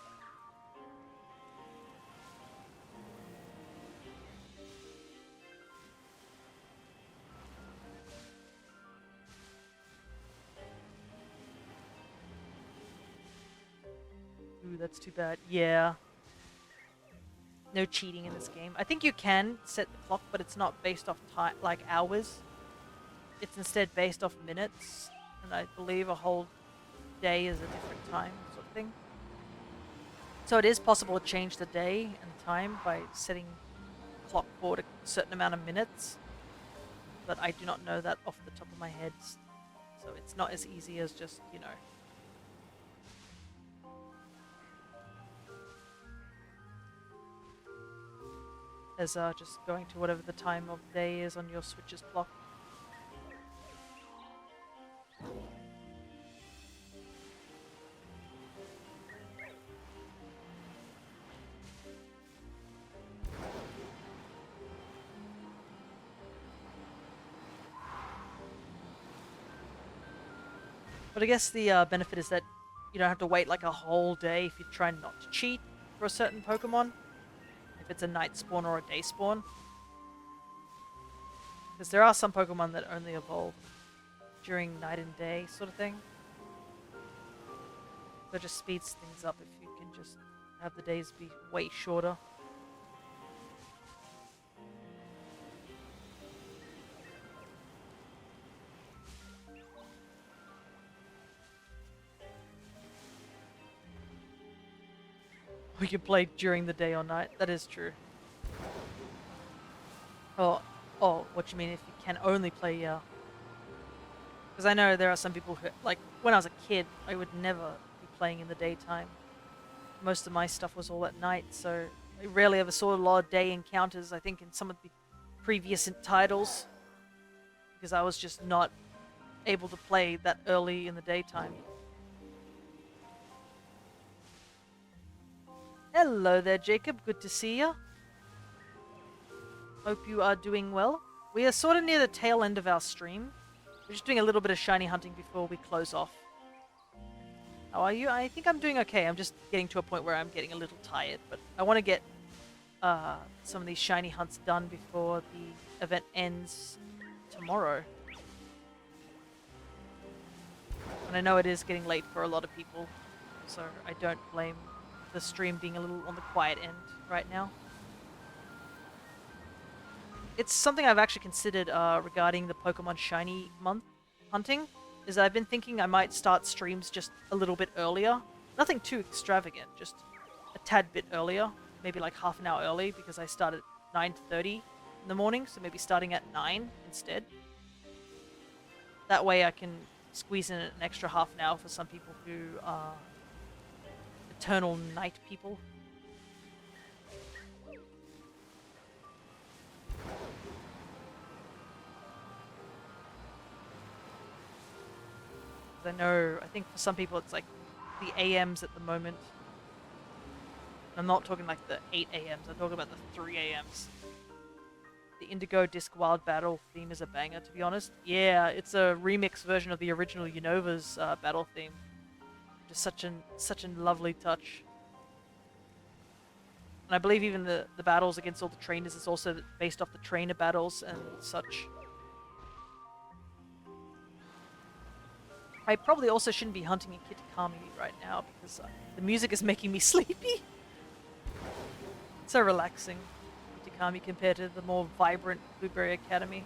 [SPEAKER 1] Ooh, that's too bad. Yeah. No cheating in this game. I think you can set the clock, but it's not based off time, like hours. It's instead based off minutes, and I believe a whole day is a different time, sort of thing. So it is possible to change the day and time by setting the clock forward a certain amount of minutes, but I do not know that off the top of my head. So it's not as easy as just, you know, as just going to whatever the time of day is on your Switch's clock. But I guess the benefit is that you don't have to wait like a whole day if you're trying not to cheat for a certain Pokemon. If it's a night spawn or a day spawn. Because there are some Pokemon that only evolve during night and day sort of thing. So it just speeds things up if you can just have the days be way shorter. We can play during the day or night. That is true. Oh, what you mean if you can only play, yeah. Because I know there are some people who, like, when I was a kid, I would never be playing in the daytime. Most of my stuff was all at night, so I rarely ever saw a lot of day encounters, I think, in some of the previous titles. Because I was just not able to play that early in the daytime. Hello there, Jacob. Good to see you. Hope you are doing well. We are sort of near the tail end of our stream. We're just doing a little bit of shiny hunting before we close off. How are you? I think I'm doing okay. I'm just getting to a point where I'm getting a little tired, but I want to get some of these shiny hunts done before the event ends tomorrow. And I know it is getting late for a lot of people, so I don't blame the stream being a little on the quiet end right now. It's something I've actually considered regarding the Pokemon Shiny month hunting, is that I've been thinking I might start streams just a little bit earlier. Nothing too extravagant, just a tad bit earlier, maybe like half an hour early, because I start at 9:30 in the morning, so maybe starting at 9 instead. That way I can squeeze in an extra half an hour for some people who are eternal night people. I know, I think for some people it's like the AMs at the moment. I'm not talking like the 8 AMs, I'm talking about the 3 AMs. The Indigo Disk Wild Battle theme is a banger, to be honest. Yeah, it's a remix version of the original Unova's battle theme. Just such a lovely touch. And I believe even the battles against all the trainers is also based off the trainer battles and such. I probably also shouldn't be hunting in Kitakami right now because the music is making me sleepy. It's so relaxing, Kitakami, compared to the more vibrant Blueberry Academy.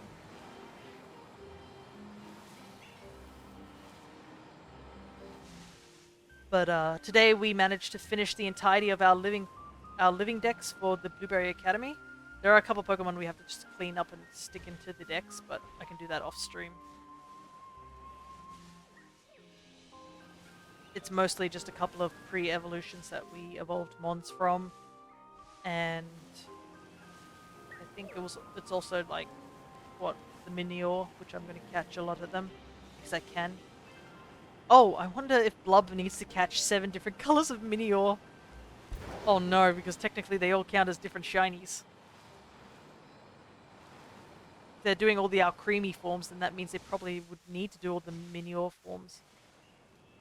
[SPEAKER 1] But today we managed to finish the entirety of our living decks for the Blueberry Academy. There are a couple Pokemon we have to just clean up and stick into the decks, but I can do that off stream. It's mostly just a couple of pre-evolutions that we evolved Mons from, and I think it's also like the Minior, which I'm going to catch a lot of them because I can. Oh, I wonder if Blub needs to catch 7 different colors of Minior. Oh no, because technically they all count as different shinies. If they're doing all the Alcremie forms, then that means they probably would need to do all the Minior forms.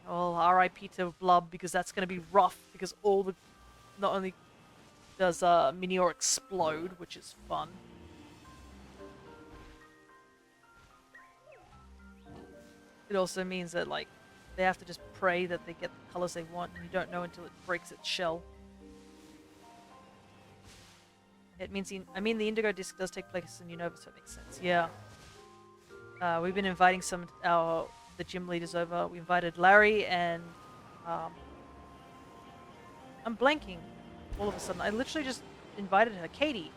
[SPEAKER 1] Well, RIP to Blub, because that's going to be rough, because not only does Minior explode, which is fun. It also means that, like, they have to just pray that they get the colors they want, and you don't know until it breaks its shell. It means, the Indigo Disk does take place in Unova, so it makes sense. Yeah. We've been inviting some of the gym leaders over. We invited Larry and I'm blanking all of a sudden. I literally just invited her, Katie.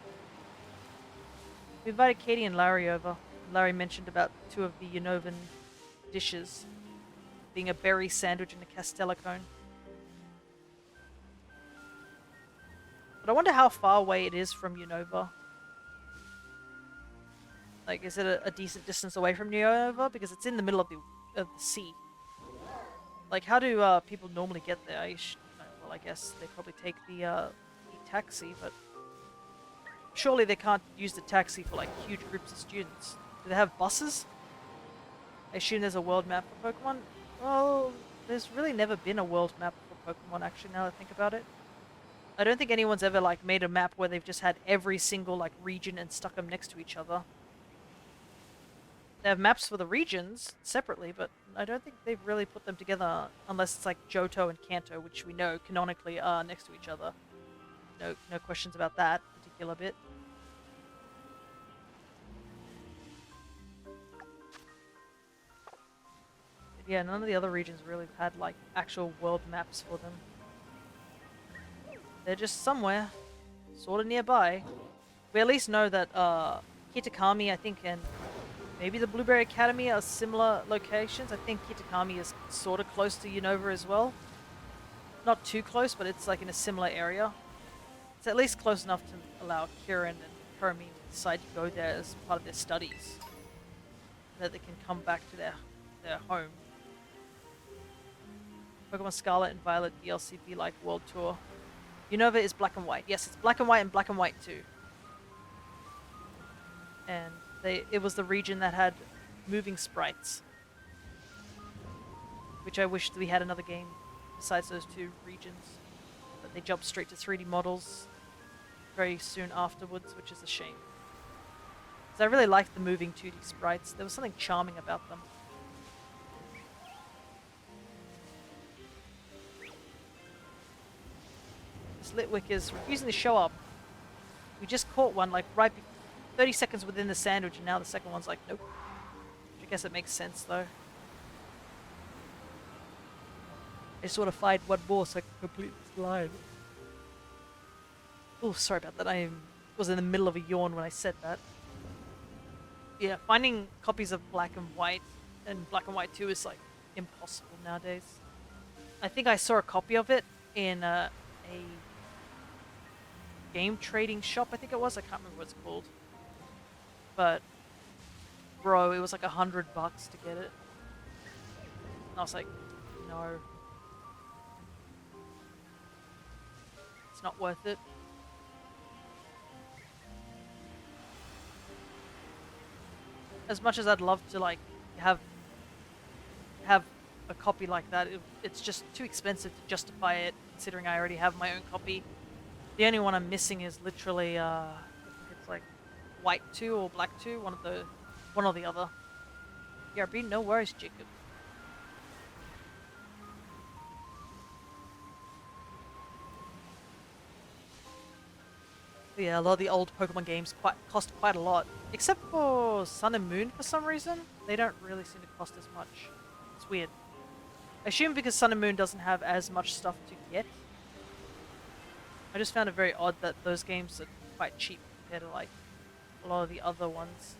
[SPEAKER 1] We invited Katie and Larry over. Larry mentioned about 2 of the Unovan dishes, being a berry sandwich and a Castella cone. But I wonder how far away it is from Unova. Like, is it a decent distance away from Unova? Because it's in the middle of the sea. Like, how do people normally get there? Well, I guess they probably take the taxi, but surely they can't use the taxi for like huge groups of students. Do they have buses? I assume there's a world map for Pokemon. Well, there's really never been a world map for Pokemon, actually, now that I think about it. I don't think anyone's ever, like, made a map where they've just had every single, like, region and stuck them next to each other. They have maps for the regions separately, but I don't think they've really put them together unless it's like Johto and Kanto, which we know canonically are next to each other. No questions about that particular bit. But yeah, none of the other regions really had like actual world maps for them. They're just somewhere, sort of nearby. We at least know that Kitakami, I think, and maybe the Blueberry Academy are similar locations. I think Kitakami is sort of close to Unova as well. Not too close, but it's like in a similar area. It's at least close enough to allow Kieran and Karami to decide to go there as part of their studies. That they can come back to their home. Pokemon Scarlet and Violet DLC be like World Tour. Unova is black and white. Yes, it's black and white and black and white too. And it was the region that had moving sprites. Which I wished we had another game besides those two regions. But they jumped straight to 3D models very soon afterwards, which is a shame. Because I really liked the moving 2D sprites. There was something charming about them. This Litwick is refusing to show up. We just caught one like 30 seconds within the sandwich, and now the second one's like, nope. I guess it makes sense though. I sort of fired one more so I can complete this line. Oh, sorry about that. I was in the middle of a yawn when I said that. Yeah, finding copies of Black and White and Black and White 2 is like impossible nowadays. I think I saw a copy of it in a game trading shop, I think it was. I can't remember what it's called. But, bro, it was like $100 to get it. And I was like, no. It's not worth it. As much as I'd love to like have a copy like that, it's just too expensive to justify it, considering I already have my own copy. The only one I'm missing is literally I think it's like White 2 or Black 2, one or the other. Yeah, no worries, Jacob. But yeah, a lot of the old Pokemon games cost quite a lot. Except for Sun and Moon for some reason. They don't really seem to cost as much. It's weird. I assume because Sun and Moon doesn't have as much stuff to get. I just found it very odd that those games are quite cheap compared to like a lot of the other ones.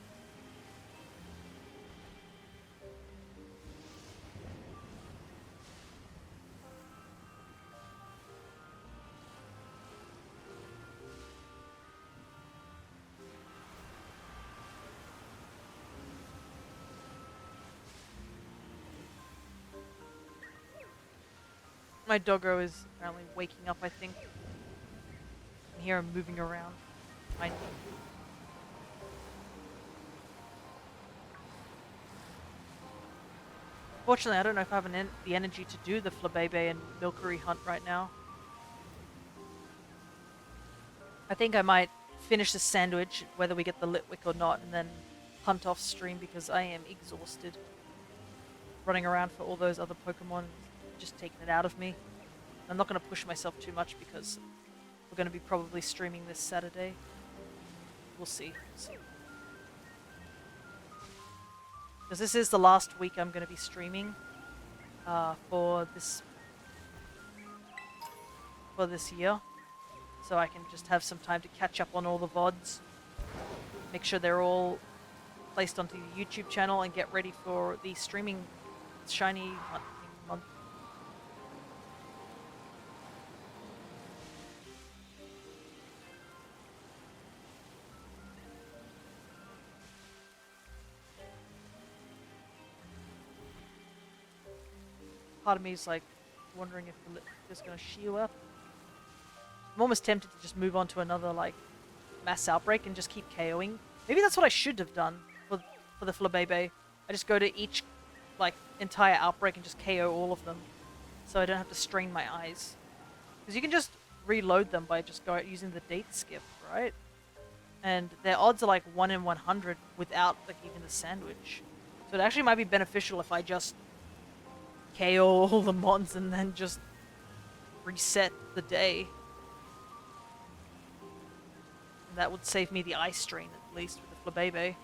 [SPEAKER 1] My doggo is apparently waking up, I think. I can hear him moving around behind me. Fortunately, I don't know if I have the energy to do the Flabébé and Milcery hunt right now. I think I might finish the sandwich, whether we get the Litwick or not, and then hunt off stream because I am exhausted. Running around for all those other Pokemon, just taking it out of me. I'm not going to push myself too much because we're going to be probably streaming this Saturday. We'll see. Because this is the last week I'm going to be streaming for this year. So I can just have some time to catch up on all the VODs. Make sure they're all placed onto the YouTube channel and get ready for the streaming shiny month. Part of me is like wondering if the Litwick is going to shield up. I'm almost tempted to just move on to another like mass outbreak and just keep KOing. Maybe that's what I should have done for the Flabébé. I just go to each like entire outbreak and just KO all of them, so I don't have to strain my eyes. Because you can just reload them by just using the date skip, right? And their odds are like 1 in 100 without like even the sandwich. So it actually might be beneficial if I just KO all the mons and then just reset the day. And that would save me the eye strain at least with the Flabebe.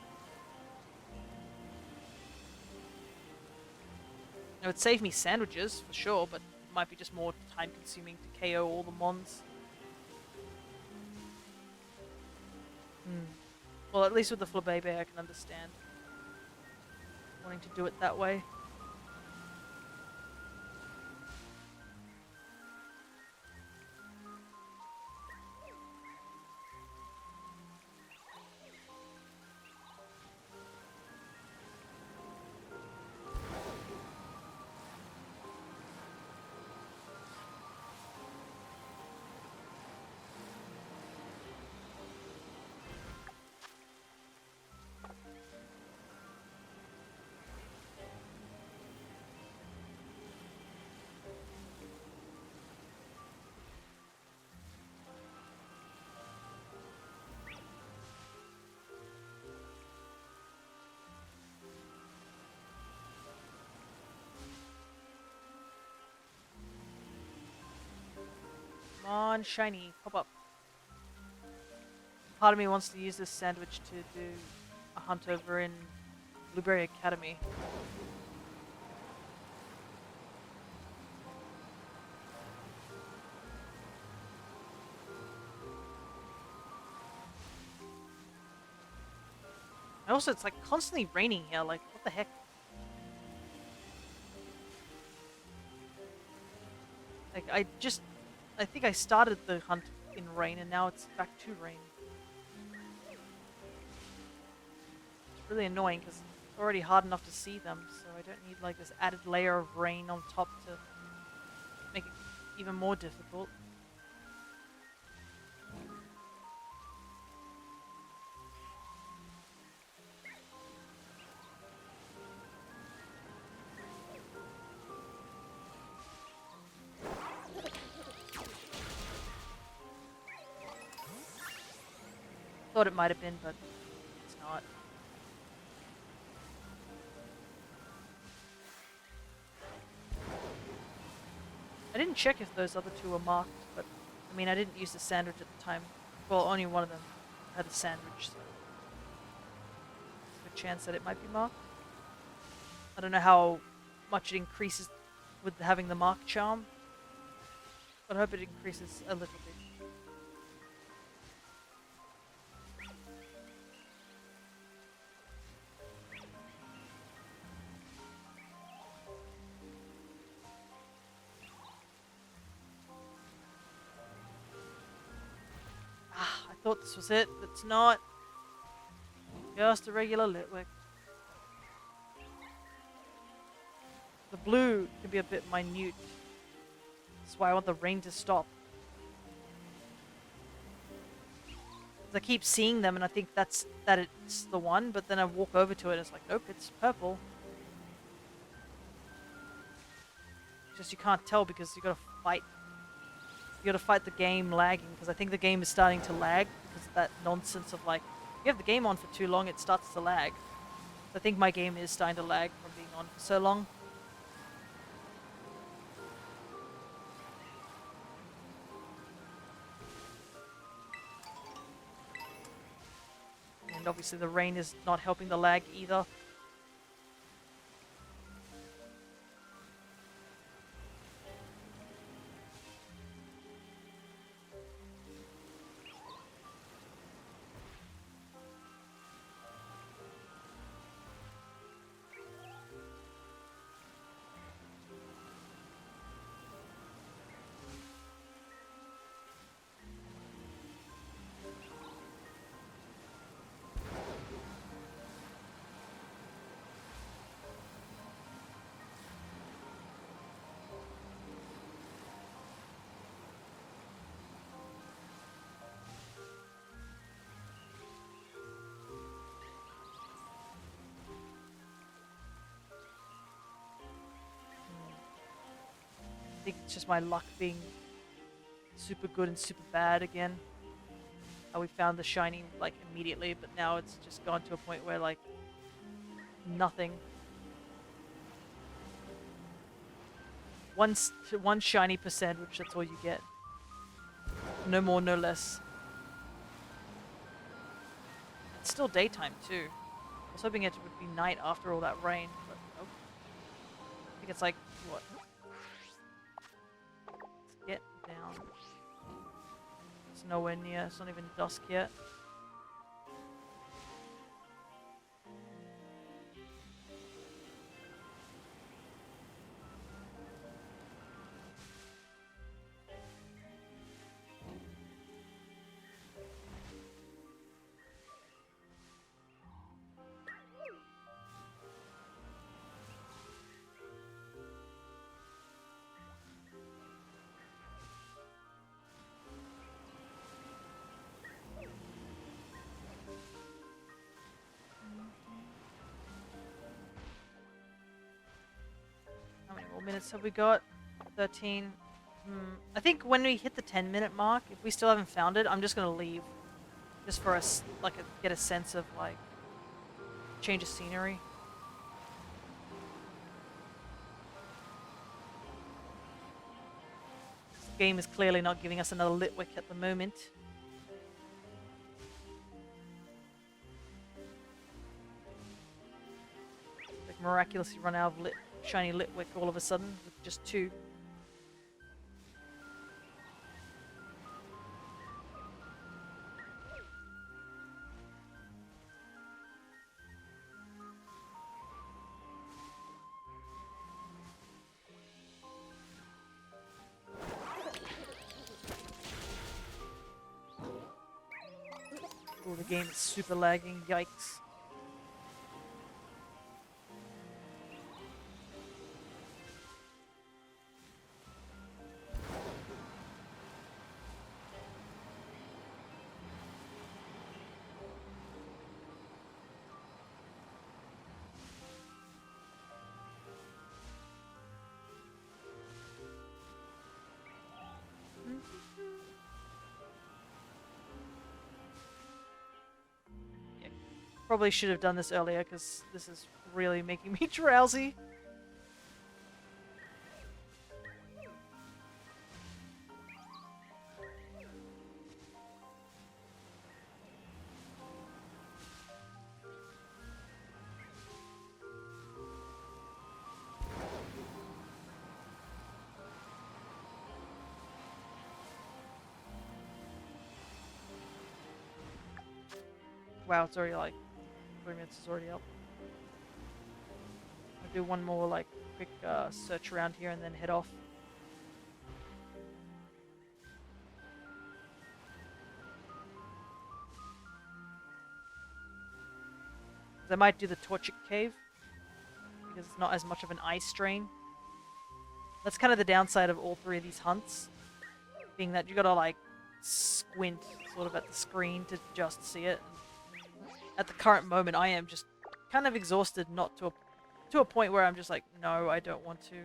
[SPEAKER 1] It would save me sandwiches for sure, but it might be just more time consuming to KO all the mons. Well, at least with the Flabebe I can understand wanting to do it that way. Come on, shiny, pop up. Part of me wants to use this sandwich to do a hunt over in Blueberry Academy. And also, it's like constantly raining here, like, what the heck? Like, I think I started the hunt in rain and now it's back to rain. It's really annoying because it's already hard enough to see them, so I don't need like this added layer of rain on top to make it even more difficult. Thought it might have been, but it's not. I didn't check if those other two were marked, but I mean, I didn't use the sandwich at the time. Well, only one of them had a sandwich, so there's a good chance that it might be marked. I don't know how much it increases with having the mark charm, but I hope it increases a little bit. I thought this was it, but it's not. Just a regular Litwick. The blue can be a bit minute. That's why I want the rain to stop. 'Cause I keep seeing them and I think that it's the one, but then I walk over to it and it's like, nope, it's purple. Just you can't tell because you gotta fight. You gotta fight the game lagging, because I think the game is starting to lag because of that nonsense of like, if you have the game on for too long, it starts to lag. I think my game is starting to lag from being on for so long. And obviously the rain is not helping the lag either. think it's just my luck being super good and super bad again. How we found the shiny like immediately, but now it's just gone to a point where like nothing. One shiny percent, which that's all you get. No more, no less. It's still daytime too. I was hoping it would be night after all that rain, but nope. I think it's like what? Let's get down. It's nowhere near. It's not even dusk yet. How many more minutes have we got? 13. I think when we hit the 10-minute mark, if we still haven't found it, I'm just gonna leave. Just for us, like, get a sense of, like, change of scenery. This game is clearly not giving us another Litwick at the moment. Like, miraculously run out of shiny Litwick all of a sudden with just 2. Oh, the game is super lagging. Yikes. Probably should have done this earlier because this is really making me drowsy. Wow, it's already like 3 minutes is already up. I'll do one more like quick search around here and then head off. I might do the Torchic Cave because it's not as much of an ice drain. That's kind of the downside of all 3 of these hunts, being that you gotta like squint sort of at the screen to just see it. At the current moment, I am just kind of exhausted, not to a point where I'm just like, no, I don't want to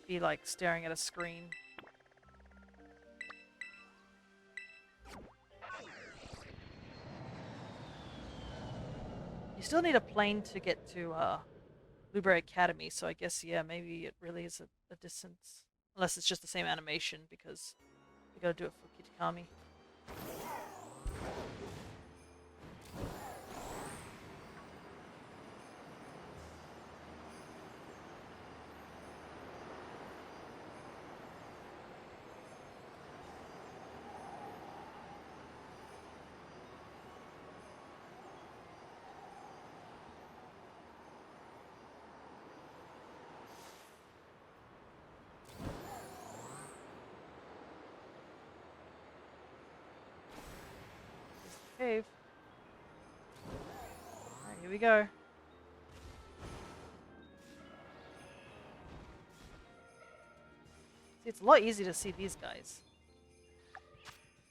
[SPEAKER 1] be like staring at a screen. You still need a plane to get to Blueberry Academy, so I guess, yeah, maybe it really is a distance. Unless it's just the same animation, because you gotta do it for Kitakami. Cave. Alright, here we go. See, it's a lot easier to see these guys.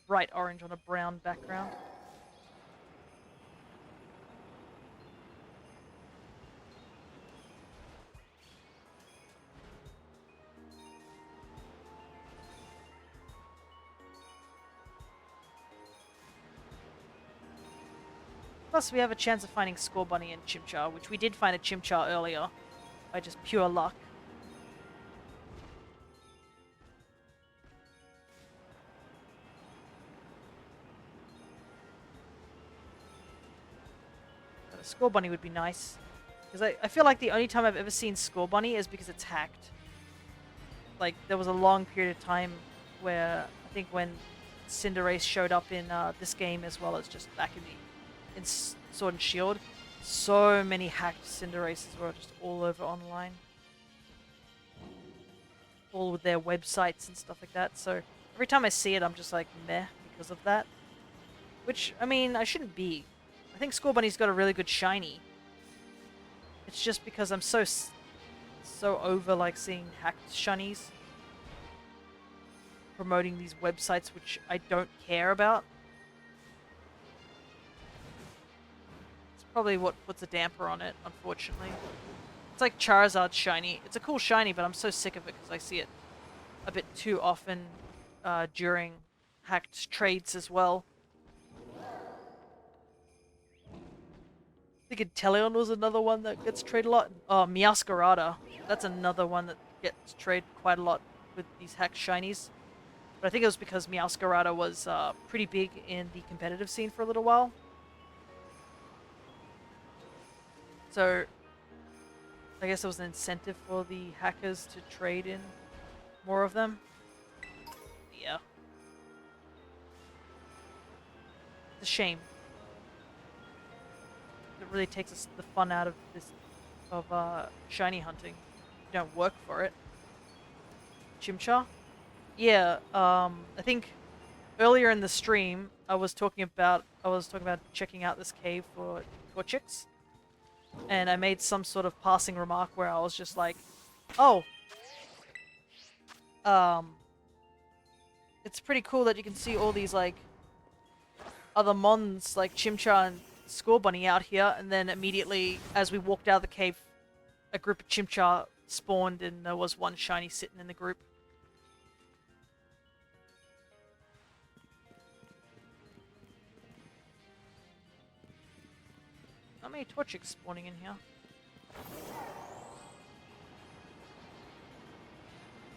[SPEAKER 1] Bright orange on a brown background. Plus, we have a chance of finding Score Bunny and Chimchar, which we did find a Chimchar earlier by just pure luck. But a Score Bunny would be nice. Because I feel like the only time I've ever seen Score Bunny is because it's hacked. Like, there was a long period of time where, I think when Cinderace showed up in this game as well as just back in Sword and Shield, so many hacked Cinderaces were just all over online. All with their websites and stuff like that, so every time I see it I'm just like, meh, because of that. Which, I mean, I shouldn't be. I think Score Bunny's got a really good shiny. It's just because I'm so over like seeing hacked shinies promoting these websites which I don't care about. It's probably what puts a damper on it, unfortunately. It's like Charizard's shiny. It's a cool shiny, but I'm so sick of it because I see it a bit too often during hacked trades as well. I think Inteleon was another one that gets traded a lot. Oh, Meowscarada. That's another one that gets traded quite a lot with these hacked shinies. But I think it was because Meowscarada was pretty big in the competitive scene for a little while. So, I guess there was an incentive for the hackers to trade in more of them. Yeah. It's a shame. It really takes us the fun out of this, of shiny hunting. You don't work for it. Chimchar? Yeah, I think earlier in the stream I was talking about checking out this cave for Torchics. And I made some sort of passing remark where I was just like, oh, it's pretty cool that you can see all these like other mons like Chimchar and Score Bunny out here, and then immediately as we walked out of the cave, a group of Chimchar spawned and there was one shiny sitting in the group. Not many Torchics spawning in here.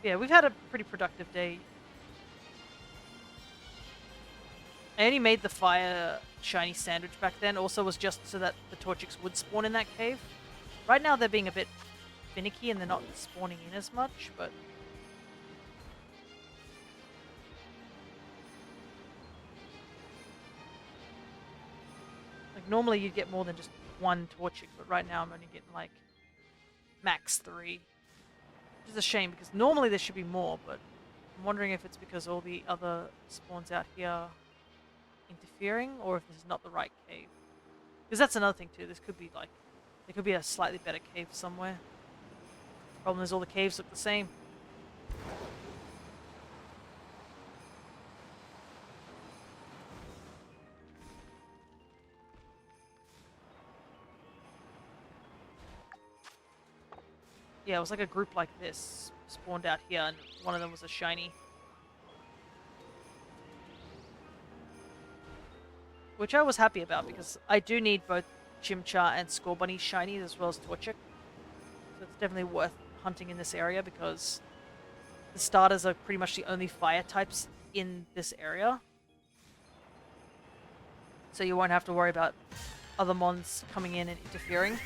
[SPEAKER 1] Yeah, we've had a pretty productive day. I only made the fire shiny sandwich back then, also was just so that the Torchics would spawn in that cave. Right now they're being a bit finicky and they're not spawning in as much, but... like, normally you'd get more than just one Torchic, but right now I'm only getting, like, max 3. Which is a shame, because normally there should be more, but I'm wondering if it's because all the other spawns out here interfering, or if this is not the right cave. Because that's another thing too, this could be like, there could be a slightly better cave somewhere. Problem is all the caves look the same. Yeah, it was like a group like this spawned out here, and one of them was a shiny. Which I was happy about, because I do need both Chimchar and Score Bunny shinies as well as Torchic. So it's definitely worth hunting in this area, because the starters are pretty much the only fire types in this area. So you won't have to worry about other mons coming in and interfering.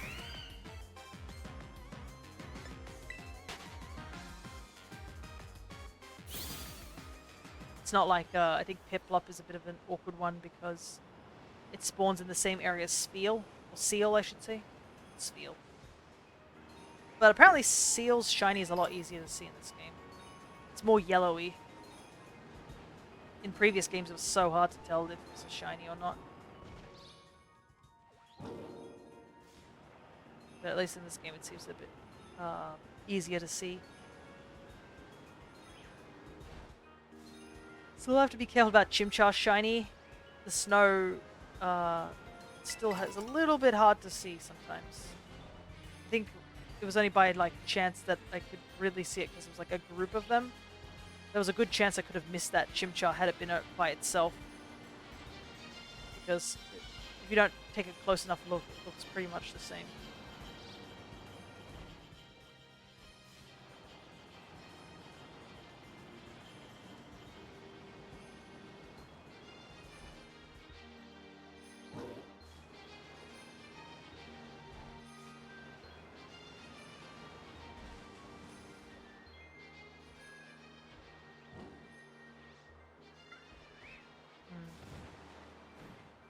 [SPEAKER 1] It's not like, I think Piplup is a bit of an awkward one because it spawns in the same area as Spheal, or Seal I should say. Spheal. But apparently Seal's shiny is a lot easier to see in this game. It's more yellowy. In previous games it was so hard to tell if it was a shiny or not. But at least in this game it seems a bit easier to see. So we'll have to be careful about Chimchar shiny. The snow still has a little bit hard to see sometimes. I think it was only by like chance that I could really see it because it was like a group of them. There was a good chance I could have missed that Chimchar had it been out by itself. Because if you don't take a close enough look, it looks pretty much the same.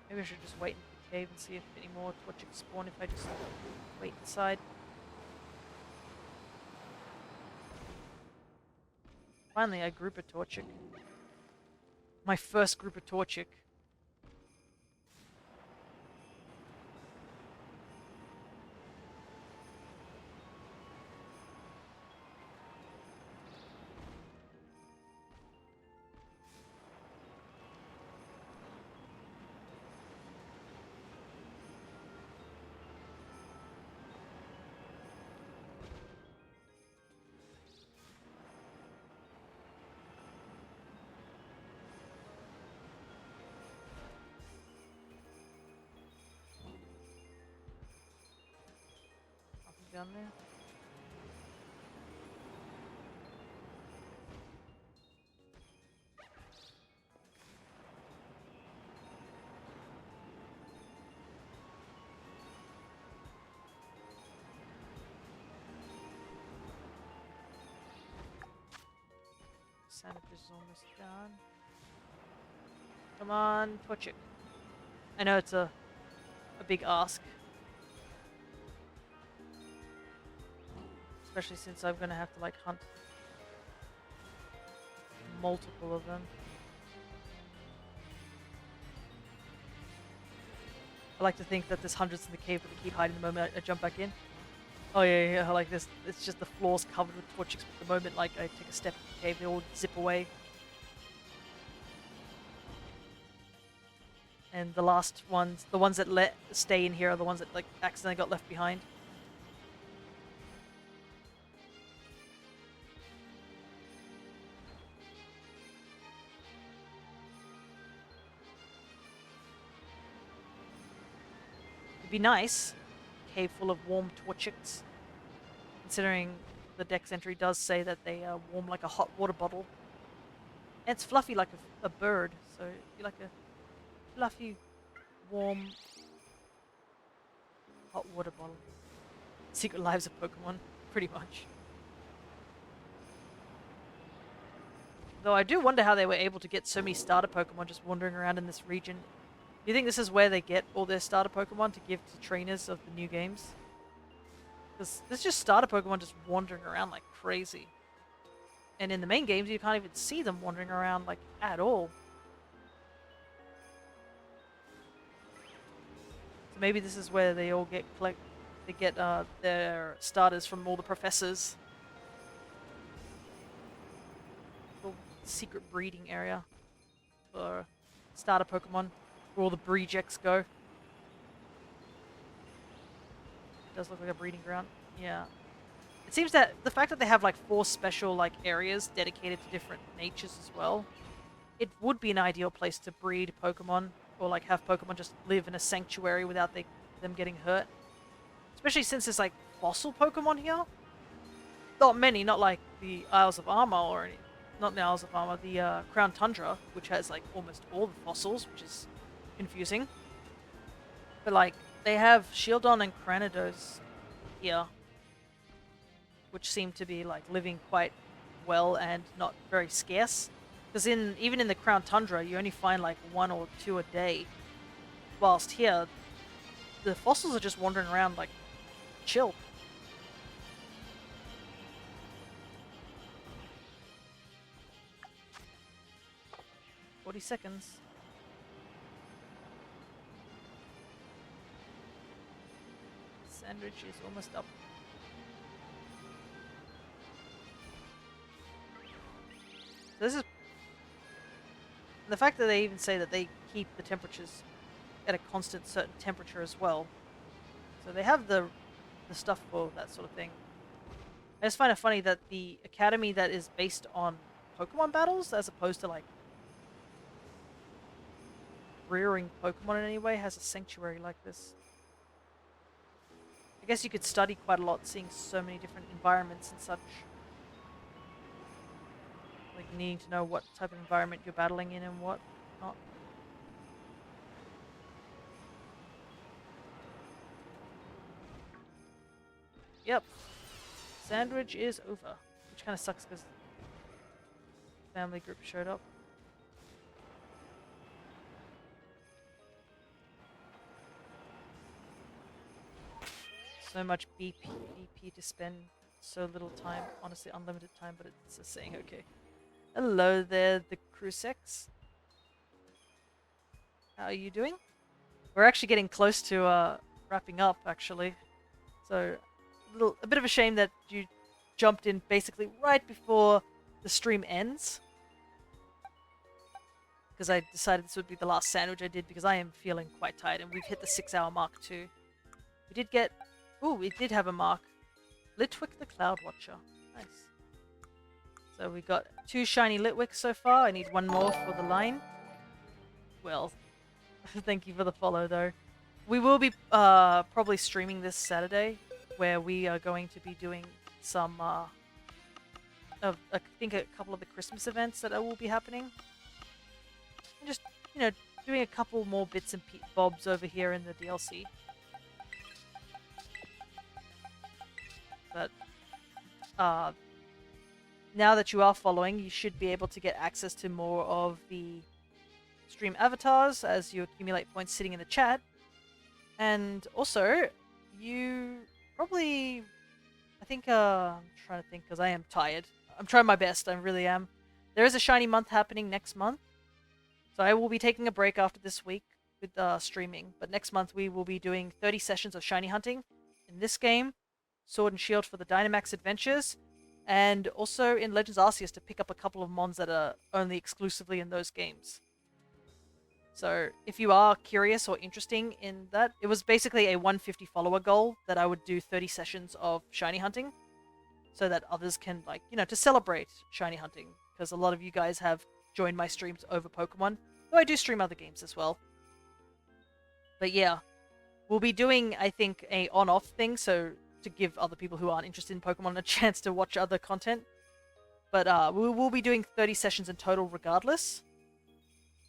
[SPEAKER 1] Maybe I should just wait in the cave and see if any more Torchics spawn if I just wait inside. Finally, I group a Torchic. My first group of Torchic. Down there. Sandwich is almost done. Come on, Torchic. I know it's a big ask. Especially since I'm gonna have to like hunt multiple of them. I like to think that there's hundreds in the cave, but they keep hiding the moment I jump back in. Oh yeah, like this. It's just the floor's covered with Torchics, but the moment like I take a step in the cave, they all zip away. And the last ones, the ones that stay in here, are the ones that like accidentally got left behind. It'd be nice, cave full of warm Torchics, considering the Dex entry does say that they are warm like a hot water bottle. And it's fluffy like a bird, so it'd be like a fluffy, warm, hot water bottle. Secret Lives of Pokemon, pretty much. Though I do wonder how they were able to get so many starter Pokemon just wandering around in this region. Do you think this is where they get all their starter Pokemon to give to trainers of the new games? Because there's just starter Pokemon just wandering around like crazy. And in the main games, you can't even see them wandering around like at all. So maybe this is where they all get their starters from all the professors. Little secret breeding area for starter Pokemon, where all the Breejects go. It does look like a breeding ground. Yeah. It seems that the fact that they have like 4 special like areas dedicated to different natures as well, it would be an ideal place to breed Pokemon, or like have Pokemon just live in a sanctuary without them getting hurt. Especially since there's like fossil Pokemon here. Not many, not like the Isles of Armor or any, not the Isles of Armor, the Crown Tundra, which has like almost all the fossils, which is confusing. But like they have Shieldon and Cranidos here, which seem to be like living quite well and not very scarce. Because even in the Crown Tundra, you only find like 1 or 2 a day, whilst here, the fossils are just wandering around like chill. "40 seconds. Sandwich is almost up. This is the fact that they even say that they keep the temperatures at a constant certain temperature as well. So they have the stuff for that sort of thing. I just find it funny that the academy that is based on Pokemon battles, as opposed to like rearing Pokemon in any way has a sanctuary like this. I guess you could study quite a lot, seeing so many different environments and such. Like needing to know what type of environment you're battling in and what not. Yep. Sandwich is over. Which kind of sucks because family group showed up. So much BP to spend, so little time. Honestly, unlimited time, but it's a saying, okay. Hello there, the Crusex. How are you doing? We're actually getting close to wrapping up, actually. So, a bit of a shame that you jumped in basically right before the stream ends. Because I decided this would be the last sandwich I did because I am feeling quite tired and we've hit the 6-hour mark too. We did get... Ooh, we did have a mark. Litwick the Cloud Watcher. Nice. So we got 2 shiny Litwicks so far. I need 1 more for the line. Well, thank you for the follow though. We will be probably streaming this Saturday, where we are going to be doing some, I think a couple of the Christmas events that will be happening. And just, you know, doing a couple more bits and bobs over here in the DLC. But now that you are following, you should be able to get access to more of the stream avatars as you accumulate points sitting in the chat. And also, you probably... I think, I'm trying to think because I am tired. I'm trying my best, I really am. There is a shiny month happening next month. So I will be taking a break after this week with streaming. But next month we will be doing 30 sessions of shiny hunting in this game. Sword and Shield for the Dynamax Adventures, and also in Legends Arceus to pick up a couple of mons that are only exclusively in those games. So if you are curious or interested in that, it was basically a 150 follower goal that I would do 30 sessions of shiny hunting so that others can, like, you know, to celebrate shiny hunting, because a lot of you guys have joined my streams over Pokemon, though I do stream other games as well. But yeah, we'll be doing, I think, a on-off thing, so to give other people who aren't interested in Pokemon a chance to watch other content. But we will be doing 30 sessions in total regardless.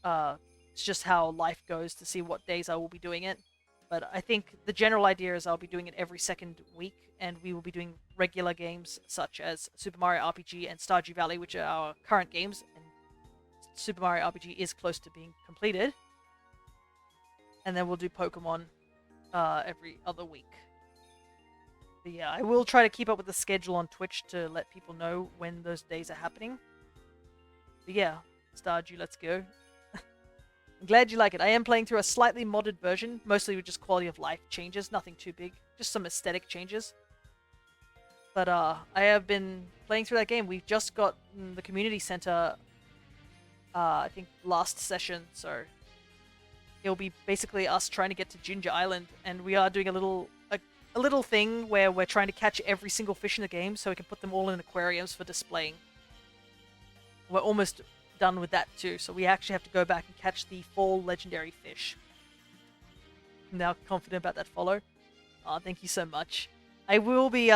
[SPEAKER 1] It's just how life goes to see what days I will be doing it. But I think the general idea is I'll be doing it every second week, and we will be doing regular games such as Super Mario RPG and Stardew Valley, which are our current games, and Super Mario RPG is close to being completed. And then we'll do Pokemon every other week. But yeah, I will try to keep up with the schedule on Twitch to let people know when those days are happening. But yeah, Stardew, let's go. I'm glad you like it. I am playing through a slightly modded version, mostly with just quality of life changes, nothing too big, just some aesthetic changes. But I have been playing through that game. We've just got the community center, I think last session, so it'll be basically us trying to get to Ginger Island, and we are doing a little thing where we're trying to catch every single fish in the game so we can put them all in aquariums for displaying. We're almost done with that too, so we actually have to go back and catch the fall legendary fish. I'm now confident about that follow. Oh, thank you so much. I will be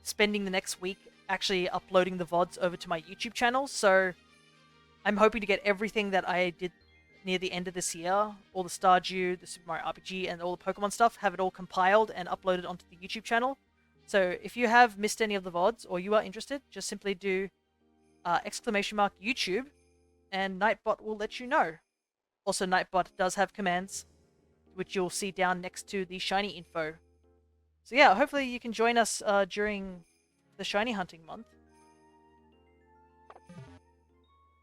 [SPEAKER 1] spending the next week actually uploading the VODs over to my YouTube channel, so I'm hoping to get everything that I did near the end of this year, all the Stardew, the Super Mario RPG, and all the Pokemon stuff, have it all compiled and uploaded onto the YouTube channel. So if you have missed any of the VODs, or you are interested, just simply do !YouTube, and Nightbot will let you know. Also, Nightbot does have commands, which you'll see down next to the shiny info. So yeah, hopefully you can join us during the shiny hunting month.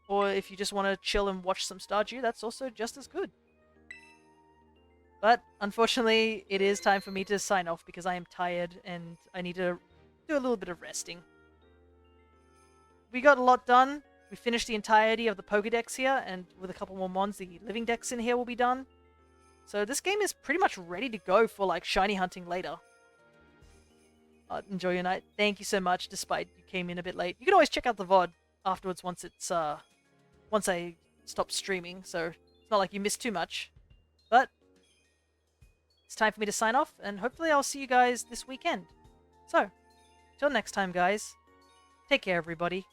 [SPEAKER 1] Or if you just want to chill and watch some Stardew, that's also just as good. But unfortunately, it is time for me to sign off because I am tired and I need to do a little bit of resting. We got a lot done. We finished the entirety of the Pokédex here, and with a couple more mons, the living decks in here will be done. So this game is pretty much ready to go for like shiny hunting later. Enjoy your night. Thank you so much, despite you came in a bit late. You can always check out the VOD afterwards once it's once I stop streaming, so it's not like you missed too much. But it's time for me to sign off, and hopefully I'll see you guys this weekend. So, till next time, guys. Take care, everybody.